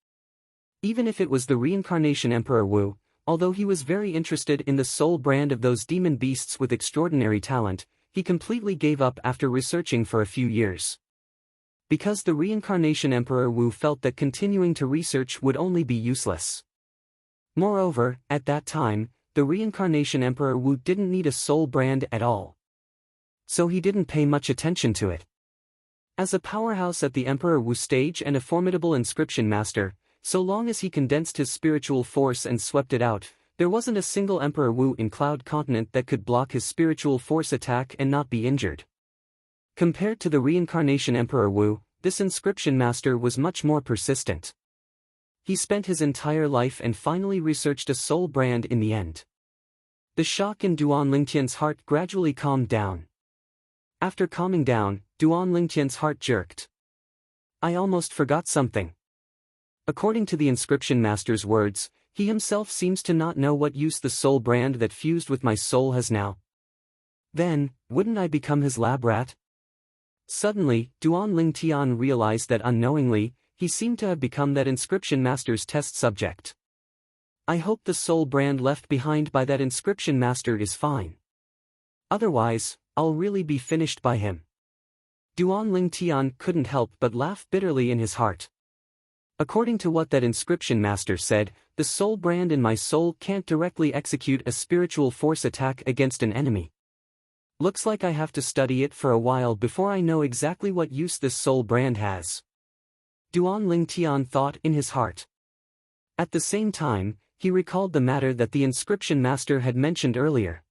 Even if it was the reincarnation Emperor Wu, although he was very interested in the soul brand of those demon beasts with extraordinary talent, he completely gave up after researching for a few years. Because the reincarnation Emperor Wu felt that continuing to research would only be useless. Moreover, at that time, the reincarnation Emperor Wu didn't need a soul brand at all. So he didn't pay much attention to it. As a powerhouse at the Emperor Wu stage and a formidable inscription master, so long as he condensed his spiritual force and swept it out, there wasn't a single Emperor Wu in Cloud Continent that could block his spiritual force attack and not be injured. Compared to the reincarnation Emperor Wu, this inscription master was much more persistent. He spent his entire life and finally researched a soul brand in the end. The shock in Duan Lingtian's heart gradually calmed down. After calming down, Duan Lingtian's heart jerked. I almost forgot something. According to the inscription master's words, he himself seems to not know what use the soul brand that fused with my soul has now. Then, wouldn't I become his lab rat? Suddenly, Duan Lingtian realized that unknowingly, he seemed to have become that inscription master's test subject. I hope the soul brand left behind by that inscription master is fine. Otherwise, I'll really be finished by him. Duan Lingtian couldn't help but laugh bitterly in his heart. According to what that inscription master said, the soul brand in my soul can't directly execute a spiritual force attack against an enemy. Looks like I have to study it for a while before I know exactly what use this soul brand has. Duan Lingtian thought in his heart. At the same time, he recalled the matter that the inscription master had mentioned earlier.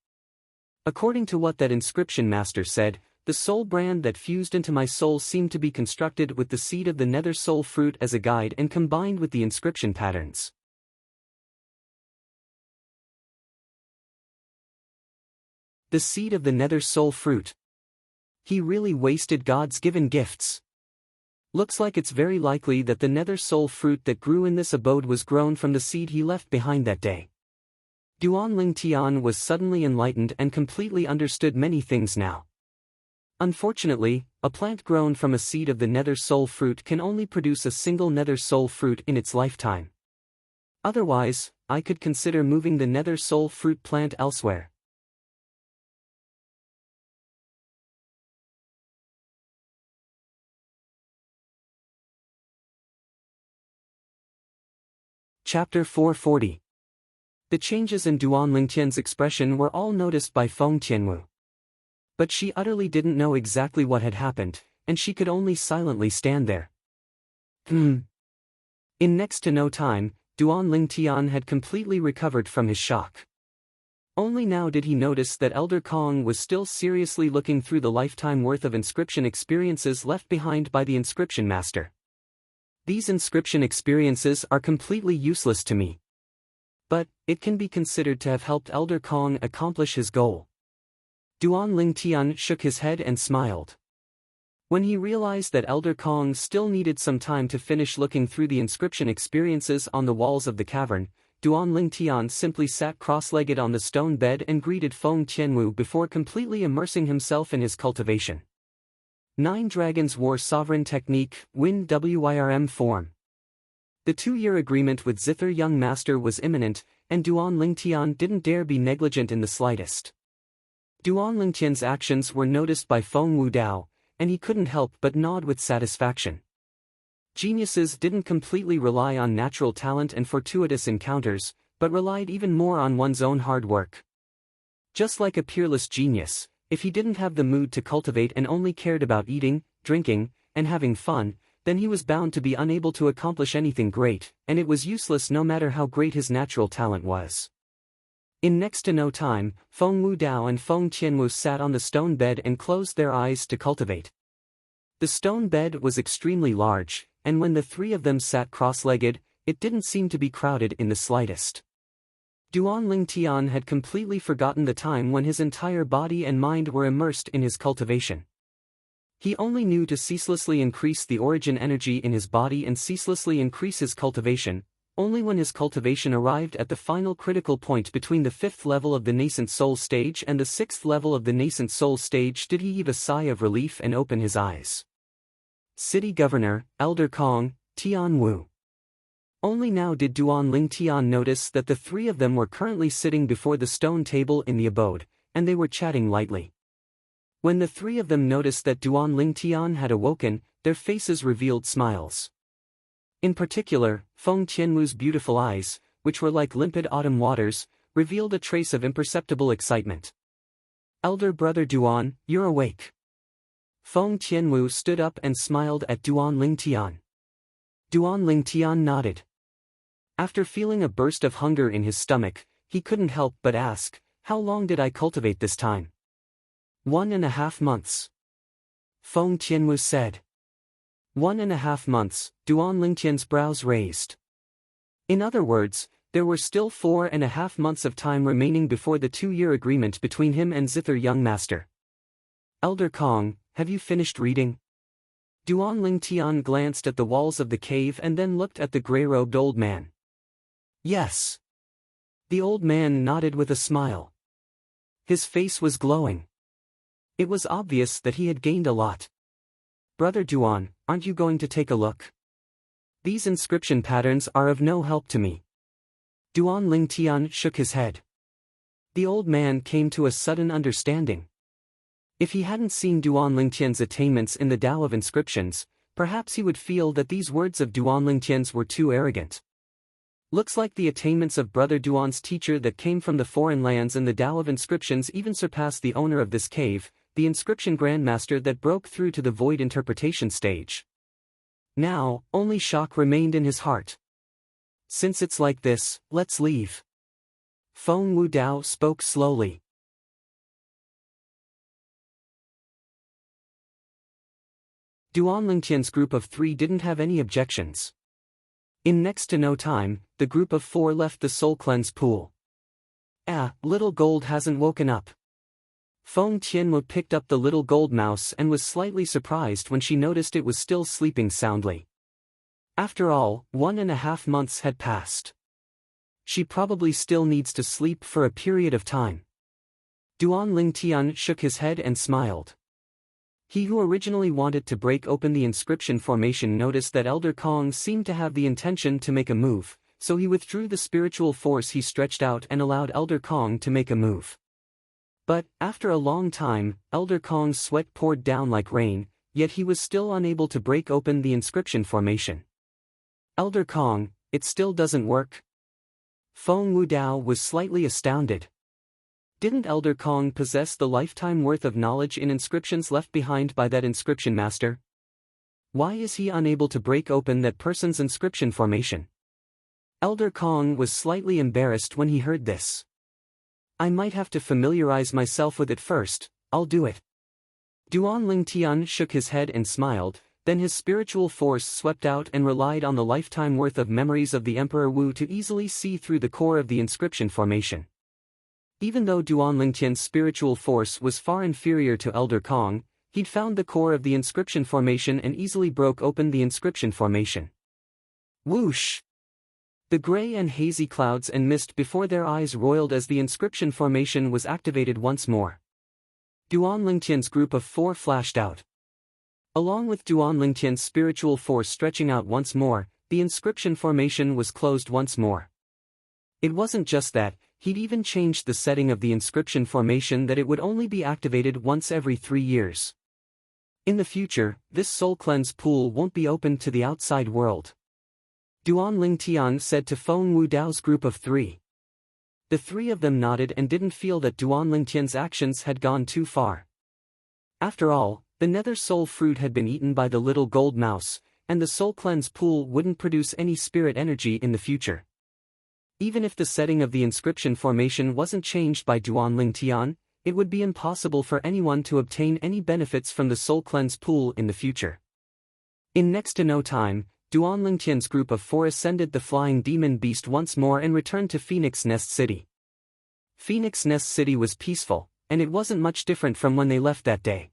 According to what that inscription master said, the soul brand that fused into my soul seemed to be constructed with the seed of the nether soul fruit as a guide and combined with the inscription patterns. The seed of the nether soul fruit. He really wasted God's given gifts. Looks like it's very likely that the nether soul fruit that grew in this abode was grown from the seed he left behind that day. Duan Ling Tian was suddenly enlightened and completely understood many things now. Unfortunately, a plant grown from a seed of the nether soul fruit can only produce a single nether soul fruit in its lifetime. Otherwise, I could consider moving the nether soul fruit plant elsewhere. Chapter 440. The changes in Duan Lingtian's expression were all noticed by Feng Tianwu. But she utterly didn't know exactly what had happened, and she could only silently stand there. In next to no time, Duan Lingtian had completely recovered from his shock. Only now did he notice that Elder Kong was still seriously looking through the lifetime worth of inscription experiences left behind by the inscription master. These inscription experiences are completely useless to me. But it can be considered to have helped Elder Kong accomplish his goal. Duan Lingtian shook his head and smiled. When he realized that Elder Kong still needed some time to finish looking through the inscription experiences on the walls of the cavern, Duan Lingtian simply sat cross-legged on the stone bed and greeted Feng Tianwu before completely immersing himself in his cultivation. 9 Dragons War Sovereign Technique, Win WIRM form. The 2-year agreement with Zither Young Master was imminent, and Duan Lingtian didn't dare be negligent in the slightest. Duan Lingtian's actions were noticed by Feng Wudao, and he couldn't help but nod with satisfaction. Geniuses didn't completely rely on natural talent and fortuitous encounters, but relied even more on one's own hard work. Just like a peerless genius, if he didn't have the mood to cultivate and only cared about eating, drinking, and having fun, then he was bound to be unable to accomplish anything great, and it was useless no matter how great his natural talent was. In next to no time, Feng Wudao and Feng Tianwu sat on the stone bed and closed their eyes to cultivate. The stone bed was extremely large, and when the 3 of them sat cross-legged, it didn't seem to be crowded in the slightest. Duan Lingtian had completely forgotten the time when his entire body and mind were immersed in his cultivation. He only knew to ceaselessly increase the origin energy in his body and ceaselessly increase his cultivation. Only when his cultivation arrived at the final critical point between the 5th level of the nascent soul stage and the 6th level of the nascent soul stage did he heave a sigh of relief and open his eyes. City Governor, Elder Kong, Tian Wu. Only now did Duan Lingtian notice that the 3 of them were currently sitting before the stone table in the abode, and they were chatting lightly. When the 3 of them noticed that Duan Lingtian had awoken, their faces revealed smiles. In particular, Feng Tianwu's beautiful eyes, which were like limpid autumn waters, revealed a trace of imperceptible excitement. Elder brother Duan, you're awake. Feng Tianwu stood up and smiled at Duan Lingtian. Duan Lingtian nodded. After feeling a burst of hunger in his stomach, he couldn't help but ask, how long did I cultivate this time? 1.5 months. Feng Tianwu said. 1.5 months, Duan Lingtian's brows raised. In other words, there were still 4.5 months of time remaining before the 2-year agreement between him and Zither Young Master. Elder Kong, have you finished reading? Duan Lingtian glanced at the walls of the cave and then looked at the grey-robed old man. Yes. The old man nodded with a smile. His face was glowing. It was obvious that he had gained a lot. Brother Duan, aren't you going to take a look? These inscription patterns are of no help to me. Duan Lingtian shook his head. The old man came to a sudden understanding. If he hadn't seen Duan Lingtian's attainments in the Tao of inscriptions, perhaps he would feel that these words of Duan Lingtian's were too arrogant. Looks like the attainments of Brother Duan's teacher that came from the foreign lands in the Tao of inscriptions even surpassed the owner of this cave, the inscription grandmaster that broke through to the void interpretation stage. Now, only shock remained in his heart. Since it's like this, let's leave. Feng Wudao spoke slowly. Duan Lingtian's group of 3 didn't have any objections. In next to no time, the group of 4 left the soul cleanse pool. Ah, little gold hasn't woken up. Feng Tianwu picked up the little gold mouse and was slightly surprised when she noticed it was still sleeping soundly. After all, 1.5 months had passed. She probably still needs to sleep for a period of time. Duan Lingtian shook his head and smiled. He who originally wanted to break open the inscription formation noticed that Elder Kong seemed to have the intention to make a move, so he withdrew the spiritual force he stretched out and allowed Elder Kong to make a move. But, after a long time, Elder Kong's sweat poured down like rain, yet he was still unable to break open the inscription formation. Elder Kong, it still doesn't work? Feng Wudao was slightly astounded. Didn't Elder Kong possess the lifetime worth of knowledge in inscriptions left behind by that inscription master? Why is he unable to break open that person's inscription formation? Elder Kong was slightly embarrassed when he heard this. I might have to familiarize myself with it first, I'll do it. Duan Lingtian shook his head and smiled, then his spiritual force swept out and relied on the lifetime worth of memories of the Emperor Wu to easily see through the core of the inscription formation. Even though Duan Lingtian's spiritual force was far inferior to Elder Kong, he'd found the core of the inscription formation and easily broke open the inscription formation. Whoosh! The gray and hazy clouds and mist before their eyes roiled as the inscription formation was activated once more. Duan Lingtian's group of 4 flashed out. Along with Duan Lingtian's spiritual force stretching out once more, the inscription formation was closed once more. It wasn't just that, he'd even changed the setting of the inscription formation that it would only be activated once every 3 years. In the future, this soul cleanse pool won't be open to the outside world. Duan Lingtian said to Feng Wudao's group of 3. The 3 of them nodded and didn't feel that Duan Lingtian's actions had gone too far. After all, the nether soul fruit had been eaten by the little gold mouse, and the soul cleanse pool wouldn't produce any spirit energy in the future. Even if the setting of the inscription formation wasn't changed by Duan Lingtian, it would be impossible for anyone to obtain any benefits from the soul cleanse pool in the future. In next to no time, Duan Lingtian's group of 4 ascended the flying demon beast once more and returned to Phoenix Nest City. Phoenix Nest City was peaceful, and it wasn't much different from when they left that day.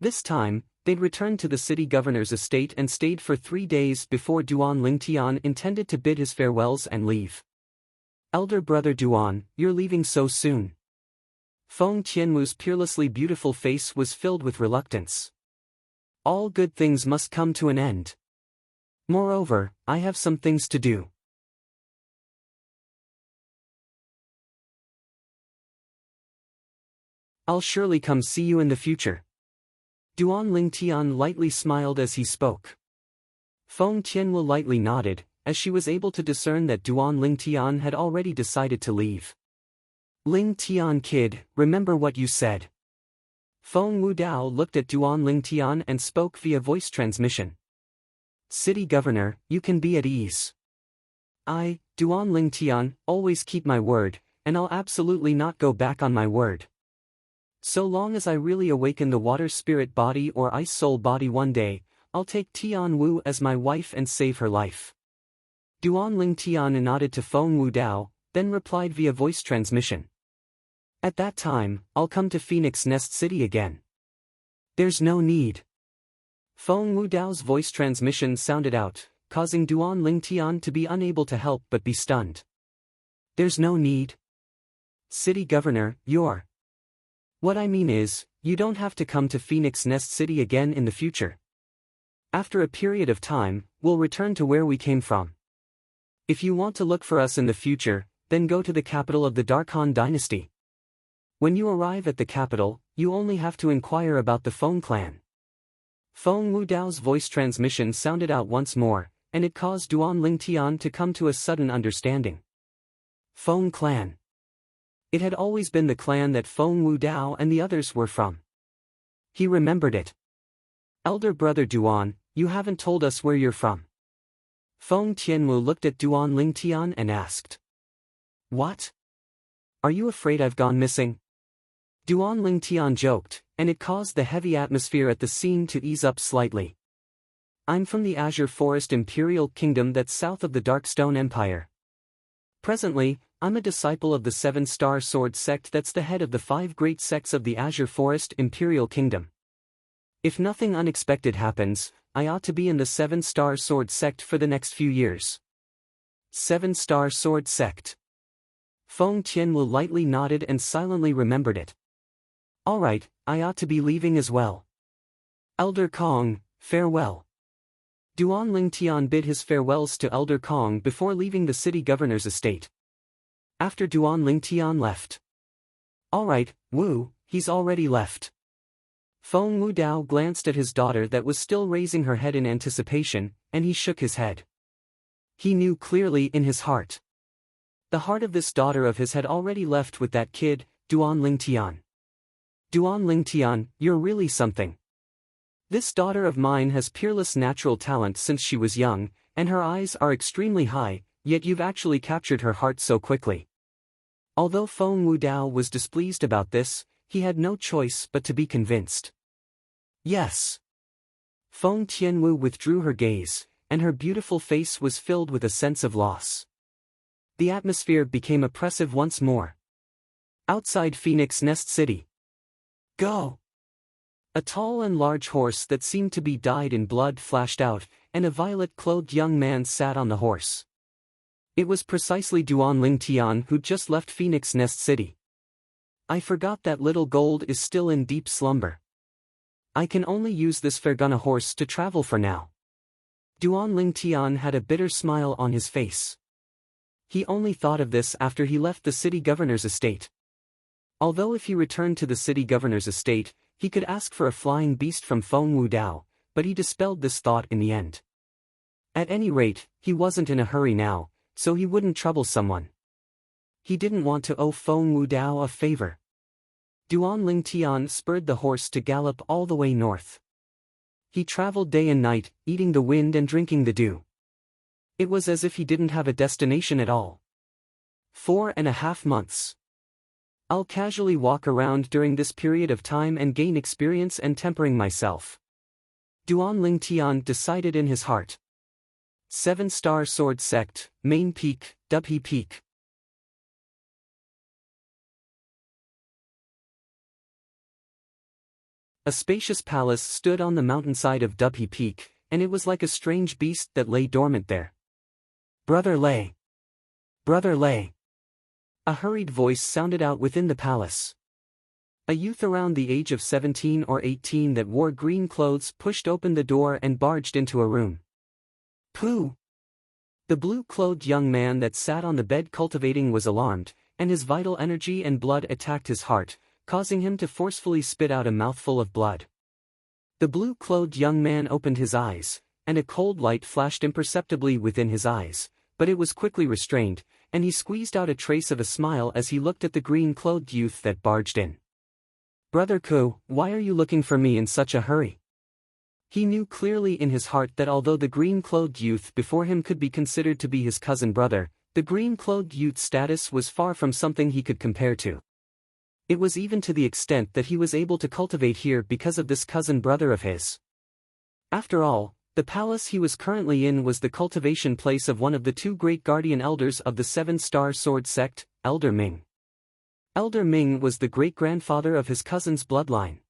This time, they'd returned to the city governor's estate and stayed for 3 days before Duan Lingtian intended to bid his farewells and leave. Elder brother Duan, you're leaving so soon. Feng Tianwu's peerlessly beautiful face was filled with reluctance. All good things must come to an end. Moreover, I have some things to do. I'll surely come see you in the future. Duan Lingtian lightly smiled as he spoke. Feng Tianwu lightly nodded, as she was able to discern that Duan Lingtian had already decided to leave. Lingtian kid, remember what you said. Feng Wudao looked at Duan Lingtian and spoke via voice transmission. City governor, you can be at ease. I, Duan Lingtian, always keep my word, and I'll absolutely not go back on my word. So long as I really awaken the water spirit body or ice soul body one day, I'll take Tian Wu as my wife and save her life. Duan Lingtian nodded to Feng Wudao, then replied via voice transmission. At that time, I'll come to Phoenix Nest City again. There's no need. Feng Wudao's voice transmission sounded out, causing Duan Lingtian to be unable to help but be stunned. There's no need. City governor, you're. What I mean is, you don't have to come to Phoenix Nest City again in the future. After a period of time, we'll return to where we came from. If you want to look for us in the future, then go to the capital of the Darkhan dynasty. When you arrive at the capital, you only have to inquire about the Feng clan. Feng Wudao's voice transmission sounded out once more, and it caused Duan Lingtian to come to a sudden understanding. Feng clan. It had always been the clan that Feng Wudao and the others were from. He remembered it. Elder brother Duan, you haven't told us where you're from. Feng Tianwu looked at Duan Lingtian and asked. What? Are you afraid I've gone missing? Duan Lingtian joked, and it caused the heavy atmosphere at the scene to ease up slightly. I'm from the Azure Forest Imperial Kingdom that's south of the Darkstone Empire. Presently, I'm a disciple of the Seven-Star Sword Sect that's the head of the 5 great sects of the Azure Forest Imperial Kingdom. If nothing unexpected happens, I ought to be in the Seven-Star Sword Sect for the next few years. Seven-Star Sword Sect. Feng Tianwu lightly nodded and silently remembered it. All right, I ought to be leaving as well. Elder Kong, farewell. Duan Lingtian bid his farewells to Elder Kong before leaving the city governor's estate. After Duan Lingtian left. All right, Wu, he's already left. Feng Wudao glanced at his daughter that was still raising her head in anticipation, and he shook his head. He knew clearly in his heart. The heart of this daughter of his had already left with that kid, Duan Lingtian. Duan Lingtian, you're really something. This daughter of mine has peerless natural talent since she was young, and her eyes are extremely high, yet you've actually captured her heart so quickly. Although Feng Wudao was displeased about this, he had no choice but to be convinced. Yes. Feng Tianwu withdrew her gaze, and her beautiful face was filled with a sense of loss. The atmosphere became oppressive once more. Outside Phoenix Nest City. Go! A tall and large horse that seemed to be dyed in blood flashed out, and a violet-clothed young man sat on the horse. It was precisely Duan Lingtian who'd just left Phoenix Nest City. I forgot that little gold is still in deep slumber. I can only use this Fergana horse to travel for now. Duan Lingtian had a bitter smile on his face. He only thought of this after he left the city governor's estate. Although if he returned to the city governor's estate, he could ask for a flying beast from Feng Wudao, but he dispelled this thought in the end. At any rate, he wasn't in a hurry now, so he wouldn't trouble someone. He didn't want to owe Feng Wudao a favor. Duan Lingtian spurred the horse to gallop all the way north. He traveled day and night, eating the wind and drinking the dew. It was as if he didn't have a destination at all. 4.5 months. I'll casually walk around during this period of time and gain experience and tempering myself. Duan Lingtian decided in his heart. 7-Star Sword Sect, Main Peak, Dubhe Peak. A spacious palace stood on the mountainside of Dubhe Peak, and it was like a strange beast that lay dormant there. Brother Lei! Brother Lei! A hurried voice sounded out within the palace. A youth around the age of 17 or 18 that wore green clothes pushed open the door and barged into a room. Pooh! The blue-clothed young man that sat on the bed cultivating was alarmed, and his vital energy and blood attacked his heart, causing him to forcefully spit out a mouthful of blood. The blue-clothed young man opened his eyes, and a cold light flashed imperceptibly within his eyes, but it was quickly restrained, and he squeezed out a trace of a smile as he looked at the green-clothed youth that barged in. Brother Ku, why are you looking for me in such a hurry? He knew clearly in his heart that although the green-clothed youth before him could be considered to be his cousin brother, the green-clothed youth's status was far from something he could compare to. It was even to the extent that he was able to cultivate here because of this cousin brother of his. After all, the palace he was currently in was the cultivation place of one of the 2 great guardian elders of the 7-Star Sword Sect, Elder Ming. Elder Ming was the great-grandfather of his cousin's bloodline.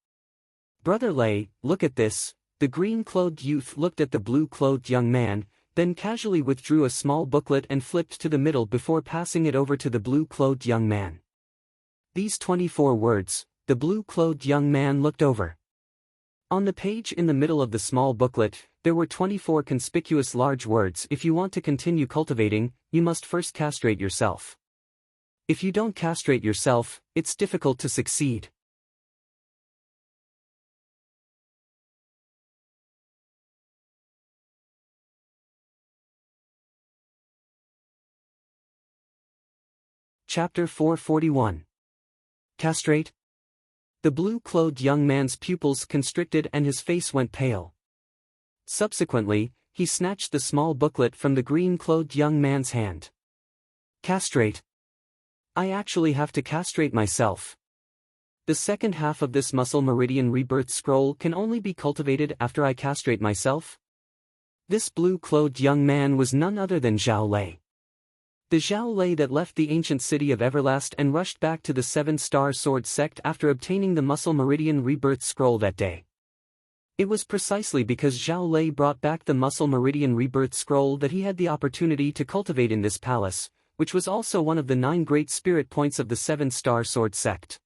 Brother Lei, look at this. The green-clothed youth looked at the blue-clothed young man, then casually withdrew a small booklet and flipped to the middle before passing it over to the blue-clothed young man. These 24 words, the blue-clothed young man looked over. On the page in the middle of the small booklet, there were 24 conspicuous large words. If you want to continue cultivating, you must first castrate yourself. If you don't castrate yourself, it's difficult to succeed. Chapter 441. Castrate? The blue-clothed young man's pupils constricted and his face went pale. Subsequently, he snatched the small booklet from the green-clothed young man's hand. Castrate. I actually have to castrate myself. The second half of this muscle meridian rebirth scroll can only be cultivated after I castrate myself? This blue-clothed young man was none other than Zhao Lei. The Zhao Lei that left the ancient city of Everlast and rushed back to the Seven-Star Sword sect after obtaining the muscle meridian rebirth scroll that day. It was precisely because Zhao Lei brought back the muscle meridian rebirth scroll that he had the opportunity to cultivate in this palace, which was also one of the 9 great spirit points of the Seven-Star Sword sect.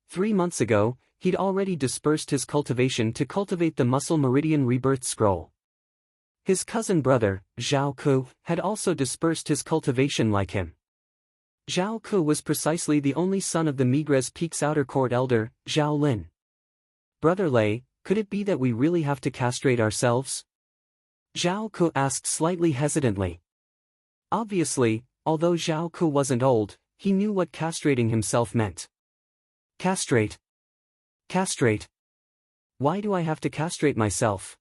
3 months ago, he'd already dispersed his cultivation to cultivate the muscle meridian rebirth scroll. His cousin brother, Zhao Ku, had also dispersed his cultivation like him. Zhao Ku was precisely the only son of the Migres Peak's outer court elder, Zhao Lin. Brother Lei, could it be that we really have to castrate ourselves? Zhao Ku asked slightly hesitantly. Obviously, although Zhao Ku wasn't old, he knew what castrating himself meant. Castrate. Castrate. Why do I have to castrate myself?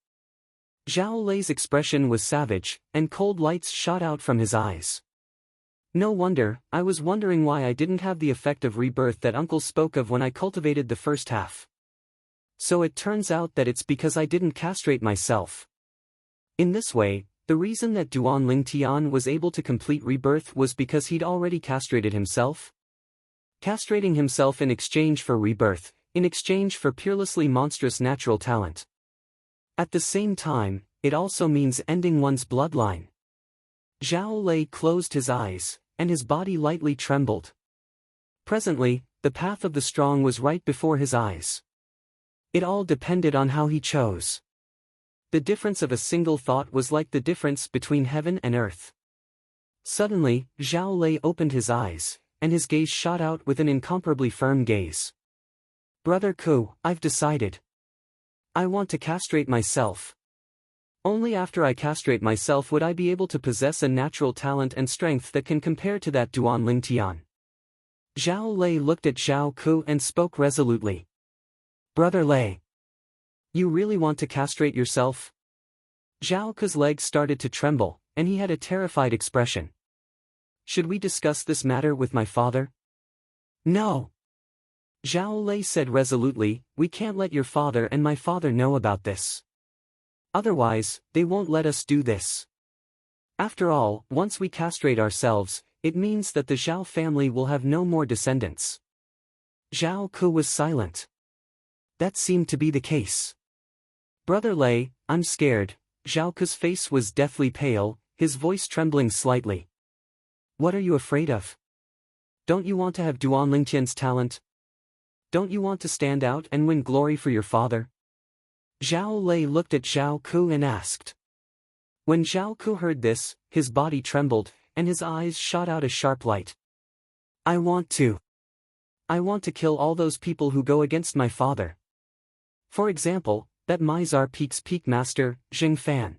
Zhao Lei's expression was savage, and cold lights shot out from his eyes. No wonder, I was wondering why I didn't have the effect of rebirth that Uncle spoke of when I cultivated the first half. So it turns out that it's because I didn't castrate myself. In this way, the reason that Duan Lingtian was able to complete rebirth was because he'd already castrated himself? Castrating himself in exchange for rebirth, in exchange for peerlessly monstrous natural talent. At the same time, it also means ending one's bloodline. Zhao Lei closed his eyes, and his body lightly trembled. Presently, the path of the strong was right before his eyes. It all depended on how he chose. The difference of a single thought was like the difference between heaven and earth. Suddenly, Zhao Lei opened his eyes, and his gaze shot out with an incomparably firm gaze. Brother Ku, I've decided. I want to castrate myself. Only after I castrate myself would I be able to possess a natural talent and strength that can compare to that Duan Lingtian. Zhao Lei looked at Zhao Ku and spoke resolutely. Brother Lei. You really want to castrate yourself? Zhao Ku's legs started to tremble, and he had a terrified expression. Should we discuss this matter with my father? No. Zhao Lei said resolutely, we can't let your father and my father know about this. Otherwise, they won't let us do this. After all, once we castrate ourselves, it means that the Zhao family will have no more descendants. Zhao Ku was silent. That seemed to be the case. Brother Lei, I'm scared. Zhao Ku's face was deathly pale, his voice trembling slightly. What are you afraid of? Don't you want to have Duan Lingtian's talent? Don't you want to stand out and win glory for your father? Zhao Lei looked at Zhao Ku and asked. When Zhao Ku heard this, his body trembled, and his eyes shot out a sharp light. I want to kill all those people who go against my father. For example, that Mizar Peak's peak master, Jing Fan.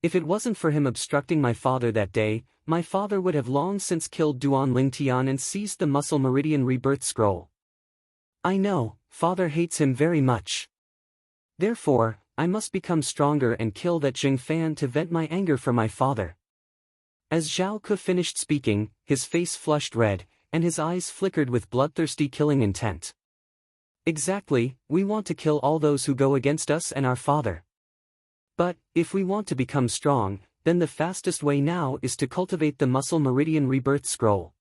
If it wasn't for him obstructing my father that day, my father would have long since killed Duan Lingtian and seized the muscle meridian rebirth scroll. I know, father hates him very much. Therefore, I must become stronger and kill that Jing Fan to vent my anger for my father. As Zhao Ku finished speaking, his face flushed red, and his eyes flickered with bloodthirsty killing intent. Exactly, we want to kill all those who go against us and our father. But, if we want to become strong, then the fastest way now is to cultivate the muscle meridian rebirth scroll.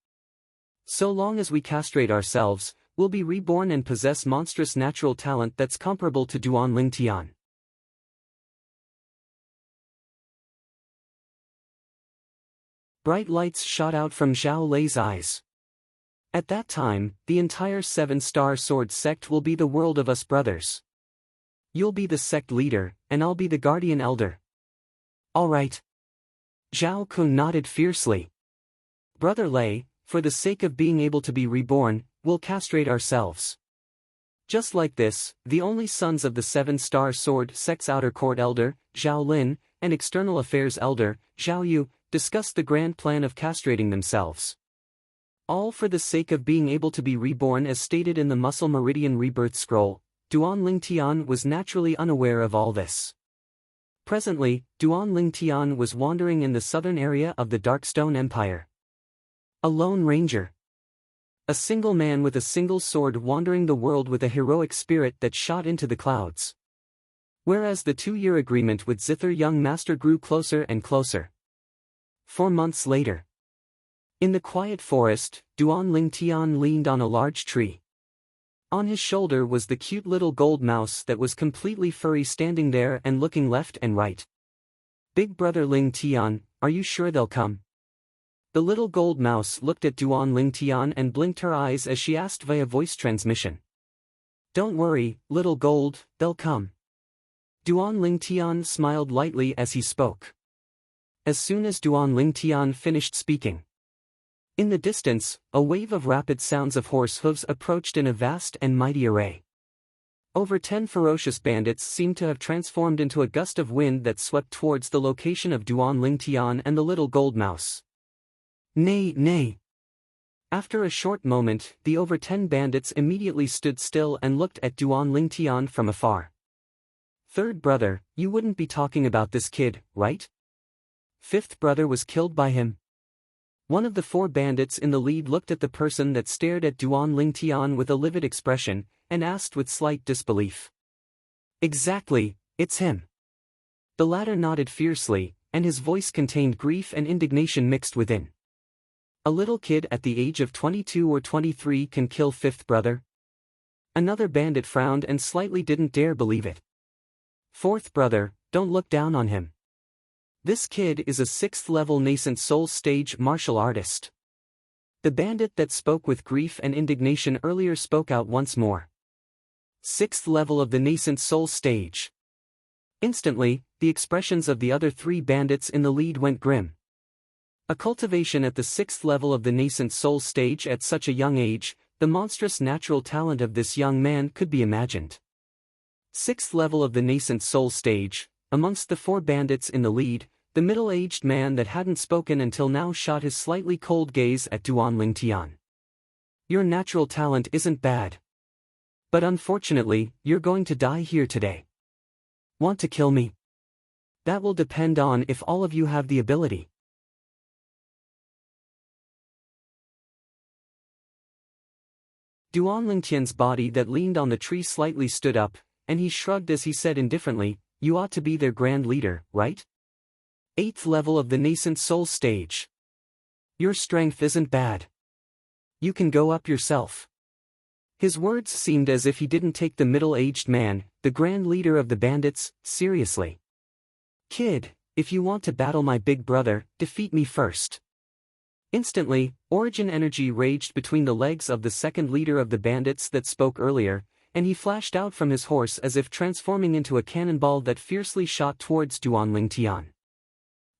So long as we castrate ourselves, we'll be reborn and possess monstrous natural talent that's comparable to Duan Lingtian. Bright lights shot out from Zhao Lei's eyes. At that time, the entire Seven-Star Sword sect will be the world of us brothers. You'll be the sect leader, and I'll be the guardian elder. All right. Zhao Ku nodded fiercely. Brother Lei, for the sake of being able to be reborn, we'll castrate ourselves. Just like this, the only sons of the Seven-Star Sword sect's outer court elder, Zhao Lin, and external affairs elder, Zhao Yu, discussed the grand plan of castrating themselves. All for the sake of being able to be reborn as stated in the muscle meridian rebirth scroll. Duan Lingtian was naturally unaware of all this. Presently, Duan Lingtian was wandering in the southern area of the Darkstone Empire. A lone ranger. A single man with a single sword wandering the world with a heroic spirit that shot into the clouds. Whereas the 2-year agreement with Zither young master grew closer and closer. 4 months later. In the quiet forest, Duan Lingtian leaned on a large tree. On his shoulder was the cute little gold mouse that was completely furry standing there and looking left and right. Big brother Lingtian, are you sure they'll come? The little gold mouse looked at Duan Lingtian and blinked her eyes as she asked via voice transmission. Don't worry, little gold, they'll come. Duan Lingtian smiled lightly as he spoke. As soon as Duan Lingtian finished speaking, in the distance, a wave of rapid sounds of horse hooves approached in a vast and mighty array. Over 10 ferocious bandits seemed to have transformed into a gust of wind that swept towards the location of Duan Lingtian and the little gold mouse. Nay, nay. After a short moment, the over 10 bandits immediately stood still and looked at Duan Lingtian from afar. Third brother, you wouldn't be talking about this kid, right? Fifth brother was killed by him. One of the 4 bandits in the lead looked at the person that stared at Duan Lingtian with a livid expression, and asked with slight disbelief. Exactly, it's him. The latter nodded fiercely, and his voice contained grief and indignation mixed within. A little kid at the age of 22 or 23 can kill fifth brother? Another bandit frowned and slightly didn't dare believe it. Fourth brother, don't look down on him. This kid is a 6th level nascent soul stage martial artist. The bandit that spoke with grief and indignation earlier spoke out once more. 6th level of the nascent soul stage. Instantly, the expressions of the other 3 bandits in the lead went grim. A cultivation at the 6th level of the nascent soul stage at such a young age, the monstrous natural talent of this young man could be imagined. 6th level of the nascent soul stage. Amongst the 4 bandits in the lead, the middle-aged man that hadn't spoken until now shot his slightly cold gaze at Duan Lingtian. Your natural talent isn't bad. But unfortunately, you're going to die here today. Want to kill me? That will depend on if all of you have the ability. Duan Lingtian's body that leaned on the tree slightly stood up, and he shrugged as he said indifferently, you ought to be their grand leader, right? 8th level of the nascent soul stage. Your strength isn't bad. You can go up yourself. His words seemed as if he didn't take the middle-aged man, the grand leader of the bandits, seriously. Kid, if you want to battle my big brother, defeat me first. Instantly, origin energy raged between the legs of the second leader of the bandits that spoke earlier, and he flashed out from his horse as if transforming into a cannonball that fiercely shot towards Duan Lingtian.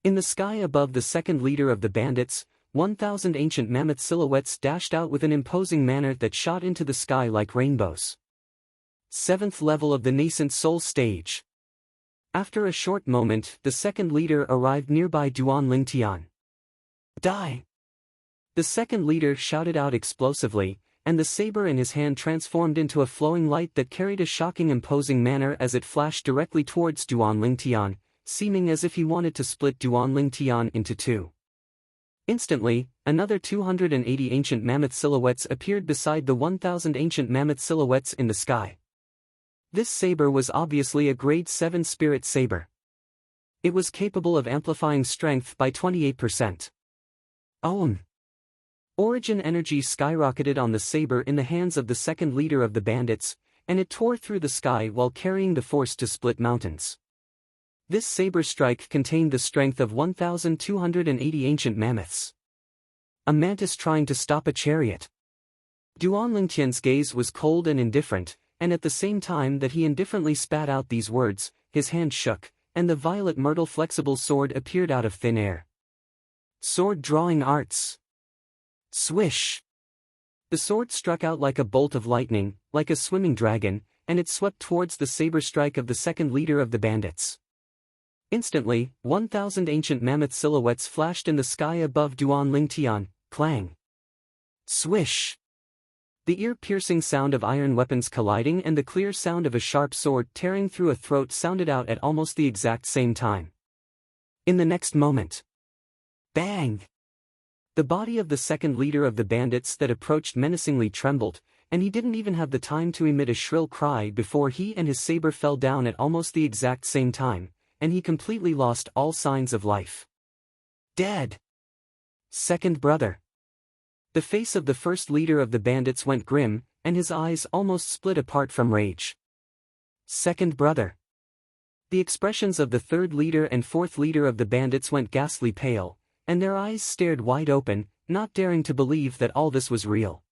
In the sky above the second leader of the bandits, 1,000 ancient mammoth silhouettes dashed out with an imposing manner that shot into the sky like rainbows. 7th level of the nascent soul stage. After a short moment, the second leader arrived nearby Duan Lingtian. Die! The second leader shouted out explosively, and the saber in his hand transformed into a flowing light that carried a shocking imposing manner as it flashed directly towards Duan Lingtian, seeming as if he wanted to split Duan Lingtian into 2. Instantly, another 280 ancient mammoth silhouettes appeared beside the 1,000 ancient mammoth silhouettes in the sky. This saber was obviously a grade 7 spirit saber. It was capable of amplifying strength by 28%. Own! Origin energy skyrocketed on the saber in the hands of the second leader of the bandits, and it tore through the sky while carrying the force to split mountains. This saber strike contained the strength of 1,280 ancient mammoths. A mantis trying to stop a chariot. Duan Lingtian's gaze was cold and indifferent, and at the same time that he indifferently spat out these words, his hand shook, and the violet myrtle flexible sword appeared out of thin air. Sword drawing arts. Swish! The sword struck out like a bolt of lightning, like a swimming dragon, and it swept towards the saber strike of the second leader of the bandits. Instantly, 1,000 ancient mammoth silhouettes flashed in the sky above Duan Lingtian, clang. Swish! The ear-piercing sound of iron weapons colliding and the clear sound of a sharp sword tearing through a throat sounded out at almost the exact same time. In the next moment, bang! The body of the second leader of the bandits that approached menacingly trembled, and he didn't even have the time to emit a shrill cry before he and his saber fell down at almost the exact same time, and he completely lost all signs of life. Dead! Second brother. The face of the first leader of the bandits went grim, and his eyes almost split apart from rage. Second brother. The expressions of the third leader and fourth leader of the bandits went ghastly pale, and their eyes stared wide open, not daring to believe that all this was real.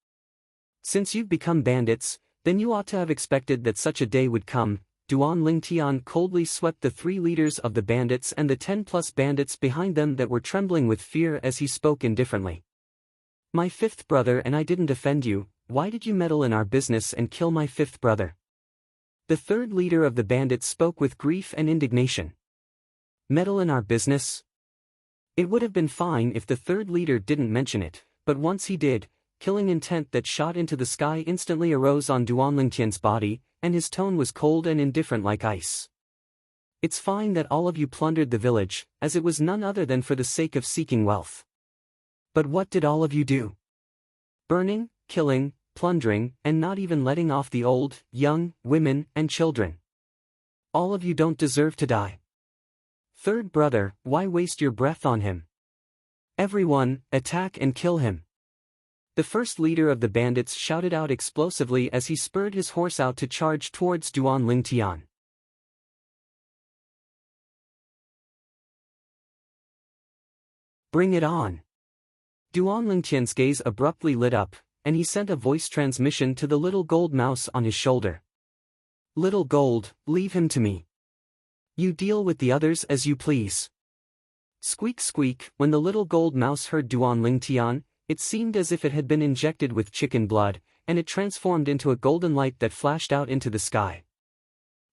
Since you've become bandits, then you ought to have expected that such a day would come. Duan Lingtian coldly swept the 3 leaders of the bandits and the 10+ bandits behind them that were trembling with fear as he spoke indifferently. My 5th brother and I didn't offend you, why did you meddle in our business and kill my 5th brother? The third leader of the bandits spoke with grief and indignation. Meddle in our business? It would have been fine if the third leader didn't mention it, but once he did, killing intent that shot into the sky instantly arose on Duan Lingtian's body, and his tone was cold and indifferent like ice. It's fine that all of you plundered the village, as it was none other than for the sake of seeking wealth. But what did all of you do? Burning, killing, plundering, and not even letting off the old, young, women, and children. All of you don't deserve to die. Third brother, why waste your breath on him? Everyone, attack and kill him. The first leader of the bandits shouted out explosively as he spurred his horse out to charge towards Duan Lingtian. Bring it on! Duan Lingtian's gaze abruptly lit up, and he sent a voice transmission to the little gold mouse on his shoulder. Little gold, leave him to me. You deal with the others as you please. Squeak squeak, when the little gold mouse heard Duan Lingtian, it seemed as if it had been injected with chicken blood, and it transformed into a golden light that flashed out into the sky.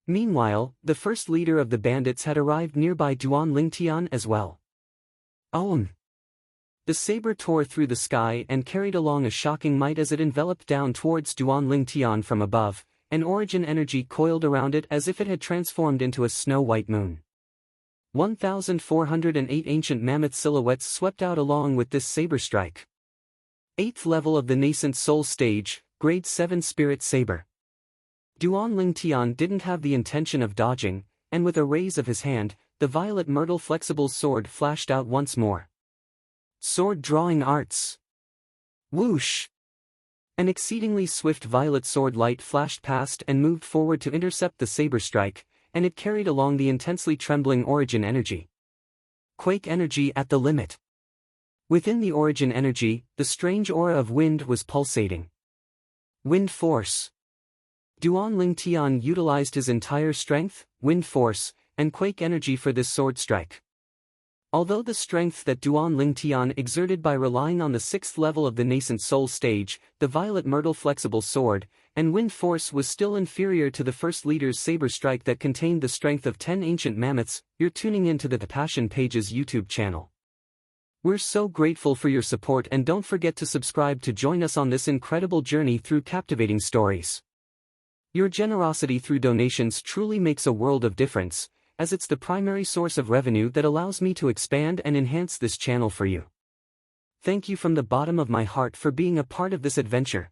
Meanwhile, the first leader of the bandits had arrived nearby Duan Lingtian as well. The saber tore through the sky and carried along a shocking might as it enveloped down towards Duan Lingtian from above, and origin energy coiled around it as if it had transformed into a snow-white moon. 1,408 ancient mammoth silhouettes swept out along with this saber strike. 8th level of the nascent soul stage, grade 7 spirit saber. Duan Lingtian didn't have the intention of dodging, and with a raise of his hand, the violet myrtle flexible sword flashed out once more. Sword drawing arts. Whoosh! An exceedingly swift violet sword light flashed past and moved forward to intercept the saber strike, and it carried along the intensely trembling origin energy. Quake energy at the limit. Within the origin energy, the strange aura of wind was pulsating. Wind force. Duan Lingtian utilized his entire strength, wind force, and quake energy for this sword strike. Although the strength that Duan Lingtian exerted by relying on the 6th level of the nascent soul stage, the violet myrtle flexible sword, and wind force was still inferior to the first leader's saber strike that contained the strength of 10 ancient mammoths, you're tuning into the Passion Pages YouTube channel. We're so grateful for your support, and don't forget to subscribe to join us on this incredible journey through captivating stories. Your generosity through donations truly makes a world of difference, as it's the primary source of revenue that allows me to expand and enhance this channel for you. Thank you from the bottom of my heart for being a part of this adventure.